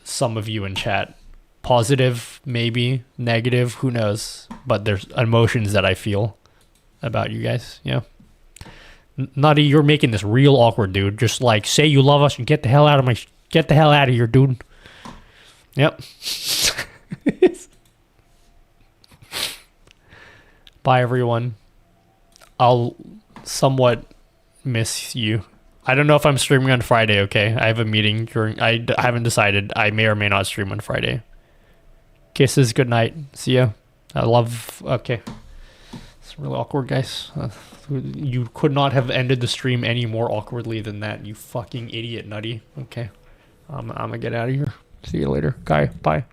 S1: of you in chat. Positive, maybe. Negative, who knows. But there's emotions that I feel about you guys, yeah. Nutty, you're making this real awkward, dude. Just like, say you love us and get the hell out of here, dude. Yep. Bye, everyone. I'll somewhat miss you. I don't know if I'm streaming on Friday, okay? I have a meeting I haven't decided. I may or may not stream on Friday. Kisses, good night. See ya. Okay. It's really awkward, guys. You could not have ended the stream any more awkwardly than that, you fucking idiot, Nutty. Okay. I'm gonna get out of here. See you later. Guy, bye.